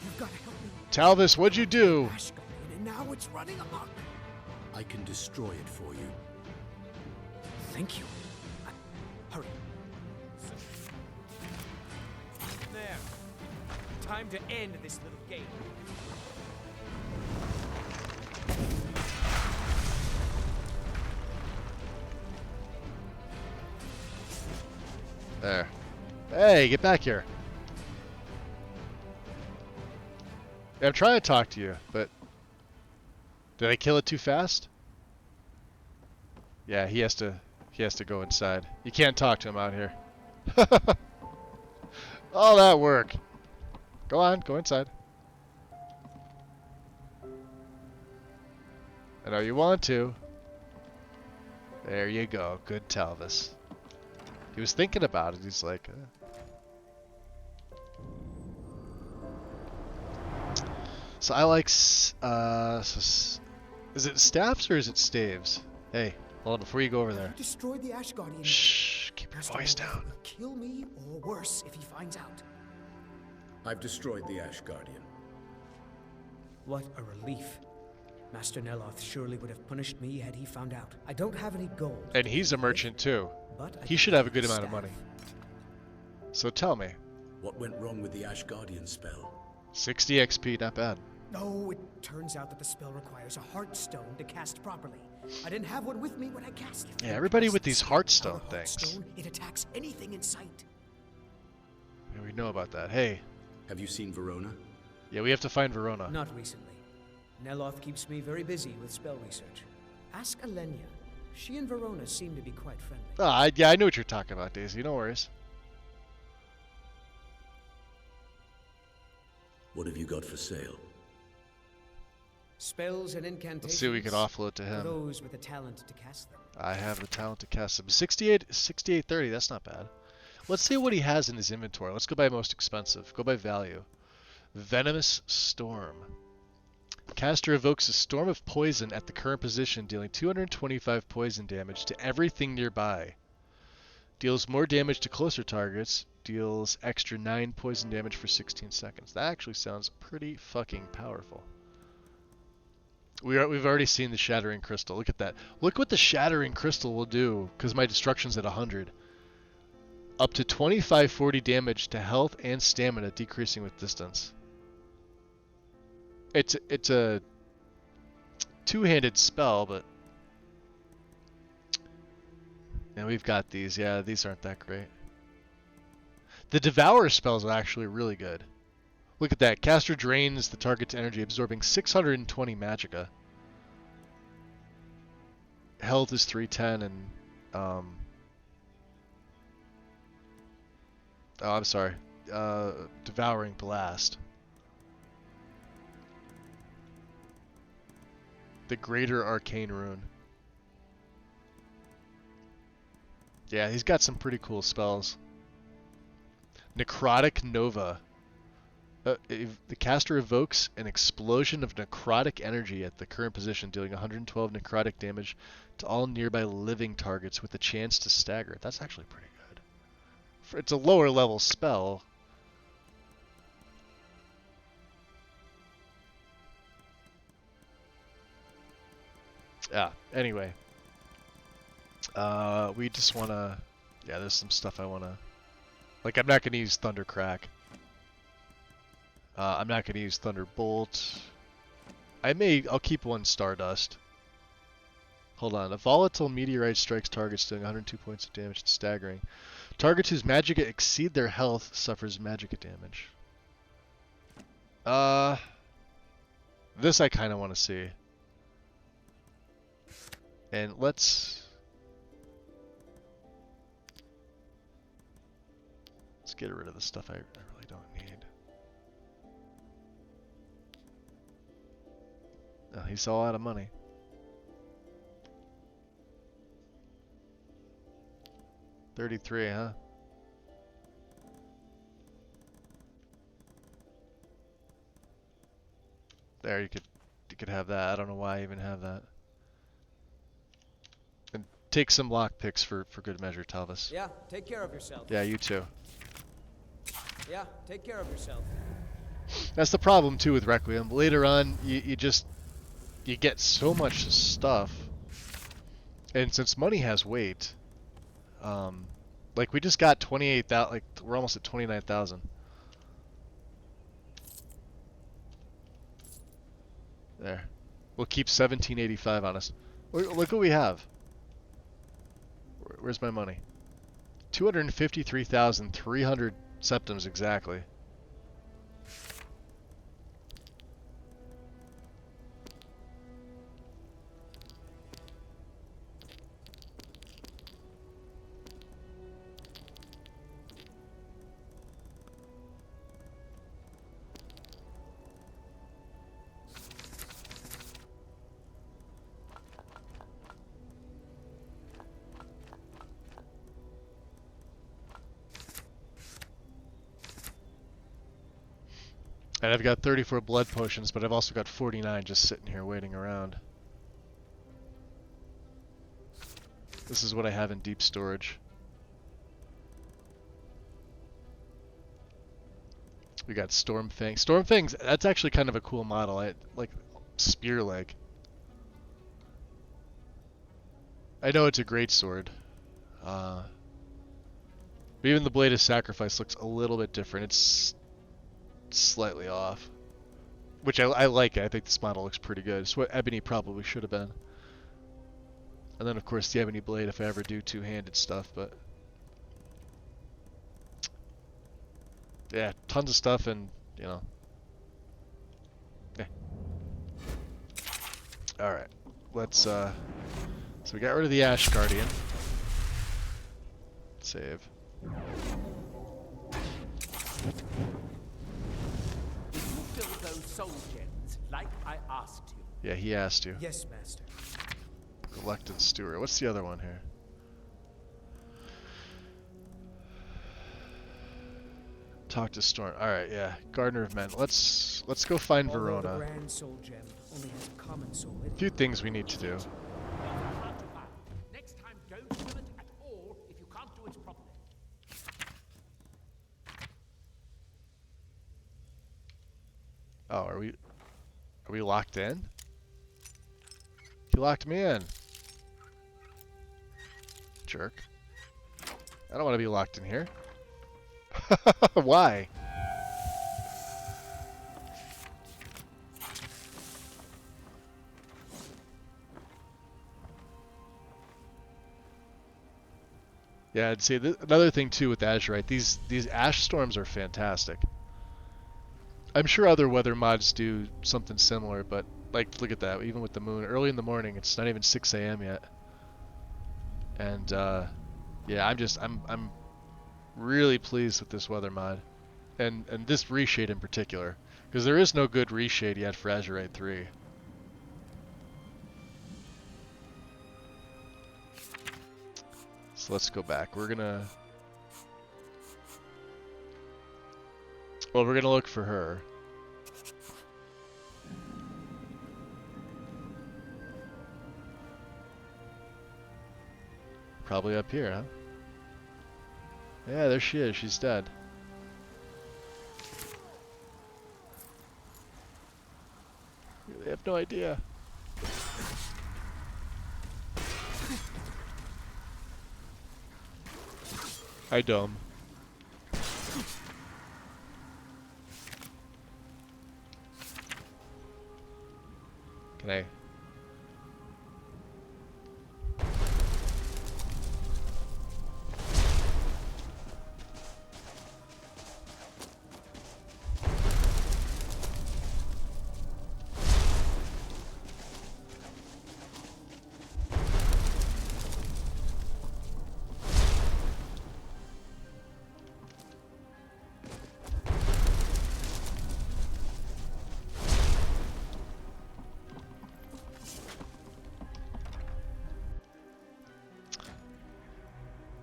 You've got to help me. Talvis, what'd you do? And now it's running amok. I can destroy it for you. Thank you. Hurry. There. Time to end this little game. There. Hey, get back here. Yeah, I'm trying to talk to you, but... Did I kill it too fast? Yeah, he has to go inside. You can't talk to him out here. All that work. Go on, go inside. I know you want to. There you go. Good Talvis. He was thinking about it. He's like... So I like... is it staffs or is it staves? Hey, hold on, before you go over there. You destroyed the Ash Guardian. Shh, keep your voice down. Will kill me, or worse, if he finds out. I've destroyed the Ash Guardian. What a relief. Master Neloth surely would have punished me had he found out. I don't have any gold. And he's a merchant too. But he should have a good amount of money. So tell me. What went wrong with the Ash Guardian spell? 60 XP, not bad. No, it turns out that the spell requires a Heartstone to cast properly. I didn't have one with me when I cast it. Yeah, everybody with these Heartstone things. Heartstone, it attacks anything in sight. Yeah, we know about that. Hey. Have you seen Verona? Yeah, we have to find Verona. Not recently. Neloth keeps me very busy with spell research. Ask Alenia. She and Verona seem to be quite friendly. Yeah, I know what you're talking about, Daisy. No worries. What have you got for sale? Spells and incantations. Let's see what we can offload to him. For those with the talent to cast them. I have the talent to cast them. 6830, that's not bad. Let's see what he has in his inventory. Let's go by most expensive. Go by value. Venomous Storm. Caster evokes a storm of poison at the current position, dealing 225 poison damage to everything nearby. Deals more damage to closer targets. Deals extra 9 poison damage for 16 seconds. That actually sounds pretty fucking powerful. We've already seen the Shattering Crystal. Look at that. Look what the Shattering Crystal will do, because my destruction's at 100. Up to 2540 damage to health and stamina, decreasing with distance. It's a two-handed spell, but... And we've got these. Yeah, these aren't that great. The Devour spells are actually really good. Look at that. Caster drains the target's energy, absorbing 620 magicka. Health is 310 and... Oh, I'm sorry. Devouring Blast. The Greater Arcane Rune. Yeah, he's got some pretty cool spells. Necrotic Nova. The caster evokes an explosion of necrotic energy at the current position, dealing 112 necrotic damage to all nearby living targets with a chance to stagger. That's actually pretty good. It's a lower level spell. Yeah, anyway. We just want to... Yeah, there's some stuff I want to... Like, I'm not going to use Thundercrack. I'm not going to use Thunderbolt. I'll keep one Stardust. Hold on. A volatile meteorite strikes targets, doing 102 points of damage to staggering. Targets whose magicka exceed their health suffers magicka damage. This I kind of want to see. And let's get rid of the stuff I really don't need. Oh, he saw a lot of money. $33, huh? There, you could have that. I don't know why I even have that. And take some lock picks for good measure, Talvis. Yeah, take care of yourself. Yeah, you too. Yeah, take care of yourself. That's the problem too with Requiem. Later on, you get so much stuff, and since money has weight, like we just got 28,000. Like we're almost at 29,000. There, we'll keep 1785 on us. Look what we have. Where's my money? 253,300 septims exactly. And I've got 34 blood potions, but I've also got 49 just sitting here waiting around. This is what I have in deep storage. We got Stormfang. Stormfang's, that's actually kind of a cool model. I like spear leg. I know it's a great sword. But even the Blade of Sacrifice looks a little bit different. It's slightly off, which I like it. I think this model looks pretty good. It's what Ebony probably should have been. And then of course the Ebony Blade if I ever do two-handed stuff, but yeah, tons of stuff, and you know. Yeah. Alright. Let's so we got rid of the Ash Guardian. Save. Fill those soul gems, like I asked you. Yeah, he asked you. Yes, Master. Reluctant Steward. What's the other one here? Talk to Storm. Alright, yeah. Gardener of Men. Let's go find Although Verona. The grand soul gem only has a common soul. A few things we need to do. Next time, don't do it at all if you can't do it properly. Oh, are we locked in? You locked me in. Jerk. I don't want to be locked in here. Why? Yeah, I'd say another thing too with Azurite, these ash storms are fantastic. I'm sure other weather mods do something similar, but like look at that, even with the moon early in the morning, it's not even 6 a.m. yet. And yeah, I'm really pleased with this weather mod. And this reshade in particular, because there is no good reshade yet for Azurite 3. So let's go back. We're gonna look for her. Probably up here, huh? Yeah, there she is. She's dead. They have no idea. Hi, Dome. Can I?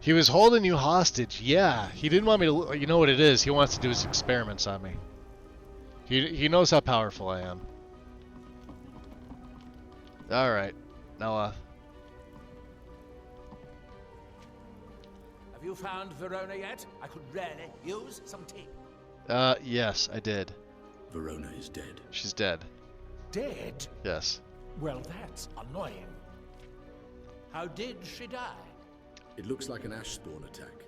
He was holding you hostage. Yeah, he didn't want me to. You know what it is? He wants to do his experiments on me. He knows how powerful I am. All right, now Have you found Verona yet? I could really use some tea. Yes, I did. Verona is dead. She's dead. Dead? Yes. Well, that's annoying. How did she die? It looks like an ash spawn attack.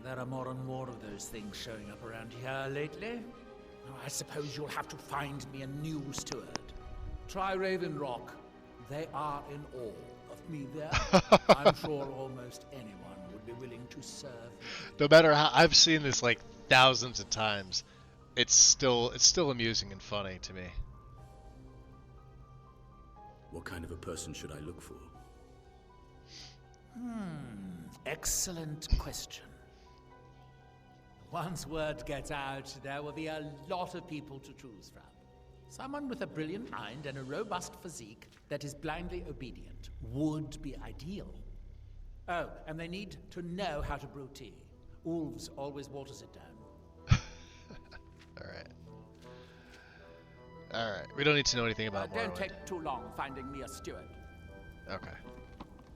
There are more and more of those things showing up around here lately. Oh, I suppose you'll have to find me a new steward. Try Raven Rock. They are in awe of me there. I'm sure almost anyone would be willing to serve me. No matter how I've seen this like thousands of times, it's still amusing and funny to me. What kind of a person should I look for? Excellent question. Once word gets out, there will be a lot of people to choose from. Someone with a brilliant mind and a robust physique that is blindly obedient would be ideal. Oh, and they need to know how to brew tea. Ulves always waters it down. Alright, we don't need to know anything about Morrowind. Don't take too long finding me a steward. Okay.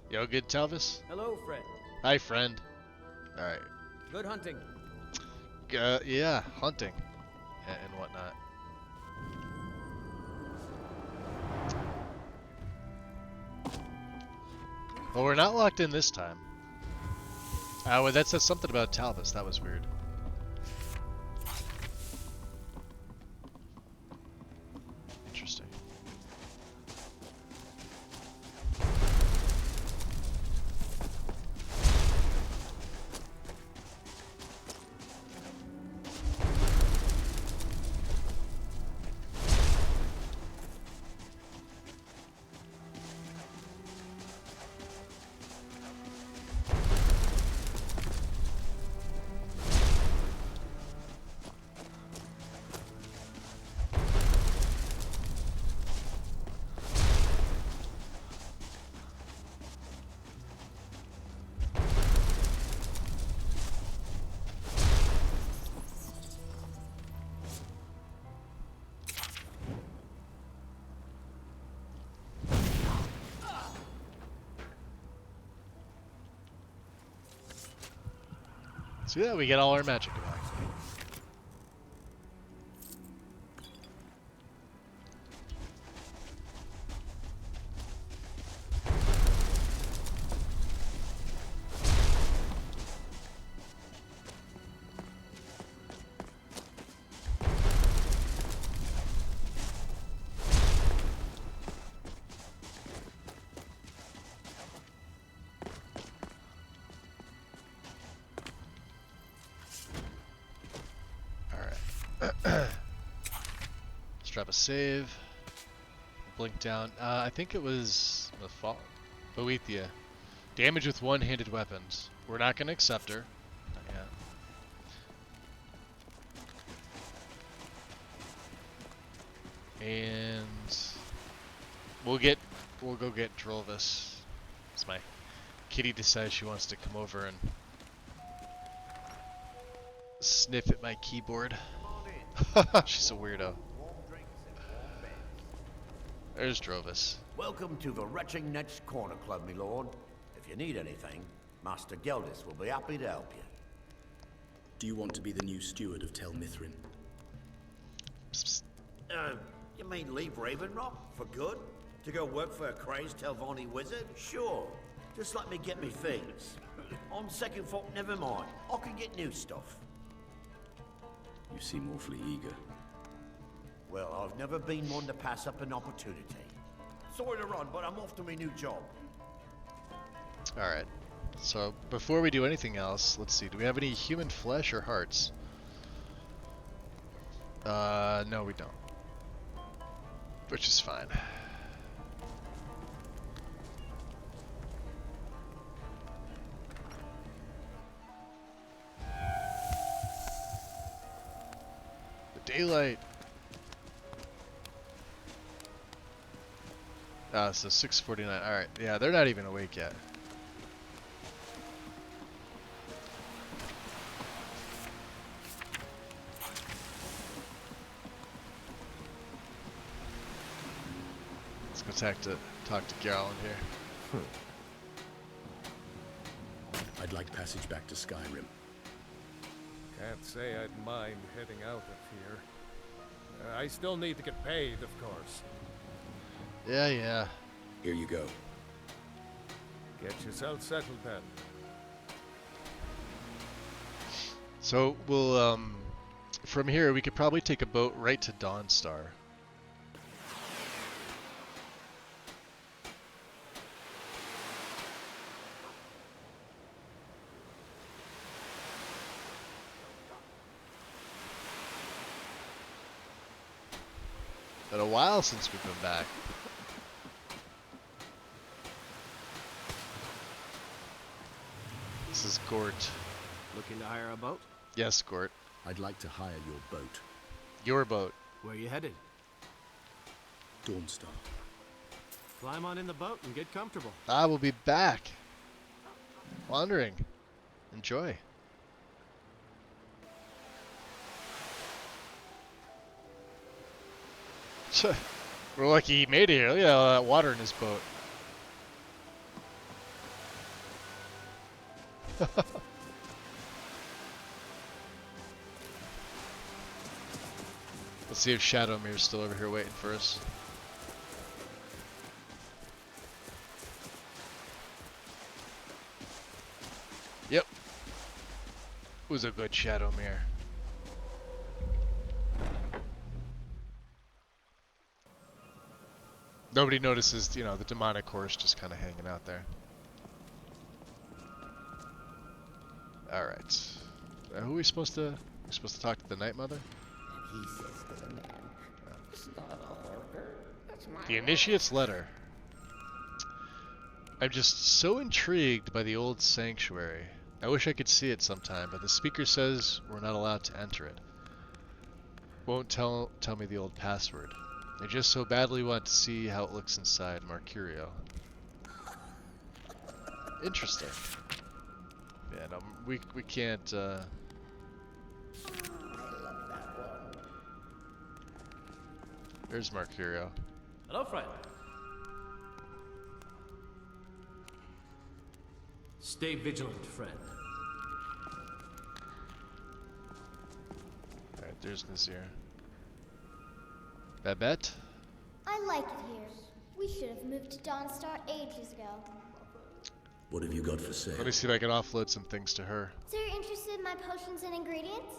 Yo, good, Talvis? Hello, Fred. Hi, friend. Alright. Good hunting. Yeah, hunting. And whatnot. Well, we're not locked in this time. Oh, well, that says something about Talvis. That was weird. Interesting. So yeah, we get all our magic back. Let's drop a save. Blink down. I think it was the fall. Boethia. Damage with one-handed weapons. We're not going to accept her. Not yet. And we'll go get Dreloth. As my kitty decides she wants to come over and sniff at my keyboard. She's a weirdo. There's Dreloth. Welcome to the Retching Next Corner Club, my lord. If you need anything, Master Geldis will be happy to help you. Do you want to be the new steward of Tel Mithrin? You mean leave Raven Rock for good? To go work for a crazed Telvanni wizard? Sure. Just let me get me things. On second thought, never mind. I can get new stuff. You seem awfully eager. Well, I've never been one to pass up an opportunity. Sorry to run, but I'm off to my new job. Alright. So, before we do anything else, let's see. Do we have any human flesh or hearts? No, we don't. Which is fine. The daylight. So 6:49. Alright, yeah, they're not even awake yet. Let's go talk to Garland here. I'd like passage back to Skyrim. Can't say I'd mind heading out of here. I still need to get paid, of course. Yeah. Here you go. Get yourself settled then. So we'll from here we could probably take a boat right to Dawnstar. Been a while since we've been back. This is Gort. Looking to hire a boat? Yes, Gort. I'd like to hire your boat. Your boat. Where are you headed? Dawnstar. Climb on in the boat and get comfortable. I will be back. Wandering. Enjoy. We're lucky he made it here. Look at all that water in his boat. Let's see if Shadowmere's still over here waiting for us. Yep. It was a good Shadowmere. Nobody notices, you know, the demonic horse just kind of hanging out there. Alright. Who are we supposed to... We supposed to talk to the Night Mother? He says to the man, it's not a horror, that's my The Initiate's Letter. I'm just so intrigued by the old sanctuary. I wish I could see it sometime, but the speaker says we're not allowed to enter it. Won't tell me the old password. I just so badly want to see how it looks inside Mercurio. Interesting. Yeah, no, we can't. There's Mercurio. Hello, friend. Stay vigilant, friend. Alright, there's Nazir. Babette? I like it here. We should have moved to Dawnstar ages ago. What have you got for sale? Let me see if I can offload some things to her. So you're interested in my potions and ingredients?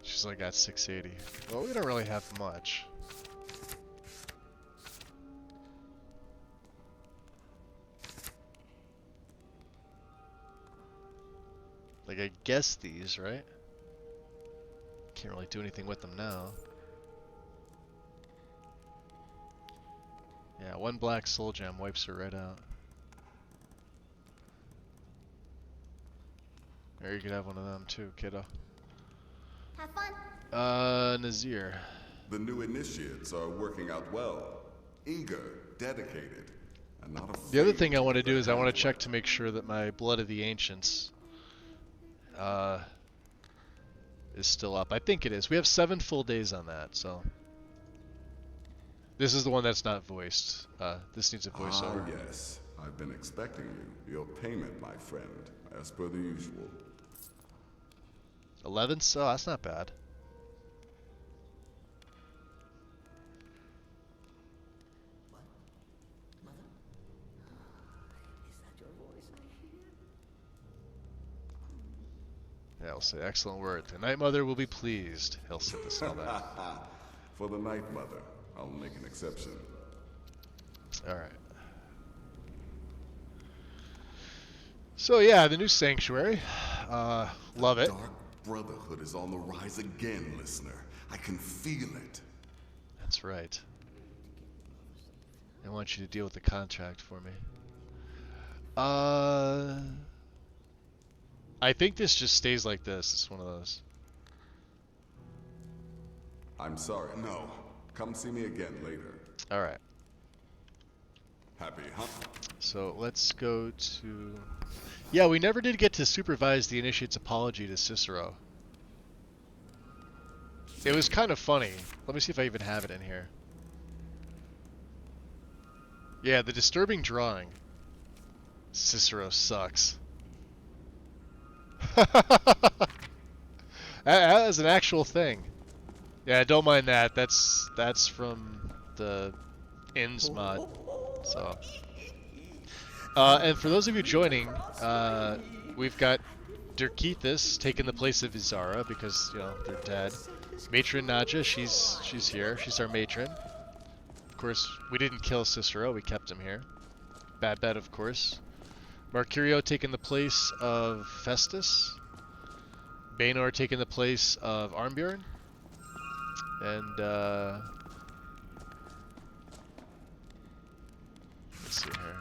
She's only got 680. Well, we don't really have much. Like, I guess these, right? Can't really do anything with them now. Yeah, one black soul gem wipes her right out. Or you could have one of them too, kiddo. Have fun. Nazir. The new initiates are working out well. Eager, dedicated, and not afraid. The other thing I want to do is I want to check to make sure that my Blood of the Ancients is still up. I think it is. We have 7 full days on that, so. This is the one that's not voiced. This needs a voiceover. Ah, yes. I've been expecting you. Your payment, my friend, as per the usual. 11? So that's not bad. Yeah, I'll say excellent word. The Night Mother will be pleased. He'll say this and all that. For the Night Mother, I'll make an exception. Alright. So yeah, the new sanctuary. Love it. Dark Brotherhood is on the rise again, listener. I can feel it. That's right. I want you to deal with the contract for me. I think this just stays like this. It's one of those. I'm sorry. No. Come see me again later. Alright. Happy hunt. So let's go to... Yeah, we never did get to supervise the Initiate's apology to Cicero. It was kind of funny. Let me see if I even have it in here. Yeah, the disturbing drawing. Cicero sucks. That is an actual thing. Yeah, don't mind that. That's from the ins mod. So, and for those of you joining, we've got Dirkethis taking the place of Izara because they're dead. Matron Nadja, she's here. She's our matron. Of course, we didn't kill Cicero. We kept him here. Babette, of course. Mercurio taking the place of Festus. Baynor taking the place of Armbjorn. And, let's see here.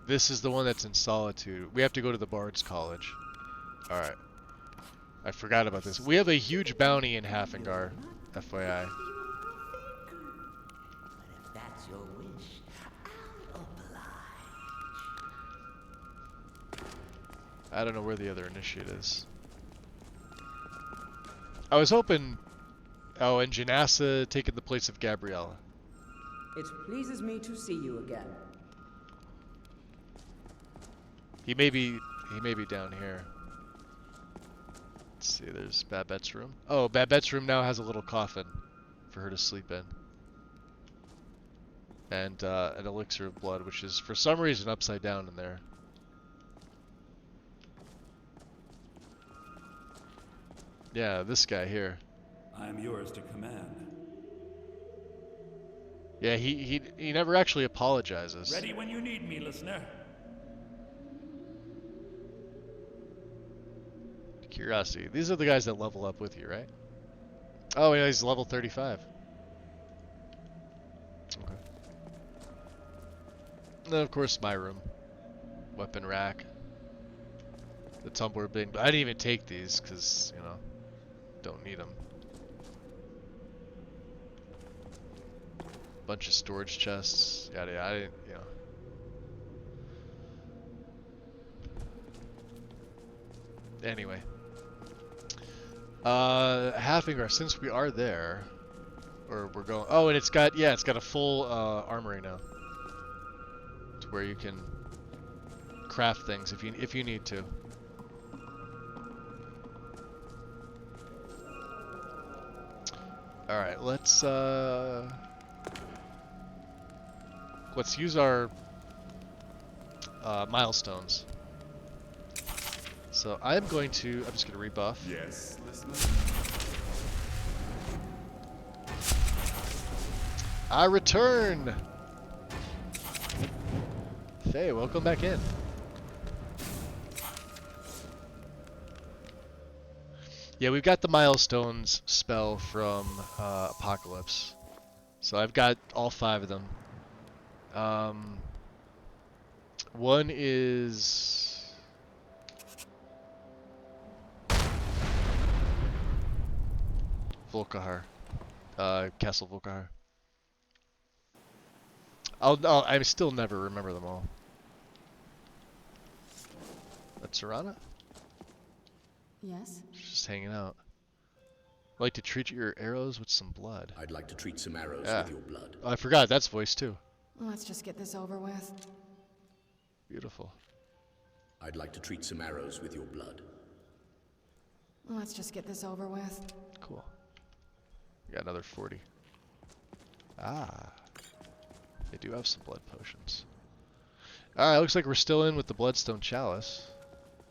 This is the one that's in Solitude. We have to go to the Bard's College. Alright. I forgot about this. We have a huge bounty in Hafengar, FYI. If that's your wish, I'll oblige. I don't know where the other initiate is. I was hoping... Oh, and Janassa taking the place of Gabriella. It pleases me to see you again. He may be down here. Let's see, there's Babette's room. Oh, Babette's room now has a little coffin for her to sleep in. And an elixir of blood, which is for some reason upside down in there. Yeah, this guy here. I am yours to command. Yeah, he never actually apologizes. Ready when you need me, listener. Curiosity. These are the guys that level up with you, right? Oh, yeah, he's level 35. Okay. And then, of course, my room. Weapon rack. The tumbler bin. I didn't even take these because, don't need them. Bunch of storage chests. Yada yada. I didn't, Anyway. Hafengar, since we are there, or we're going, oh, and it's got a full, armory now. To where you can craft things if you need to. Alright, let's use our, milestones. So I'm just going to rebuff. Yes, listener. I return! Faye, welcome back in. Yeah, we've got the milestones spell from Apocalypse. So I've got all 5 of them. One is... Volkahar. Castle Volkahar. I still never remember them all. That's Serana? Yes? She's just hanging out. I'd like to treat your arrows with some blood. I'd like to treat some arrows with your blood. Oh, I forgot, that's voice too. Let's just get this over with. Beautiful. I'd like to treat some arrows with your blood. Let's just get this over with. Cool. We got another 40. Ah. They do have some blood potions. Alright, looks like we're still in with the Bloodstone Chalice.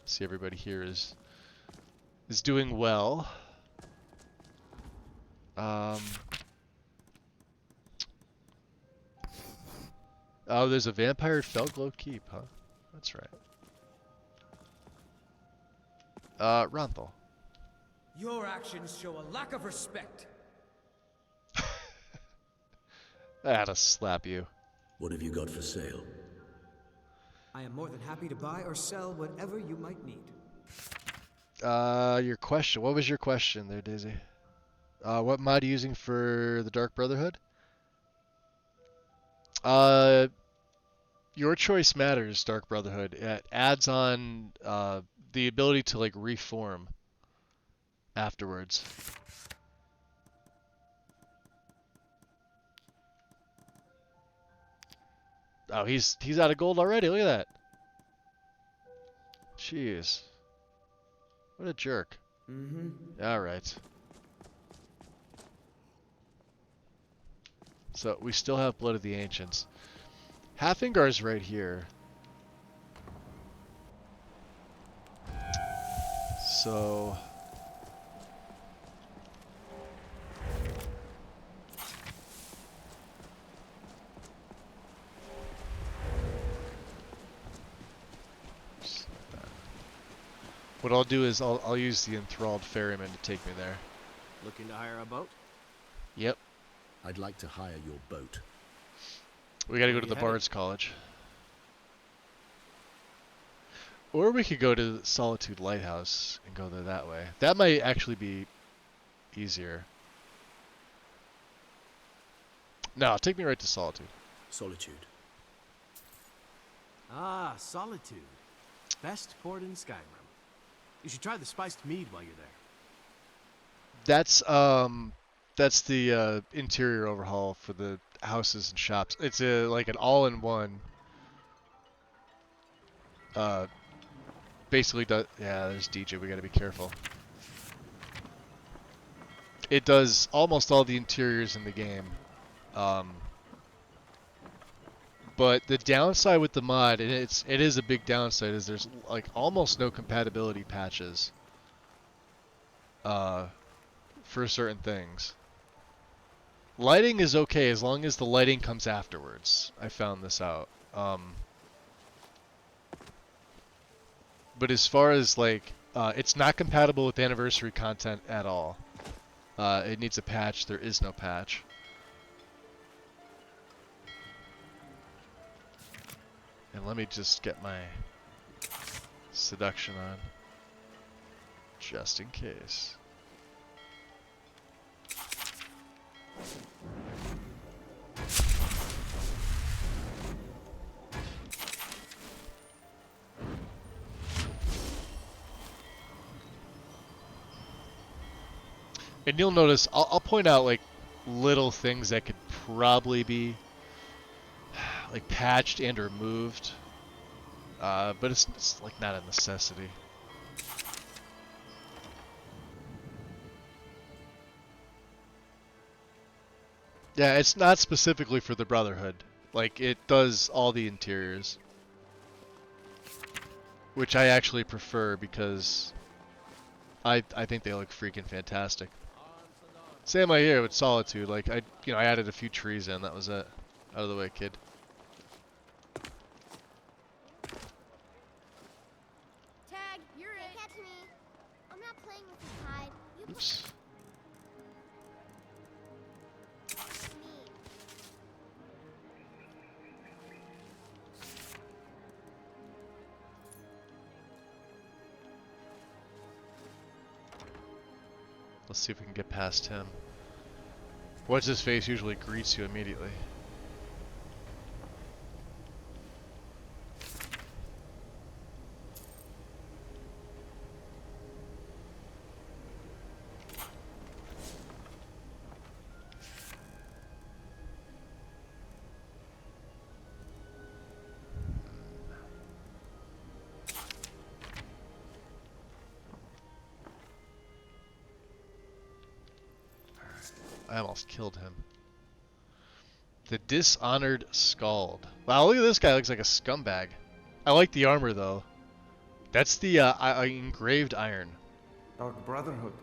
See, everybody here is doing well. Oh, there's a vampire at Felglow Keep, huh? That's right. Ronthal. Your actions show a lack of respect. I had to slap you. What have you got for sale? I am more than happy to buy or sell whatever you might need. Your question. What was your question there, Daisy? What mod are you using for the Dark Brotherhood? Your choice matters, Dark Brotherhood. It adds on the ability to like reform. afterwards. Oh, he's out of gold already. Look at that. Jeez. What a jerk. Mm-hmm. All right. So we still have Blood of the Ancients. Halfingar's right here. So what I'll do is I'll use the enthralled ferryman to take me there. Looking to hire a boat? Yep. I'd like to hire your boat. We gotta go Where to you the headed? Bard's College. Or we could go to the Solitude Lighthouse and go there that way. That might actually be easier. No, take me right to Solitude. Solitude. Ah, Solitude. Best port in Skyrim. You should try the spiced mead while you're there. That's the interior overhaul for the houses and shops. It's like an all-in-one. Basically does. Yeah, there's DJ. We gotta be careful. It does almost all the interiors in the game. But the downside with the mod, and it is a big downside, is there's like almost no compatibility patches. For certain things. Lighting is okay as long as the lighting comes afterwards. I found this out. But as far as like, it's not compatible with anniversary content at all. It needs a patch. There is no patch. And let me just get my seduction on, just in case. And you'll notice, I'll point out like little things that could probably be like patched and or moved, but it's like not a necessity. Yeah, it's not specifically for the Brotherhood. Like, it does all the interiors. Which I actually prefer because I think they look freaking fantastic. Same right here with Solitude. Like, I added a few trees in, that was it. Out of the way, kid. Tag, you're it. Catch me. I'm not playing with this hide. Oops. Let's see if we can get past him. What's his face usually greets you immediately. I almost killed him. The Dishonored Scald. Wow, look at this guy. Looks like a scumbag. I like the armor, though. That's the engraved iron. Dark Brotherhood.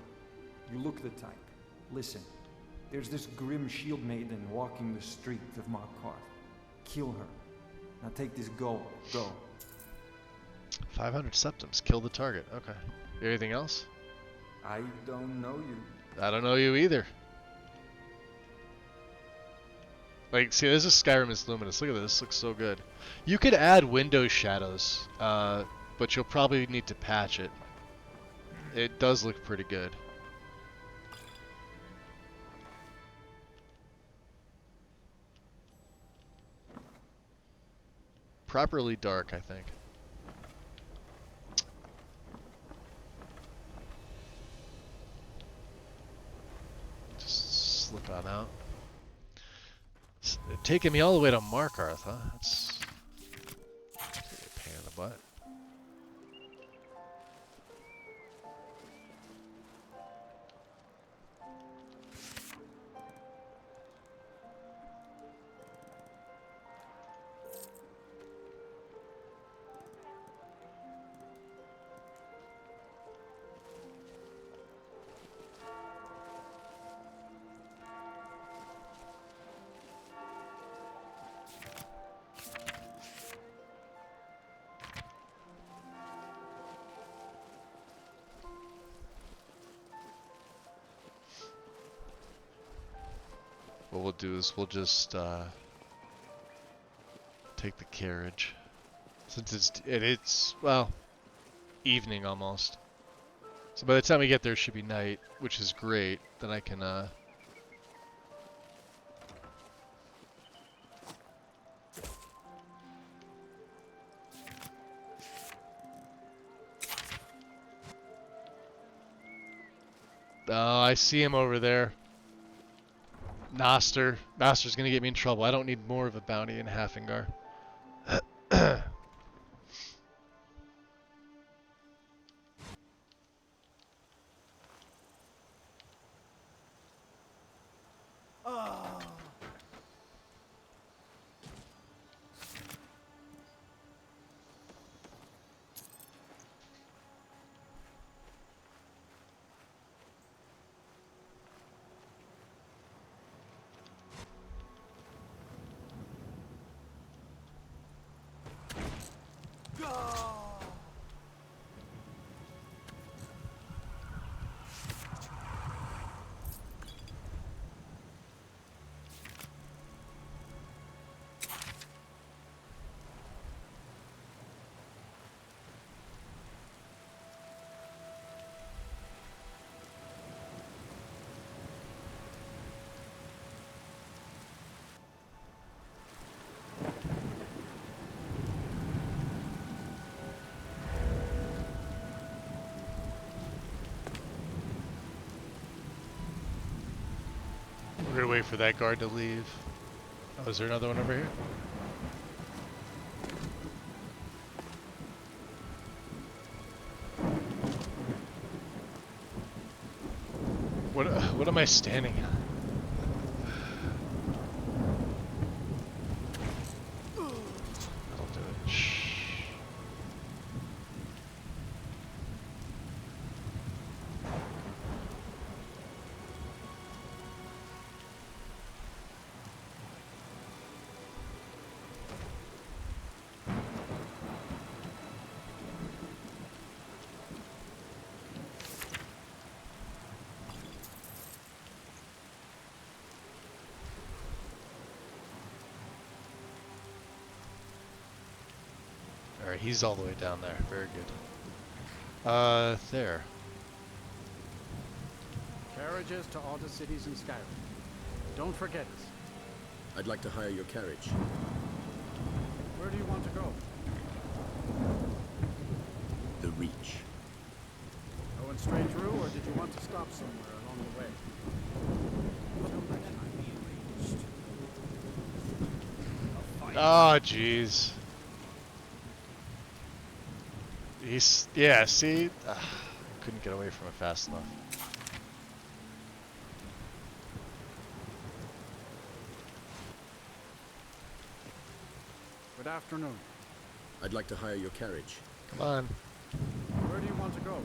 You look the type. Listen. There's this grim shield maiden walking the streets of Markarth. Kill her. Now take this gold. Go. 500 septums. Kill the target. Okay. Anything else? I don't know you. I don't know you either. Like, see, this is Skyrim is Luminous. Look at this. This looks so good. You could add window shadows, but you'll probably need to patch it. It does look pretty good. Properly dark, I think. Jump on out. It's taking me all the way to Markarth, huh? That's a pain in the butt. What we'll do is we'll just take the carriage, since it's well, evening almost. So by the time we get there, it should be night, which is great. Then I can Oh, I see him over there. Noster. Noster's gonna get me in trouble. I don't need more of a bounty in Halfingar. We're gonna wait for that guard to leave. Oh, is there another one over here? What am I standing on? That'll do it. Shh. Alright, he's all the way down there. Very good. There. Carriages to all the cities in Skyrim. Don't forget us. I'd like to hire your carriage. Where do you want to go? The Reach. Going straight through, or did you want to stop somewhere along the way? Oh, jeez. Yeah, see? Couldn't get away from it fast enough. Good afternoon. I'd like to hire your carriage. Come on. Where do you want to go?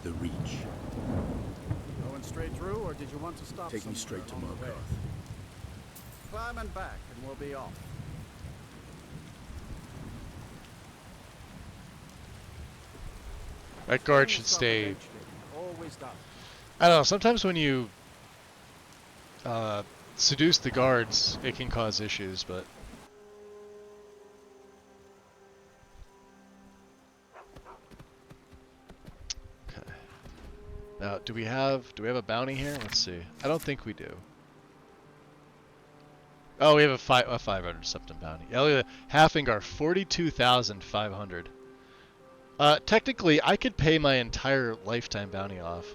The Reach. Going straight through, or did you want to stop Take me straight to Markarth. Climb and back, and we'll be off. That guard should stay. Always does. I don't know, sometimes when you seduce the guards, it can cause issues, but... Okay. Now, do we have a bounty here? Let's see. I don't think we do. Oh, we have a 500 something bounty. Yeah, look at that. Halfingar, 42,500. Technically, I could pay my entire lifetime bounty off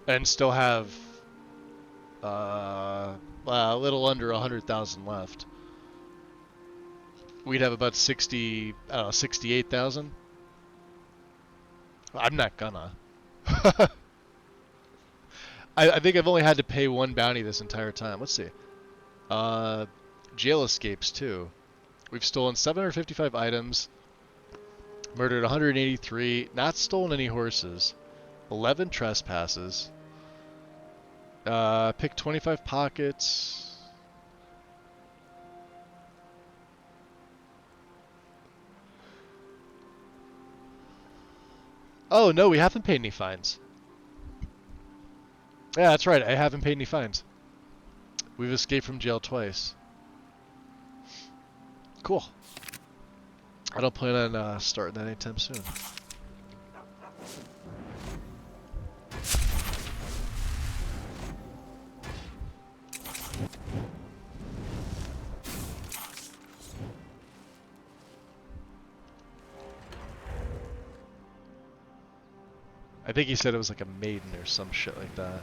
and still have Well, a little under 100,000 left. We'd have about 68,000. I'm not gonna. I think I've only had to pay one bounty this entire time. Let's see. Jail escapes too. We've stolen 755 items, murdered 183, not stolen any horses, 11 trespasses, picked 25 pockets. Oh no, we haven't paid any fines. Yeah, that's right, I haven't paid any fines. We've escaped from jail twice. Cool. I don't plan on starting that anytime soon. I think he said it was like a maiden or some shit like that.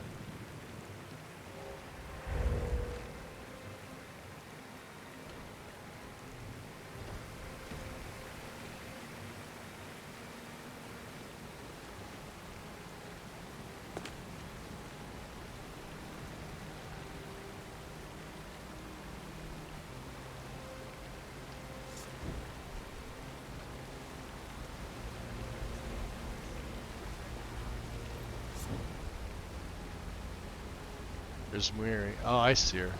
There's Miri. Oh, I see her.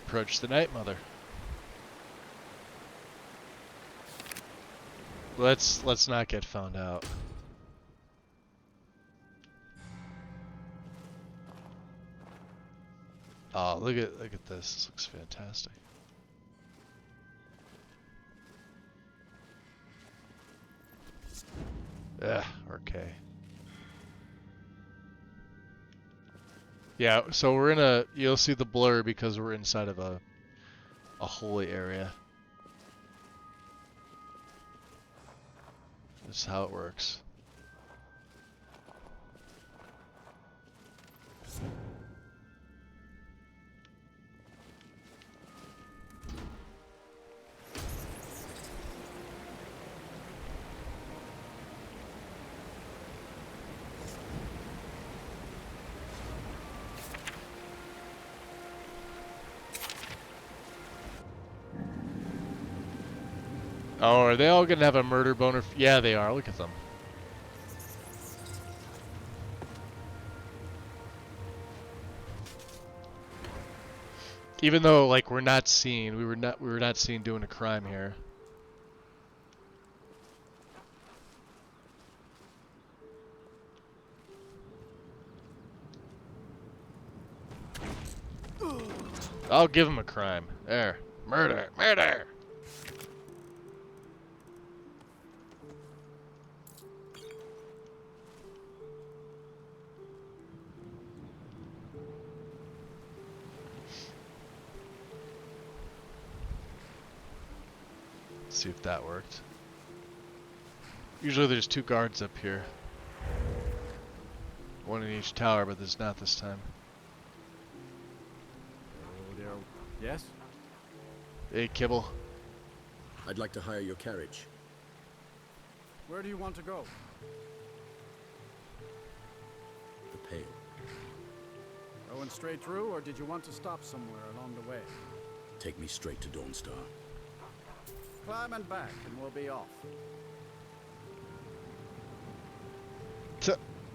Approach the Night Mother. Let's not get found out. Oh, look at this. This looks fantastic. Yeah, okay. Yeah, so we're in a, you'll see the blur because we're inside of a holy area. This is how it works. Oh, are they all gonna have a murder boner? Yeah, they are. Look at them. Even though, like, we're not seen, we were not seen doing a crime here. I'll give him a crime. There, murder, murder. See if that worked. Usually there's 2 guards up here. One in each tower, but there's not this time. Oh, there. Yes? Hey, Kibble. I'd like to hire your carriage. Where do you want to go? The Pale. Going straight through, or did you want to stop somewhere along the way? Take me straight to Dawnstar. Climb and back, and we'll be off.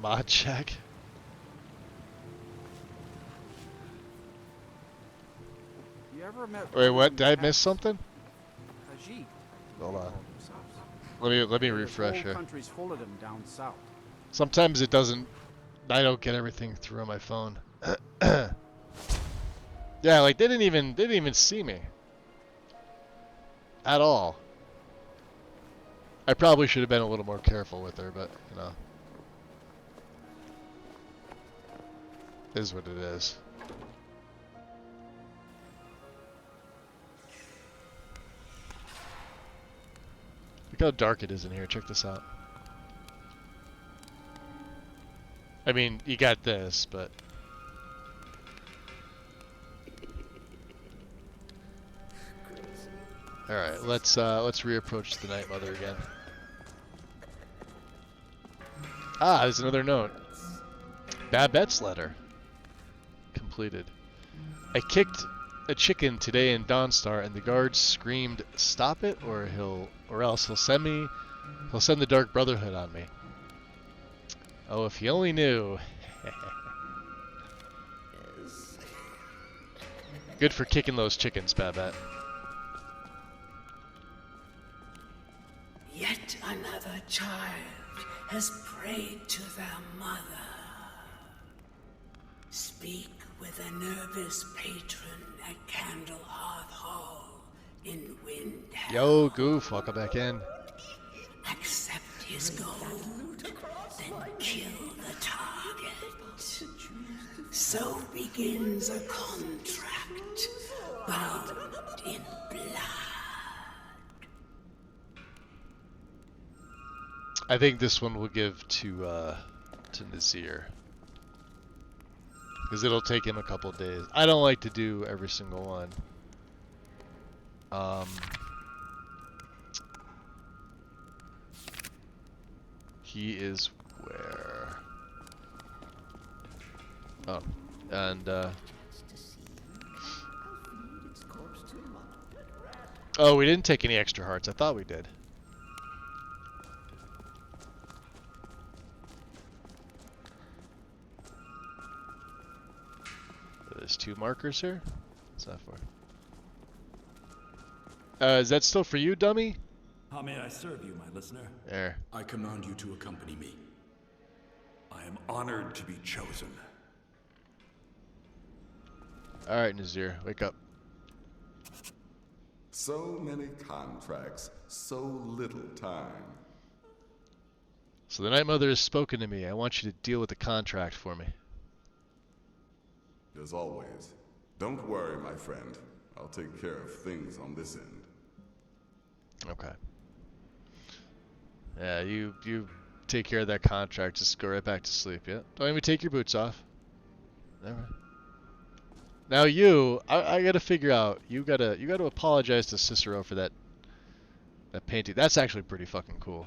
Mod check. You ever met? Wait, what? Did I miss something? Khajiit. Hold on. Let me refresh here. here. Country's full of them down south. Sometimes it doesn't. I don't get everything through on my phone. Yeah, like they didn't even see me at all. I probably should have been a little more careful with her, but you know, it is what it is. Look how dark it is in here. Check this out. I mean, you got this, but all right, let's reapproach the Night Mother again. Ah, there's another note. Babette's letter. Completed. I kicked a chicken today in Dawnstar, and the guards screamed, "Stop it, or else he'll send the Dark Brotherhood on me." Oh, if he only knew. Good for kicking those chickens, Babette. Yet another child has prayed to their mother. Speak with a nervous patron at Candlehearth Hall in Windhelm. Yo, Goof, welcome back in. Accept his gold, then kill the target. So begins a contract bound in blood. I think this one we'll give to Nazir, because it'll take him a couple days. I don't like to do every single one. He is where? Oh, and oh, we didn't take any extra hearts. I thought we did. There's 2 markers here. What's that for? Is that still for you, dummy? How may I serve you, my listener? There. I command you to accompany me. I am honored to be chosen. Alright, Nazir, wake up. So many contracts, so little time. So the Night Mother has spoken to me. I want you to deal with the contract for me. As always, don't worry, my friend. I'll take care of things on this end. Okay. Yeah, you take care of that contract. Just go right back to sleep. Yeah. Don't even take your boots off. Never. Now I gotta figure out. You gotta apologize to Cicero for that painting. That's actually pretty fucking cool.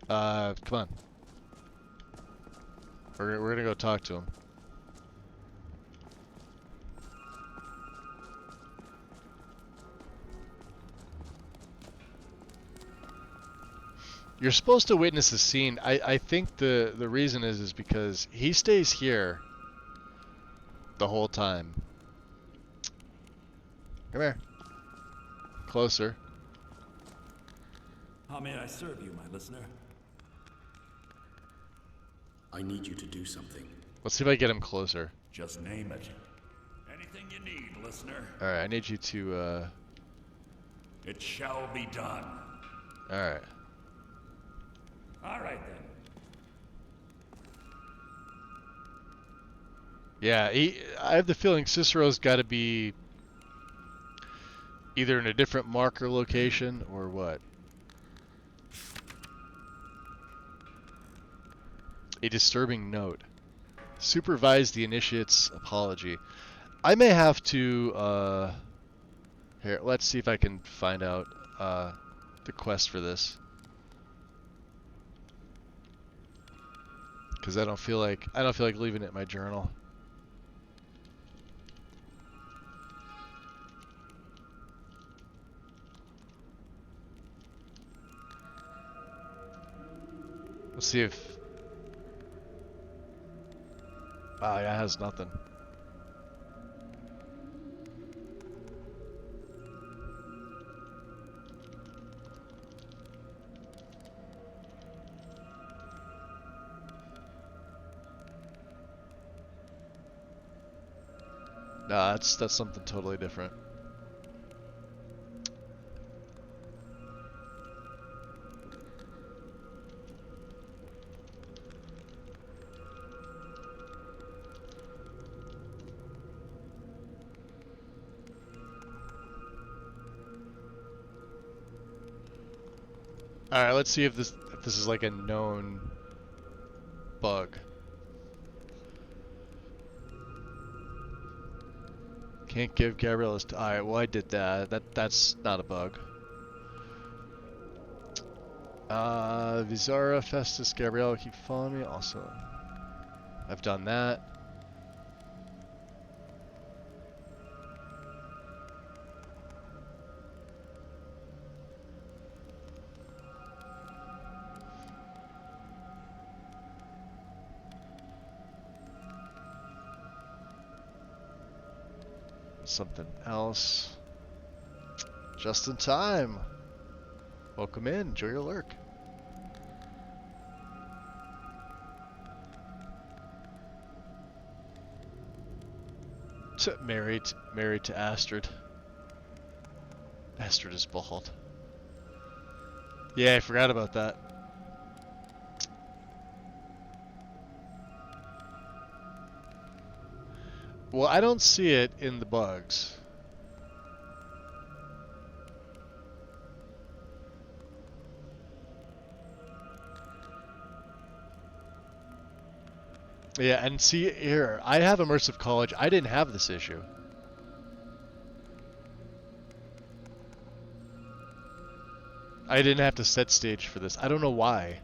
Come on. We're gonna go talk to him. You're supposed to witness the scene. I think the reason is because he stays here the whole time. Come here. Closer. How may I serve you, my listener? I need you to do something. Let's see if I get him closer. Just name it. Anything you need, listener. Alright, I need you to, It shall be done. Alright. All right, then. Yeah, I have the feeling Cicero's got to be either in a different marker location or what. A disturbing note. Supervise the initiate's apology. I may have to, here, let's see if I can find out, the quest for this. Because I don't feel like leaving it in my journal. Let's see if... Ah, yeah, it has nothing. Nah, that's something totally different. All right, let's see if this is like a known bug. Can't give Gabriella's. Alright, well I did that. That's not a bug. Vizara, Festus, Gabriella keep following me. Also, I've done that. Something else. Just in time. Welcome in. Enjoy your lurk. Married to Astrid. Astrid is bald. Yeah, I forgot about that. Well, I don't see it in the bugs. Yeah, and see here, I have Immersive College. I didn't have this issue. I didn't have to set stage for this. I don't know why.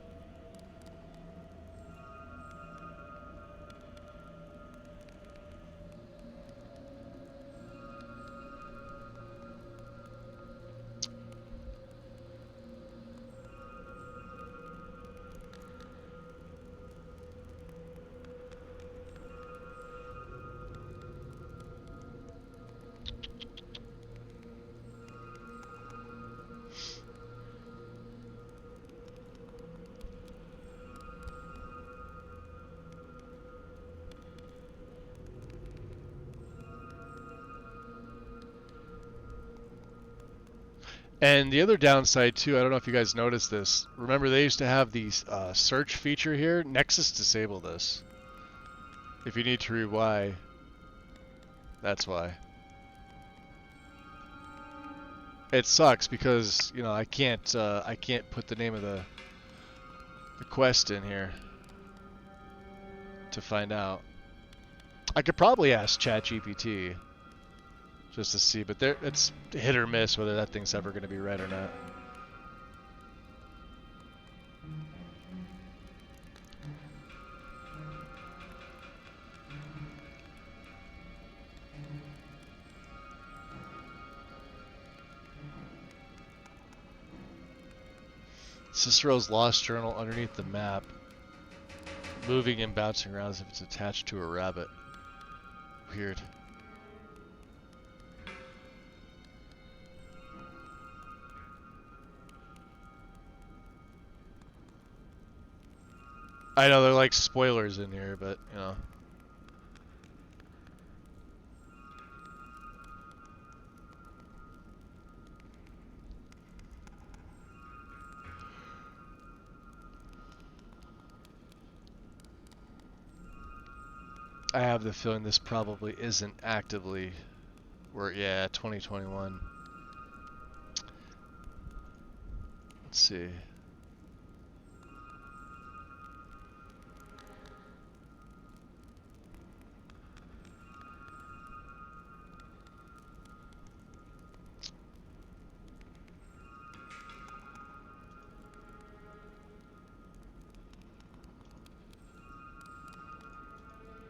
And the other downside too, I don't know if you guys noticed this. Remember they used to have the search feature here. Nexus disabled this. If you need to read why, that's why. It sucks because I can't put the name of the quest in here to find out. I could probably ask ChatGPT. Just to see, but it's hit or miss whether that thing's ever going to be read or not. Cicero's Lost Journal underneath the map. Moving and bouncing around as if it's attached to a rabbit. Weird. I know they're like spoilers in here, but I have the feeling this probably isn't actively yeah, 2021. Let's see.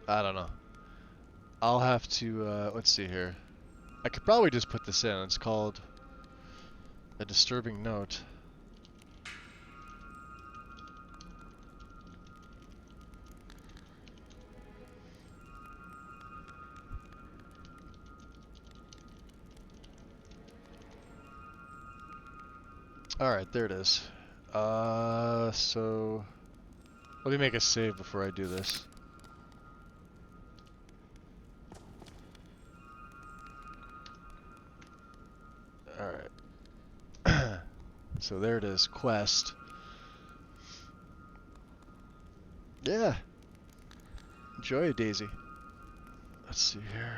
I don't know. I'll have to, let's see here. I could probably just put this in. It's called A Disturbing Note. Alright, there it is. So let me make a save before I do this. So there it is, quest. Yeah. Enjoy it, Daisy. Let's see here.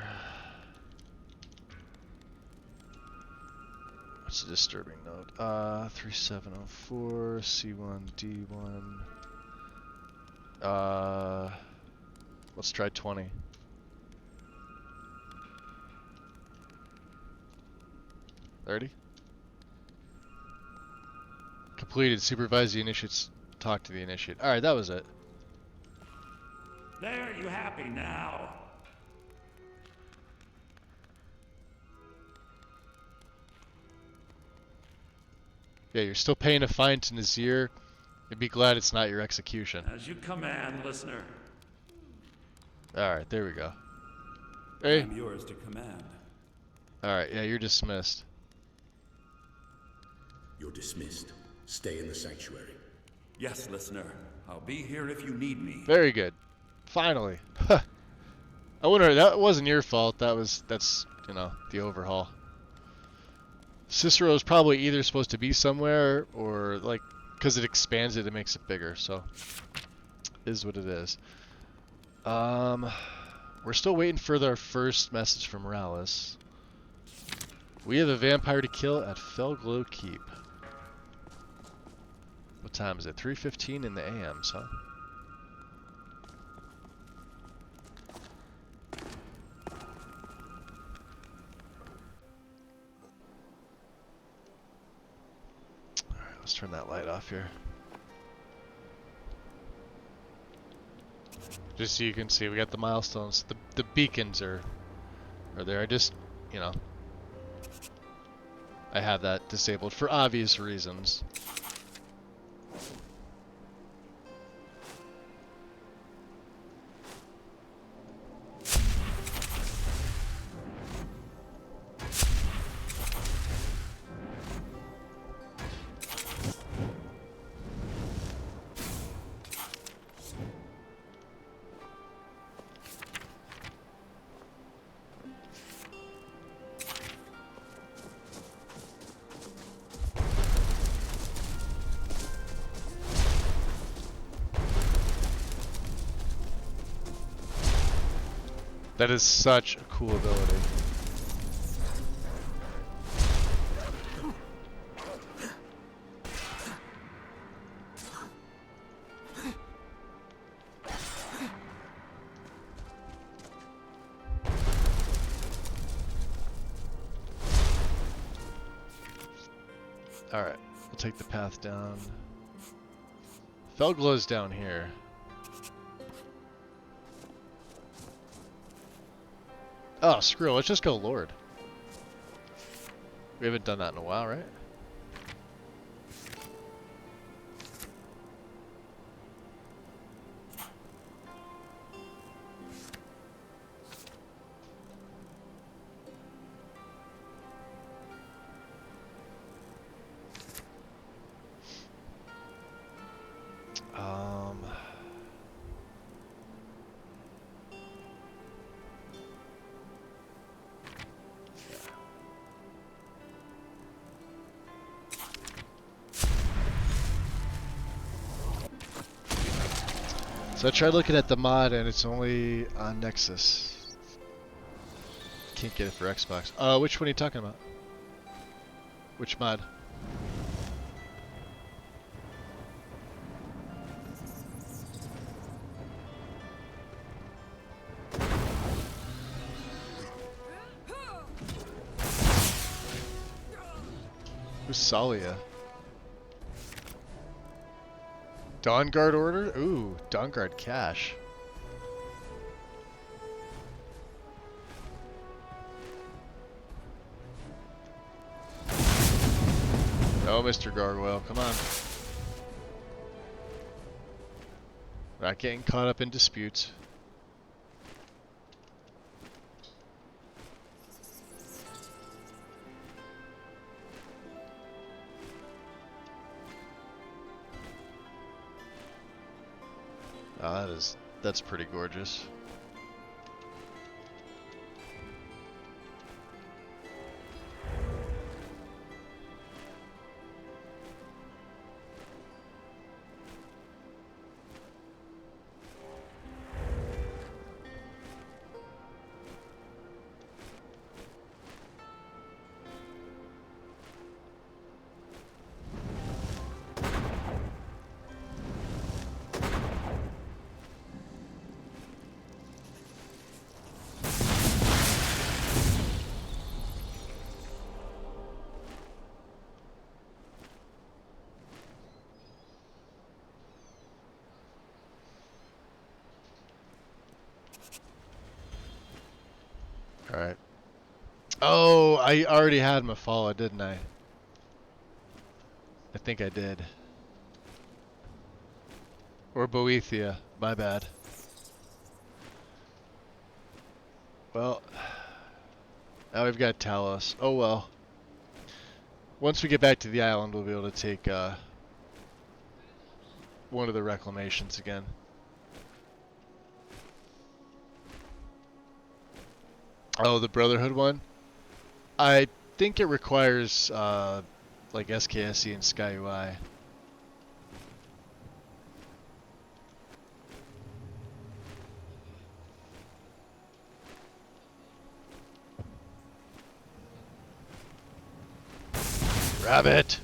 What's a disturbing note? 3704, C1, D1. Let's try 20. 30? Completed. Supervise the initiates. Talk to the initiate. Alright, that was it. There, you happy now? Yeah, you're still paying a fine to Nazir. And be glad it's not your execution. As you command, listener. Alright, there we go. Hey. I'm yours to command. Alright, yeah, you're dismissed. You're dismissed. Stay in the sanctuary. Yes, listener. I'll be here if you need me. Very good. Finally. Huh. I wonder, that wasn't your fault. That's, you know, the overhaul. Cicero's probably either supposed to be somewhere or, like, because it expands it, it makes it bigger, so. Is what it is. We're still waiting for our first message from Morales. We have a vampire to kill at Felglow Keep. What time is it? 3:15 in the AMs, huh? Alright, let's turn that light off here. Just so you can see, we got the milestones. The beacons are there. I just, you know, I have that disabled for obvious reasons. That is such a cool ability. Alright, we'll take the path down. Felglow's down here. Oh, screw it. Let's just go Lord. We haven't done that in a while, right? So I tried looking at the mod and it's only on Nexus. Can't get it for Xbox. Which one are you talking about? Which mod? Who's Salia? Dawnguard order? Ooh, Dawnguard cash. Oh, Mr. Gargoyle, come on. Not getting caught up in disputes. Oh, that's pretty gorgeous. Oh, I already had Mafala, didn't I? I think I did. Or Boethia. My bad. Well, now we've got Talos. Oh well. Once we get back to the island, we'll be able to take one of the reclamations again. Oh, the Brotherhood one? I think it requires like SKSE and SkyUI. Rabbit!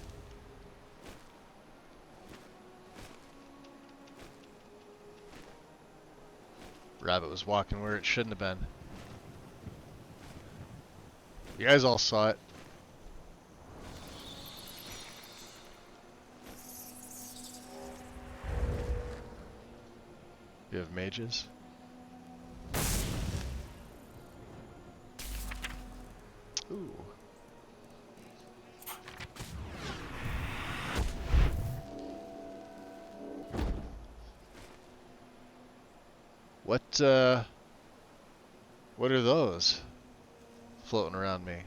Rabbit was walking where it shouldn't have been. You guys all saw it. You have mages? Ooh. What are those floating around me?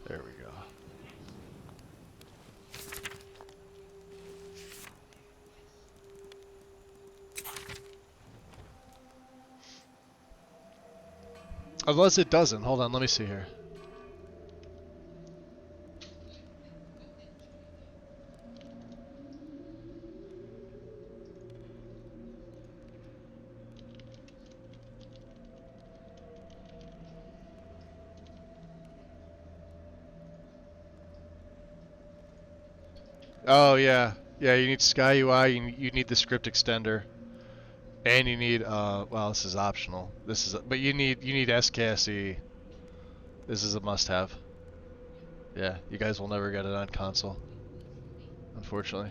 There we go. Unless it doesn't. Hold on, let me see here. Oh yeah, yeah. You need SkyUI. You need the script extender, and you need well, this is optional. This is, but you need SKSE. This is a must-have. Yeah, you guys will never get it on console, unfortunately.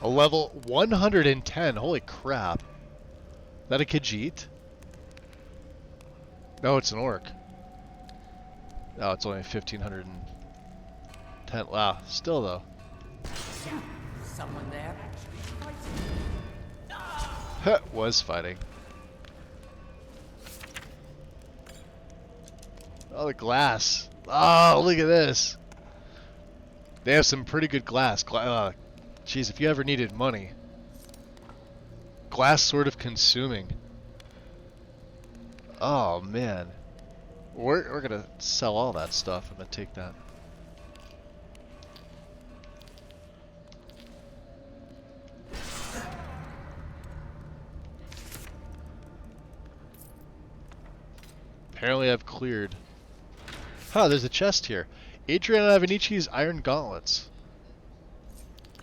A level 110. Holy crap. Is that a Khajiit? No, it's an orc. Oh, it's only 1510. Wow, still though. Yeah, someone there actually fighting. Was fighting. Oh, the glass. Oh, look at this. They have some pretty good glass. Jeez, if you ever needed money. Glass sort of consuming. Oh man. We're gonna sell all that stuff. I'm gonna take that. Apparently I've cleared. Huh, there's a chest here. Adriana Avenici's Iron Gauntlets.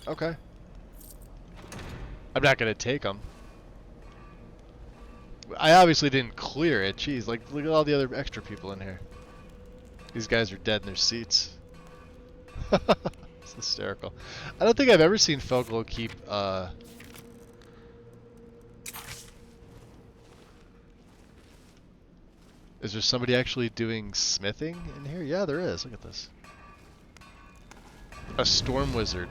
Okay. I'm not gonna take them. I obviously didn't clear it. Jeez, like look at all the other extra people in here. These guys are dead in their seats. It's hysterical. I don't think I've ever seen Fogel keep Is there somebody actually doing smithing in here? Yeah, there is. Look at this. A storm wizard.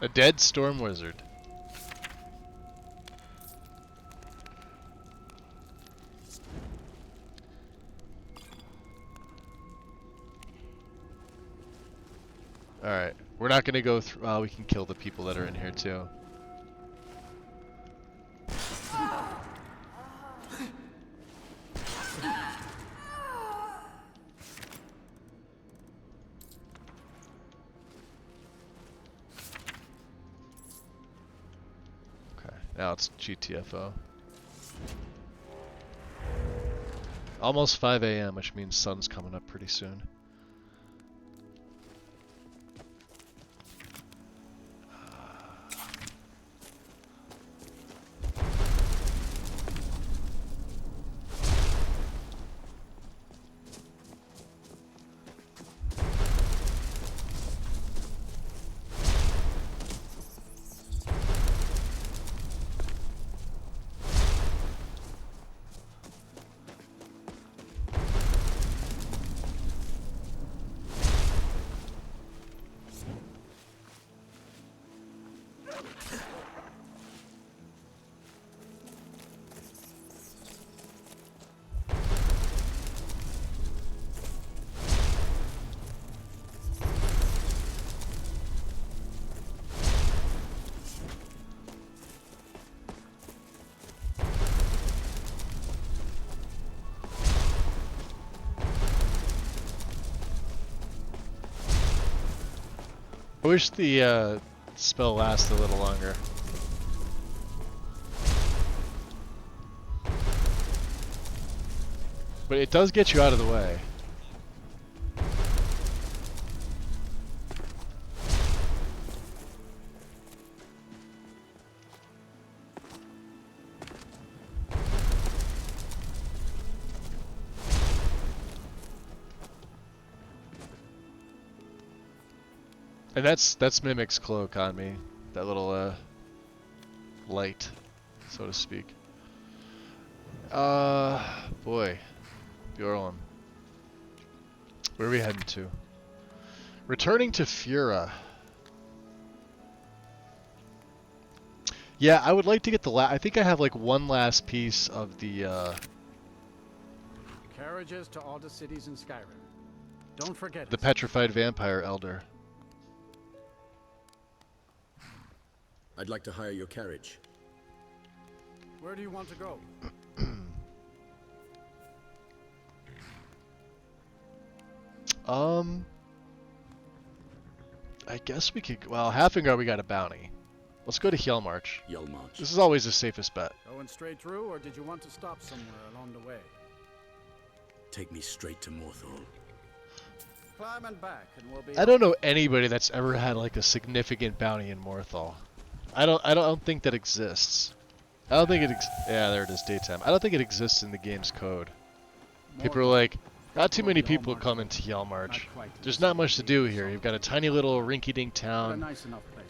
A dead storm wizard. Alright, we're not gonna go through. Oh, we can kill the people that are in here too. Okay, now it's GTFO. Almost 5 a.m., which means sun's coming up pretty soon. I wish the spell lasted a little longer. But it does get you out of the way. And that's Mimic's cloak on me. That little light, so to speak. Boy. Bjorn. Where are we heading to? Returning to Fura. Yeah, I would like to get the I think I have like one last piece of the Carriages to all the cities in Skyrim. Don't forget the petrified vampire elder. I'd like to hire your carriage. Where do you want to go? I guess we could. Well, Halfingar, we got a bounty. Let's go to Hjelmarch. Hjelmarch. This is always the safest bet. Going straight through, or did you want to stop somewhere along the way? Take me straight to Morthal. Climb and back, and we'll be. I don't know anybody that's ever had like a significant bounty in Morthal. I don't think that exists. I don't think it. Yeah, there it is. Daytime. I don't think it exists in the game's code. People are like, not too many people come into Hjelmarch. There's not much to do here. You've got a tiny little rinky-dink town,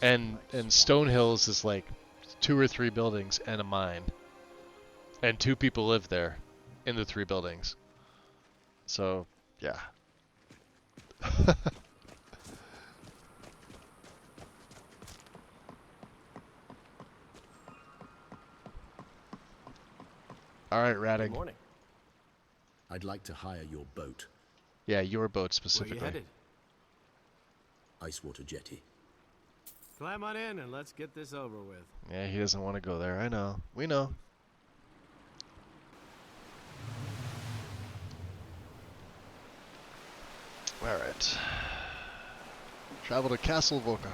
and Stonehills is like 2 or 3 buildings and a mine, and 2 people live there, in the 3 buildings. So, yeah. All right, Ratting. Good morning. I'd like to hire your boat. Yeah, your boat specifically. Where are you headed? Icewater Jetty. Climb on in and let's get this over with. Yeah, he doesn't want to go there. I know. We know. Alright. Travel to Castle Volkihar.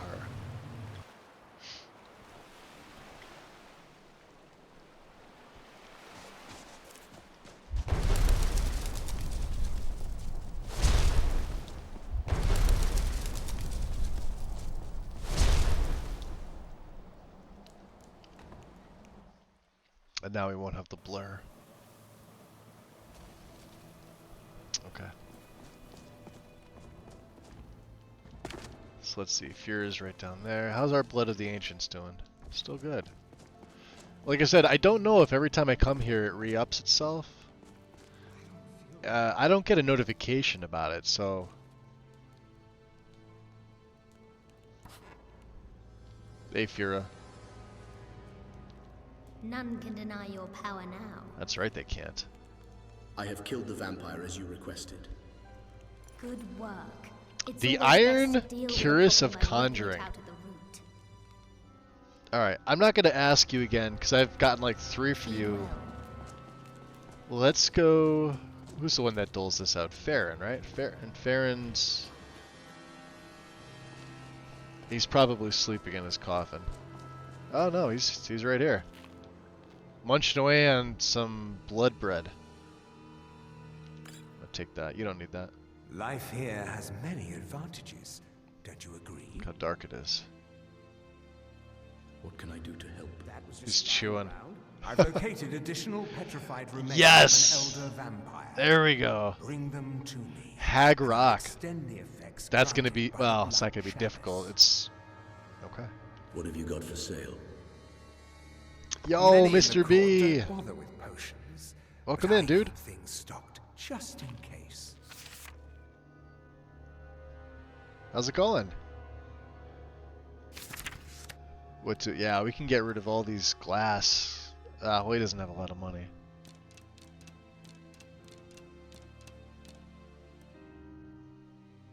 And now we won't have the blur. Okay. So let's see, Fear is right down there. How's our Blood of the Ancients doing? Still good. Like I said, I don't know if every time I come here it re-ups itself. I don't get a notification about it, so... Hey, Fira. None can deny your power now. That's right, they can't. I have killed the vampire as you requested. Good work. It's The always Iron best to deal with a Cuirass problem of by ripping it Conjuring. out of the root. Alright, I'm not going to ask you again, because I've gotten like 3 from you. Let's go... Who's the one that doles this out? Feryn, right? And Feryn's... He's probably sleeping in his coffin. Oh no, he's right here. Munching away on some blood bread. I'll take that. You don't need that. Life here has many advantages. Don't you agree? Look how dark it is. What can I do to help? He's chewing. I've located additional petrified remains Yes! of an elder vampire. There we go. Bring them to me. Hag Rock. Extend the effects That's gonna granted be, by well, the it's not gonna be black difficult. It's okay. What have you got for sale? Yo, Many in the Mr. court B. don't bother with potions, Welcome but in, I dude. keep things stocked just in case. How's it going? Yeah, we can get rid of all these glass. Well, he doesn't have a lot of money.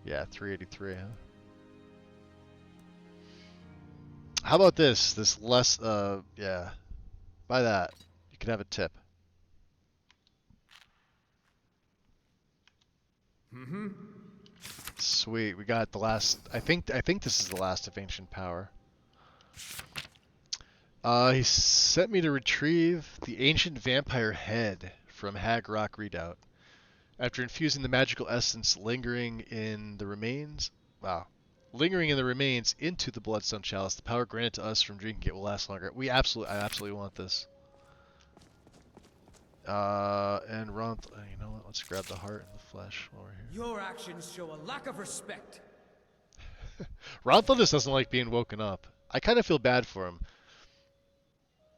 Yeah, 383, huh? How about this? This less, yeah. Buy that. You can have a tip. Mm-hmm. Sweet, we got the last. I think this is the last of Ancient Power. He sent me to retrieve the ancient vampire head from Hag Rock Redoubt. After infusing the magical essence lingering in the remains into the bloodstone chalice, the power granted to us from drinking it will last longer. I absolutely want this. And Ronth, you know what? Let's grab the heart and the flesh while we're here. Your actions show a lack of respect. Ronth just doesn't like being woken up. I kind of feel bad for him.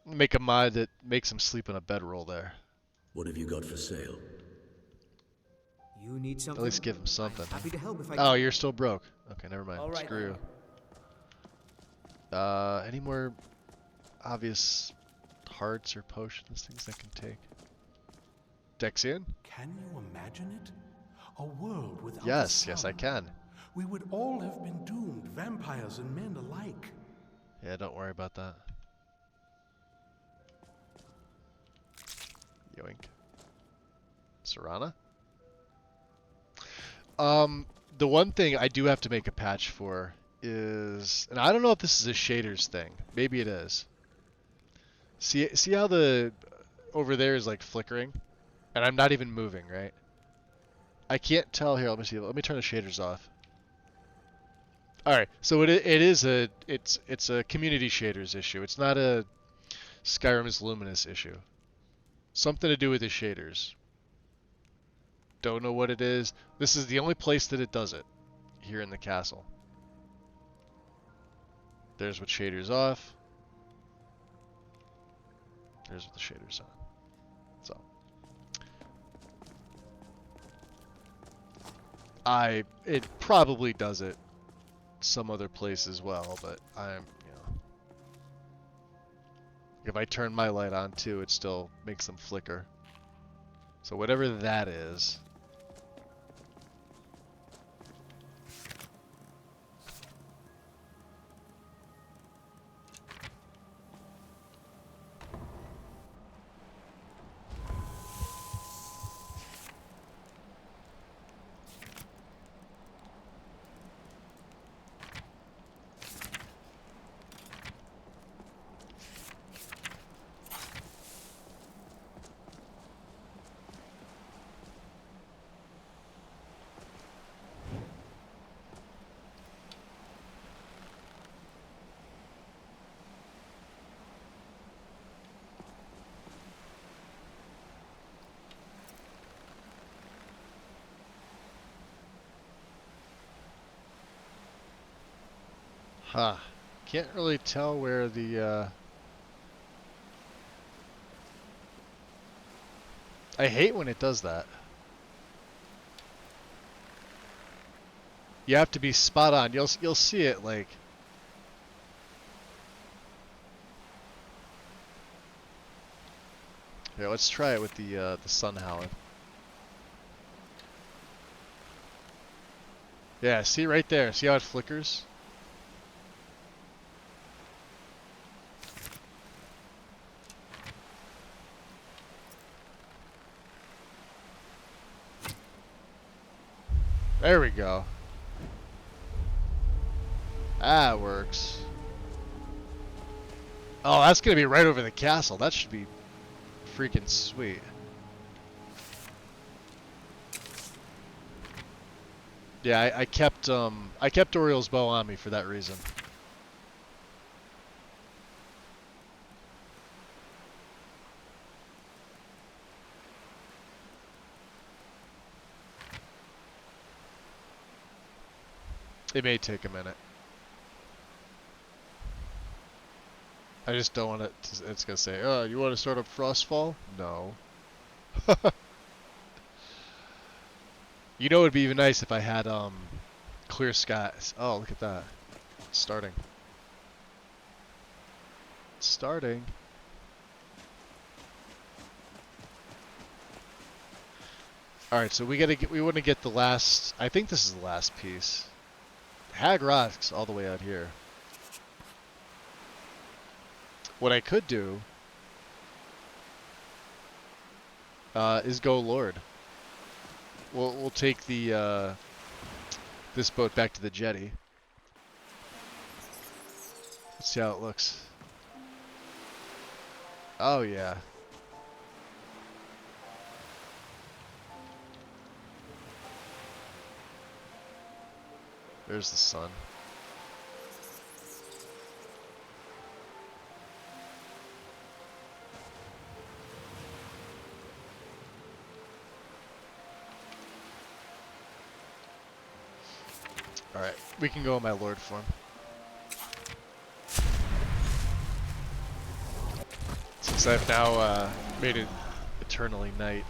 Make a mod that makes him sleep on a bedroll there. What have you got for sale? You need something? At least give him something. I'm happy to help if I Oh, can. you're still broke. Okay, never mind. All right, Screw you. Any more obvious hearts or potions, things I can take? Dexian? Can you imagine it? A world without a Yes, yes I sun. can. We would all have been doomed, vampires and men alike. Yeah, don't worry about that. Yoink. Serana? The one thing I do have to make a patch for is, and I don't know if this is a shaders thing. Maybe it is. See how the over there is like flickering, and I'm not even moving, right? I can't tell here. Let me see. Let me turn the shaders off. All right. So it's a community shaders issue. It's not a Skyrim is luminous issue. Something to do with the shaders. Don't know what it is. This is the only place that it does it. Here in the castle. There's with shaders off. There's with the shaders on. So. It probably does it some other place as well, but if I turn my light on too, it still makes them flicker. So whatever that is. Huh. Can't really tell where the, I hate when it does that. You have to be spot on. You'll see it like. Here, let's try it with the sun howling. Yeah, see right there. See how it flickers? There we go. That works. Oh, that's gonna be right over the castle. That should be freaking sweet. Yeah, I kept Oriel's bow on me for that reason. It may take a minute. I just don't want it to, it's gonna say, oh, you want to start up Frostfall? No. You know, it'd be even nice if I had clear skies. Oh, look at that. It's starting. It's starting. All right, so we want to get the last. I think this is the last piece. Hag Rock's all the way out here. What I could do is go Lord. We'll take the this boat back to the jetty. Let's see how it looks. Oh yeah. There's the sun. Alright, we can go in my Lord form. Since I've now made it eternally night.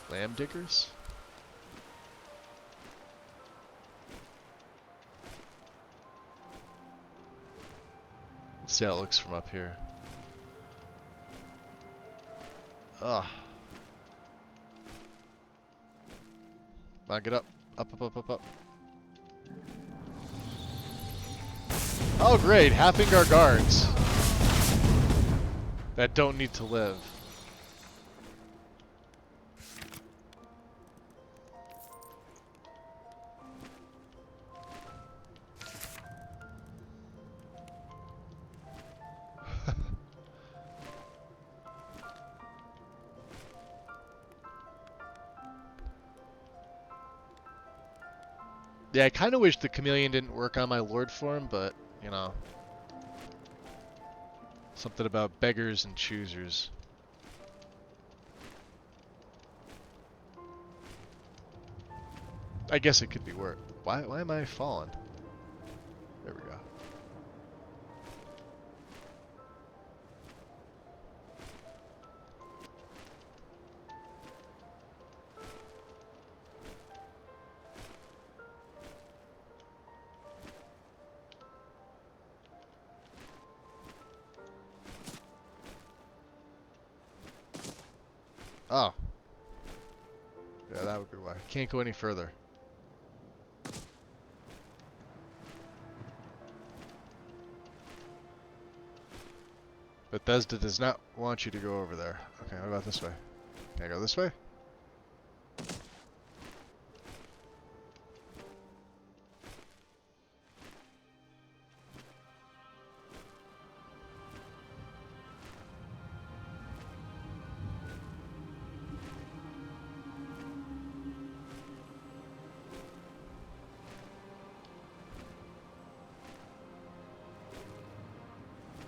Clam diggers? Let's see how it looks from up here. Ugh. Come on, get up. Up, up, up, up, up. Oh, great. Halving our guards. That don't need to live. Yeah, I kind of wish the chameleon didn't work on my Lord form, but, you know. Something about beggars and choosers. I guess it could be worse. Why am I falling? There we go. Oh. Yeah, that would be why. Can't go any further. Bethesda does not want you to go over there. Okay, what about this way? Can I go this way?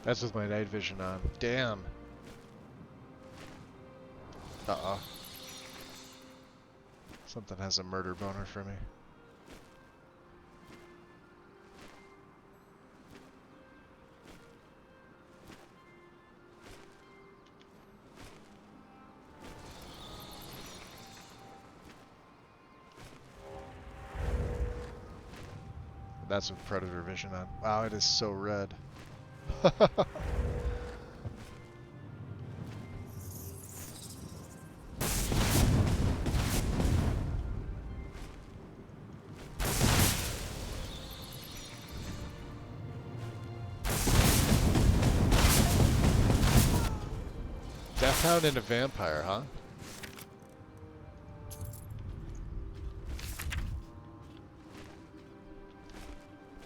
That's with my night vision on. Damn. Uh-oh. Something has a murder boner for me. That's with predator vision on. Wow, it is so red. Deathhound and a vampire, huh?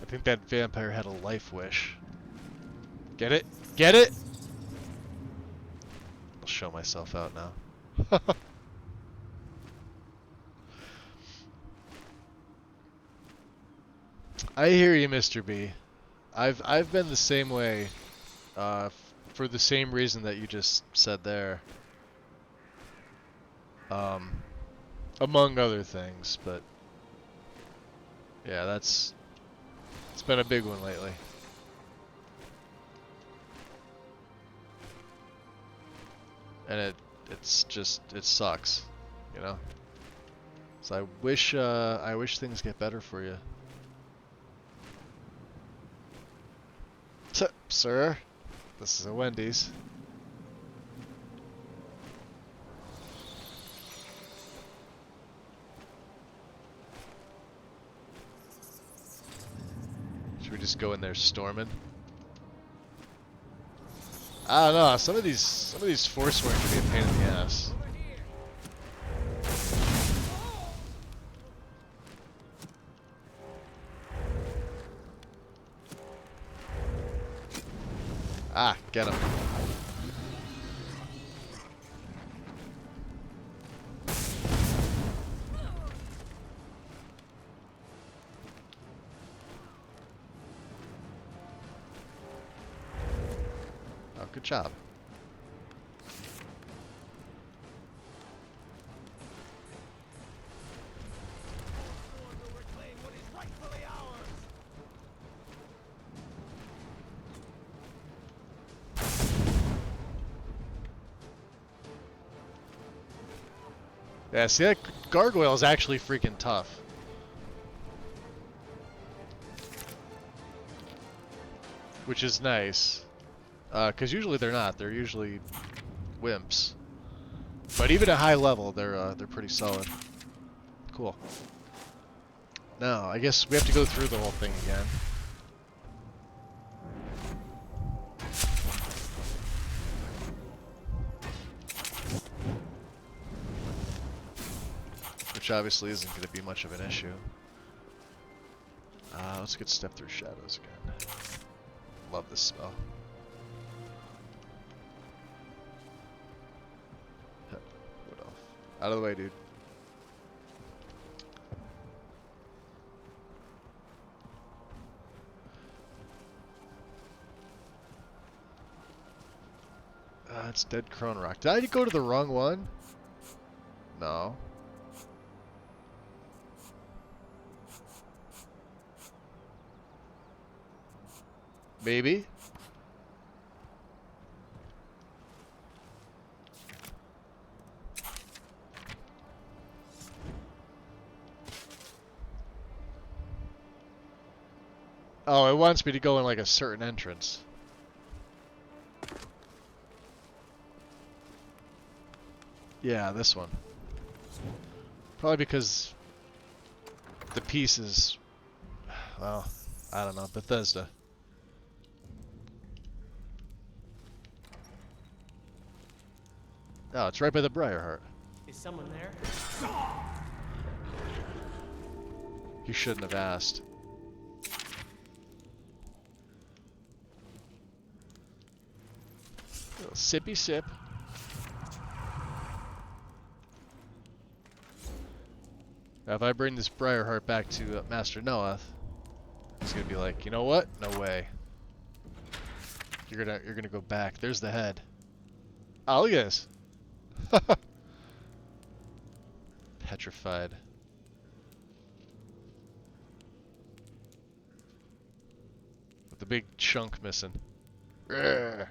I think that vampire had a life wish. Get it? Get it? I'll show myself out now. I hear you, Mr. B. I've been the same way, for the same reason that you just said there. Among other things, but yeah, it's been a big one lately. And it sucks, you know. So I wish things get better for you. Sir, this is a Wendy's. Should we just go in there storming? I don't know. Some of these Forswear can be a pain in the ass. Ah, get him. Oh, good job. Yeah, see, that gargoyle is actually freaking tough. Which is nice. Because usually they're not. They're usually wimps. But even at high level, they're pretty solid. Cool. Now, I guess we have to go through the whole thing again. Which obviously isn't going to be much of an issue. Let's get Step Through Shadows again. Love this spell. What else? Out of the way, dude. It's Dead Crone Rock. Did I go to the wrong one? No. Maybe. Oh, it wants me to go in like a certain entrance. Yeah, this one. Probably because the piece is, well, I don't know, Bethesda. Oh, it's right by the Briarheart. Is someone there? You shouldn't have asked. Little sippy sip. Now, if I bring this Briarheart back to Master Neloth, he's gonna be like, you know what? No way. You're gonna go back. There's the head. Oh, look at this. Petrified. With the big chunk missing. And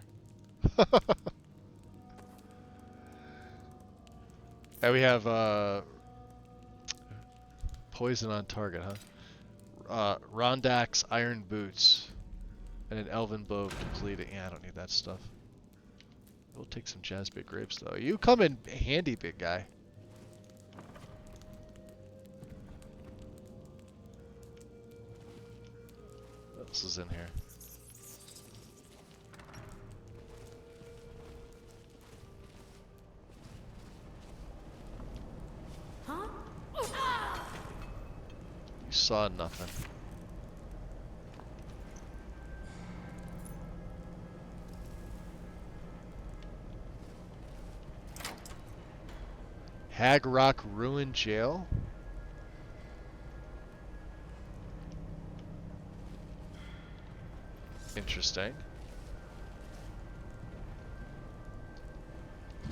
we have poison on target, huh? Rondak's iron boots and an elven bow completed. Yeah, I don't need that stuff. We'll take some jazzbait grapes though. You come in handy, big guy. What else is in here? You saw nothing. Hag Rock Ruin Jail? Interesting.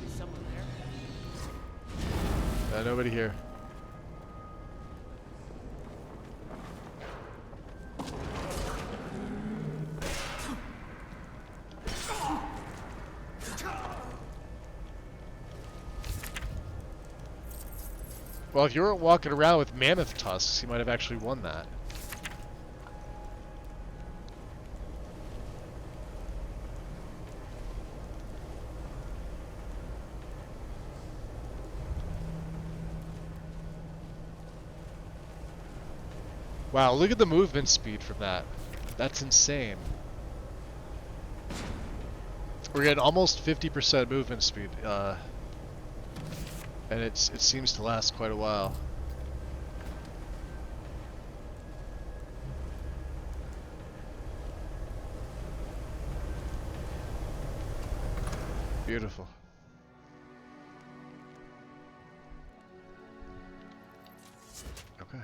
Is someone there? Nobody here. Well, if you weren't walking around with mammoth tusks, you might have actually won that. Wow, look at the movement speed from that. That's insane. We're getting almost 50% movement speed, and it seems to last quite a while. Beautiful. Okay.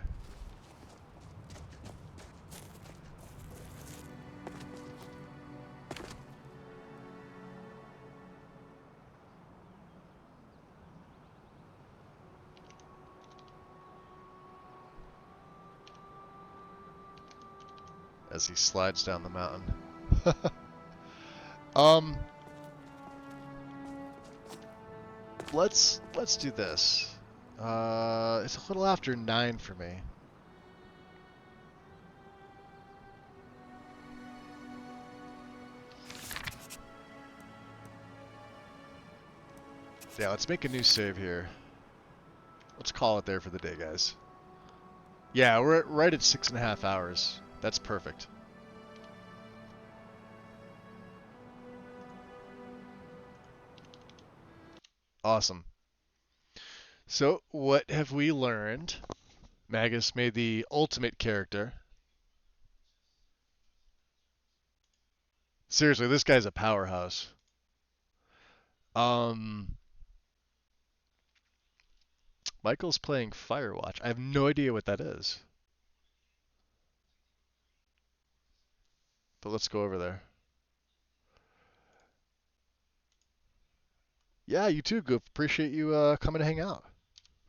As he slides down the mountain. Let's do this. It's a little after 9 for me. Yeah, let's make a new save here. Let's call it there for the day, guys. Yeah, we're right at 6.5 hours. That's perfect. Awesome. So, what have we learned? Magus made the ultimate character. Seriously, this guy's a powerhouse. Michael's playing Firewatch. I have no idea what that is. But let's go over there. Yeah, you too, Goop. Appreciate you coming to hang out.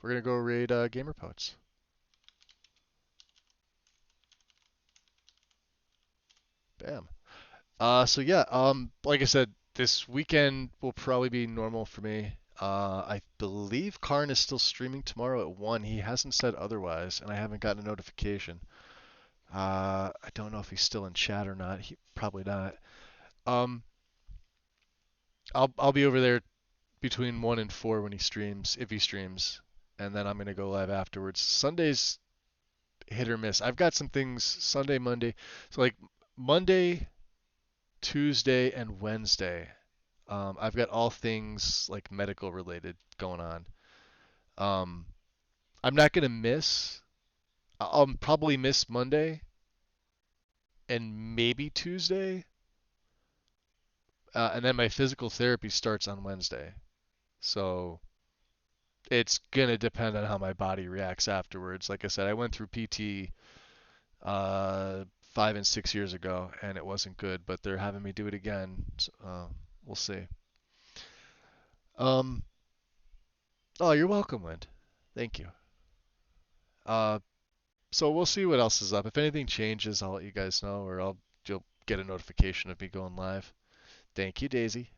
We're gonna go raid Gamer Poets. Bam. So yeah, like I said, this weekend will probably be normal for me. I believe Karn is still streaming tomorrow at 1. He hasn't said otherwise, and I haven't gotten a notification. I don't know if he's still in chat or not. Probably not. I'll be over there between 1 and 4 when he streams, if he streams, and then I'm gonna go live afterwards. Sunday's hit or miss. I've got some things Sunday, Monday. So like Monday, Tuesday, and Wednesday. I've got all things like medical related going on. I'm not gonna miss. I'll probably miss Monday and maybe Tuesday. And then my physical therapy starts on Wednesday. So it's gonna depend on how my body reacts afterwards. Like I said, I went through PT 5 and 6 years ago, and it wasn't good. But they're having me do it again. So, we'll see. Oh, you're welcome, Wind. Thank you. So we'll see what else is up. If anything changes, I'll let you guys know, or you'll get a notification of me going live. Thank you, Daisy.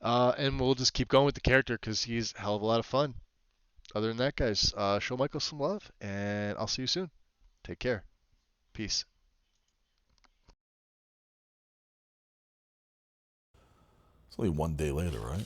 And we'll just keep going with the character because he's a hell of a lot of fun. Other than that, guys, show Michael some love, and I'll see you soon. Take care. Peace. It's only one day later, right?